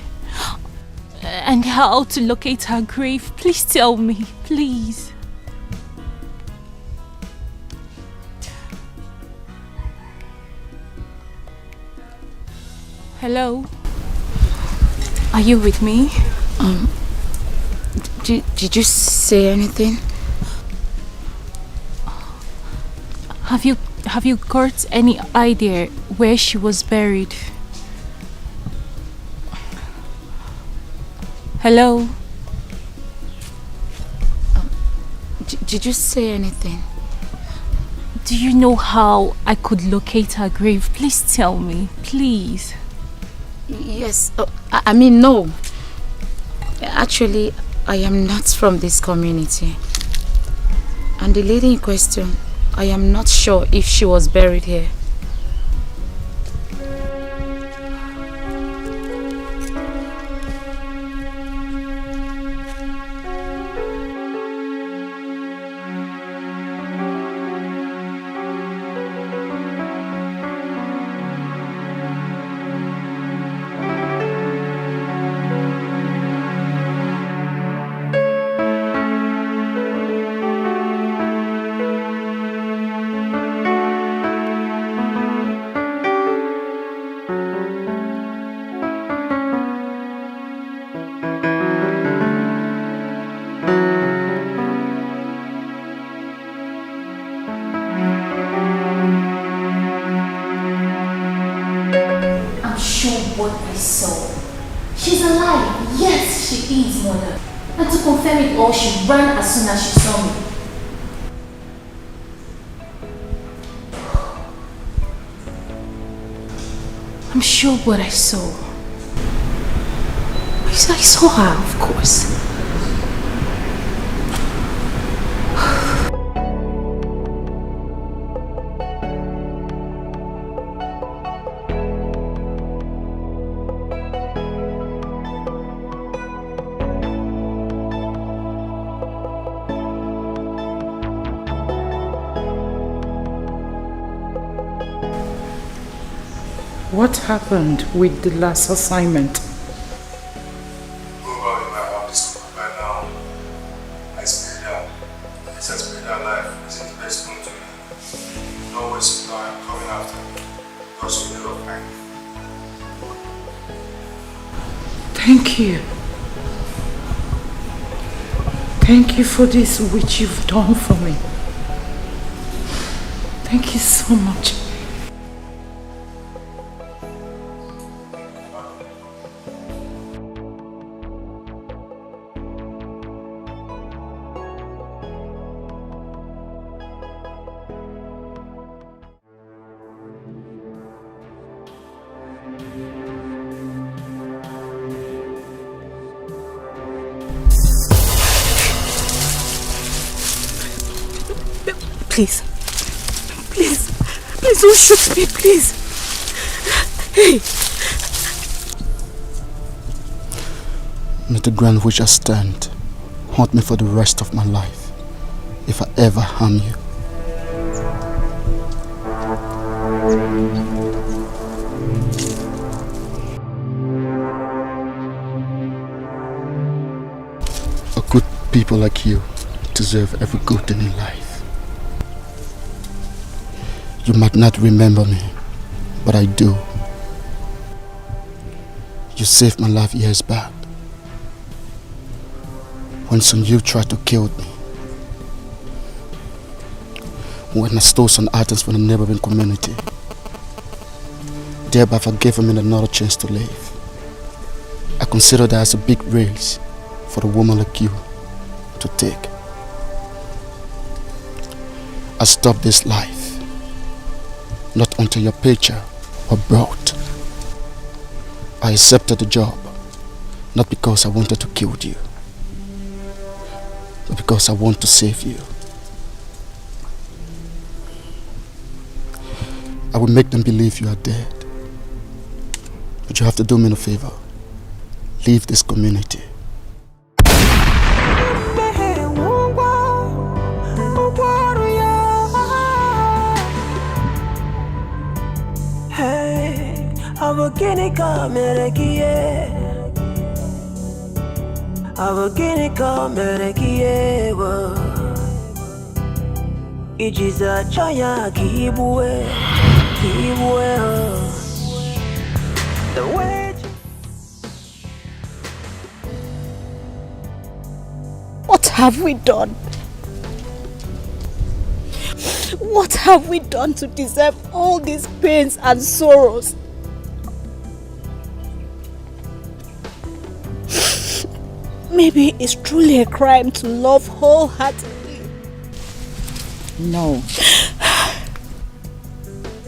and how to locate her grave? Please tell me, please. Hello? Are you with me? Did you say anything? Have you got any idea where she was buried? Hello? Did you say anything? Do you know how I could locate her grave? Please tell me, please. Yes. I mean, no. Actually, I am not from this community. And the lady in question, I am not sure if she was buried here. She ran as soon as she saw me. I'm sure what I saw. I saw her, of course. What happened with the last assignment? Well, you might have discovered by now. I spilled out. This has spilled out life. This is the best known to me. No waste of time coming after me. Just a little of time. Thank you. Thank you for this which you've done for me. Thank you so much. Please. Please don't shoot me, please. Hey. May the ground which I stand haunt me for the rest of my life, if I ever harm you. A good people like you deserve every good thing in life. You might not remember me, but I do. You saved my life years back, when some youth tried to kill me, when I stole some items from a neighboring community, thereby for giving me another chance to live. I consider that as a big race for a woman like you to take. I stopped this life not until your picture was brought. I accepted the job, not because I wanted to kill you, but because I want to save you. I will make them believe you are dead. But you have to do me a favor. Leave this community. Ijiza chaya kibwe. The way. What have we done? What have we done to deserve all these pains and sorrows? Maybe it's truly a crime to love wholeheartedly. No.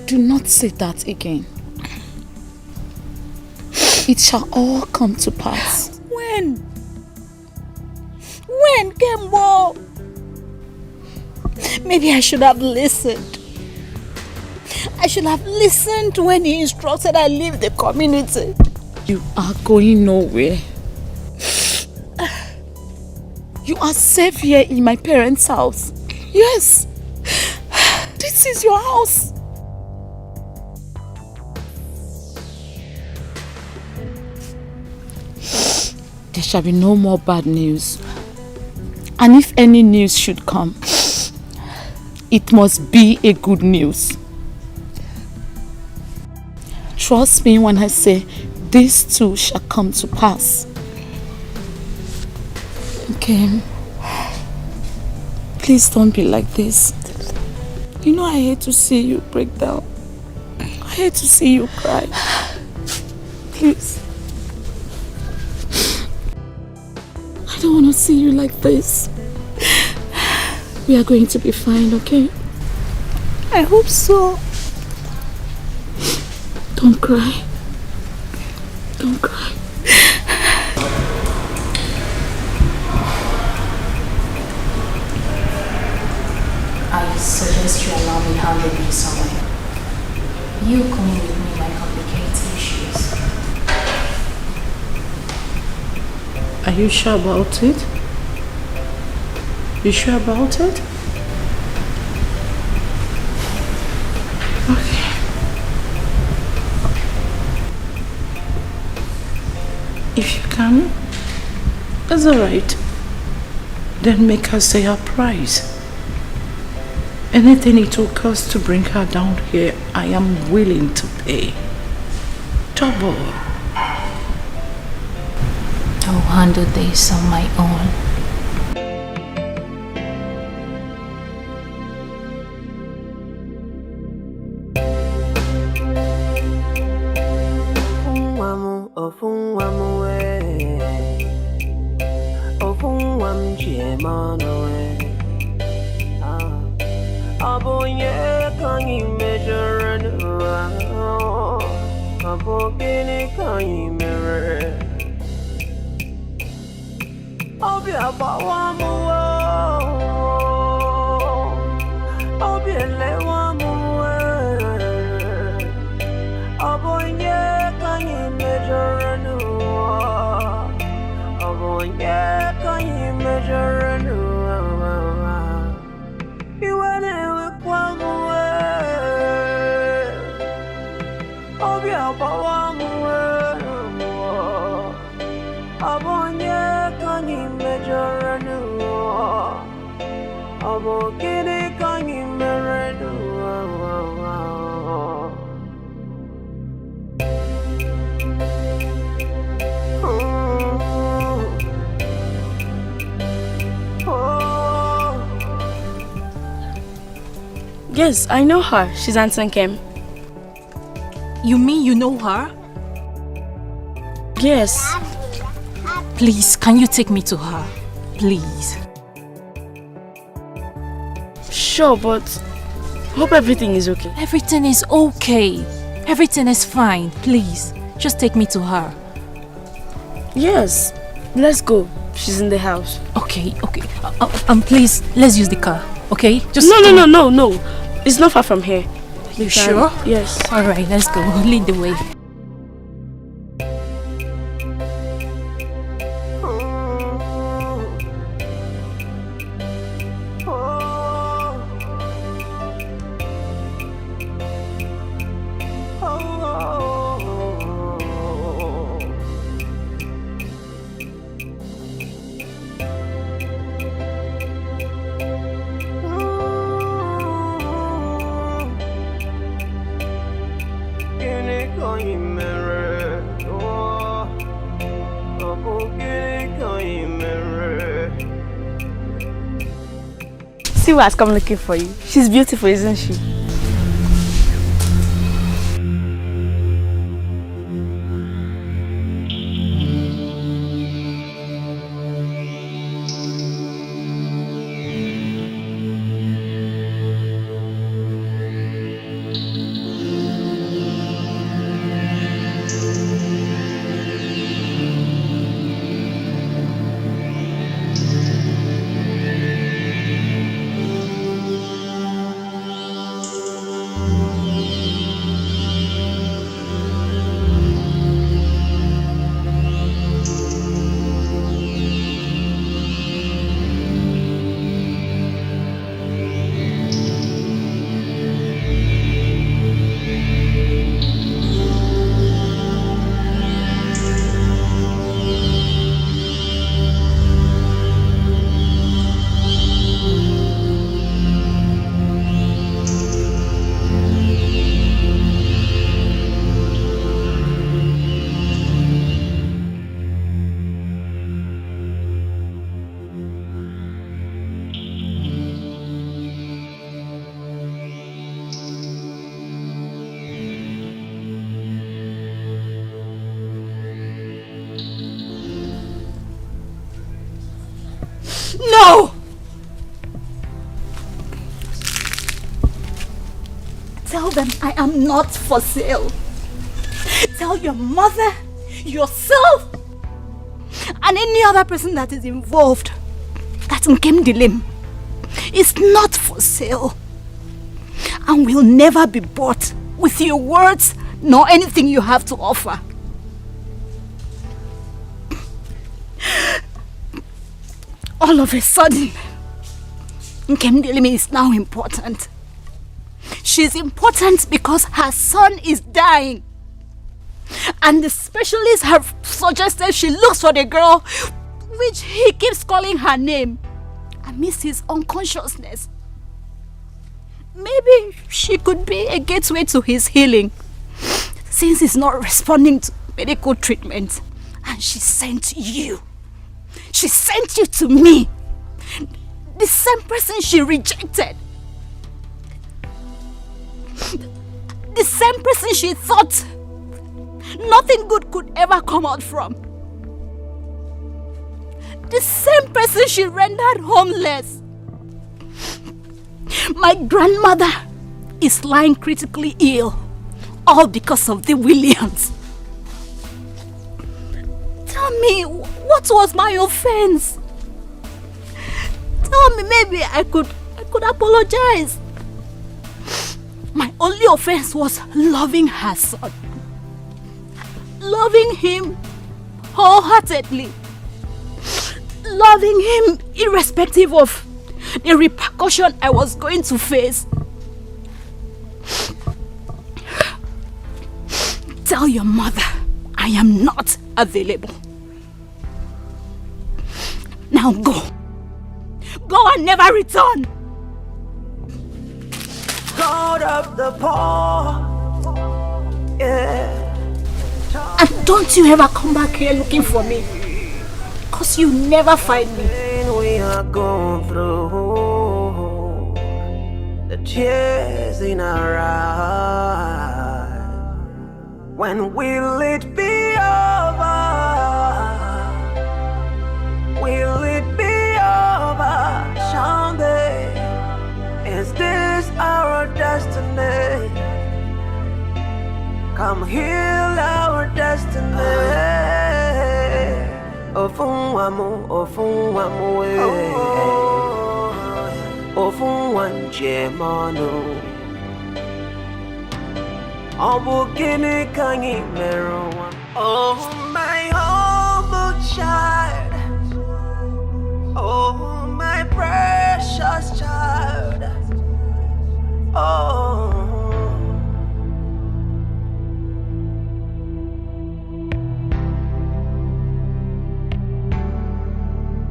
Do not say that again. It shall all come to pass. When? When, Kembo? Maybe I should have listened. I should have listened when he instructed I leave the community. You are going nowhere. You are safe here in my parents' house. Yes. This is your house. There shall be no more bad news. And if any news should come, it must be a good news. Trust me when I say this too shall come to pass. Okay. Please don't be like this. You know I hate to see you break down. I hate to see you cry. Please. I don't want to see you like this. We are going to be fine, okay? I hope so. Don't cry. Don't cry. I suggest you allow me handle you somewhere. You coming with me might complicate issues. Are you sure about it? You sure about it? Okay. If you can, that's alright. Then make her say her price. Anything it will cost to bring her down here, I am willing to pay. Double. I'll handle this on my own. man away. Abonye can you measure and Abogini can you mirror? I'll be about one more. I'll be a late one more. Abonye can you measure and Abonye can you measure and you went in with one way. I'll be about one more. Abonye can you measure and Abogini can you measure? Yes, I know her. She's Aunt Kim. You mean you know her? Yes. Please, can you take me to her? Please. Sure, but hope everything is okay. Everything is okay. Everything is fine. Please, just take me to her. Yes. Let's go. She's in the house. Okay. Please, let's use the car. Okay? Just No. It's not far from here. You sure? Yes. Alright, let's go. Lead the way. See who has come looking for you. She's beautiful, isn't she? No! Tell them I am not for sale. Tell your mother, yourself, and any other person that is involved that Nkem Dilim is not for sale and will never be bought with your words nor anything you have to offer. All of a sudden, Nkem Dilim is now important. She's important because her son is dying. And the specialists have suggested she looks for the girl, which he keeps calling her name, amidst his unconsciousness. Maybe she could be a gateway to his healing, since he's not responding to medical treatment. And she sent you. She sent you to me. The same person she rejected. The same person she thought nothing good could ever come out from. the same person she rendered homeless. My grandmother is lying critically ill, all because of the Williams. Tell me, what was my offense? Tell me, maybe I could apologize. My only offense was loving her son. Loving him wholeheartedly. Loving him irrespective of the repercussion I was going to face. Tell your mother I am not available. Now go. Go and never return. God of the poor, yeah. And don't you ever come back here looking for me, cause you never find me. We are going through the tears in our eyes. When will it be over? Will it be over? Someday, is this our destiny? Come heal our destiny. Ofun wamu, ofun wanje manu. Obu kini kangi meru. Oh my humble child, oh my precious child, oh.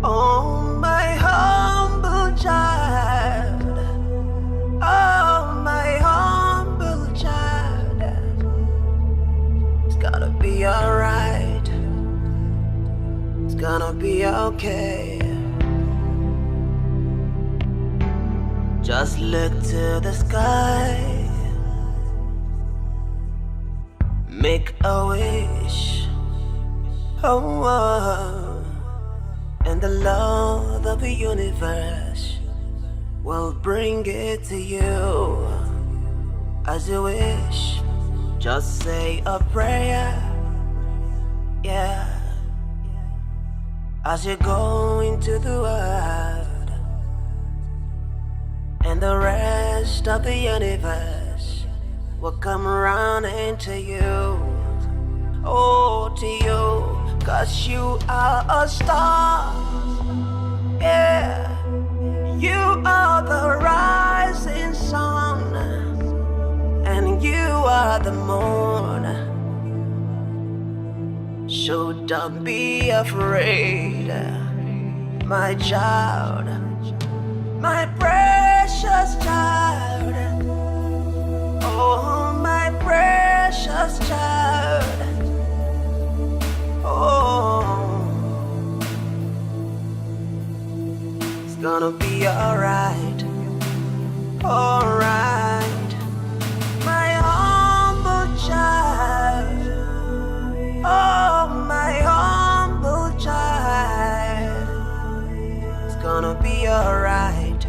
Oh, my humble child. Oh, my humble child. It's gonna be alright. It's gonna be okay. Just look to the sky. Make a wish. Oh. And the Lord of the universe will bring it to you as you wish. Just say a prayer, yeah, as you go into the world, and the rest of the universe will come around into you, oh, to you. 'Cause you are a star, yeah. You are the rising sun, and you are the moon. So don't be afraid, my child, my precious child. Oh, my precious child. Oh, it's gonna be alright, alright, my humble child. Oh, my humble child. It's gonna be alright.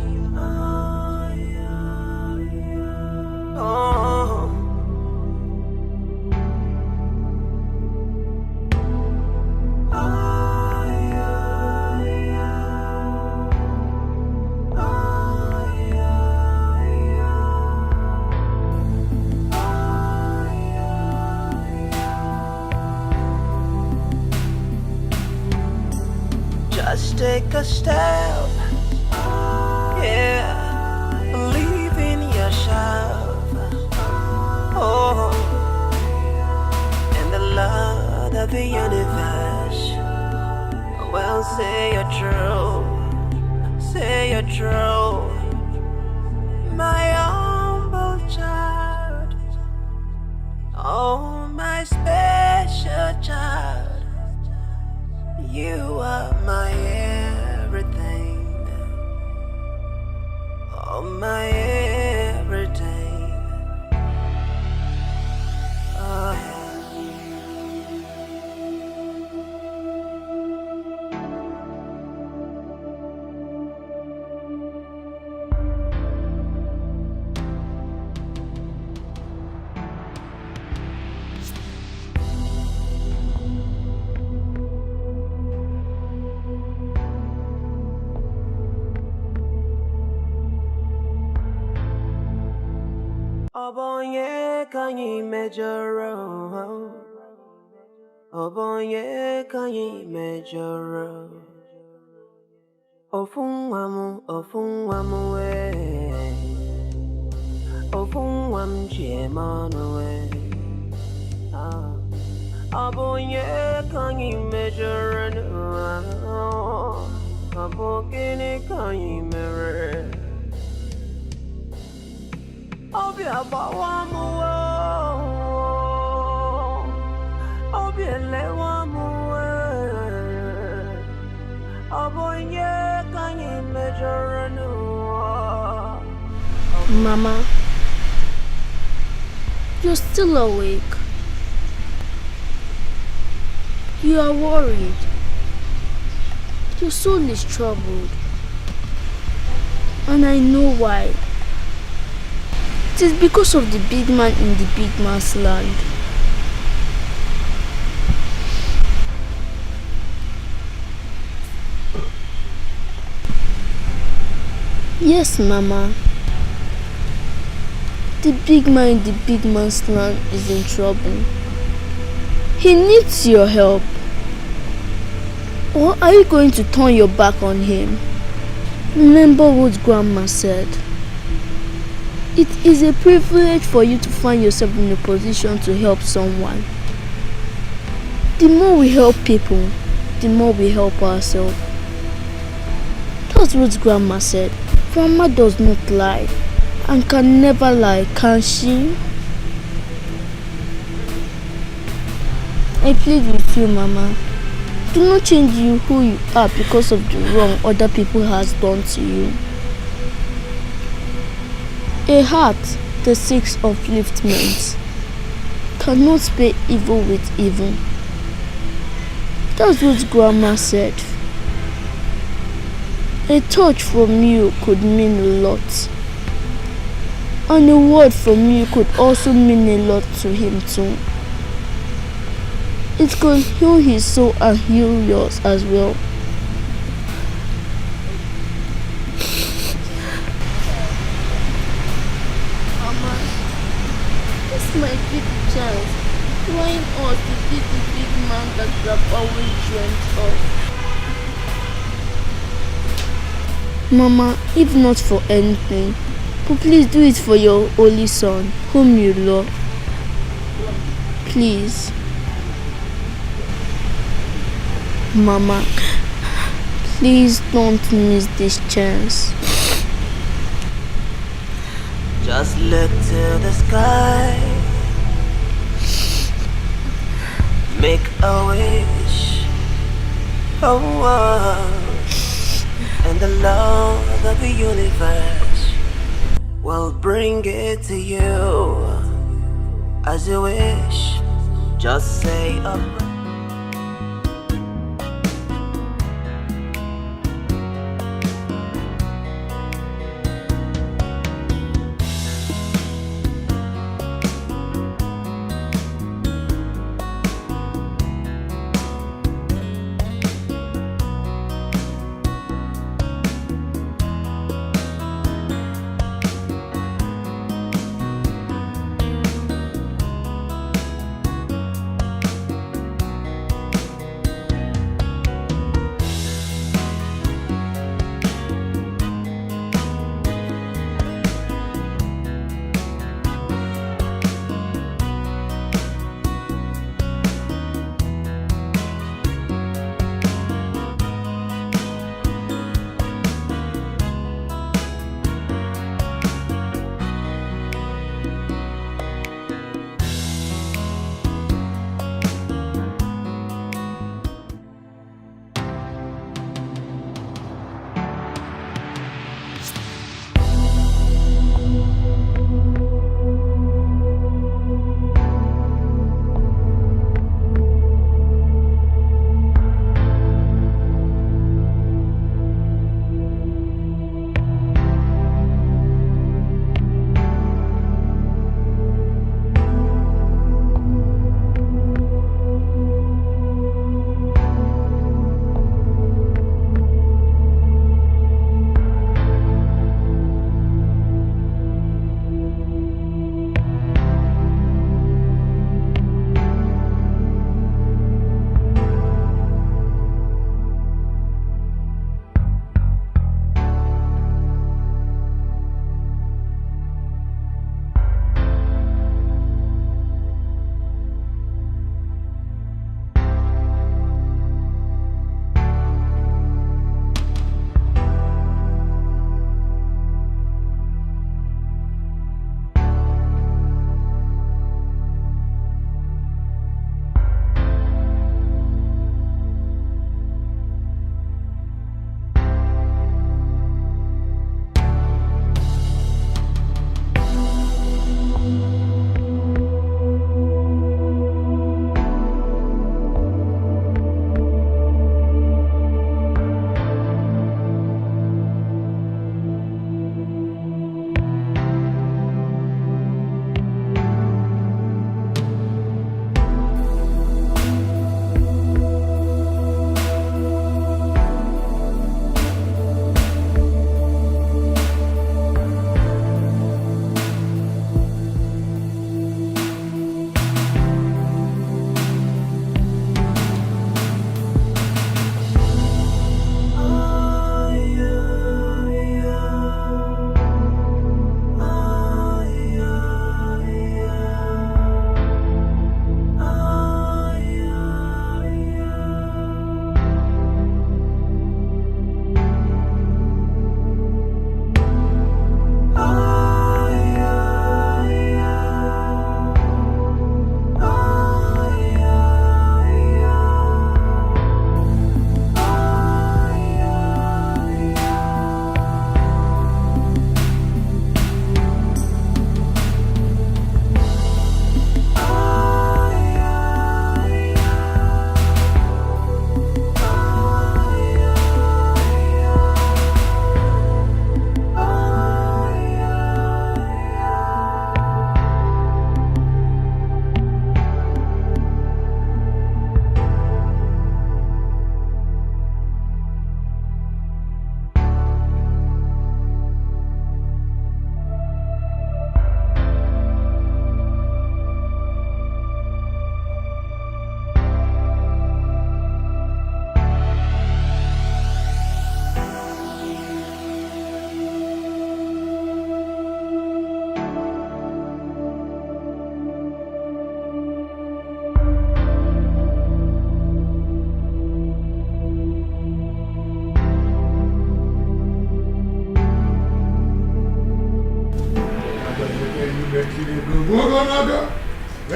Oh. Just take a step, yeah, believe in yourself, oh, and the Lord of the universe will say you're true, say you're true, my humble child, oh, my special child. You are my everything, oh, my everything, oh, Obonye kanyi mejoro. Obonye kanyi mejoro. Ofunwamu we. Ofunwam jemano we. Obonye kanyi mejoro. Obogene kanyi mere. Obi abawamu Obi elewamu Obonye kanyi mejoranu. Mama, you're still awake. You are worried. Your soul is troubled. And I know why. It is because of the big man in the big man's land. Yes, Mama. The big man in the big man's land is in trouble. He needs your help. Or are you going to turn your back on him? Remember what Grandma said. It is a privilege for you to find yourself in a position to help someone. The more we help people, the more we help ourselves. That's what Grandma said. Grandma does not lie and can never lie, can she? I plead with you, Mama. Do not change you who you are because of the wrong other people has done to you. A heart that seeks upliftment cannot pay evil with evil. That's what Grandma said. A touch from you could mean a lot. And a word from you could also mean a lot to him too. It could heal his soul and heal yours as well. Mama, this might be the chance. Why us to be the big man that Grandpa always dreamt of? Mama, if not for anything, but please do it for your only son, whom you love. Please. Mama, please don't miss this chance. Just look to the sky. Make a wish. Oh, and the Lord of the universe will bring it to you as you wish. Just say a prayer.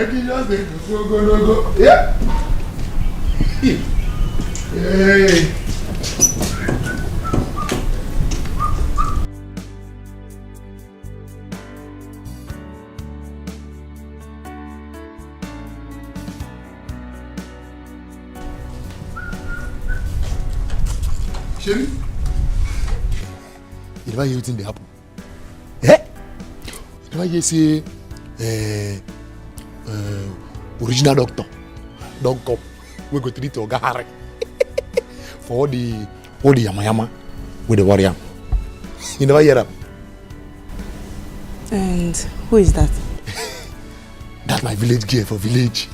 Make it just go. Yeah. Hey. Sherry, you never hear anything they happen. Eh? You never hear say original doctor don't come. We go treat Oga Harry for all the yamayama with the warrior. You never hear that? And who is that? That's my village girl for village.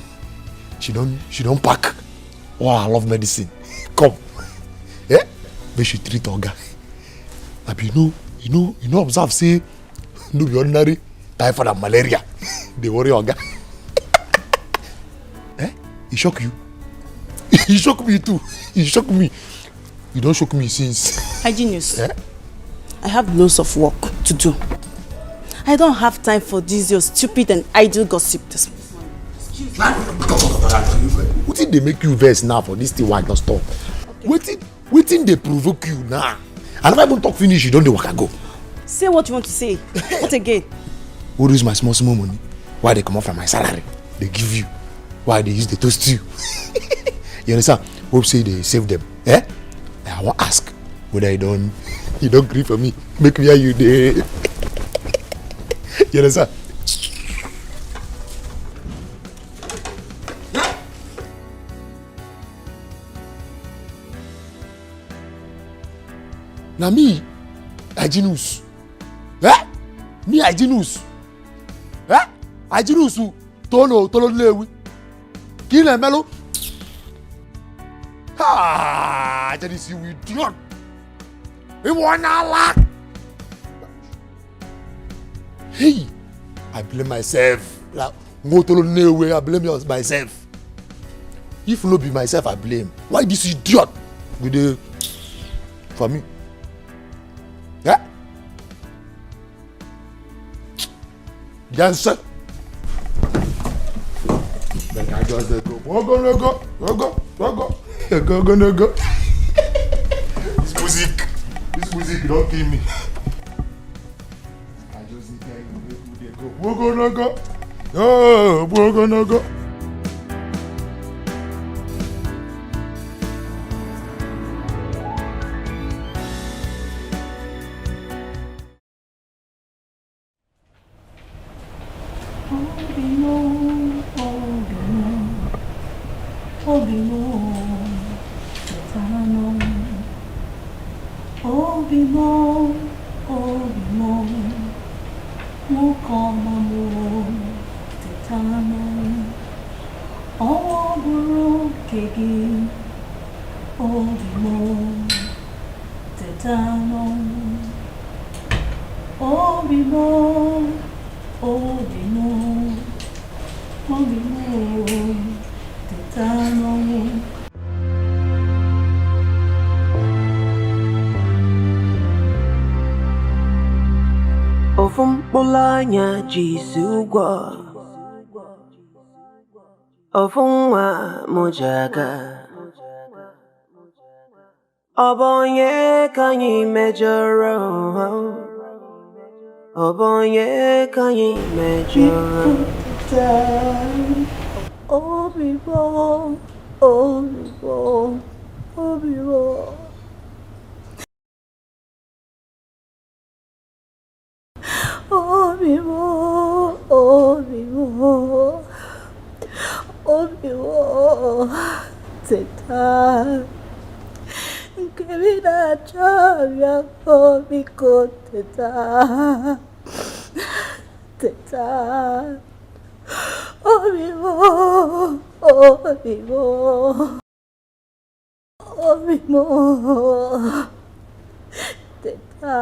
She don't pack. Oh, I love medicine. Come. Eh? But she treat Oga. But you know, observe say no be ordinary typhoid and malaria. They worry Oga. Eh? He shock you? He shock me too. He shock me. You don't shock me since. Hygienist. Eh? I have loads of work to do. I don't have time for this your stupid and idle gossip this morning. What did they make you vex now for this thing? Why not stop? Okay. Waiting they provoke you now. And if I don't talk finish, you don't know what I go. Say what you want to say. What again? Who use my small money? Why they come off from my salary? They give you. Why they use the toast you? You understand? Hope say they save them. Eh? I want to ask whether you don't grieve for me. Make me hear you there. You understand? Now me, Hygienist. Eh? Me Hygienist. Eh? Hygienist Tolo lewi. Kill Melo. Ah, that is you idiot. We wanna laugh. Hey, I blame myself. Like, I blame myself. If no be myself, I blame. Why this idiot with the for me? Yeah? Yes, sir. Then I just go. Go. This music don't kill me. I just go. Go. Ofumbolanya jisugwa Ofumwa mojaga Obonye kanyi mejoro Obonye kanyi mejoro Obibo Teta Kevina chavia Obiko Teta Obibo Teta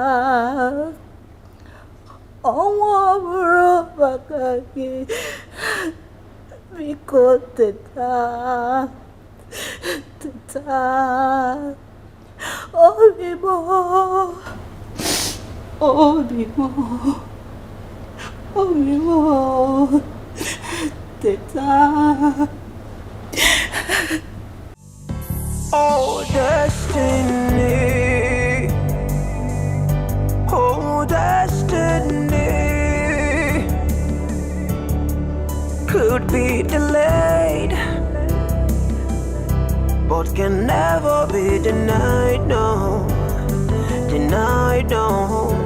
Owo bro bakaki Biko Teta Obibo teta. Oh, destiny. Oh, destiny. Could be delayed, but can never be denied, no. Denied, no.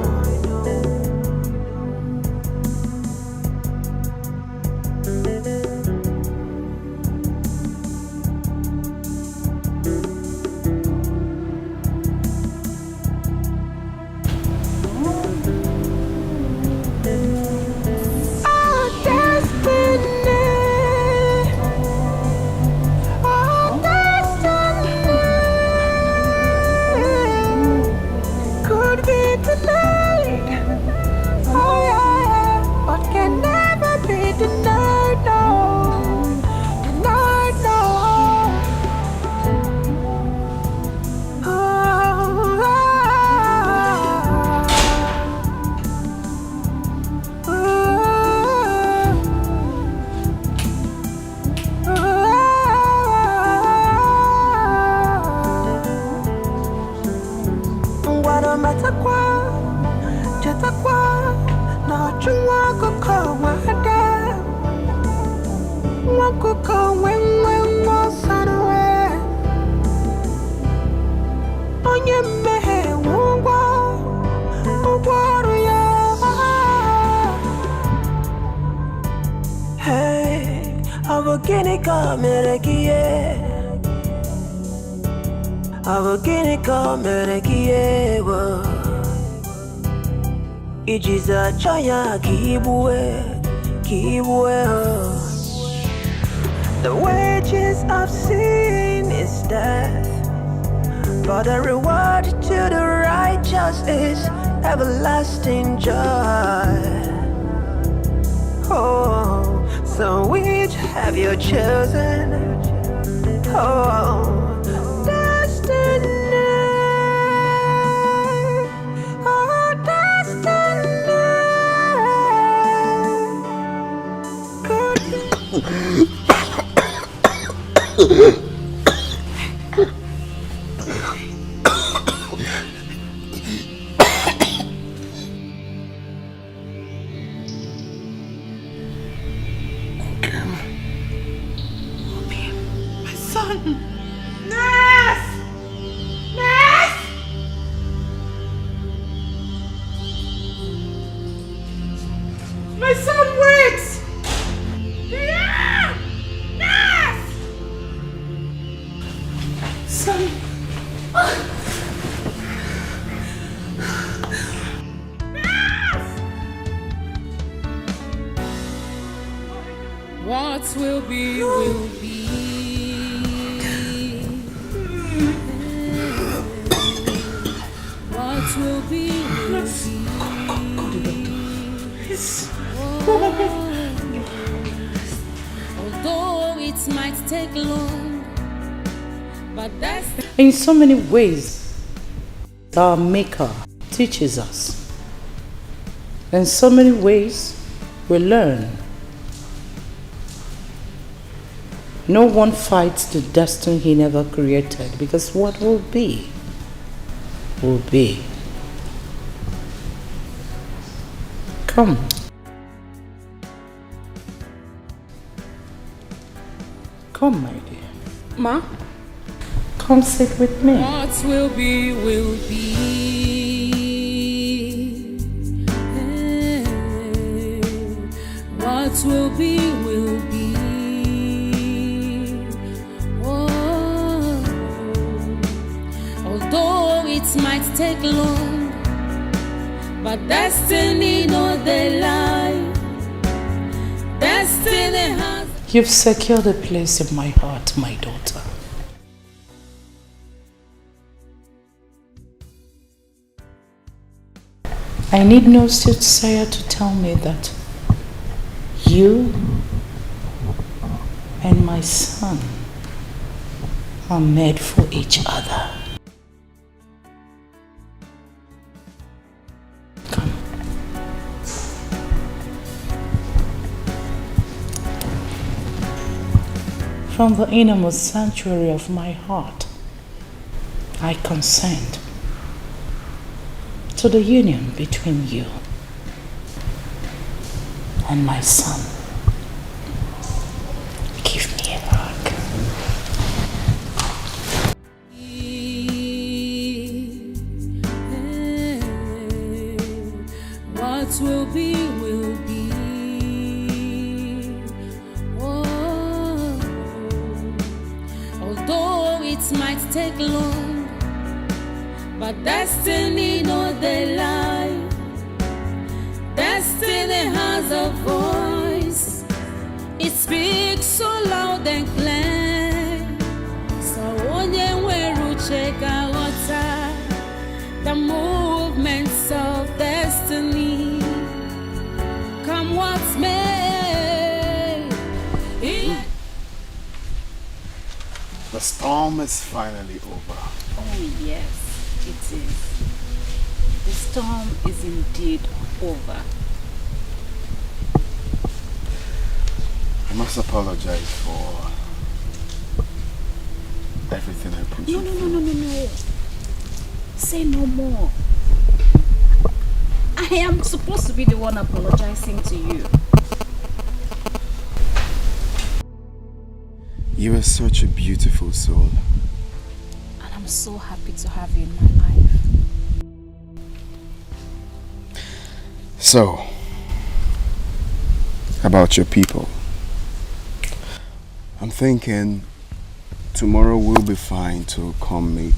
Ijiza chaya kibwe. The wages of sin is death, but the reward to the righteous is everlasting joy. Oh, so which have you chosen? Oh, destiny. Oh, destiny. What will be, will be. What will be, will be. Although it might take long, but that's in so many ways, our Maker teaches us. In so many ways, we learn. No one fights the destiny he never created, because what will be, will be. Come. Come, my dear. Ma? Come sit with me. What will be, will be. What will be, will be. Although it might take long, but destiny no they lie. Destiny has. You've secured a place in my heart, my daughter. I need no soothsayer to tell me that you and my son are made for each other. from the innermost sanctuary of my heart, I consent to the union between you and my son. Give me a hug. What will be, will be. Oh, although it might take long, but destiny no they lie. Destiny has a voice. It speaks so loud and clear. So onye weru cheka water, the movements of destiny. Come what may. The storm is finally over. Oh yes, it is. The storm is indeed over. I must apologize for everything I put you through. No. Say no more. I am supposed to be the one apologizing to you. You are such a beautiful soul. And I'm so happy to have you in my life. So, about your people. I'm thinking tomorrow will be fine to come make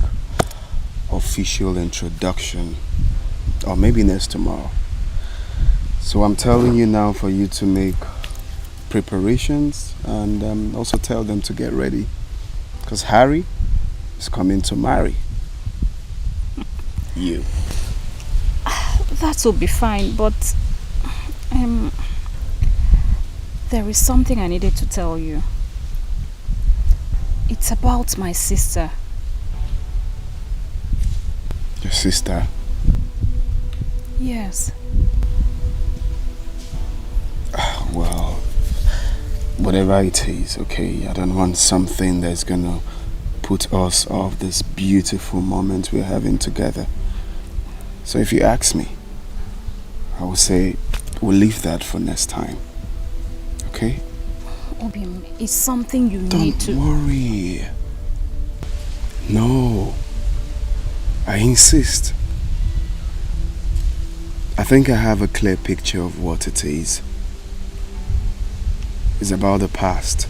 official introduction, or maybe next tomorrow. So I'm telling you now for you to make preparations and also tell them to get ready, because Harry is coming to marry you. That will be fine, but there is something I needed to tell you. It's about my sister. Your sister? Yes. Well, whatever it is, okay? I don't want something that's gonna put us off this beautiful moment we're having together. So if you ask me, I will say we'll leave that for next time. Okay? Obim, it's something you need to... Don't worry. No. I insist. I think I have a clear picture of what it is. It's about the past.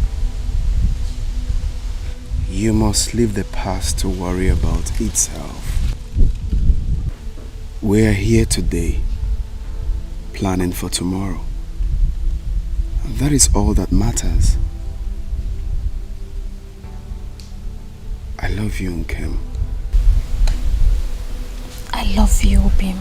You must leave the past to worry about itself. We are here today, planning for tomorrow. And that is all that matters. I love you, Nkem. I love you, Obim.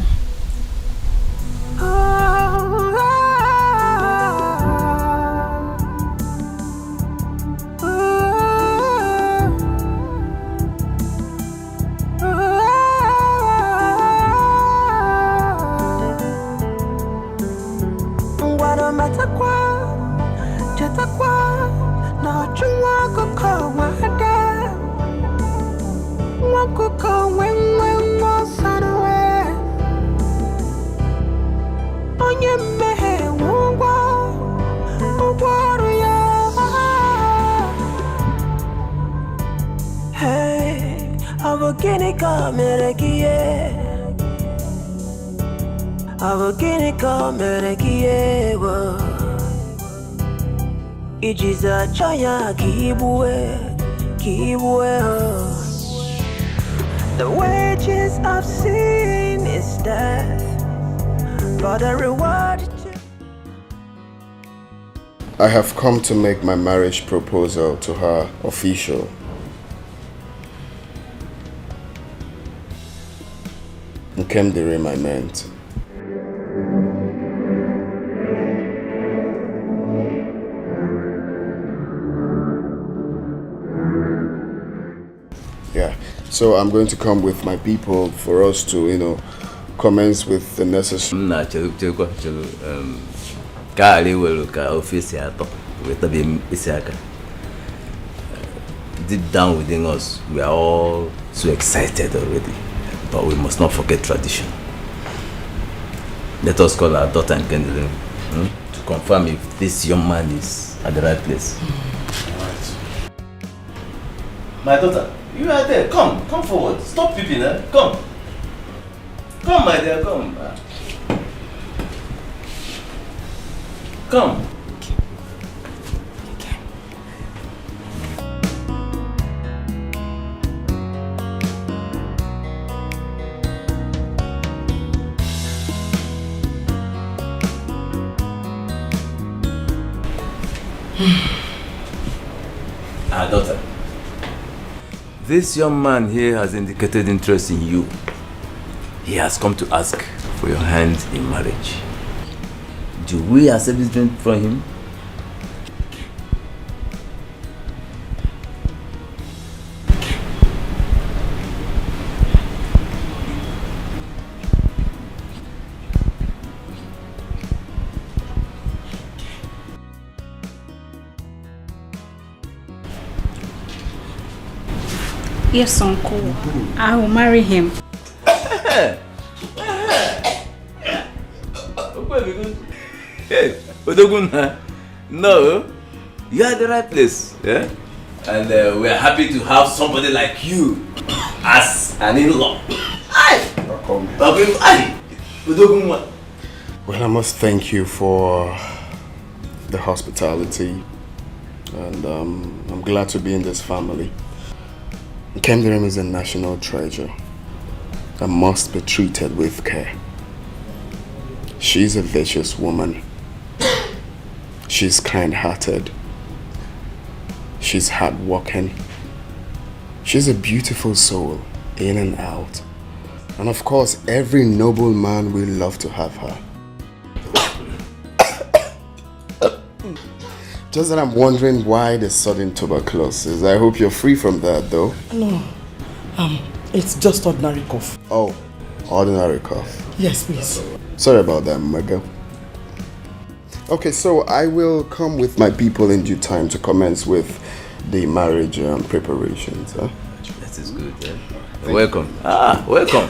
Ijiza chaya kibwe. The wages of sin is death, but the reward I have come to make my marriage proposal to her official. Nkem Dere, I meant. Yeah, so I'm going to come with my people for us to, commence with the necessary. deep down within us, we are all so excited already. But we must not forget tradition. Let us call our daughter and Kendall to confirm if this young man is at the right place. Alright. My daughter, you are there. Come forward. Stop peeping, eh? Come. Come, my dear, come. Come. Our daughter, this young man here has indicated interest in you. He has come to ask for your hand in marriage. Do we accept this drink from him? Yes, uncle. I will marry him. Hey, Odoguna, no, you are at the right place, yeah? And we are happy to have somebody like you as an in-law. Well, I must thank you for the hospitality, and I'm glad to be in this family. Kendrick is a national treasure and must be treated with care. She's a virtuous woman. She's kind-hearted. She's hardworking. She's a beautiful soul, in and out. And of course, every noble man will love to have her. Just that I'm wondering why the sudden tuberculosis. I hope you're free from that, though. No, it's just ordinary cough. Oh, ordinary cough. Yes, please. Sorry about that, my girl. Okay, so I will come with my people in due time to commence with the marriage preparations. Huh? That is good. Yeah? Welcome. Welcome.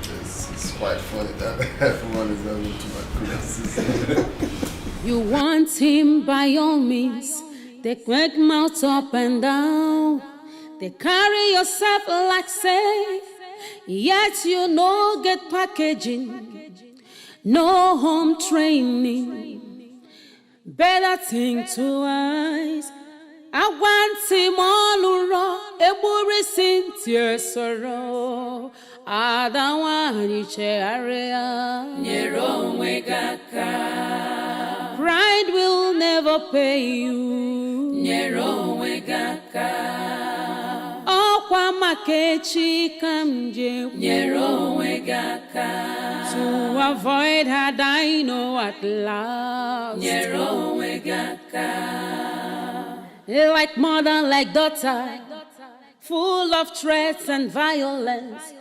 It's quite funny that everyone is having tuberculosis. You want him by all means. They crack mouth up and down. They carry yourself like safe. Yet you no get packaging. No home training. Better think twice. I want him all around. Every Cynthia sorrow. I don't want each area. Nero Wegaka. Pride will never pay you. Nero Wegaka. Okwa makechi kamje. Nero Wegaka. To avoid her dino at last. Nero Wegaka. Like mother, like daughter, full of threats and violence.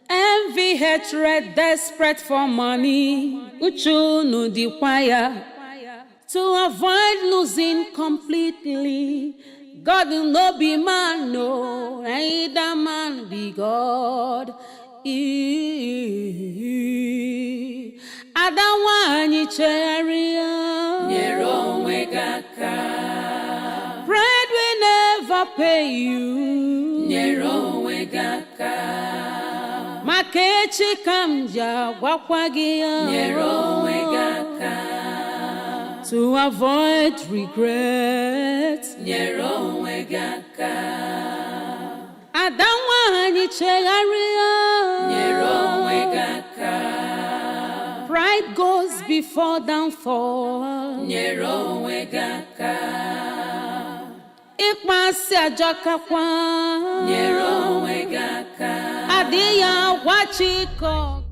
Envy, hatred, desperate for money. Uchunu dikwaya. To avoid losing completely. God will not be man, no. Either man be God. I don't want you chariot. Nero Wegaka. Pride will never pay you. Nero Wegaka. Makechi kamja wakwagia. Nero Wegaka. To avoid regret. Nero Wegaka. I don't want you chariot. Nero Wegaka. Pride goes before downfall. Nero Wegaka. Ikmasi ajakakwa. Nero Wegaka. Adiya wachiko.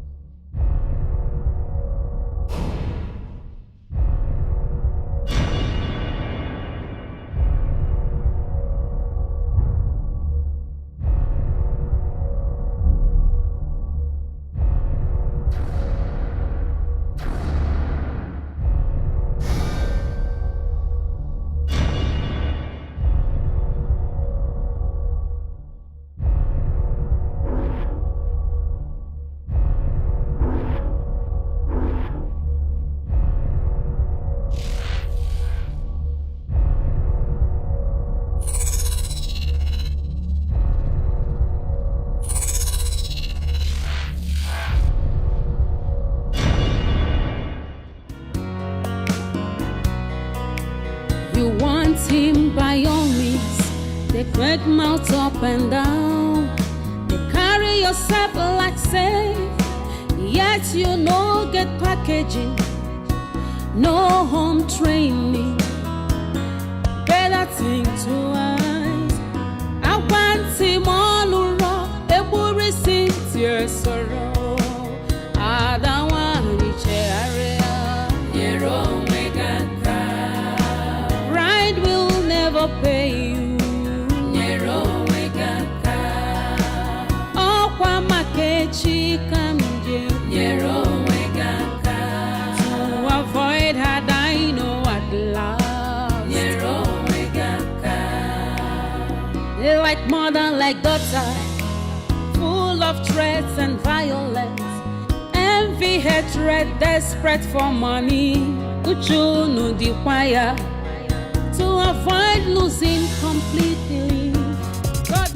spread mouth up and down. They carry yourself like safe, yet you no get packaging, no home training. Better think twice. I want him all around. They will receive your sorrow. I don't want to area. Pride will never pay you. To avoid her, I know at last. They like mother, like daughter, full of threats and violence, envy, hatred, desperate for money. Uchu no dequire to avoid losing completely. God.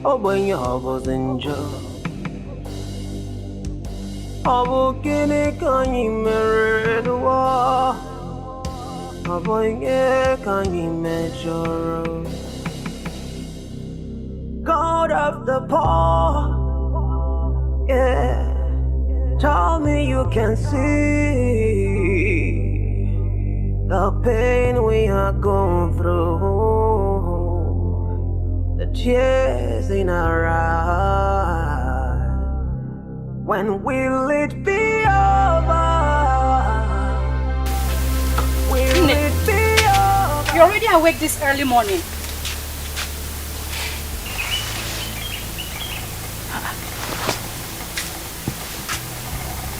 Oh, when your heart was injured. Oh, can you marry the war? Oh, boy, can you measure? God of the poor, yeah. Tell me you can see the pain we are going through, the tears in our eyes. When will it be over? Will it be over? You're already awake this early morning.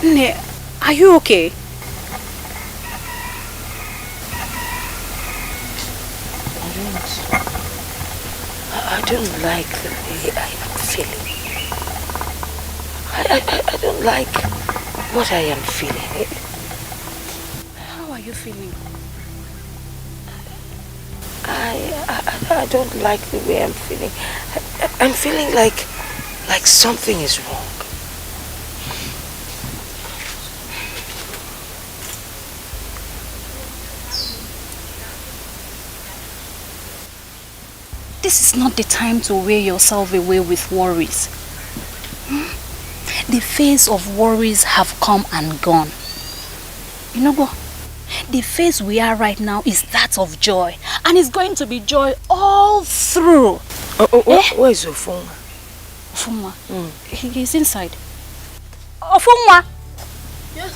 Nne, are you okay? I don't like the way I am feeling. I don't like what I am feeling. How are you feeling? I don't like the way I'm feeling. I'm feeling like something is wrong. This is not the time to wear yourself away with worries. The phase of worries have come and gone. You know what? The phase we are right now is that of joy. And it's going to be joy all through. Where is Ofunwa? Ofunwa? He's inside. Ofunwa! Yes,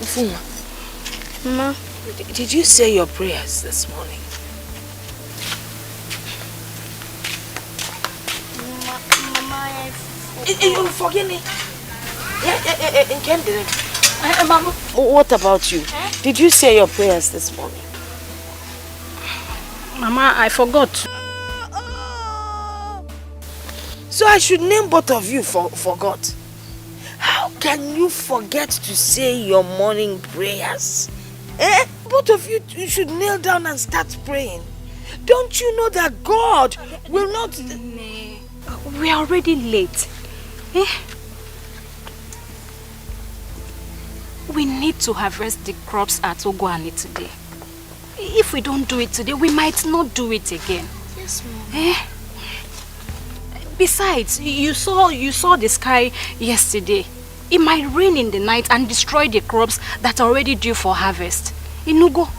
Ofunwa. Mama, did you say your prayers this morning? Mama, You forget me. Mama, what about you? Did you say your prayers this morning? Mama, I forgot. So I should name both of you forgot. How can you forget to say your morning prayers? Both of you should kneel down and start praying. Don't you know that God will not... We are already late. We need to harvest the crops at Ogwani today. If we don't do it today, we might not do it again. Yes, Mom. Besides, you saw the sky yesterday. It might rain in the night and destroy the crops that are already due for harvest. Inugo,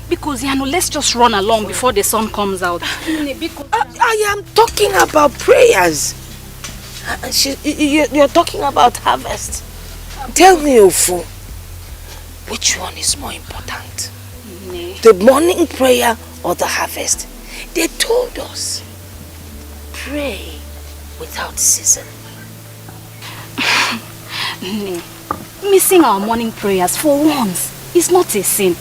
because let's just run along before the sun comes out. I am talking about prayers. You're talking about harvest. Tell me, Ofu, which one is more important? The morning prayer or the harvest? They told us, pray without season. Missing our morning prayers for once is not a sin.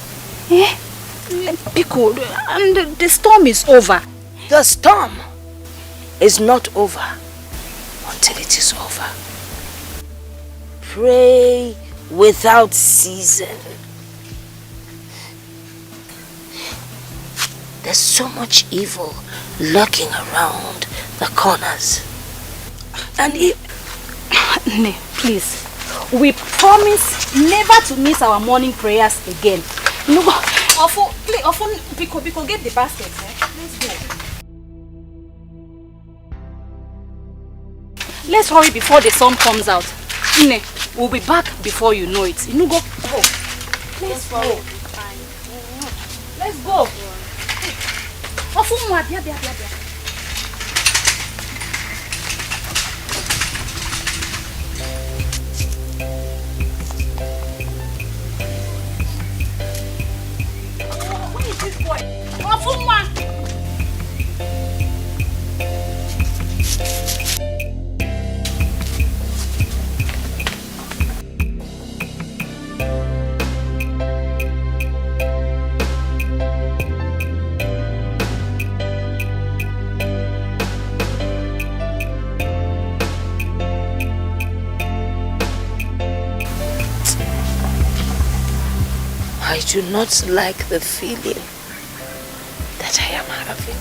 Because and the storm is over. The storm is not over until it is over. Pray without season. There's so much evil lurking around the corners. And if... Ne, please. We promise never to miss our morning prayers again. No, please, Biko, get the basket. Let's go. Let's hurry before the sun comes out. Ne, we'll be back before you know it. You go. Let's go. Let's go. Where is this boy? I do not like the feeling that I am having.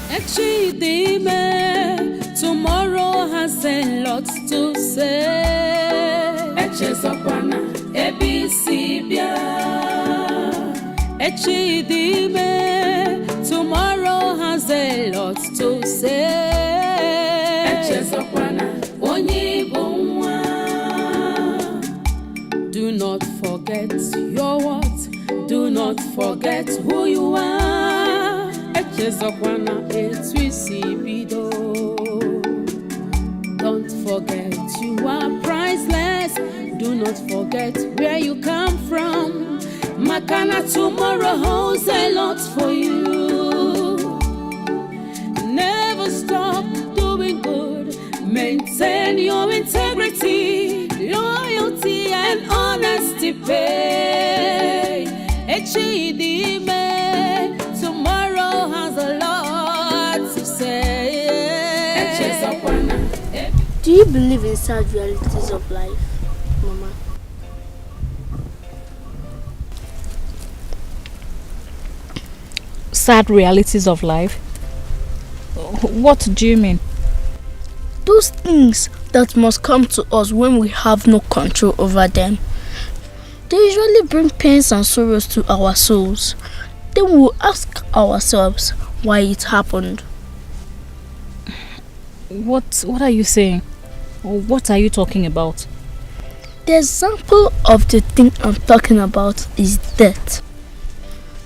Tomorrow has a lot to say. Tomorrow has a lot to say. Do not forget your what? Do not forget who you are. Don't forget you are priceless. Do not forget where you come from. Makana tomorrow holds a lot for you. Never stop doing good. Maintain your integrity, loyalty and honesty pay. Tomorrow has a lot to say. Do you believe in sad realities of life, Mama? Sad realities of life? What do you mean? Those things that must come to us when we have no control over them. They usually bring pains and sorrows to our souls. Then we will ask ourselves why it happened. What are you saying? What are you talking about? The example of the thing I'm talking about is death.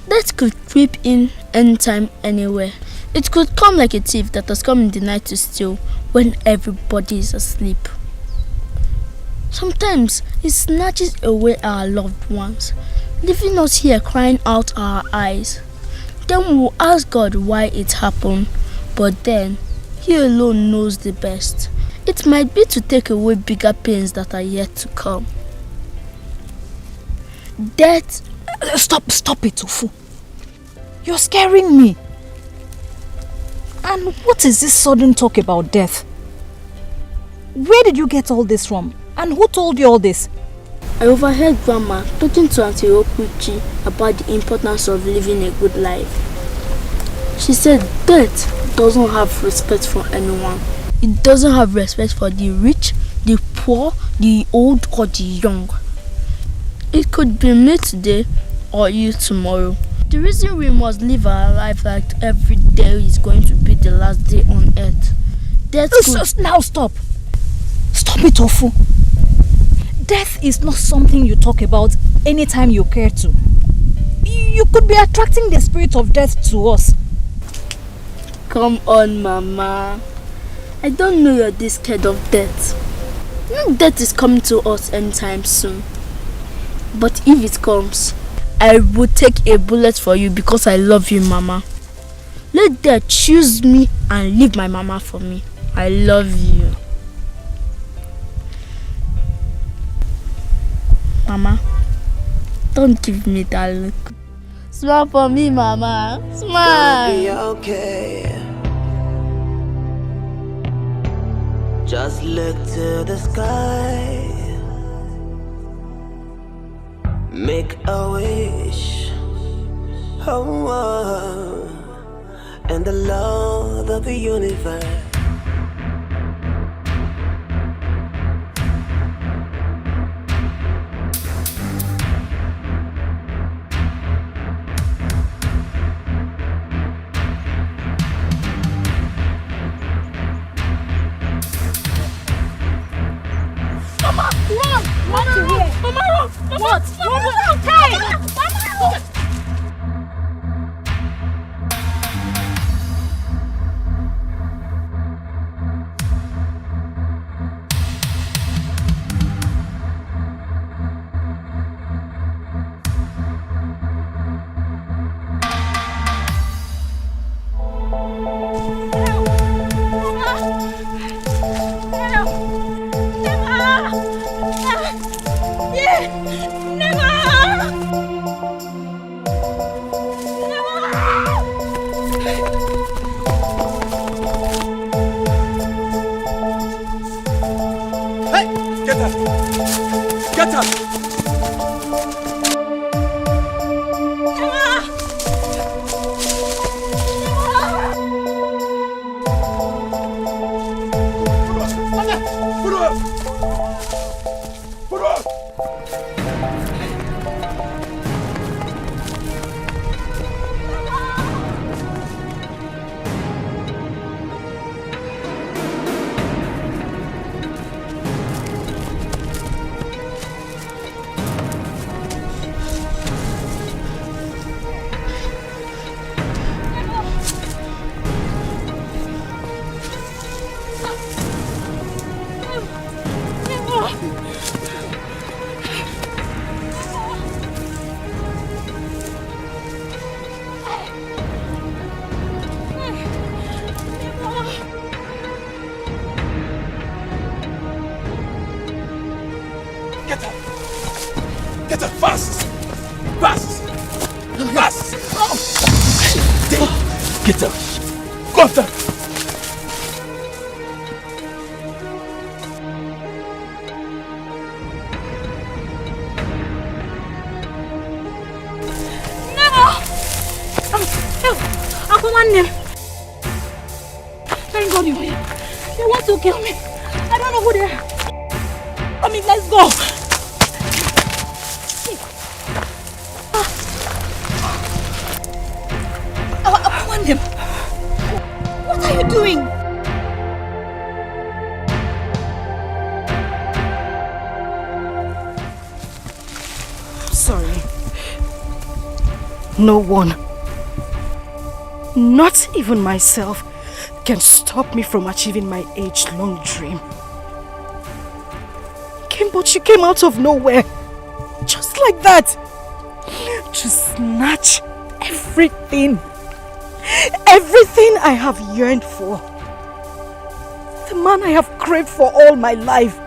Death could creep in anytime, anywhere. It could come like a thief that has come in the night to steal when everybody is asleep. Sometimes it snatches away our loved ones, leaving us here crying out our eyes. Then we will ask God why it happened, but then He alone knows the best. It might be to take away bigger pains that are yet to come. Death... Stop it, Ufu. You're scaring me. And what is this sudden talk about death? Where did you get all this from? And who told you all this? I overheard Grandma talking to Auntie Okuchi about the importance of living a good life. She said death doesn't have respect for anyone. It doesn't have respect for the rich, the poor, the old or the young. It could be me today or you tomorrow. The reason we must live our life like every day is going to be the last day on earth. Death could... Now stop. Stop it, Ofu. Death is not something you talk about anytime you care to. You could be attracting the spirit of death to us. Come on, Mama. I don't know you're this scared of death. Death is coming to us anytime soon. But if it comes, I will take a bullet for you because I love you, Mama. Let death choose me and leave my Mama for me. I love you. Mama, don't give me that look. Smile for me, Mama. Smile. It'll be okay. Just look to the sky. Make a wish. Oh, and the Lord of the universe want to hear? Mama! What? Hey! Mama! Thank God you're here. They want to kill me. I don't know who they are. Come in, let's go. I want them. What are you doing? Sorry. No one, not even myself, can stop me from achieving my age-long dream. But you came out of nowhere, just like that, to snatch everything I have yearned for. The man I have craved for all my life.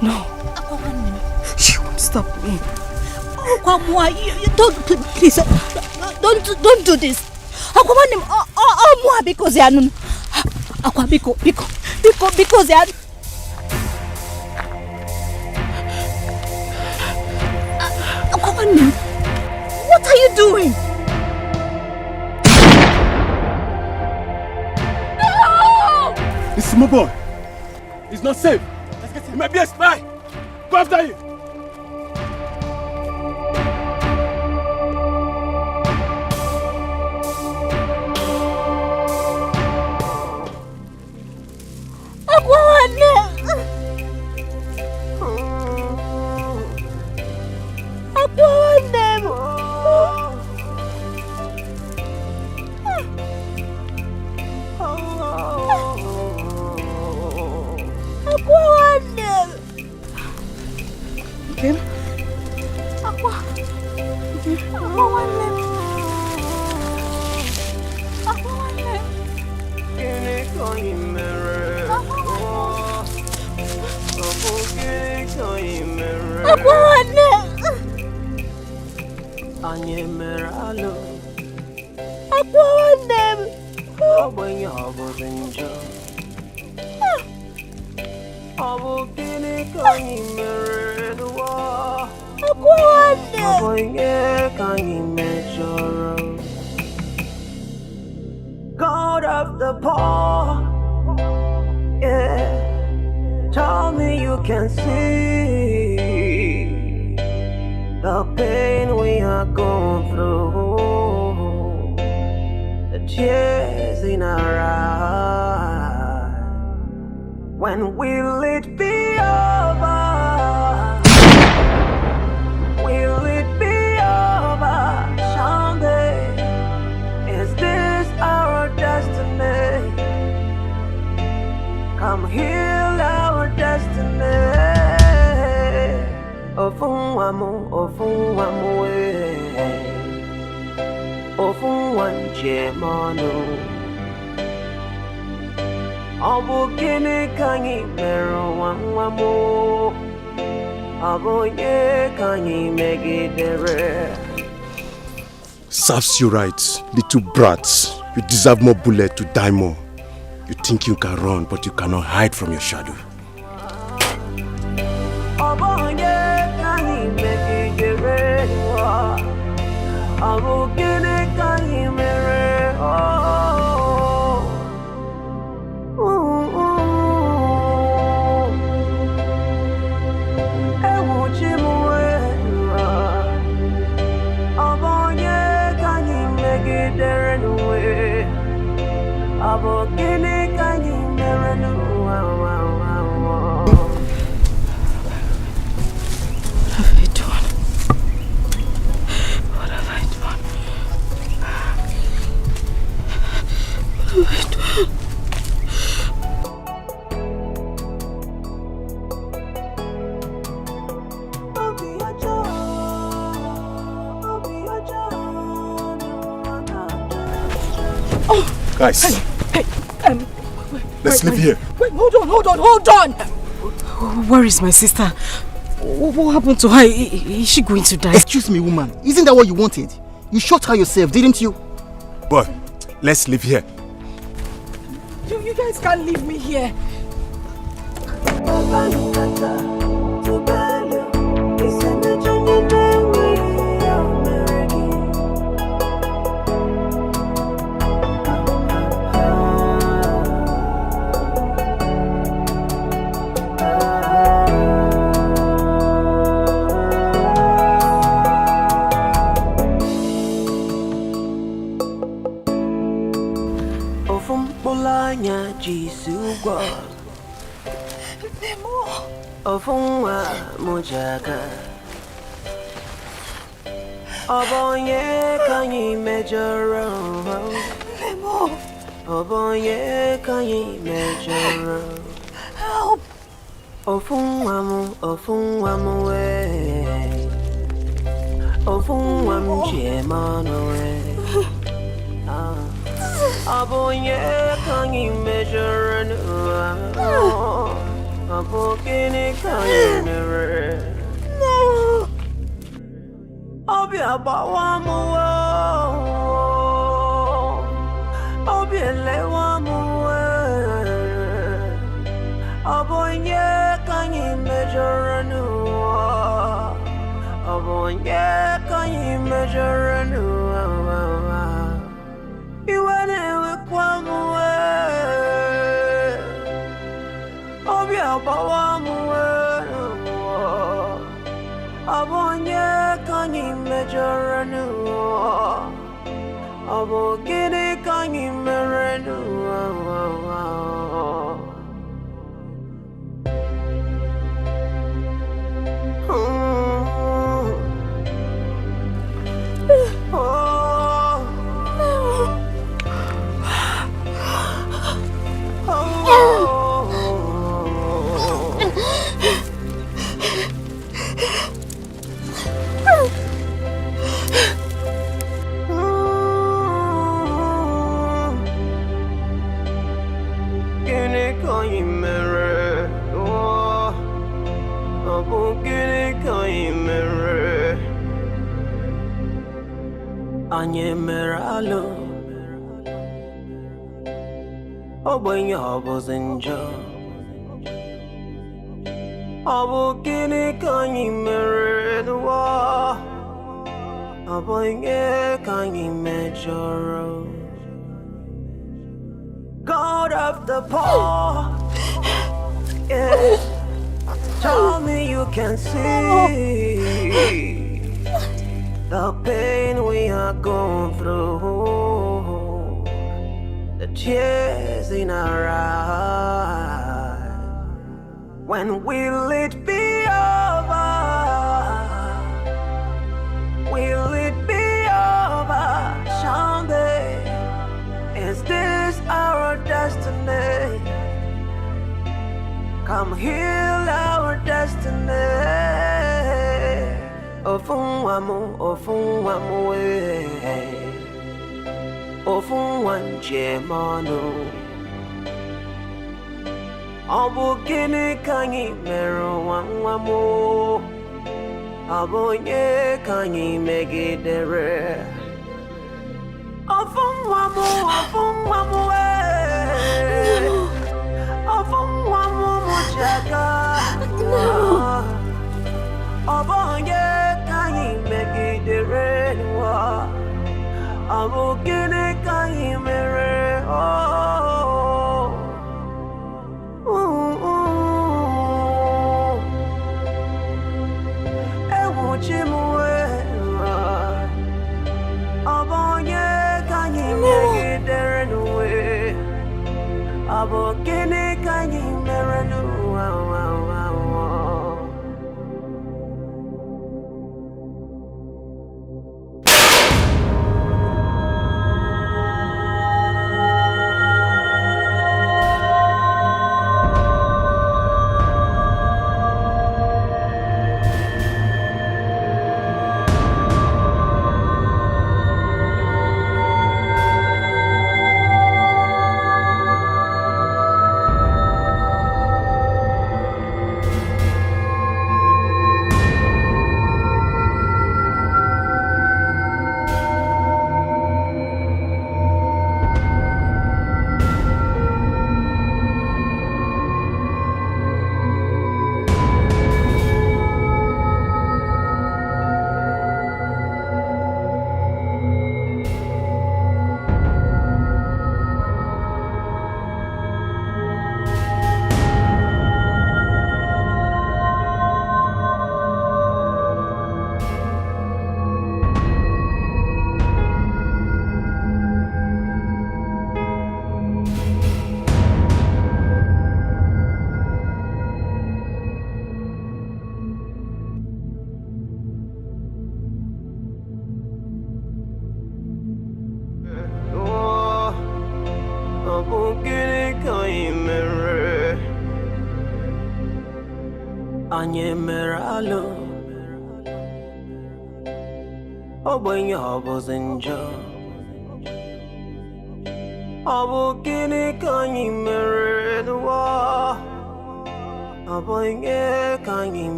No, you won't stop me. Oh, Kwamwa, you don't, please, don't do this. Because what are you doing? No! This is my boy. He's not safe. Let's get him. He might be a spy. Go after him. God of the poor, yeah. Tell me you can see the pain we are going through, the tears in our eyes. When will it be over? Will it be over someday? Is this our destiny? Come heal our destiny. Ofunwamu, ofunwamu, ofunwanje manu. Obu gini kanyi meru wanwamu. Obu ye kanyi megidere. Serves you right, little brats. You deserve more bullet to die more. You think you can run, but you cannot hide from your shadow. Obu ye kanyi megidere. Obu gini kanyi meru. Guys, Hey, let's leave here. Wait, hold on! Where is my sister? What happened to her? Is she going to die? Excuse me, woman. Isn't that what you wanted? You shot her yourself, didn't you? Boy, let's leave here. You guys can't leave me here. Ofunwa mujaga Obonye kanyi mejoro Lemo Obonye kanyi mejoro Help Ofunwa mu we Ofunwa mjemano we Obonye kanyi mejoro Abogini kanyere No Obi abawamu Obi elewamu Abonye kanyi mejoranu Abonye kanyi mejoranu Iwane kwamu Obi abawamu Abonye kanyi mejoranu Abogini kanyi merenu Anye meralo Obwenye obozenjo Obukini kanyi meredwa Obwenye kanyi mejoro God of the poor Yeah Tell me you can see the pain we are going through, the tears in our eyes. When will it be over? Will it be over? Someday, is this our destiny? Come heal our destiny. Ofunwamu, ofunwamu, ofunwanjemanu. Abu gini kanyi meru wanwamu. Abu nye kanyi megidere. Ofunwamu, ofunwamu, ofunwamu mujaga. Abu nye kanyi megidere. Abu gini kanyi mere.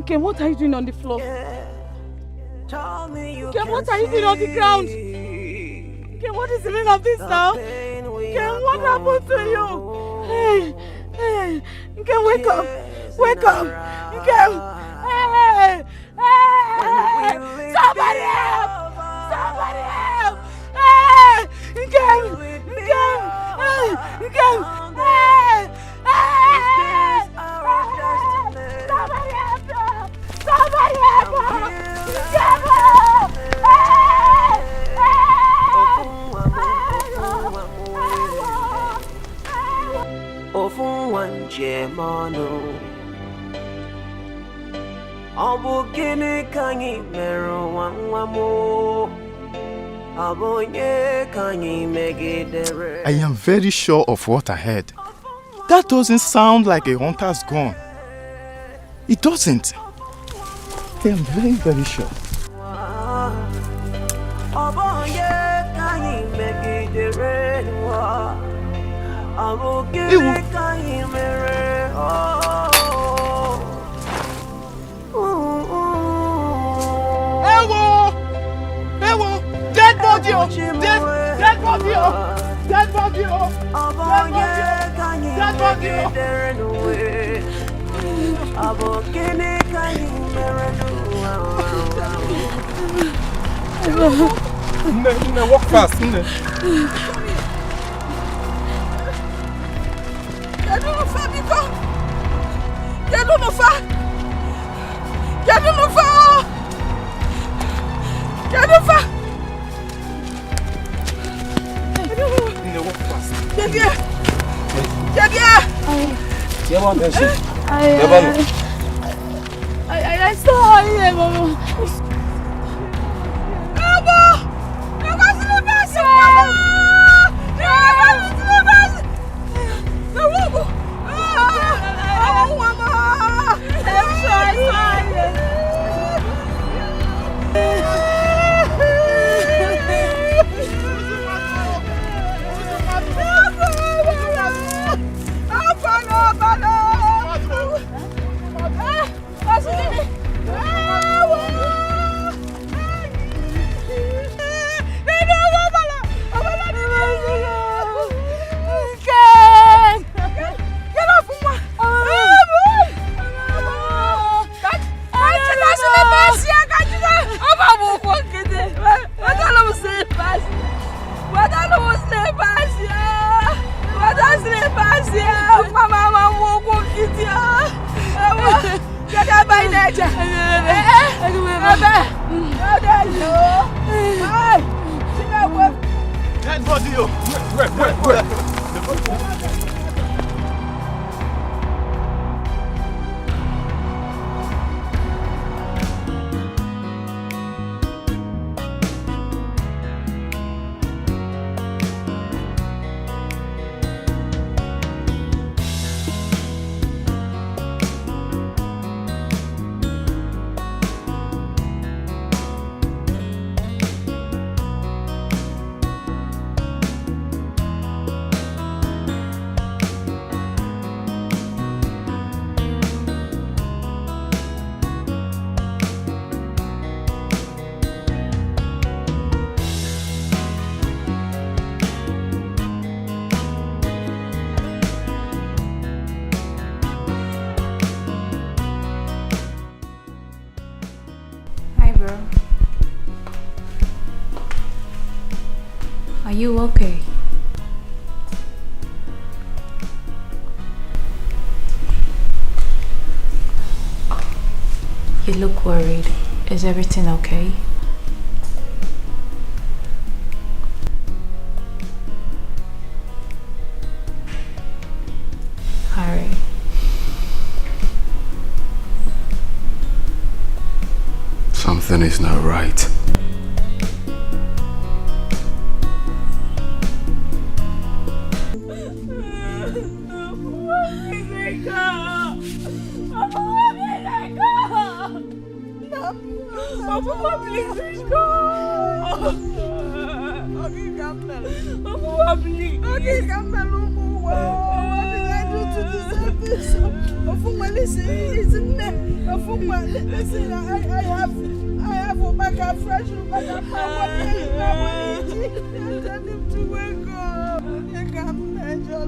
Okay, what are you doing on the floor? Okay, what are you doing on the ground? Okay, what is the meaning of this now? Okay, what happened to you? Hey, okay, wake up! Wake up! Okay, hey! Somebody help! Somebody help! Hey! Okay! Somebody help! Somebody help! Ofunwanjemanu. Abu gini kanyi meru wanwamu. Abu nye kanyi megidere. I am very sure of what I heard. That doesn't sound like a hunter's gun. It doesn't. I am very, very sure. Abu nye kanyi megidere. Abu gini kanyi mere. Ewo! Dead body! Dead body! Dead body! Dead body! Nne, walk fast, Nne. I saw here, Mama. Are you okay? You look worried. Is everything okay? Harry. Something is not right. I have a backup fresh backup. Tell him to wake up. I can't measure.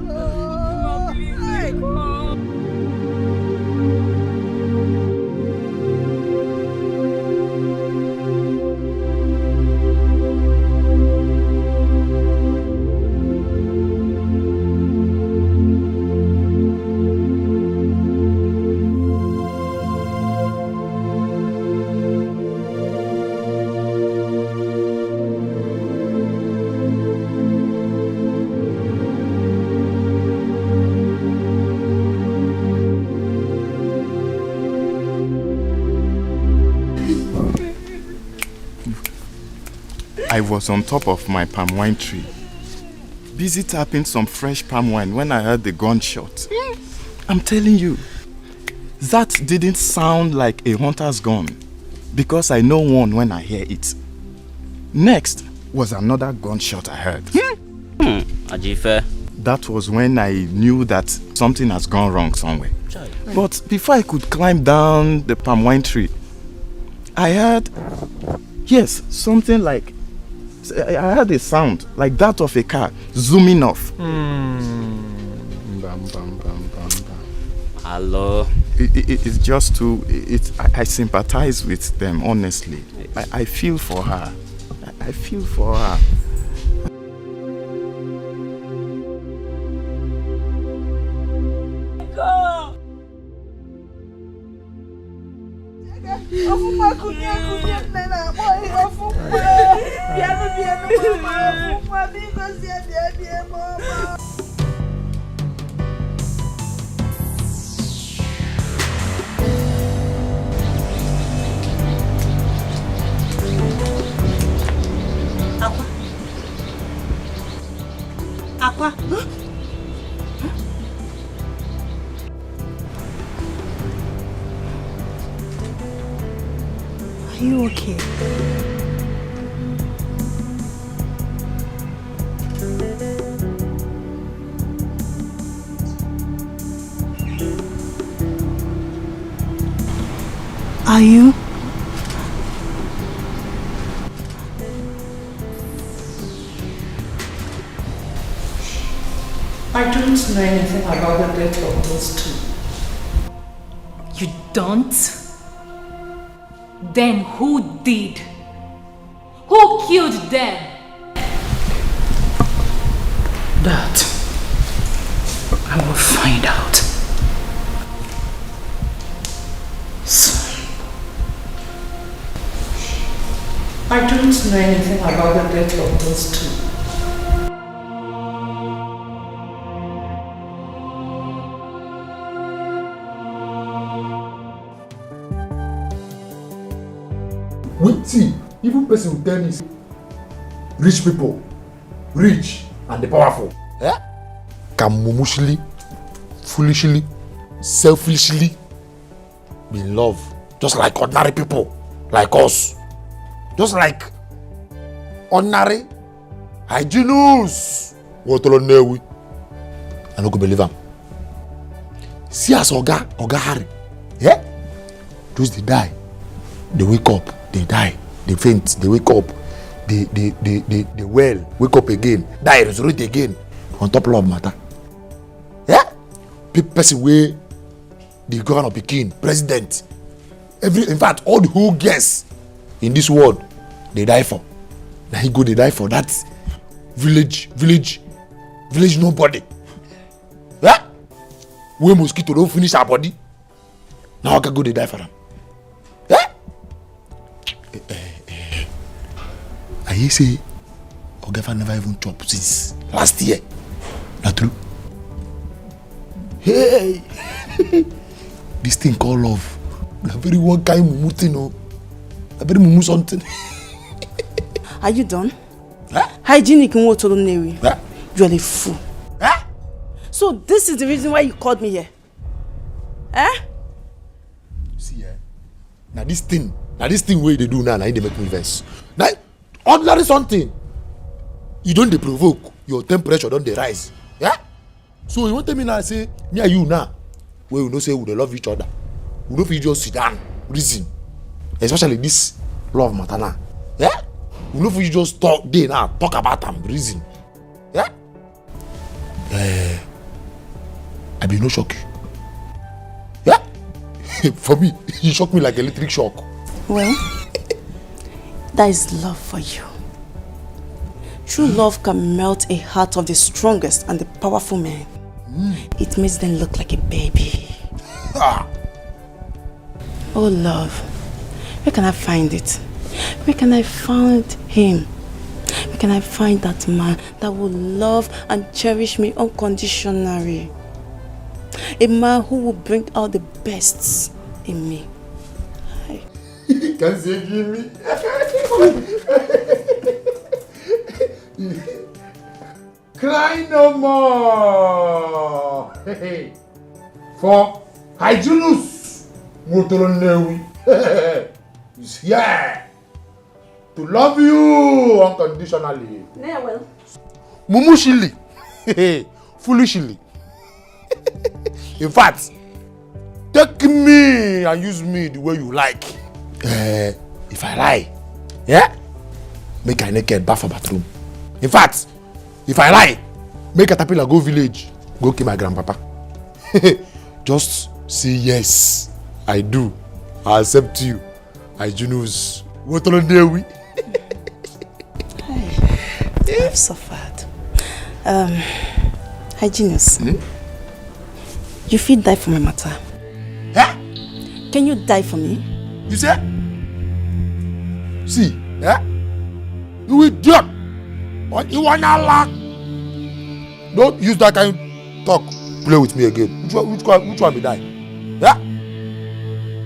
I was on top of my palm wine tree, busy tapping some fresh palm wine when I heard the gunshot. I'm telling you, that didn't sound like a hunter's gun, because I know one when I hear it. Next was another gunshot I heard. Ajife. That was when I knew that something has gone wrong somewhere. But before I could climb down the palm wine tree, I heard, yes, something like, I heard a sound like that of a car zooming off. Bam, bam, bam, bam, bam. Hello. It's just too. I sympathize with them, honestly. I feel for her. I feel for her. Aqua. Are you okay? Are you? I don't know anything about the death of those two. You don't? Then who did? Who killed them? That I will find out. Soon. I don't know anything about the death of those two. See, even person will tell me, rich people, rich and the powerful, can mumushly, foolishly, selfishly be in love, just like ordinary people, like us, just like ordinary hygienists. What do you know? I don't believe him. See as Oga Harry, those they die, they wake up. They die, they faint, they wake up, they well, wake up again, die, resurrect again, on top love matter. Person way the governor, the king, president, in fact, all the whole guests in this world, they die for. Now he go, they die for that village nobody. Where mosquito don't finish our body. Now I can go, they die for them. I hear say Ogefa never even chop since last year. Not true? Hey! This thing called love. A very one kind mumu thing, no. A very mumu something. Are you done? Hygienic in what Newi? You are a fool. So this is the reason why you called me here? See, now this thing way they do now, they make me vex. Now, ordinary something, you don't dey provoke, your temperature don't dey rise. So you want me now say, me and you now, where you know say we dey love each other. We don't feel just sit down, reason. Especially this love matter now. We don't feel just talk about them, reason. I be no shock. For me, you shock me like electric shock. Well, that is love for you. True love can melt a heart of the strongest and the powerful man. It makes them look like a baby. Oh love, where can I find it? Where can I find him? Where can I find that man that will love and cherish me unconditionally? A man who will bring out the best in me. Can say give me? Cry no more. For hygienists, Motoronewi is here to love you unconditionally. Yeah, well. Mumushili, foolishly. In fact, take me and use me the way you like. If I lie, make I naked bath for bathroom. In fact, if I lie, make a tapila go village, go kill my grandpapa. Just say yes, I do. I accept you. I Junus. What on there we? I've suffered. Hygienist. You feel die for my matter. Can you die for me? You say? See, you idiot! What you wanna laugh? Don't use that kind of talk. Play with me again. Which one be die?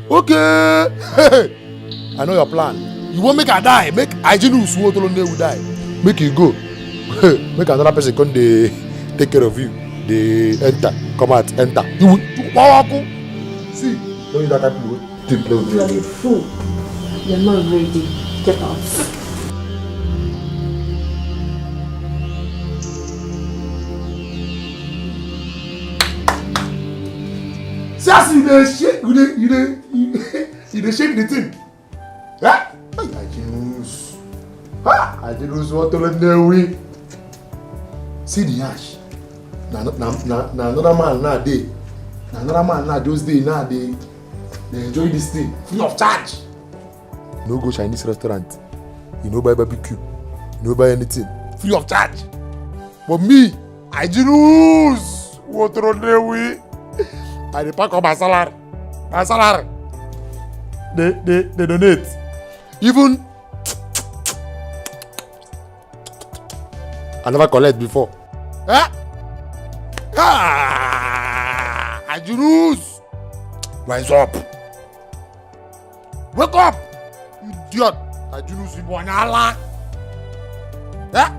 Okay. I know your plan. You won't make her die. Make Hygienist will die. Make you go. Make another person come take care of you. They enter, come out, enter. You see, don't you that type of thing play with you? You are a fool. You're not ready. Get out. Just you shake, you shake the thing. Yeah? I just want to let them away. See the ash. Now another man nowadays. Another man now those days now they enjoy this thing free of charge. No go Chinese restaurant. You no buy barbecue. You no buy anything free of charge. But me, I just want to run away. I dey pack up my salary. My salary. They donate. Even I never collect before. Eh? Ah! Ajurus! Rise up. Wake up! Idiot! Ajurus Ibonala. Eh?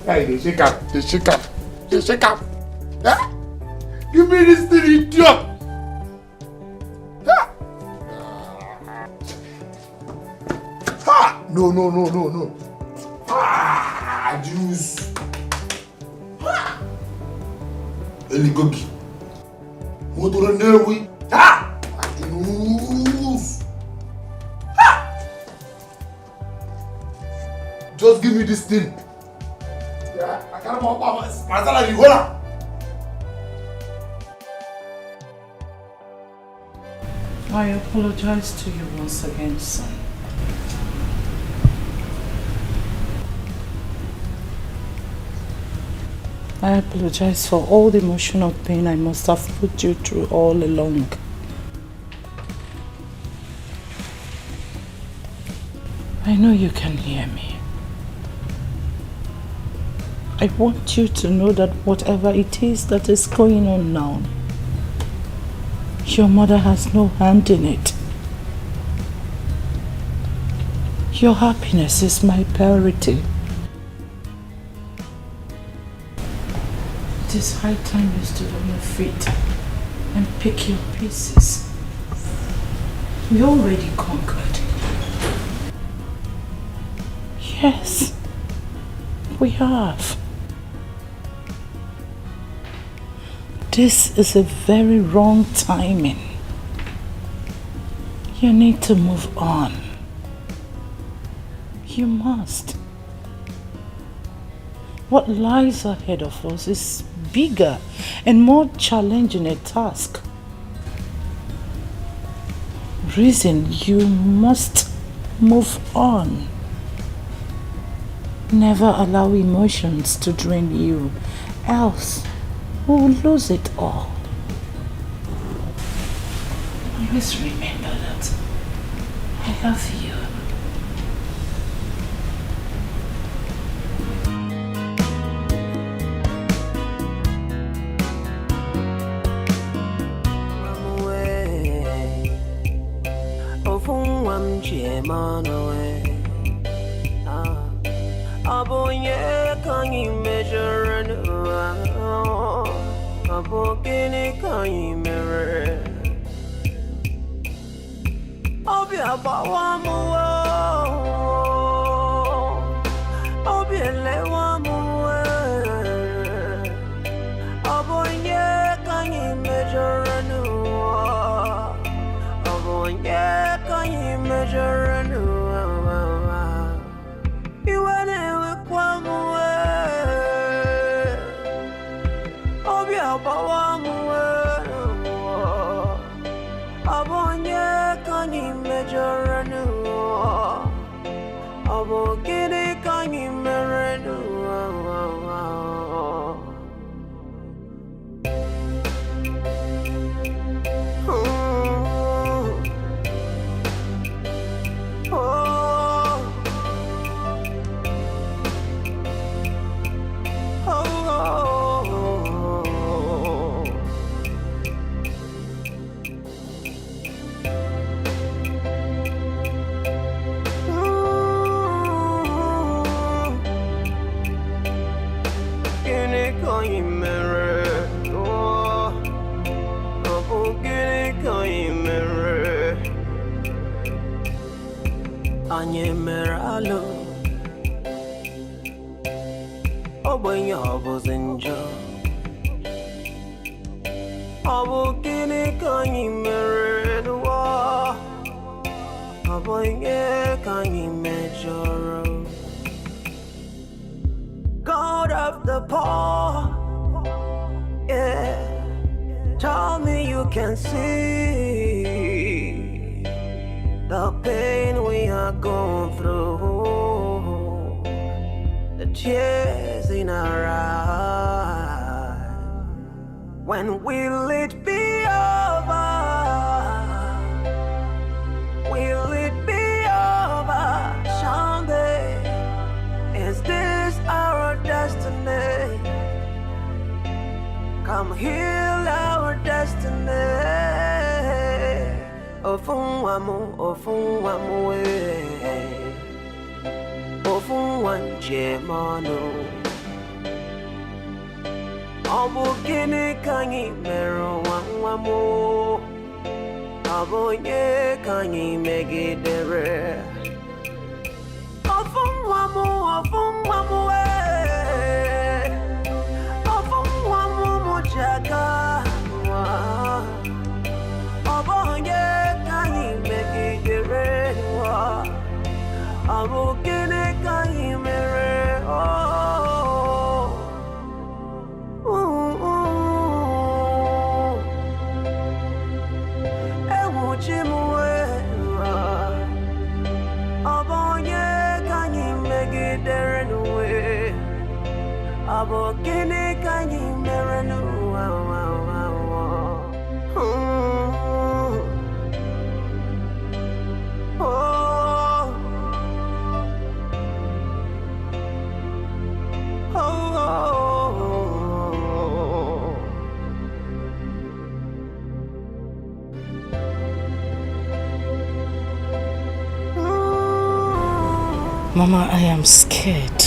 Hey, they shake up. They shake up. They shake up. Eh? Give me this thing, idiot! No. Ah, juice. Ah. Eligogi. Motor nerve. Ah, juice. Ah. Just give me this thing. Yeah, I can't walk my salary. Hold. I apologize to you once again, son. I apologize for all the emotional pain I must have put you through all along. I know you can hear me. I want you to know that whatever it is that is going on now, your mother has no hand in it. Your happiness is my priority. It is high time you stood on your feet and pick your pieces. We already conquered. Yes, we have. This is a very wrong timing. You need to move on. You must. What lies ahead of us is bigger and more challenging a task. Reason you must move on. Never allow emotions to drain you, else we will lose it all. Always remember that I love you. Can you measure and can you mirror? I'll be about one more. I'll be a little one more. Oh boy, yeah, can you measure and oh boy, yeah, can you measure and you went in with one more. I'll be about one more. Oh boy, yeah, can you measure and Anye meralo Obonya obozenjo Obokini kanyi meredwa Obonya kanyi mejoro God of the poor, yeah. Tell me you can see the pain we are going through, the tears in our eyes. When will it be over? Will it be over? Someday, is this our destiny? Come heal our destiny. Ofunwamu, Ofunwanje manu. Obukini kanyi mero wangwamu. Abonye kanyi megidere. Ofunwamu, Ofunwamu mujaga. Obonye kanyi megidere. Abukini kanyi mere. Abokini kanyi merenu Mama, I am scared.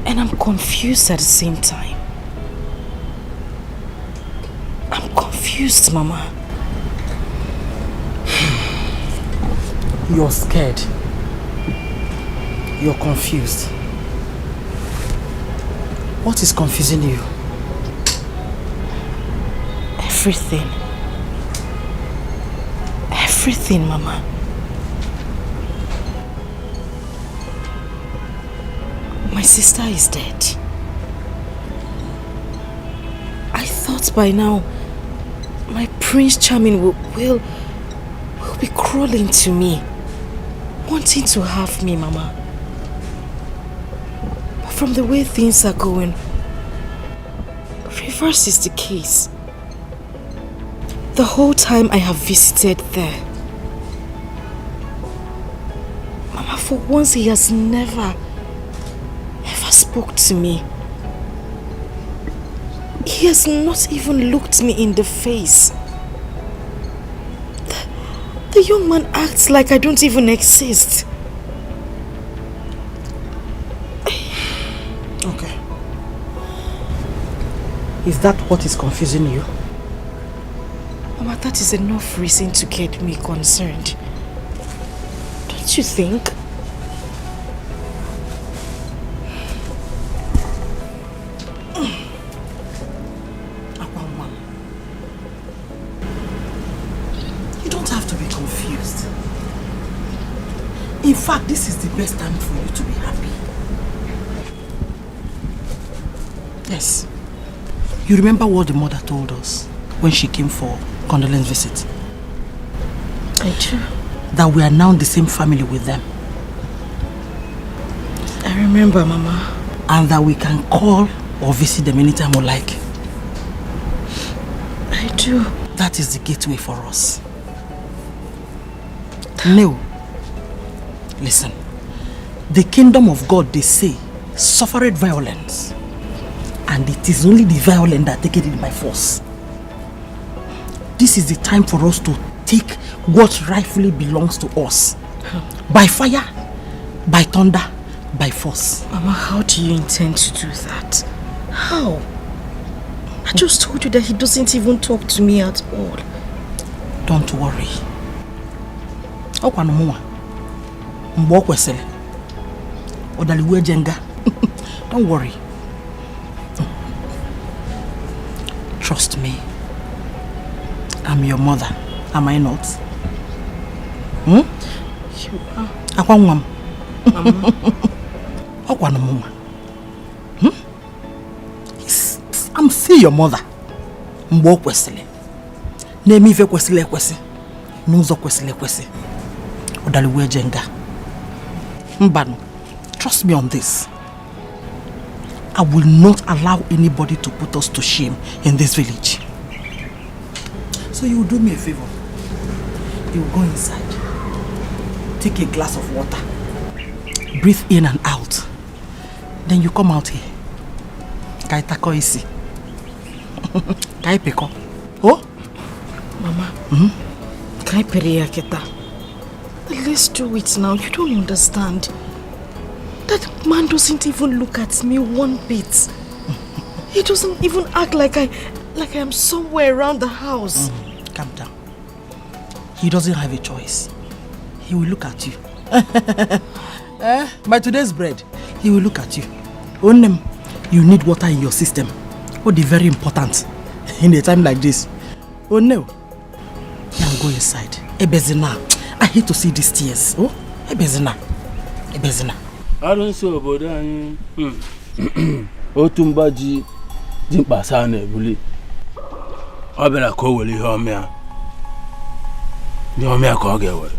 And I'm confused at the same time. I'm confused, Mama. You're scared. You're confused. What is confusing you? Everything. Everything, Mama. My sister is dead. I thought by now my Prince Charming will be crawling to me, wanting to have me, Mama. But from the way things are going, reverse is the case. The whole time I have visited there, Mama, for once he has never spoke to me. He has not even looked me in the face. The young man acts like I don't even exist. Okay. Is that what is confusing you? Mama, that is enough reason to get me concerned. Don't you think? In fact, this is the best time for you to be happy. Yes. You remember what the mother told us when she came for condolence visit? I do. That we are now the same family with them. I remember, Mama. And that we can call or visit them anytime we like. I do. That is the gateway for us. No. Listen, the kingdom of God, they say, suffered violence. And it is only the violent that take it by force. This is the time for us to take what rightfully belongs to us. By fire, by thunder, by force. Mama, how do you intend to do that? How? I just told you that he doesn't even talk to me at all. Don't worry. Don't worry. Trust me. I'm your mother. Am I not? You are. Mama. I'm still your mother. Mbo kwesile. Nemi ve kwesile kwesi. Nuzo kwesile kwesi. Odaliwe jenga. Mbano. Trust me on this. I will not allow anybody to put us to shame in this village. So you will do me a favor. You will go inside. Take a glass of water. Breathe in and out. Then you come out here. Kai tako isi. Kai peko. Oh? Mama. Kai periya kita. Let's do it now. You don't understand. That man doesn't even look at me one bit. He doesn't even act like I am somewhere around the house. Calm down. He doesn't have a choice. He will look at you. By today's bread, he will look at you. Onem, you need water in your system. What is very important in a time like this. Oh no. Now go inside. Ebezina. I hate to see these tears. Oh, Ebezina. Ebezina. I don't know about that. Otumbaji dimpa sana buli. Abela ko woli homia. Ni homia ko ge wori.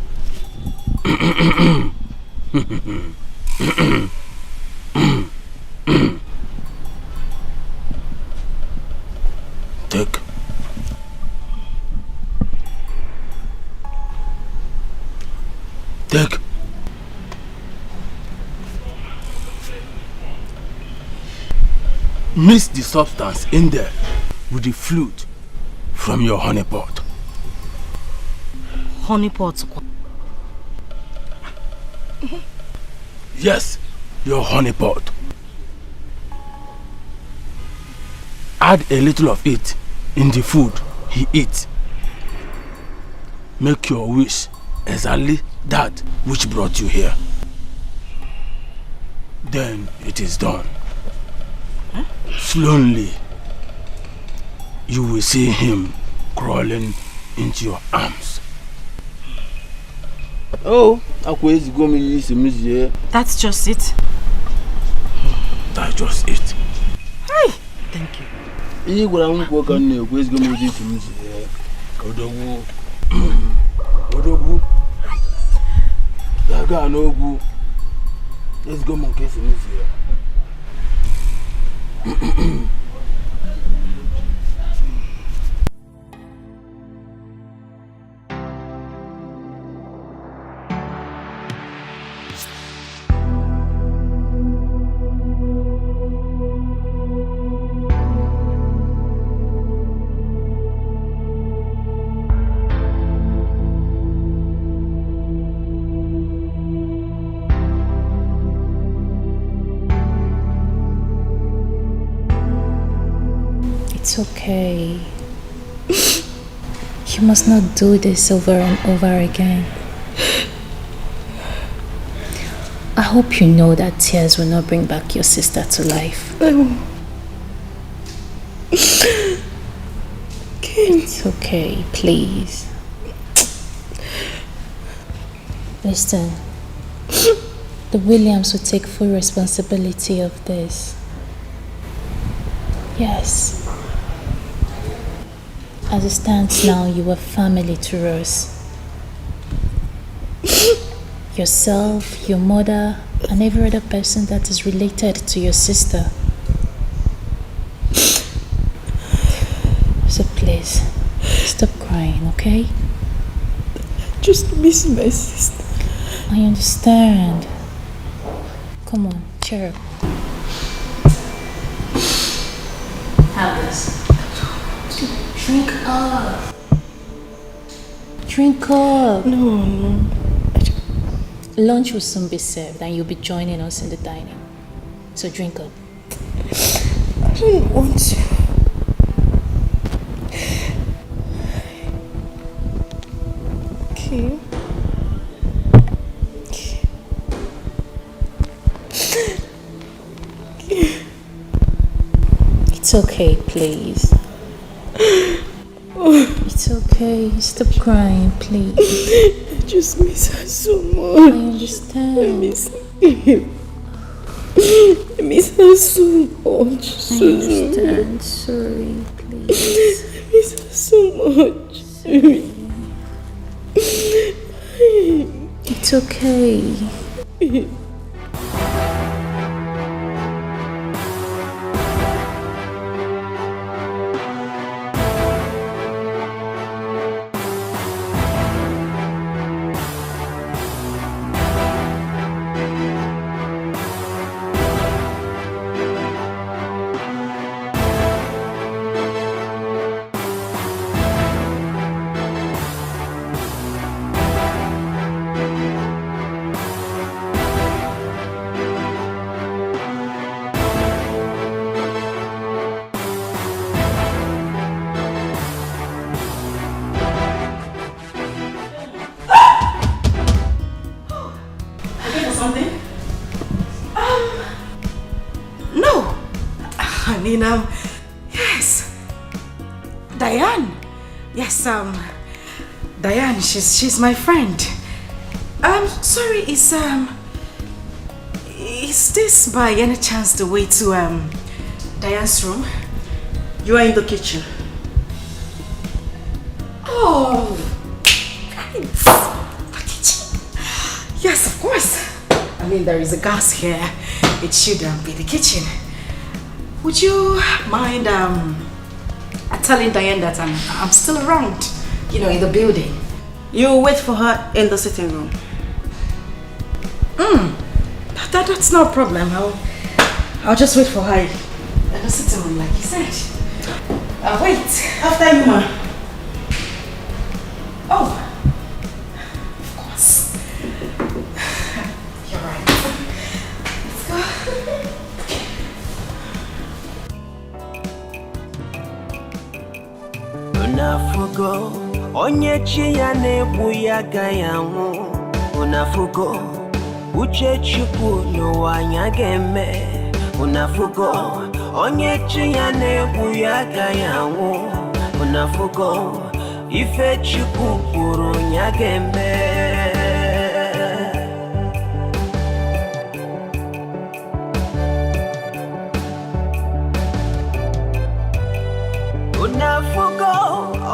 Take. Take. Mix the substance in there with the fluid from your honey pot. Honey pot? Yes, your honey pot. Add a little of it in the food he eats. Make your wish exactly that which brought you here. Then it is done. Slowly, you will see him crawling into your arms. Oh, that's just it. That's just it. Hey, thank you. Let's go, monkey. It's okay. You must not do this over and over again. I hope you know that tears will not bring back your sister to life. It's okay, please. Listen, the Williams will take full responsibility of this. Yes. As it stands now, you are family to us. Yourself, your mother, and every other person that is related to your sister. So please, stop crying, okay? Just miss my sister. I understand. Come on, cheer up. Have this. Drink up. Drink up. No. Lunch will soon be served and you'll be joining us in the dining. So drink up. I don't want to. Okay. It's okay, please. It's okay. Stop crying, please. I just miss her so much. I understand. I miss him. I miss her so much. I understand. Sorry, please. I miss her so much. It's okay. Yes. Diane. Yes, Diane, she's my friend. Sorry, is this by any chance the way to Diane's room? You are in the kitchen. Oh, thanks. The kitchen. Yes, of course. I mean, there is a gas here. It should be the kitchen. Would you mind telling Diane that I'm still around, you know, in the building? You wait for her in the sitting room. That's no problem. I'll just wait for her in the sitting room, like you said. Wait. After you, ma. Oh, of course. You're right. Let's go. Unafugo onye chi ya na-egbu ya agaghị anwụ. Unafugo uche Chukwu n'ụwa anya ga-eme. Unafugo onye chi ya na-egbu ya agaghị anwụ. Unafugo ife Chukwu kwuru ya ga-eme. Unafugo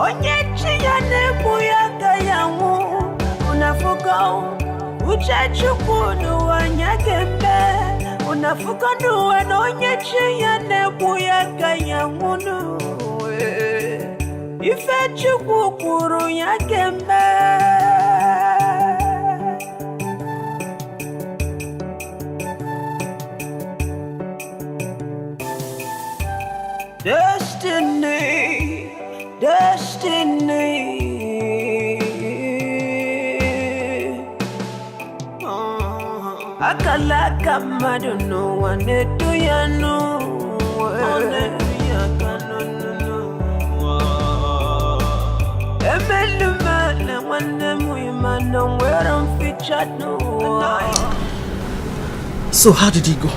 onye chi ya na-egbu ya agaghị anwụ. Unafugo uche Chukwu n'ụwa anya ga-eme. Unafugo n'ụwa na onye chi ya na-egbu ya agaghị anwụ n'ụwa. Ife Chukwu kwuru ya ga-eme. Destiny, destiny. Akala kamado no one to ya no. Emeluma one them women don't wear on featured no. So how did he go?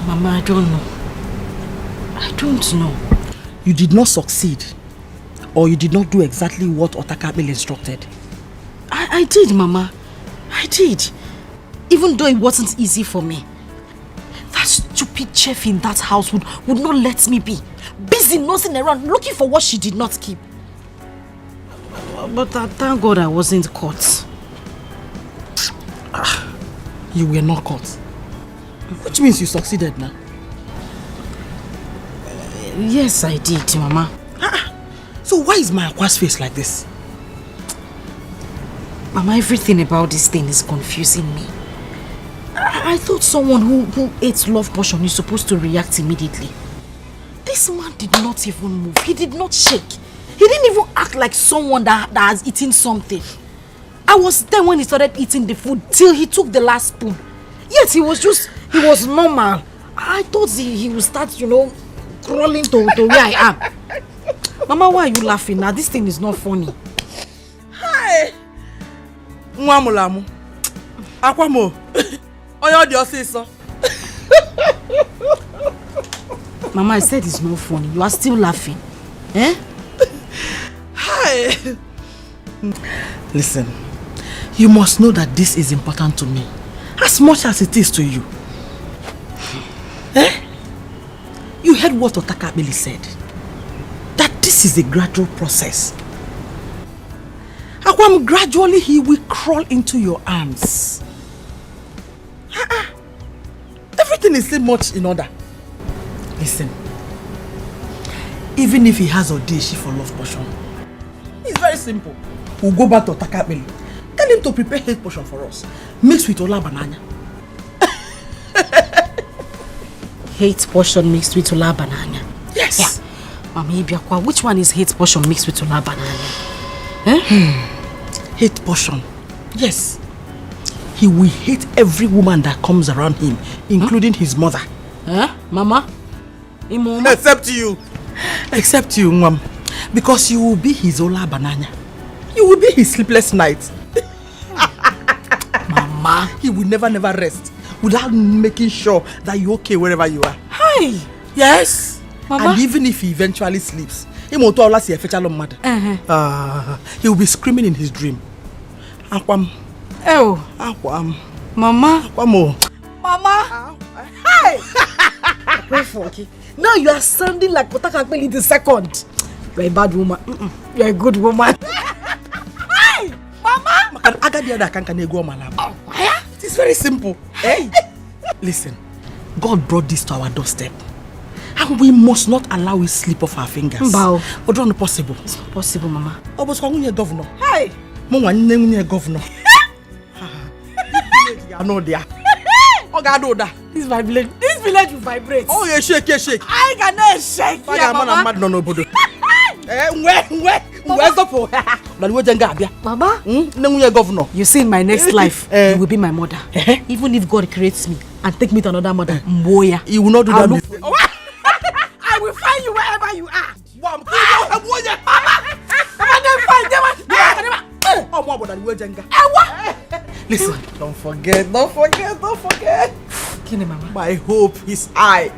Mama, I don't know. I don't know. You did not succeed, or you did not do exactly what Otakabil instructed. I did, Mama. I did. Even though it wasn't easy for me. That stupid chef in that house would not let me be. Busy nosing around, looking for what she did not keep. But thank God I wasn't caught. You were not caught. Which means you succeeded now. Yes, I did, Mama. So why is my Aqua's face like this? Mama, everything about this thing is confusing me. I thought someone who ate love potion is supposed to react immediately. This man did not even move. He did not shake. He didn't even act like someone that has eaten something. I was there when he started eating the food till he took the last spoon. Yet he was normal. I thought he would start, crawling to where I am. Mama, why are you laughing now? This thing is not funny. Hi. Mwamulamu. Akwamo. Oyo di osiso. Mama, I said it's not funny. You are still laughing. Eh? Hi. Listen, you must know that this is important to me as much as it is to you. Eh? You heard what Otaka Abeli said. That this is a gradual process. Akwam, gradually he will crawl into your arms. Everything is still much in order. Listen, even if he has Odeshi for love potion, it's very simple. We'll go back to Otaka Abeli. Tell him to prepare hate potion for us, mixed with Ola Banana. Hate potion mixed with Ola Banana? Yes. Yeah. Mama Ibiakwa, which one is hate potion mixed with Ola Banana? Hate potion. Yes. He will hate every woman that comes around him, including his mother. Mama? Except you. Except you, Mom. Because you will be his Ola Banana. You will be his sleepless night. Mama. He will never rest without making sure that you're okay wherever you are. Hi. Yes. Mama. And even if he eventually sleeps, he will be screaming in his dream. Akwam. Oh. Akwam. Mama. Akwamo. Mama. Hi. Pray for okay. Now you are sounding like Otaka Abeli the second. You are a bad woman. You are a good woman. Hi. Mama. It is very simple. Hey. Listen, God brought this to our doorstep. And we must not allow it slip off our fingers. Bow. It's not possible. It's not possible, Mama. I was governor. Hey. Governor. I know there. This village will vibrate. Oh, yeah, shake. I cannot shake. Mama, governor. You see, in my next life, you will be my mother. Even if God creates me and take me to another mother, Mboya, you will not do that. I will find you wherever you are. Listen, don't forget. My hope is high.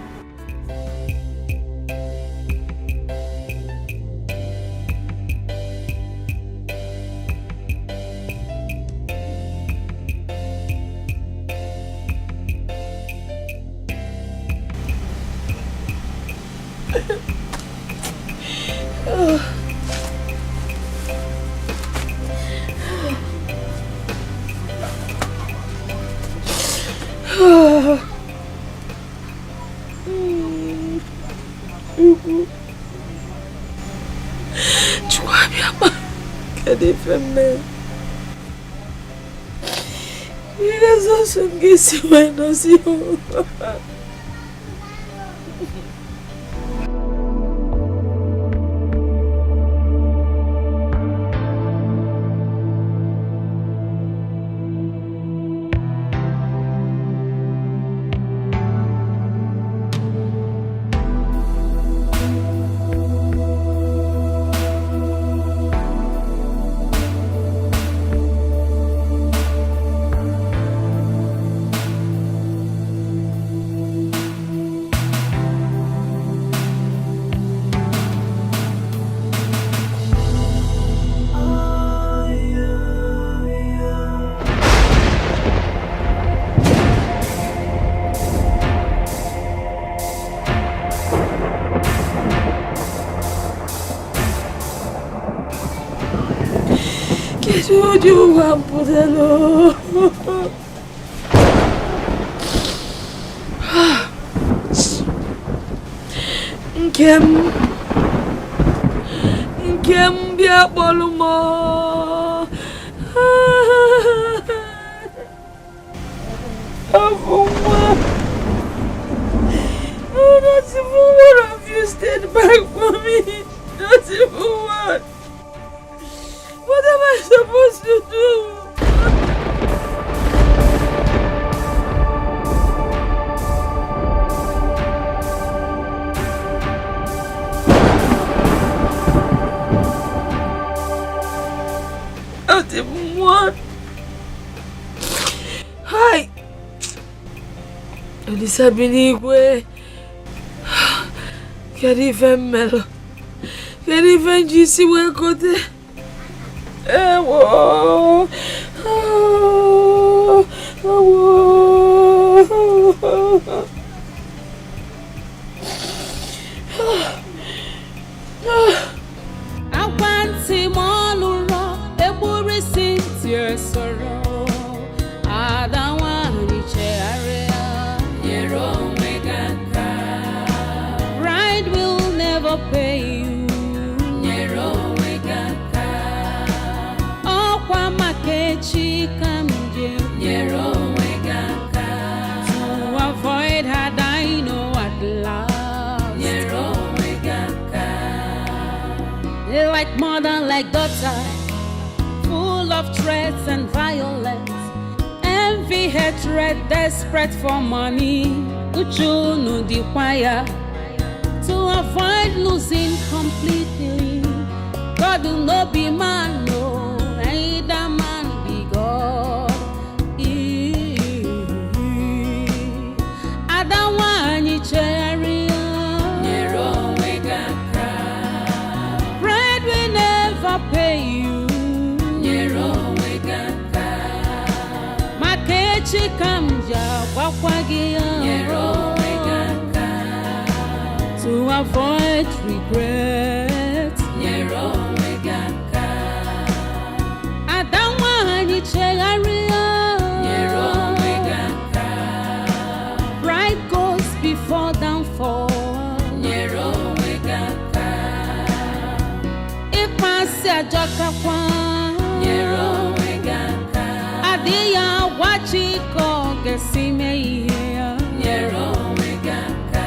Nkem bia bolumo. Avuma. Oh, not even one of you stayed back for me. Not even one. What am I supposed to do? one. Hi. Elisa Binigwe. Can't even mellow. Can't even GC where go there. I want him all around, every sincere sorrow. I don't want to share your own pride will never pay you. Your own oh, Kwamakechi Kamje. Your own to avoid her, I know at last. Your own they like mother, like daughter, full of threats and violence, envy, hatred, desperate for money. Uchunu the choir to avoid losing completely. God will not be man, no, either man be God. I don't want you cherry. Pay you. Makechi kamja wakwagia. To avoid regret. I don't want you chegaria. Pride goes before downfall. Jaka kwa Yero wegaka Adia wachiko gesime here Yero wegaka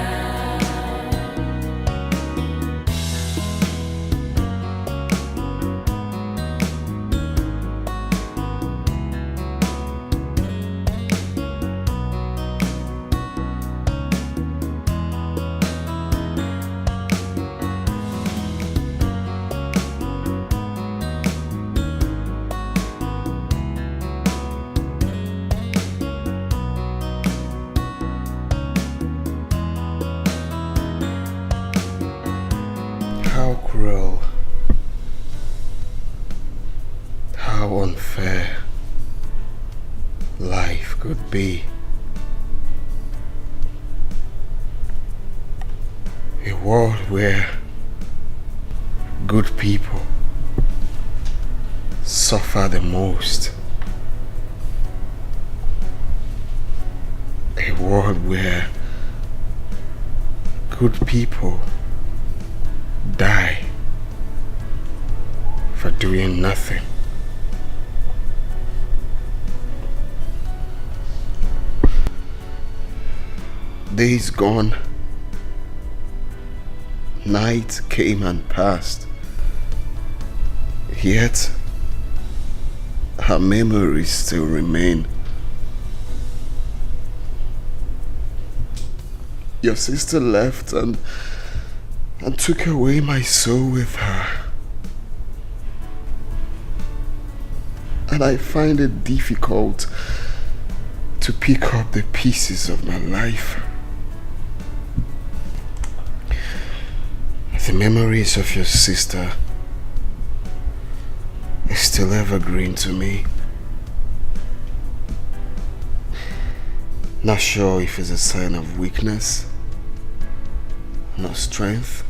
How cruel, how unfair life could be. A world where good people suffer the most. A world where good people die for doing nothing. Days gone, night came and passed, yet her memories still remain. Your sister left and took away my soul with her. And I find it difficult to pick up the pieces of my life. The memories of your sister is still evergreen to me. Not sure if it's a sign of weakness, not strength.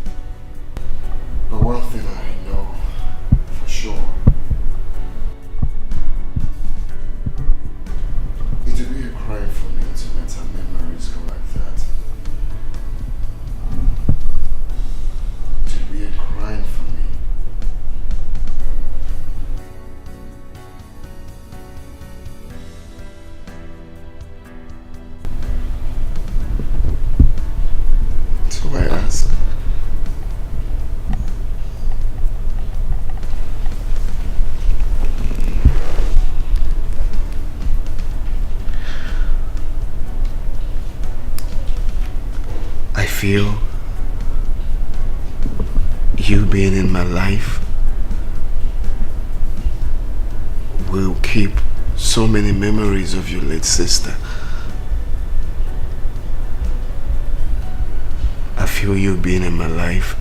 But one thing I know for sure, it would be a crime for me to let her memories go like that. It would be a crime for me. So I ask, I feel you being in my life will keep so many memories of your late sister. I feel you being in my life.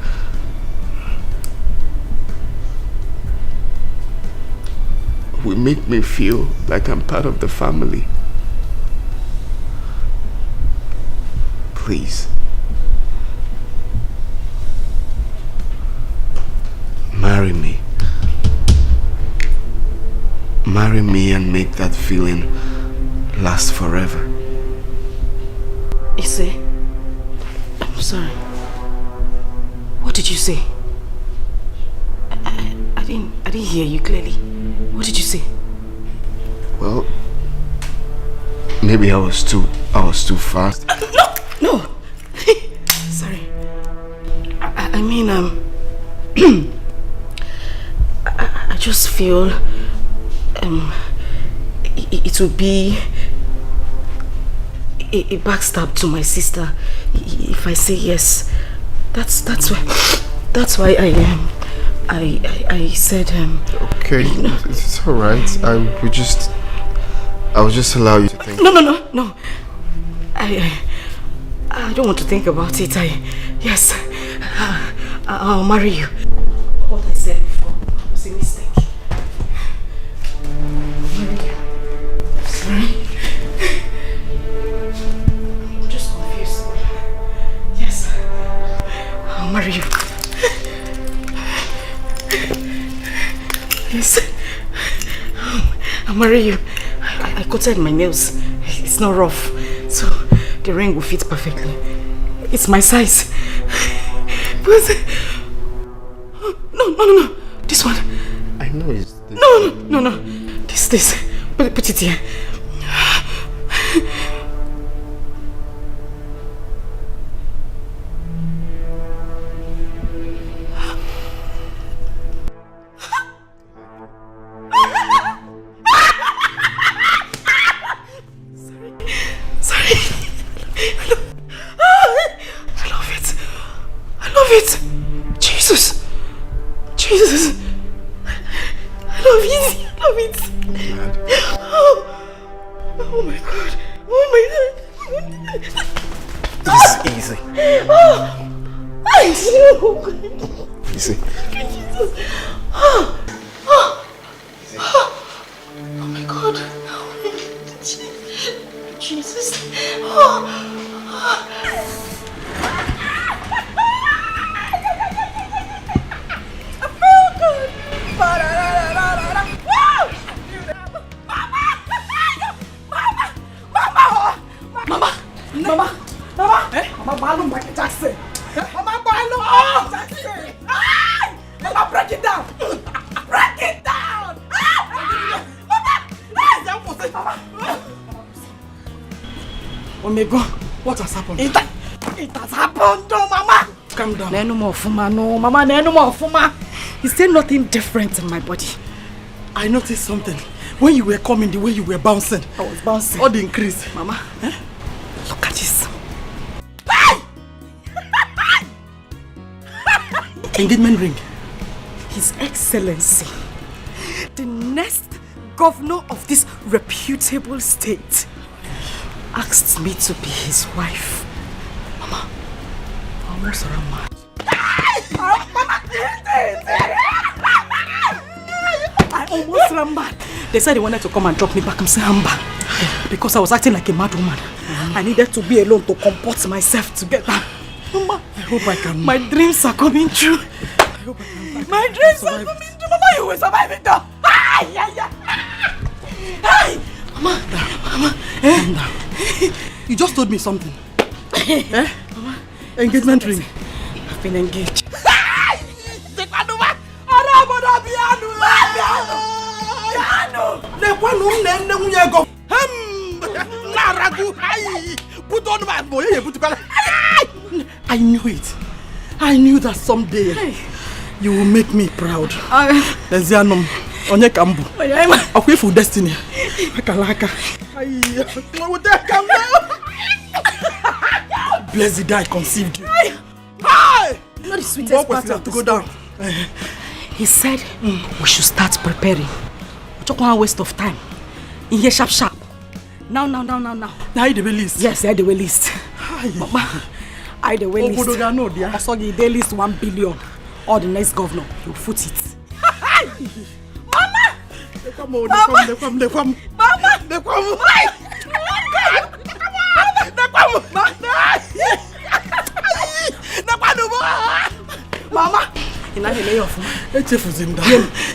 Will make me feel like I'm part of the family. Please. Marry me. Marry me and make that feeling last forever. Ise, I'm sorry. What did you say? I didn't hear you clearly. What did you say? Well, maybe I was too fast. No. Sorry. I mean, I just feel it would be a backstab to my sister if I say yes. That's why I said Okay, it's all right. I will just allow you to think. No. I don't want to think about it. Yes, I'll marry you. What I said before was a mistake. I'll marry you. I'm sorry. I'm just confused. Yes, I'll marry you. Yes, I'll marry you. I coated my nails. It's not rough, so the ring will fit perfectly. It's my size. But no. This one. I know it's this. No. This. Put it here. Jesus. I love it. Oh my God. This is easy. Easy. Jesus. Oh my God. Jesus. Mama, break it down! Break it down! Oh my God, what has happened? It has happened, no, Mama! Calm down. No more fuma, no, Mama, no more fuma. Is there nothing different in my body? I noticed something. When you were coming, the way you were bouncing. I was bouncing. All the increase. Mama, look at this. Engagement ring. His Excellency, the next governor of this reputable state, asked me to be his wife. Mama, I almost ran mad. I almost ran mad. They said they wanted to come and drop me back in Samba because I was acting like a mad woman. I needed to be alone to comport myself together. Mama, I hope I can. My dreams are coming true. I hope I can. My dreams are coming true. Mama, you will survive it though. Mama, Calm down. You just told me something. Mama, engagement ring. I've been engaged. I knew it. I knew that someday you will make me proud. Ezianum, onye kambu. Akwe for destiny. Akalaka. Blessed die conceived you. Not the sweetest part of to go down. He said we should start preparing. Chokwa waste of time. In here sharp. Now. Now I the way list. Yes, I the way list. Mama, I the way list. Obodoga no dia. Also the day list 1 billion. Or the next governor, he'll foot it. Mama! They come. Mama! In a layoff. It's a fuzzinda.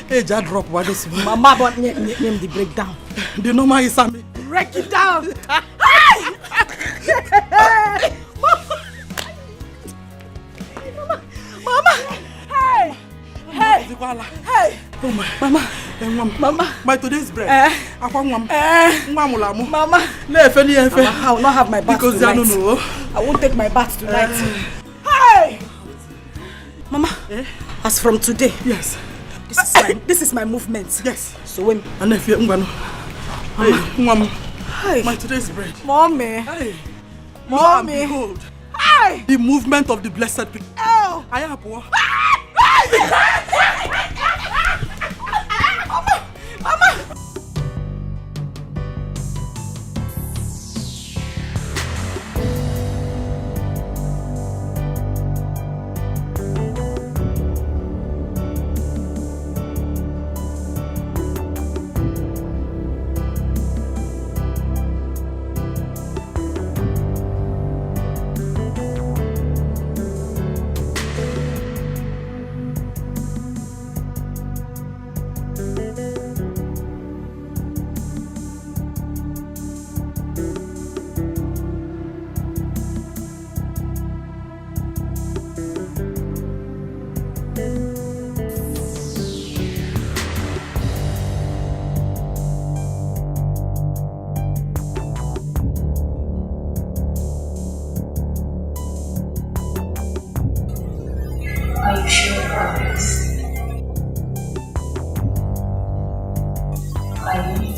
Hey, just drop what is Mama, but name the breakdown. The normal is Sammy. Break it down. Mama! Hey! Oh my. Mama! By today's bread. Mama! Mama, I will not have my bath because tonight. Know. I won't take my bath tonight. Hey! Mama, as from today, yes, this is my movement. Yes. So when and if you Mama, hey, my today's bread. Mommy. Hey. Mommy. Behold. Hey. The movement of the blessed people. Oh. I am poor. Mama. Are you sure about this? Are you?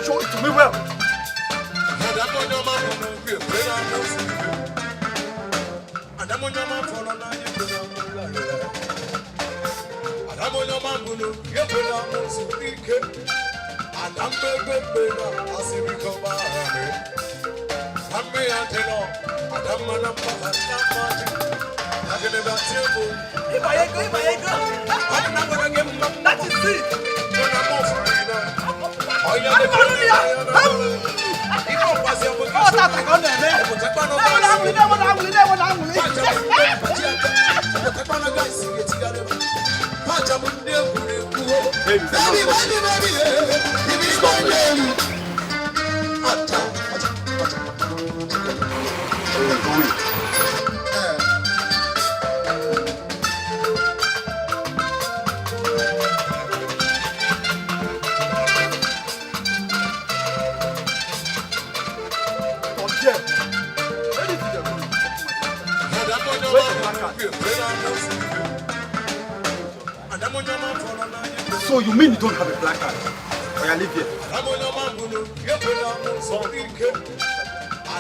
Show it to me well. So you mean you don't have a black card? Or you live here?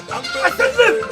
I said leave!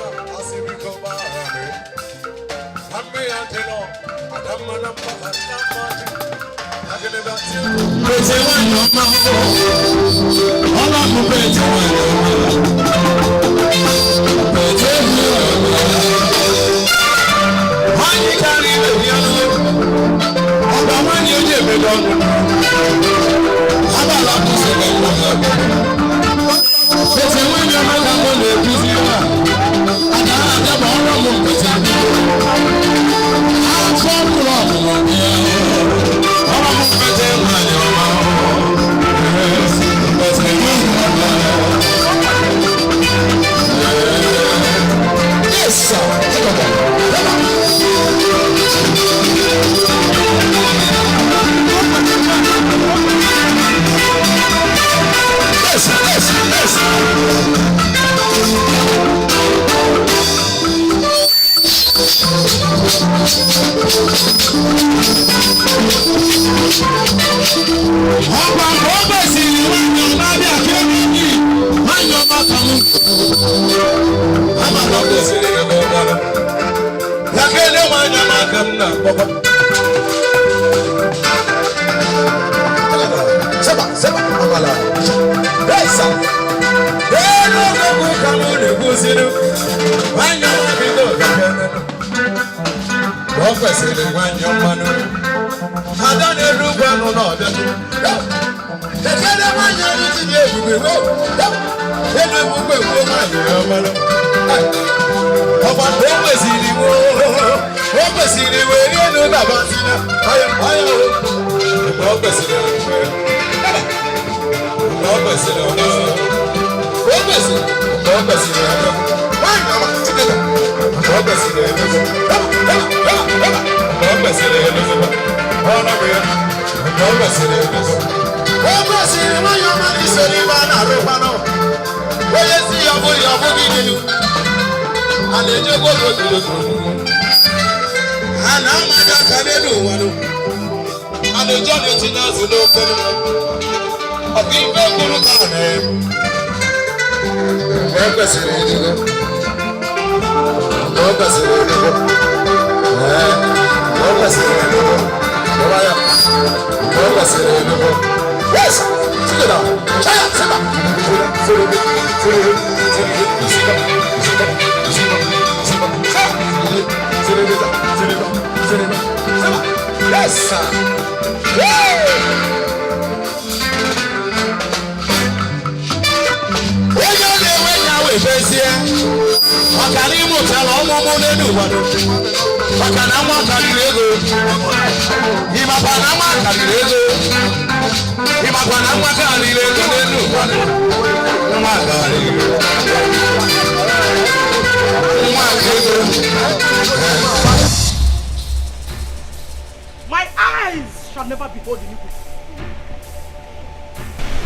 My eyes shall never behold iniquity.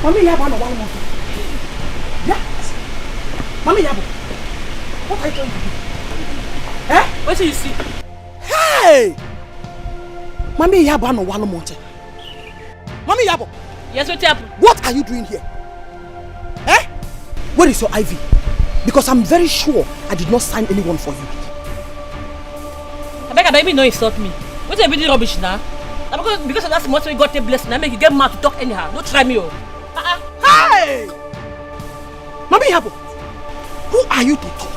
Mommy Yabo, I know one more thing. Yes. Mommy Yabo, what are you trying to do? Eh? What do you see? Hey! Mommy Yabo, I know one more thing. Mommy Yabo. Yes, what happened? What are you doing here? Eh? Where is your IV? Because I'm very sure I did not sign anyone for you. I beg, baby, no insult me. What are you doing rubbish now? Because of that small thing, God take blessing. I make you get mad to talk anyhow. Don't try me, oh. Hey! Mommy Yabo, who are you to talk?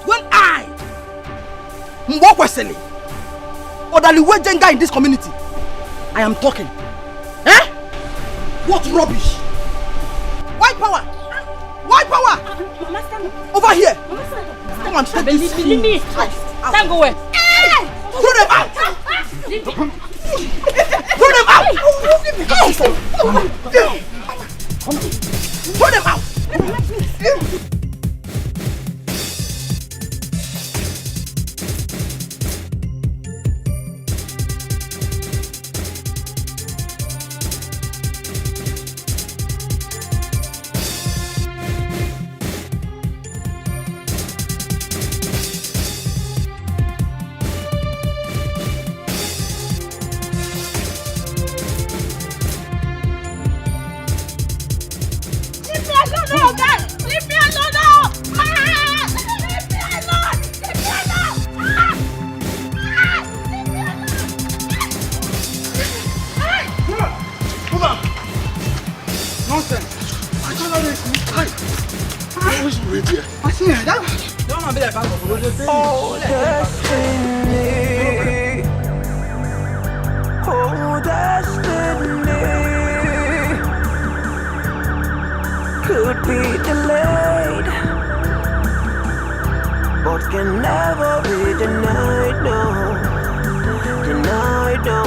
When I, Mwokwesele, or the Liwejenga in this community, I am talking. Eh? What rubbish? White power! White power! Mama, stand up. Over here! Mama, stand up. Come on, take this. Leave me. Stand go where? Throw them out! Throw them out! Throw them out! No, guys! Oh, destiny. Oh, destiny. Could be delayed, but can never be denied, no. Denied, no.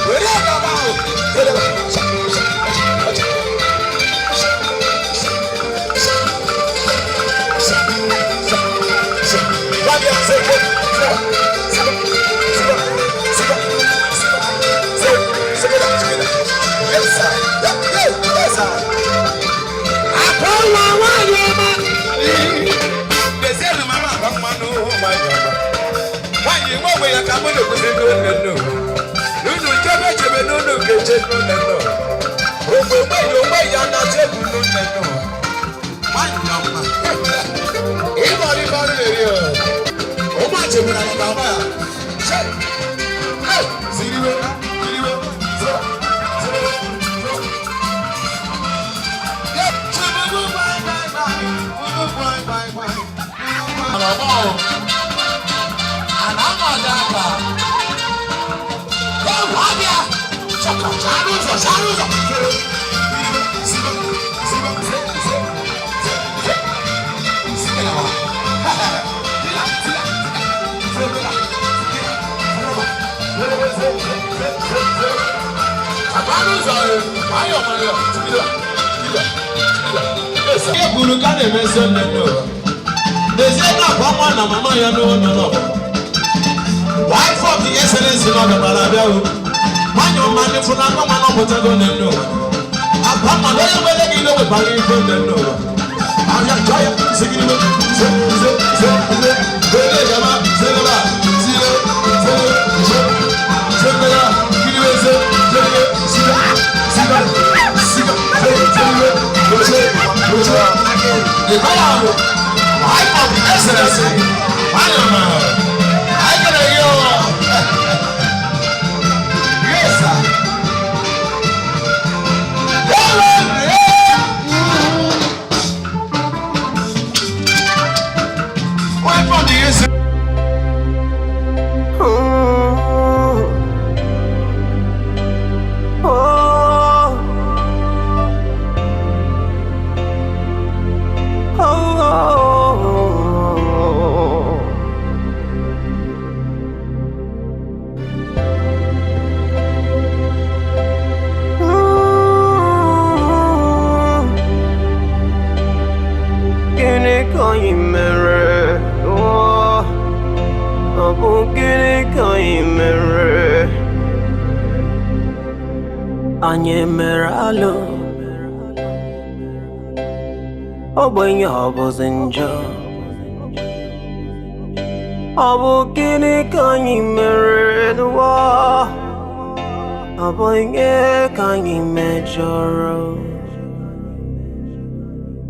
Where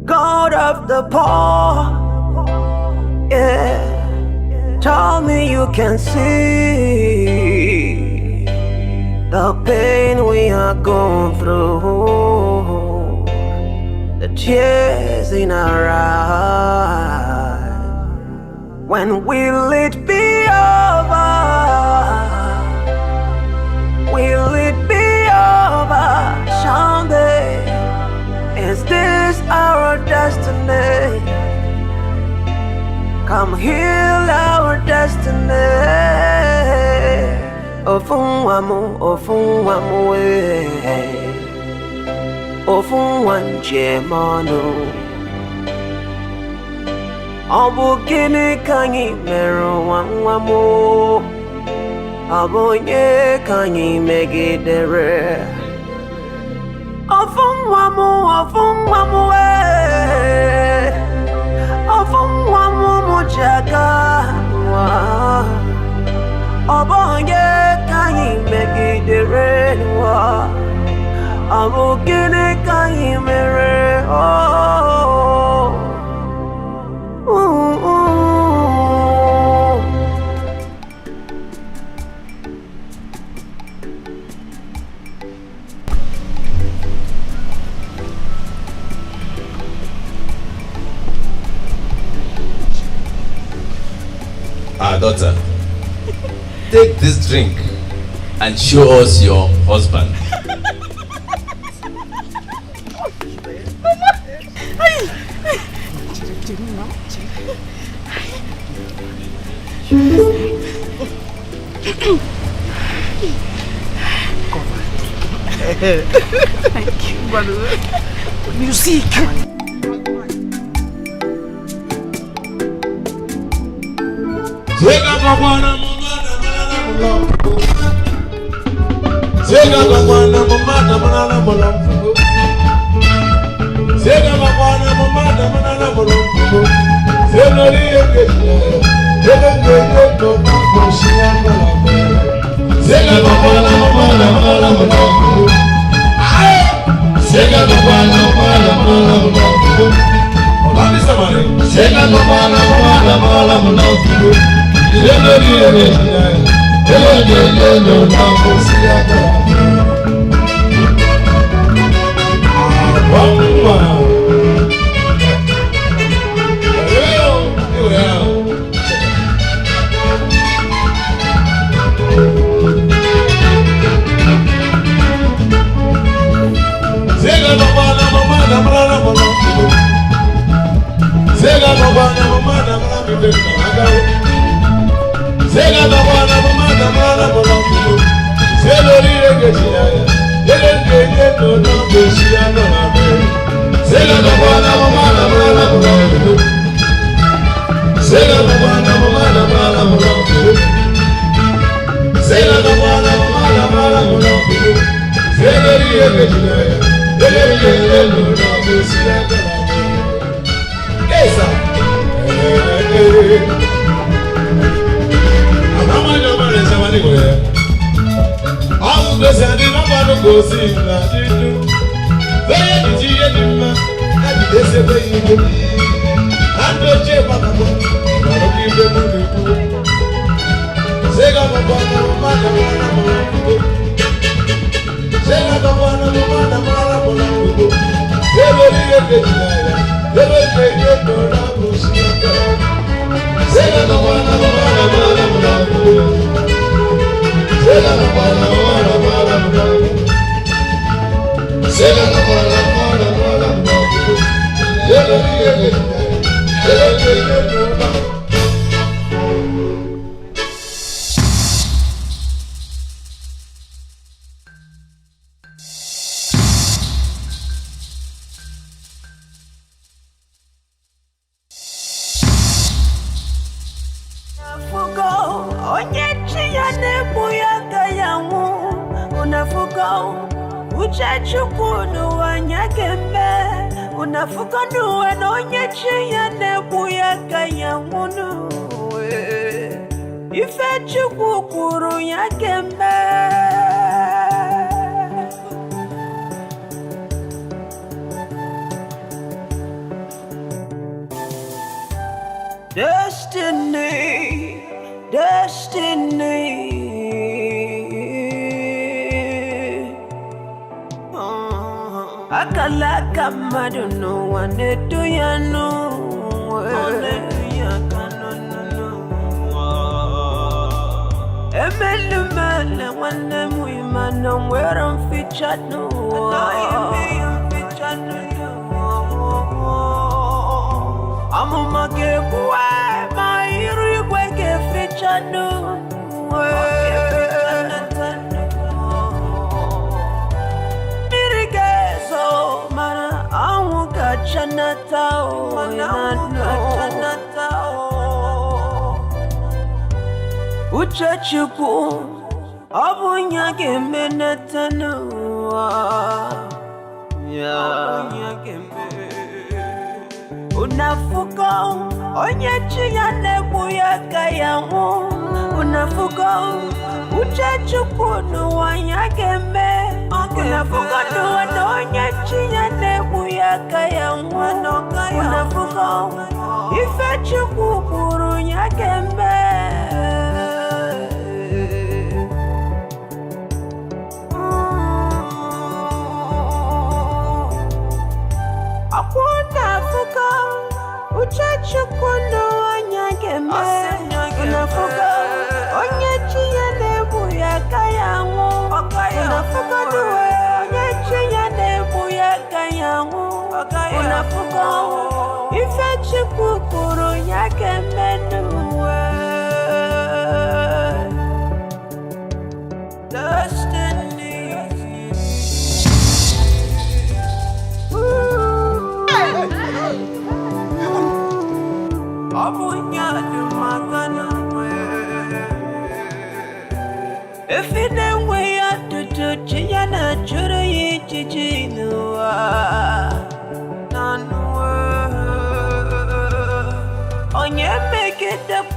God of the poor, yeah. Tell me you can see the pain we are going through, the tears in our eyes. When will it be over? Will it be over someday? Is this our destiny? Come heal our destiny. Ofunwamu, ofunwamu, ofunwanjemonu. Obukini kanyi meru wanwamu. Abonye kanyi megidere. Ofunwamu, ofunwamu, ofunwamu mujaga. Obonye kanyi megidere. Abukini kanyi mere. Our daughter, take this drink and show us your husband. Thank you, brother. Music.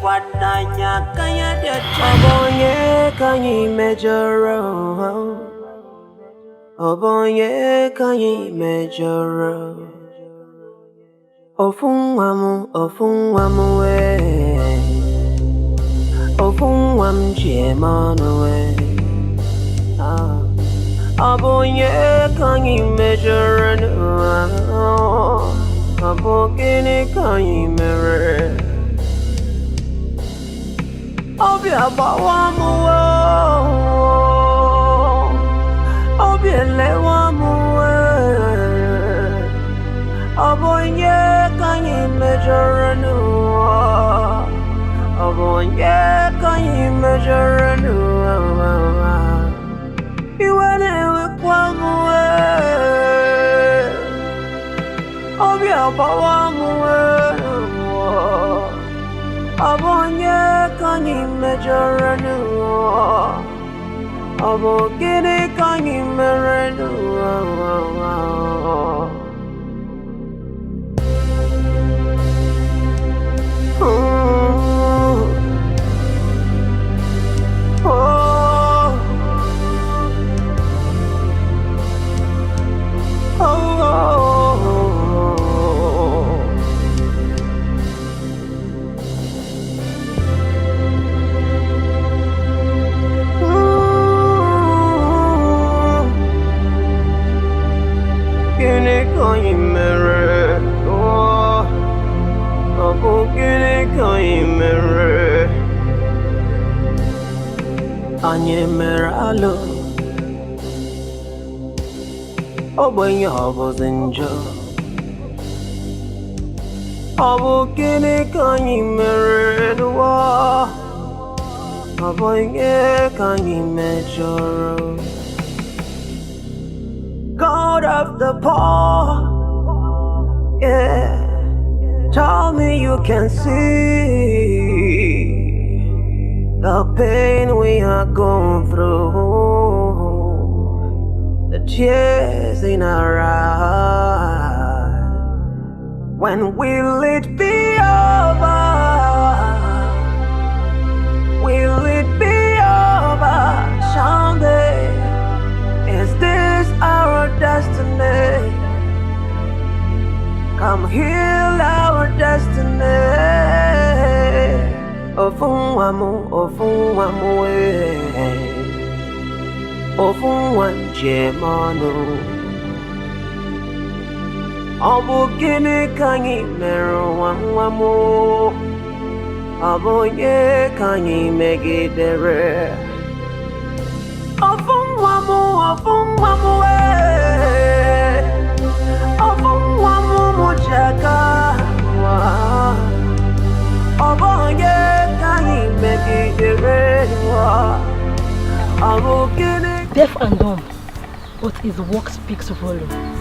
kwadanya kanya de Obonye kanyi mejoro Obonye kanyi mejoro Ofunwamu we Ofunwam jemano we Obonye kanyi mejoro Obokene kanyi mere Obi abawamu Obi elewamu Obonye kanyi mejoranu Obonye kanyi mejoranu Iwane wekwamu Obi abawamu Obonye kanyi mejoranu Obogene kanyi merenu Anyemeralo Obenye obozinjo Obukini kanyi meredwa Obenye kanyi mejoro God of the poor Yeah Tell me you can see the pain we are going through, the tears in our eyes. When will it be over? Will it be over someday? Is this our destiny? Come heal our destiny. Ofunwamu we Ofunwanje manu Obukini kanyi mero wanwamu Abonye kanyi megidere Ofunwamu we Ofunwamu mujaka Obonye Deaf and dumb, but his work speaks volume.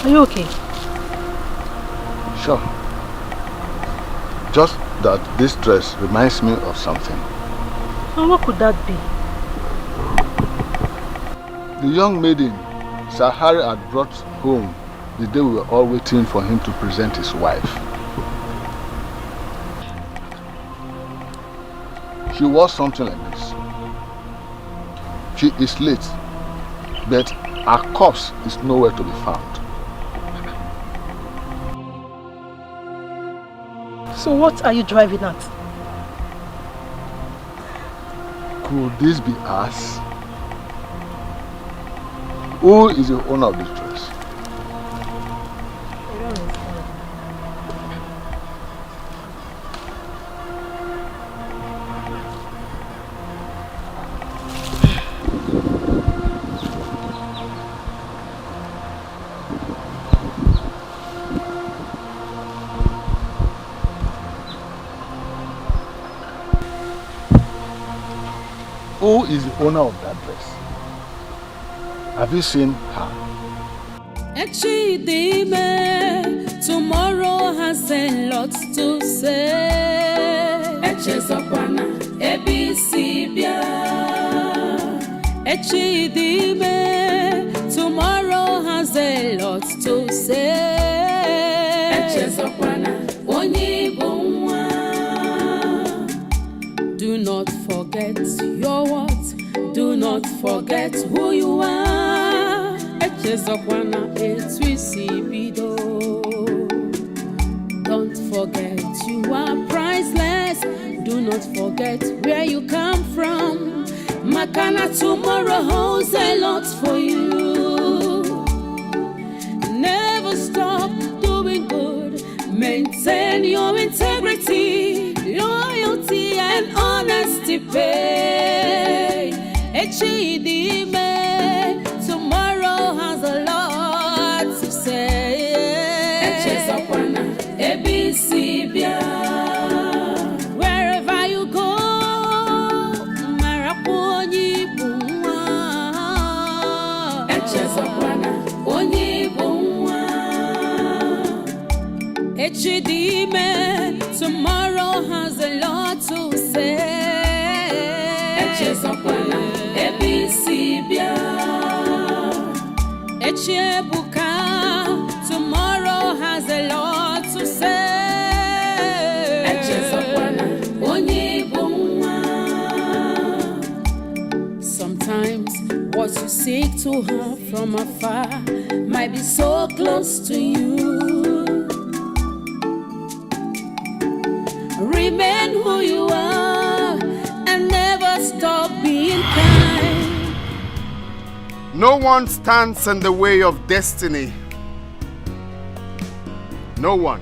Are you okay? Sure. Just that this dress reminds me of something. And what could that be? The young maiden Sahari had brought home the day we were all waiting for him to present his wife. She was something like this. She is late, but her corpse is nowhere to be found. So what are you driving at? Could this be us? Who is the owner of this dress? Who is the owner of that dress? Have you seen her? Tomorrow has a lot to say. Tomorrow has a lot to say. Do not forget your what? Do not forget who you are. Don't forget you are priceless. Do not forget where you come from. Makana tomorrow holds a lot for you. Never stop doing good. Maintain your integrity, loyalty and honesty pay. Tomorrow has a lot to say. Wherever you go, tomorrow has a lot to say. Tomorrow has a lot to say. Sometimes what you seek to have from afar might be so close to you. Remain who you are and never stop being kind. No one stands in the way of destiny. No one.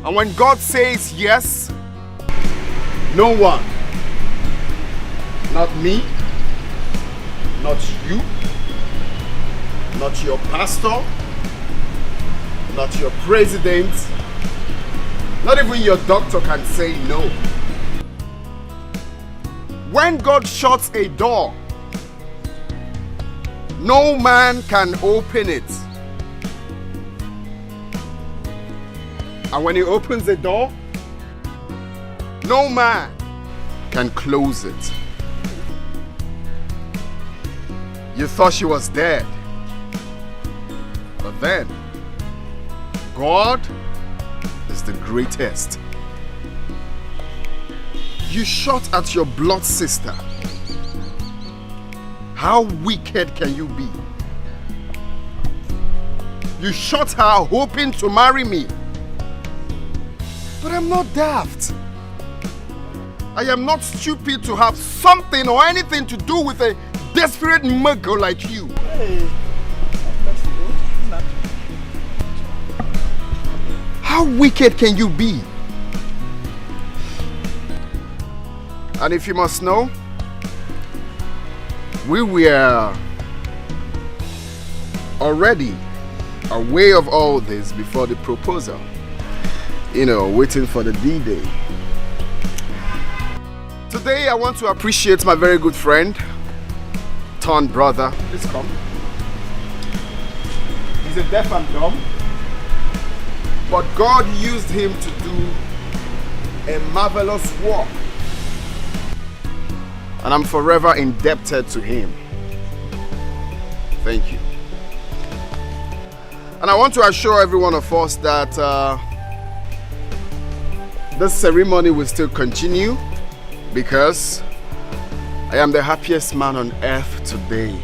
And when God says yes, no one. Not me, not you, not your pastor, not your president, not even your doctor can say no. When God shuts a door, no man can open it. And when he opens the door, no man can close it. You thought she was dead. But then, God is the greatest. You shot at your blood sister. How wicked can you be? You shot her hoping to marry me. But I'm not daft. I am not stupid to have something or anything to do with a desperate muggle like you. Hey. How wicked can you be? And if you must know, we were already aware of all this before the proposal. You know, waiting for the D-Day. Today I want to appreciate my very good friend, turned brother. Please come. He's a deaf and dumb, but God used him to do a marvelous work. And I'm forever indebted to him. Thank you. And I want to assure every one of us that this ceremony will still continue, because I am the happiest man on earth today.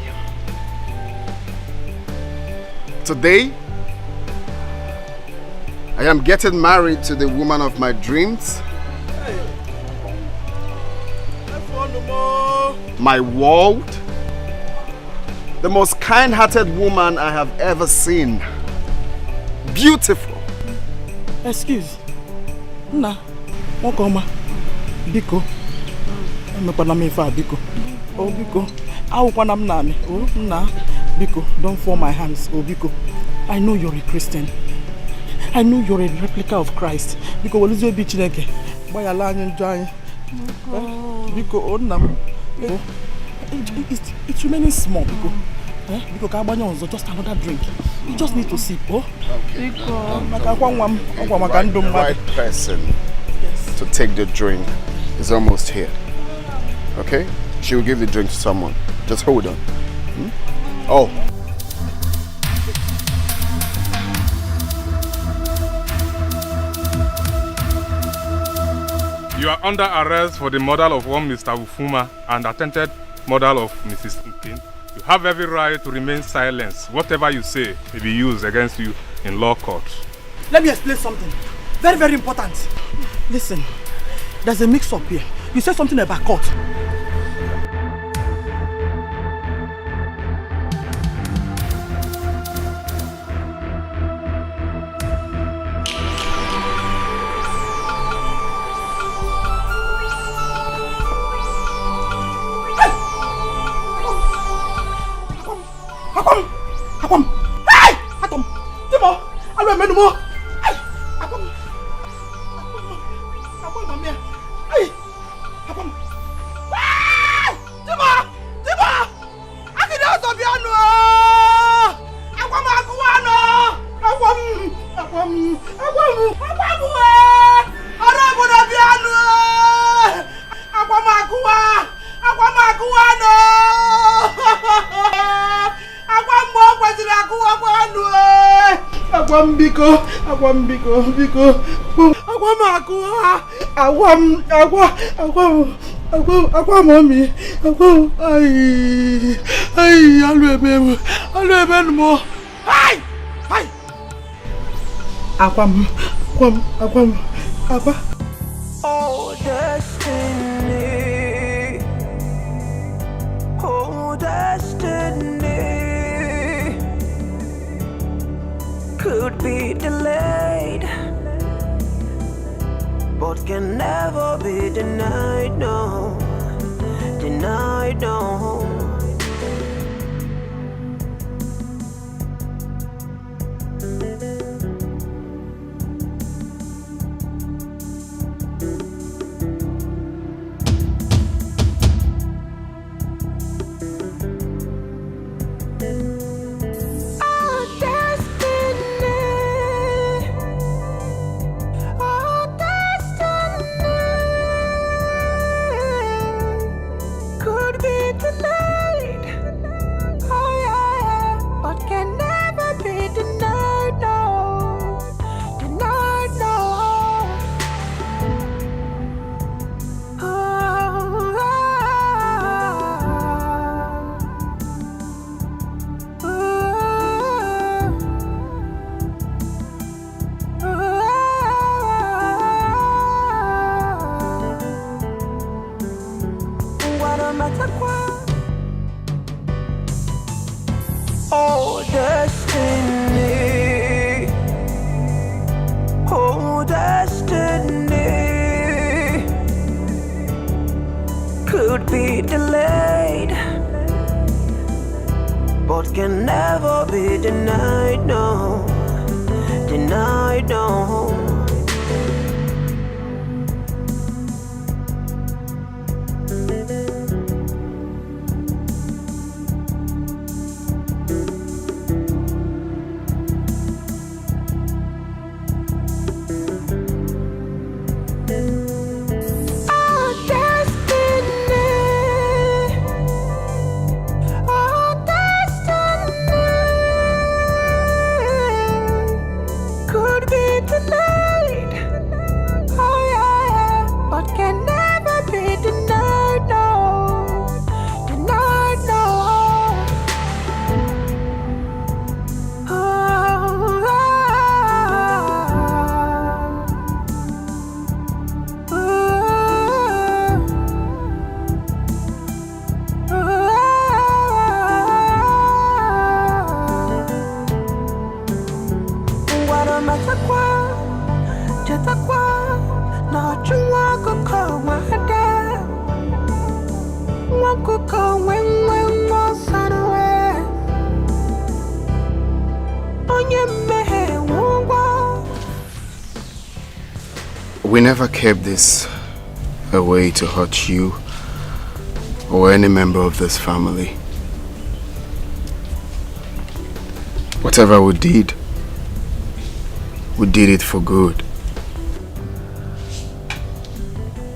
Today, I am getting married to the woman of my dreams. My world, The most kind-hearted woman I have ever seen. Beautiful. Excuse. Nah. Wakoma. Biko. Biko. Oh, Biko. Oh, nah. Biko, don't fall my hands. Oh, Biko. I know you're a Christian. I know you're a replica of Christ. Biko, what is your bitch like? By a line and giant. Biko, oh, nam. It's remaining small, Biko. Biko, Kabanya is just another drink. You just need to sip, oh? Biko. The right person to take the drink is almost here. Okay? She will give the drink to someone. Just hold on. Oh. You are under arrest for the murder of one Mr. Ufuma and attempted murder of Mrs. Nkin. You have every right to remain silent. Whatever you say may be used against you in law court. Let me explain something. Very, very important. Listen, there's a mix-up here. You said something about court. Akwam! Hey! Atom! Timo! Alwe menumo! Hey! Akwam! Akwam mamia! Hey! Akwam! Timo! Timo! Akide osobiano! Akwam akuano! Akwam! Akwam! Akwam! Akwam! Arabo na biano! Akwam akuwa! Akwam akuano! Biko, mommy, Oh, destiny. Oh, destiny. Could be delayed, but can never be denied, no. Denied, no. Oh, destiny. Oh, destiny. Could be delayed, but can never be denied, no. Denied, no. We never kept this away to hurt you or any member of this family. Whatever we did it for good.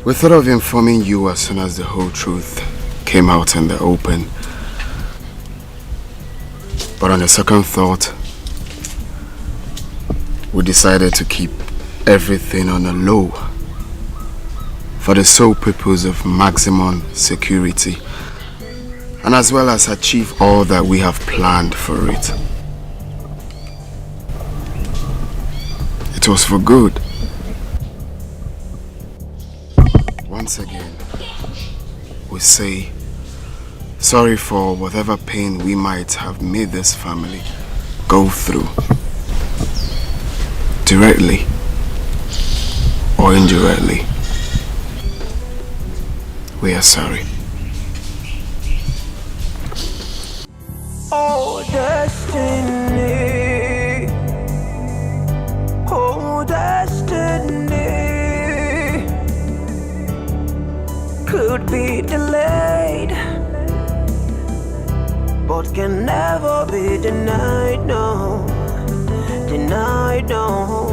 We thought of informing you as soon as the whole truth came out in the open. But on a second thought, we decided to keep everything on a low for the sole purpose of maximum security and as well as achieve all that we have planned for it. It was for good. Once again, we say sorry for whatever pain we might have made this family go through, directly or indirectly. We are sorry. Oh, destiny. Oh, destiny. Could be delayed, but can never be denied, no. Denied, no.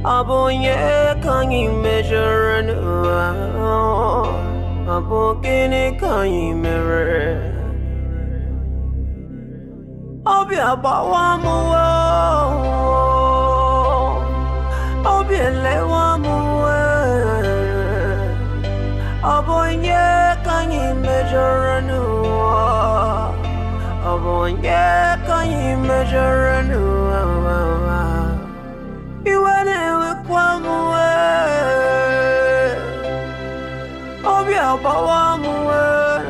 Abonye kanyi measure and abogene kanyi mirror. Obi abawamu, obi elewamu. Abonye kanyi measure and abonye kanyi measure and you went with one way. Oh, yeah, but one way.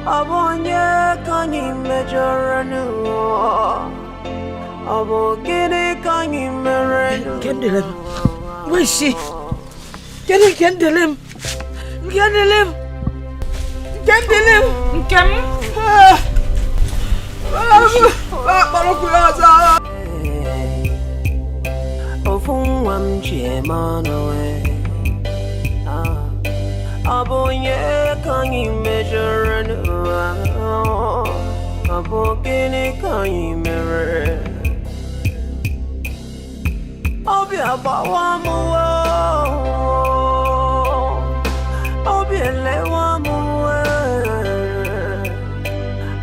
I want you, can you measure a new? I won't get it, can you measure? Kendall, where is she? Kendall, Ofungwam chemanoe. Abonye kanyi measure and abogene kanyi mirror. Obi abawamu, obi elewamu.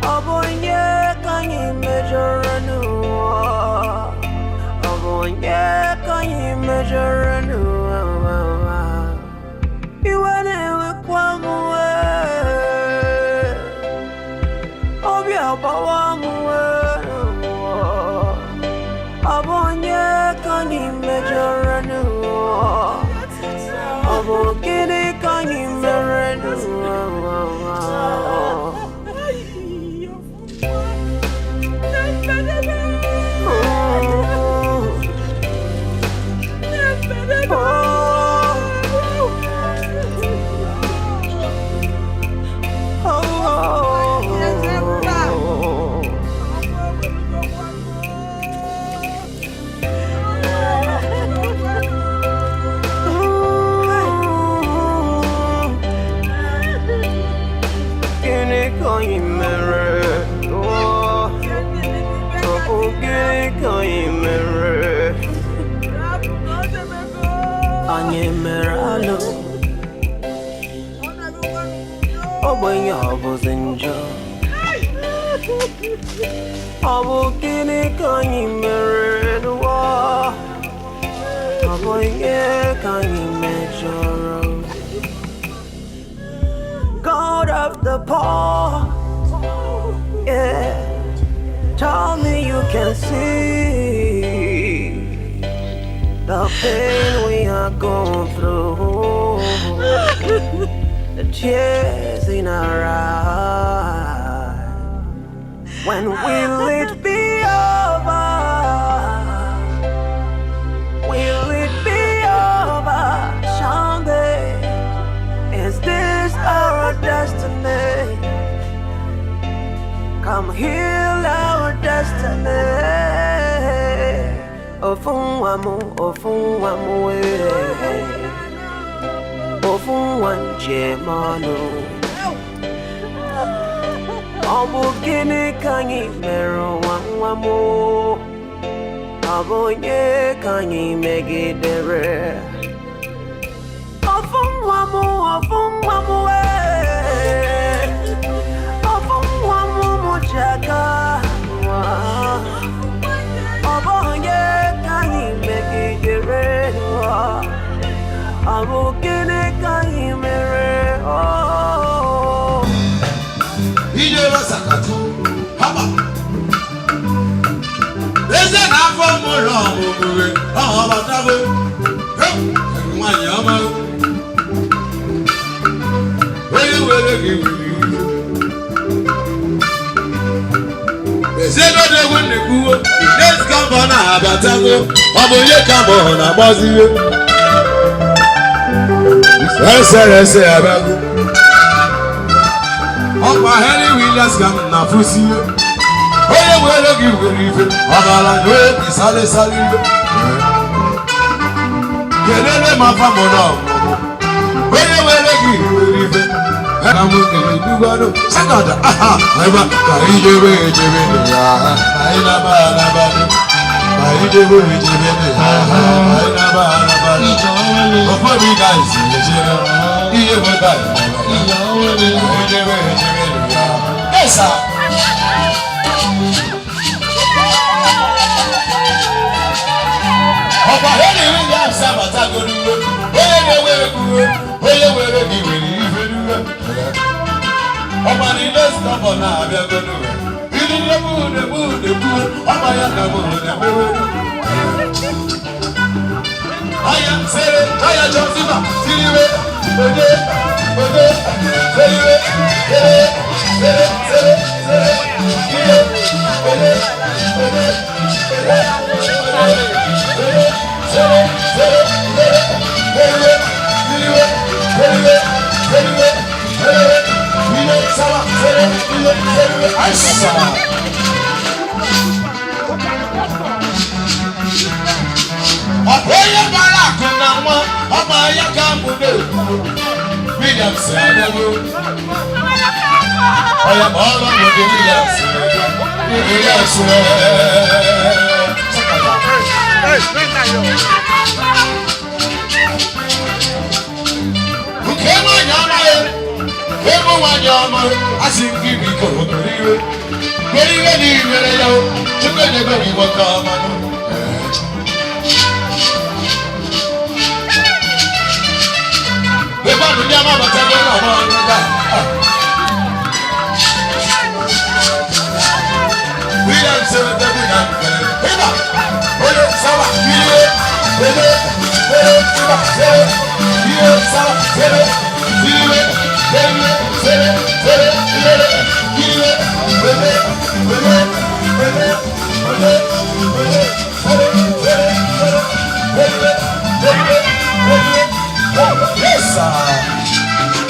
Abonye kanyi measure and yeah, can you measure a new? You went in with one way. Oh, yeah, but one way. I want you, can you measure a new? I won't get it, can you measure a new? When you was in jail, I will get it, can you marry the war? I will get, can you measure? God of the poor, yeah. Tell me you can see the pain we are going through, the tears in our eyes. When will it be over? Will it be over? Someday, is this our destiny? Come heal our destiny. Ofun wamu, ofun wanje manu. Obu gini kanyi mero wamu, obu nye kanyi megidere. Ofun wamu, ofun wamu mujaka. Obu nye kanyi megidere. Obu gini kanyi mere. Ijelo sakatu, haba. Eze na afọ mụrụ ọmụmụwe, ọhọbatawe. Nwanyị ọma. Were were gị were. Eze dọdọ egwu nnekwu, next governor abatago, ọ bụ onye ka mụ na-agbaziwe. Ese abago. Ọkwa Henry Williams ga na fusiwe. Onye nwere gị were ife, ọbara n'oe isale ife. Kelele ma famụrụ ọmụmụ. Onye nwere gị were ife. Eka mụ kele dugwado. Sekọnda, aha, ebe ka ijebe ejebe dị ya. Anyị naba anaba dị. Ka ijebe ejebe dị ya. Anyị naba anaba dị. Ụfọdụ ga-esi ejebe. Ihe nweta ya. Ejebe ejebe dị ya. Esa. Ọba Henry Williams abatago n'uwe, onye na-ewere kwuwe, onye were gị were ife n'uwe. Ọba niile stọbọ na-abịago n'uwe, ili na-ebu, ọba ya ka bụ na-emewe. Aya sere, aya jọziba, siriwe, ode, seriwe, sere, ihe, ode. Oye bara kuna mwa, ọmọ ya ka mbude. Williams adago. Oya bọọlọ mbude Williams. Ukemo nyamaye, emo wanyamaye, asingibi kotoriwe. Koriwe ni mere yao, chukene gori wakamano. Bebanu nyama batage na mwana. William said that we have Eba, Oye, Saba, Ile, Ile, Eba, Sere, Ile, Saba, Sere, Ile, Ile, Sere, Sere, Ile, Ile, Ile, Ile, Yes, sir.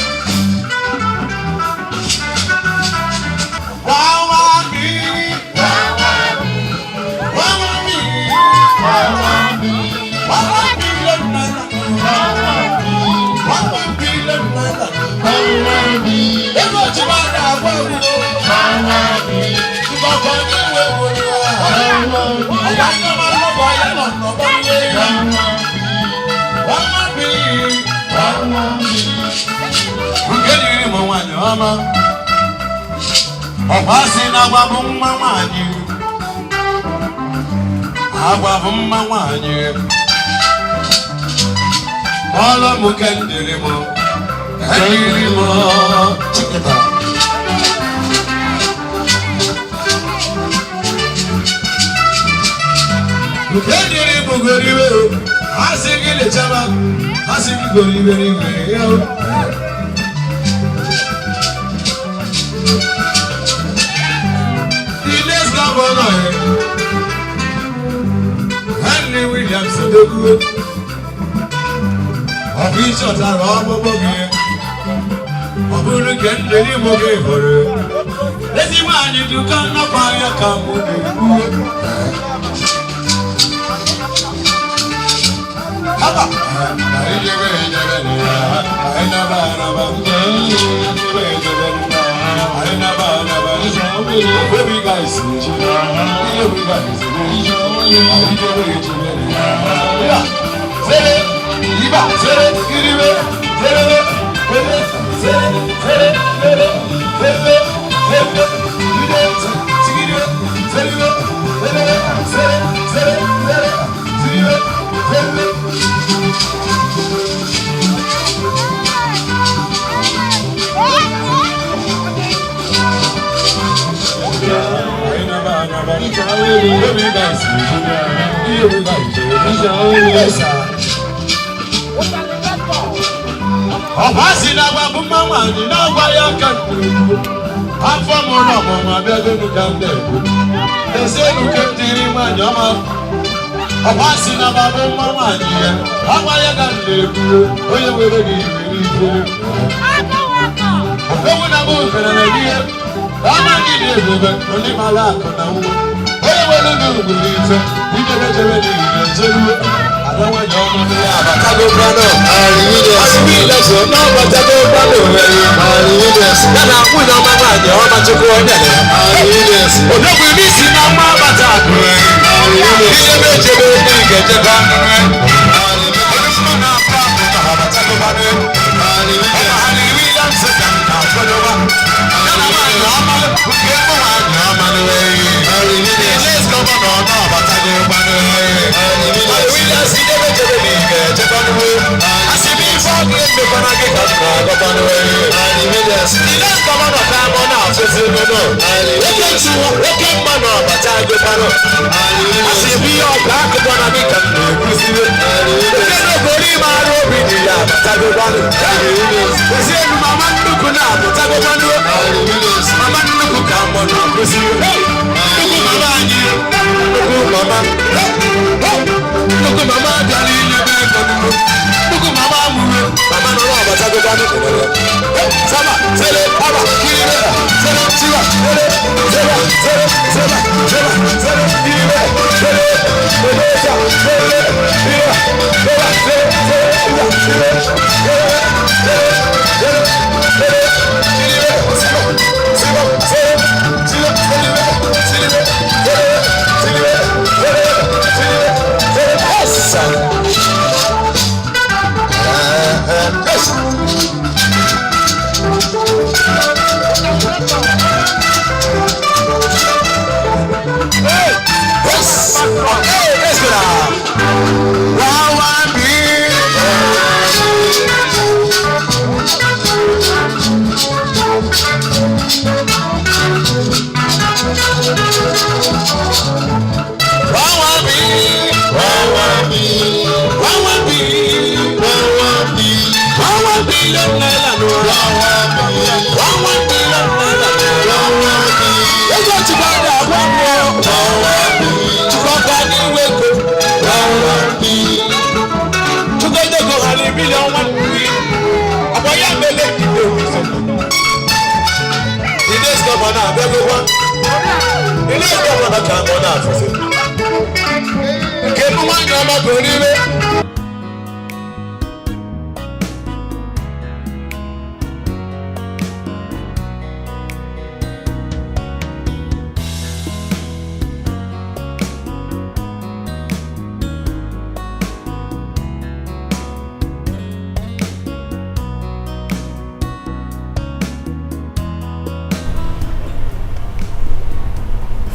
Ukendiri bugoriwe Henry Williams, the good of each other, of who can deliver for you. Let him man you come up by your company. Baby guys,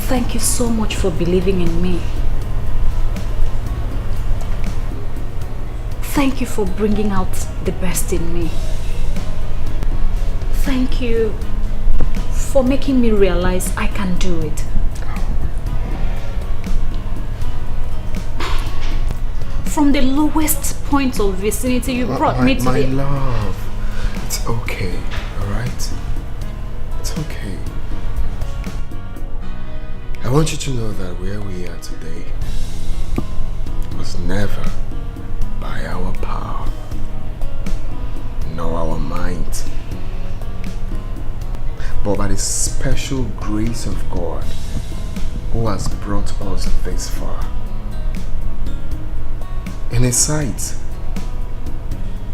Thank you so much for believing in me. Thank you for bringing out the best in me. Thank you for making me realize I can do it. From the lowest point of vicinity. You brought me to my the... love, it's okay, alright? It's okay. I want you to know that where we are today was never by our power, nor our might, but by the special grace of God who has brought us this far. In His sight,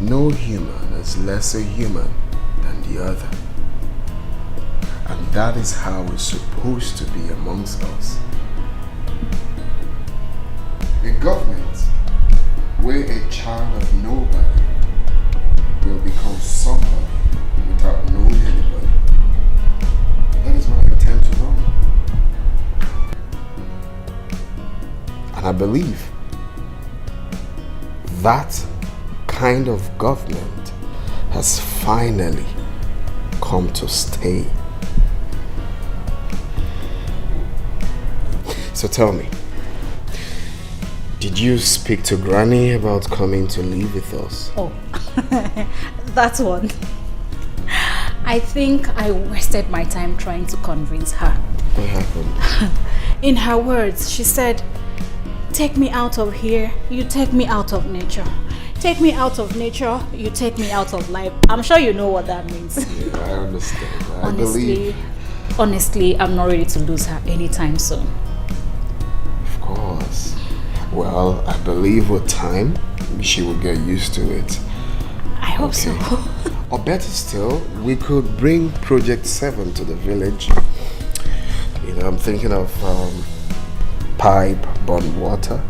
no human is lesser human than the other. And that is how it's supposed to be amongst us. A government where a child of nobody will become somebody without knowing anybody. That is what I intend to run. And I believe that kind of government has finally come to stay. So tell me, did you speak to Granny about coming to live with us? Oh, that one. I think I wasted my time trying to convince her. What happened? In her words, she said, "Take me out of here, you take me out of nature. Take me out of nature, you take me out of life." I'm sure you know what that means. Yeah, I understand. I believe. Honestly, I'm not ready to lose her anytime soon. Of course. Well, I believe with time, she will get used to it. I hope so. Or better still, we could bring Project 7 to the village. You know, I'm thinking of pipe-borne water,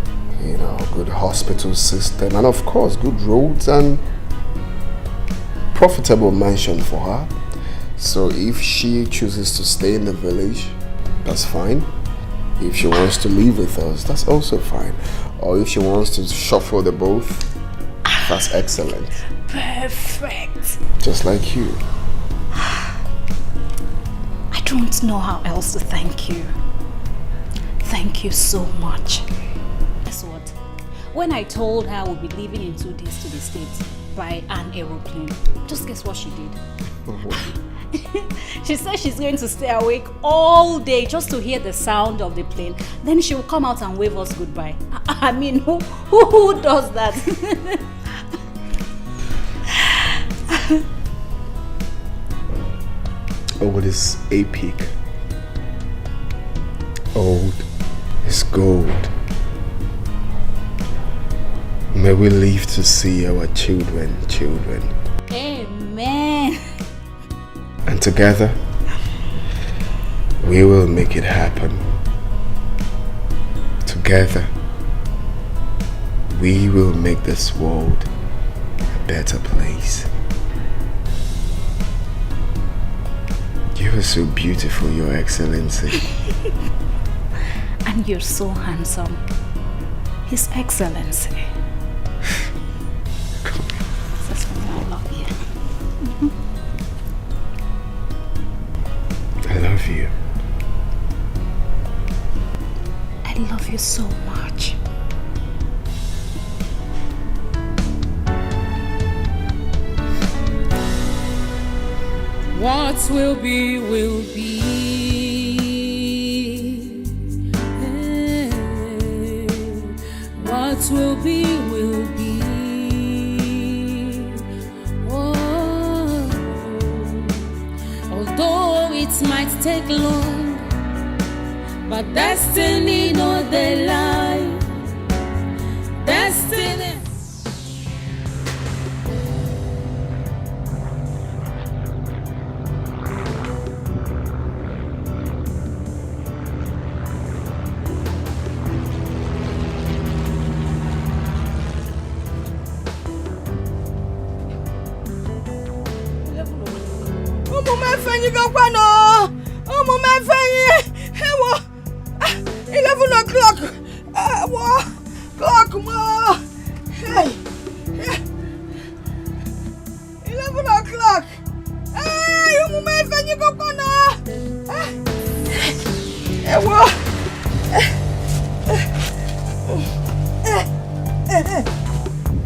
you know, good hospital system, and of course, good roads and profitable mansion for her. So if she chooses to stay in the village, that's fine. If she wants to live with us, that's also fine. Or if she wants to shuffle the both, that's excellent. Perfect. Just like you. I don't know how else to thank you. Thank you so much. Guess what? When I told her we'll be leaving in 2 days to the States by an aeroplane, just guess what she did? She said she's going to stay awake all day just to hear the sound of the plane. Then she will come out and wave us goodbye. I mean, who does that? Old is epic. Old is gold. May we live to see our children. Amen. And together, we will make it happen. Together, we will make this world a better place. You are so beautiful, Your Excellency. And you're so handsome, His Excellency. That's why I love you. I love you. I love you so much. What will be, will be. What will be, will be. Oh, although it might take long, but destiny no dey lie. Destiny.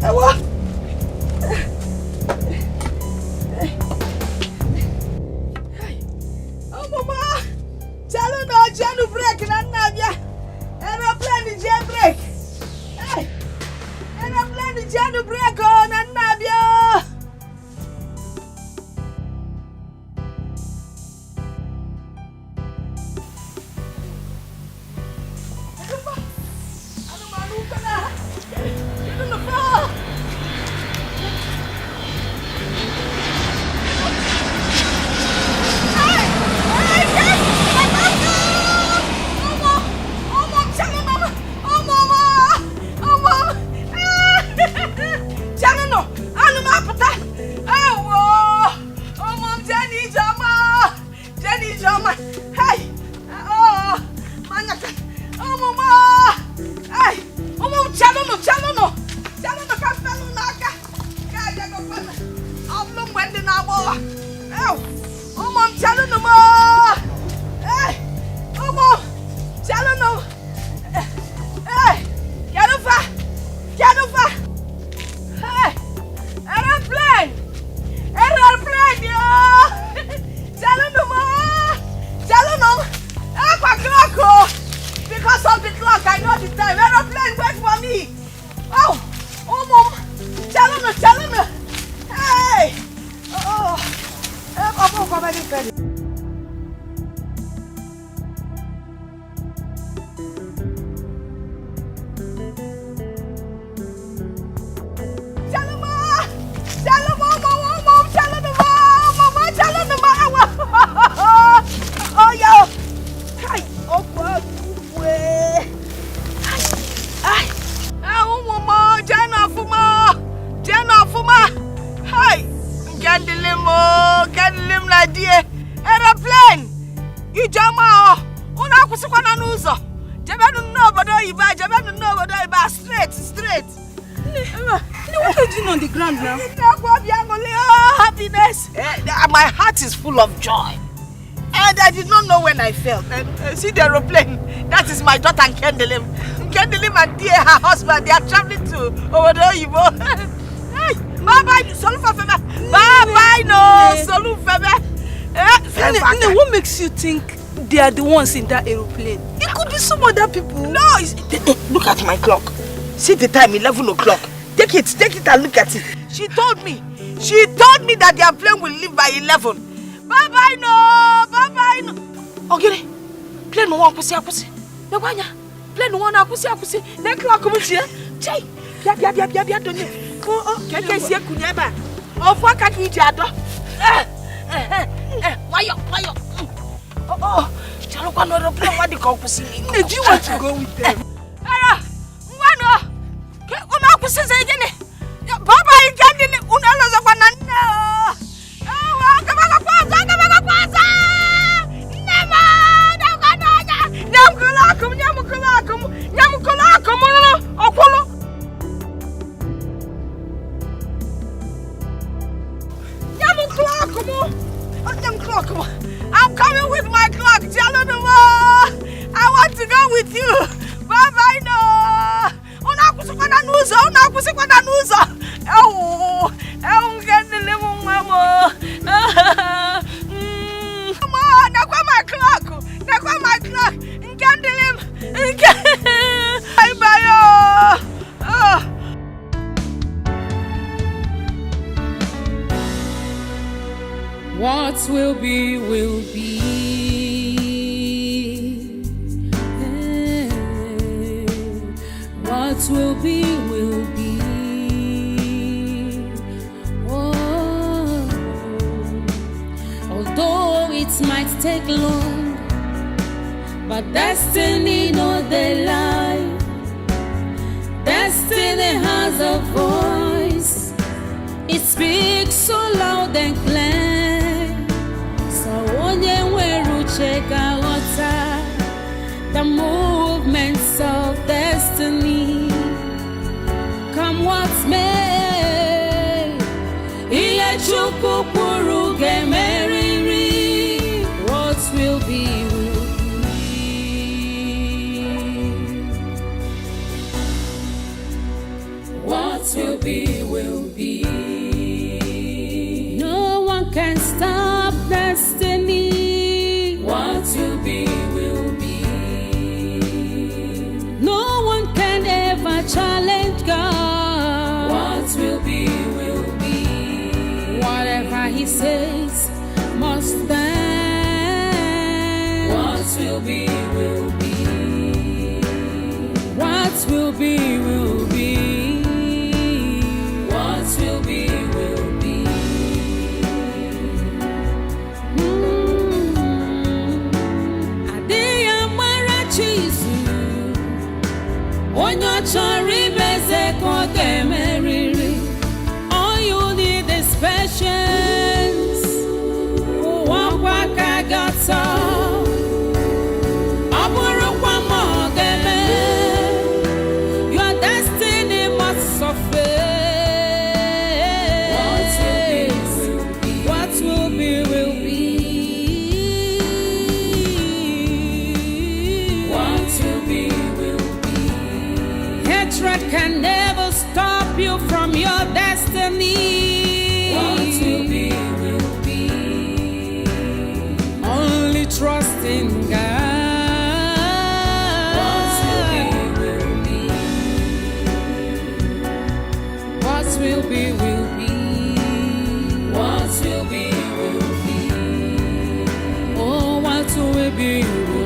Ewa! My heart is full of joy. And I did not know when I felt. And see the aeroplane. That is my daughter Nkendelim. Nkendelim and dear her husband, they are traveling to over there. Bye-bye, Solufafebe. Bye-bye, no, Solufebe. What makes you think they are the ones in that aeroplane? It could be some other people. No, look at my clock. See the time, 11 o'clock. Take it and look at it. She told me that their plane will leave by 11. Bye-bye, no. Okay, plane one akusi. Plane one akusi. Then clock comes here. Chai. Bia don't you? Keke sie kunyeba. Ofwa kaki jado. Wayo. Oh. Chalo kwa no plane what the akusi. Do you want to go with them? Wano. Ke una akusi zejene. Baba ikandile unaloza kwa nana. I'm coming with my clock. I want to go with you. Bye-bye, no. What will be, will be. What will be, will be. Oh. Although it might take long, but destiny knows the lie. Destiny has a voice. It speaks so loud and clear. Check out the movements of destiny. Come what's may, what will be, will be. What will be, will be. No one can stop destiny. What will be, will be. No one can ever challenge God. What will be, will be. Whatever He says must stand. What will be, will be. What will be, will be. What will be, will be. All you need is patience. Your destiny must suffer. What will be, will be. What will be, will be. Hatred can never stop you from your destiny. What will be, will be. Only trust in God. What will be, will be. What will be, will be. What will be, will be. baby.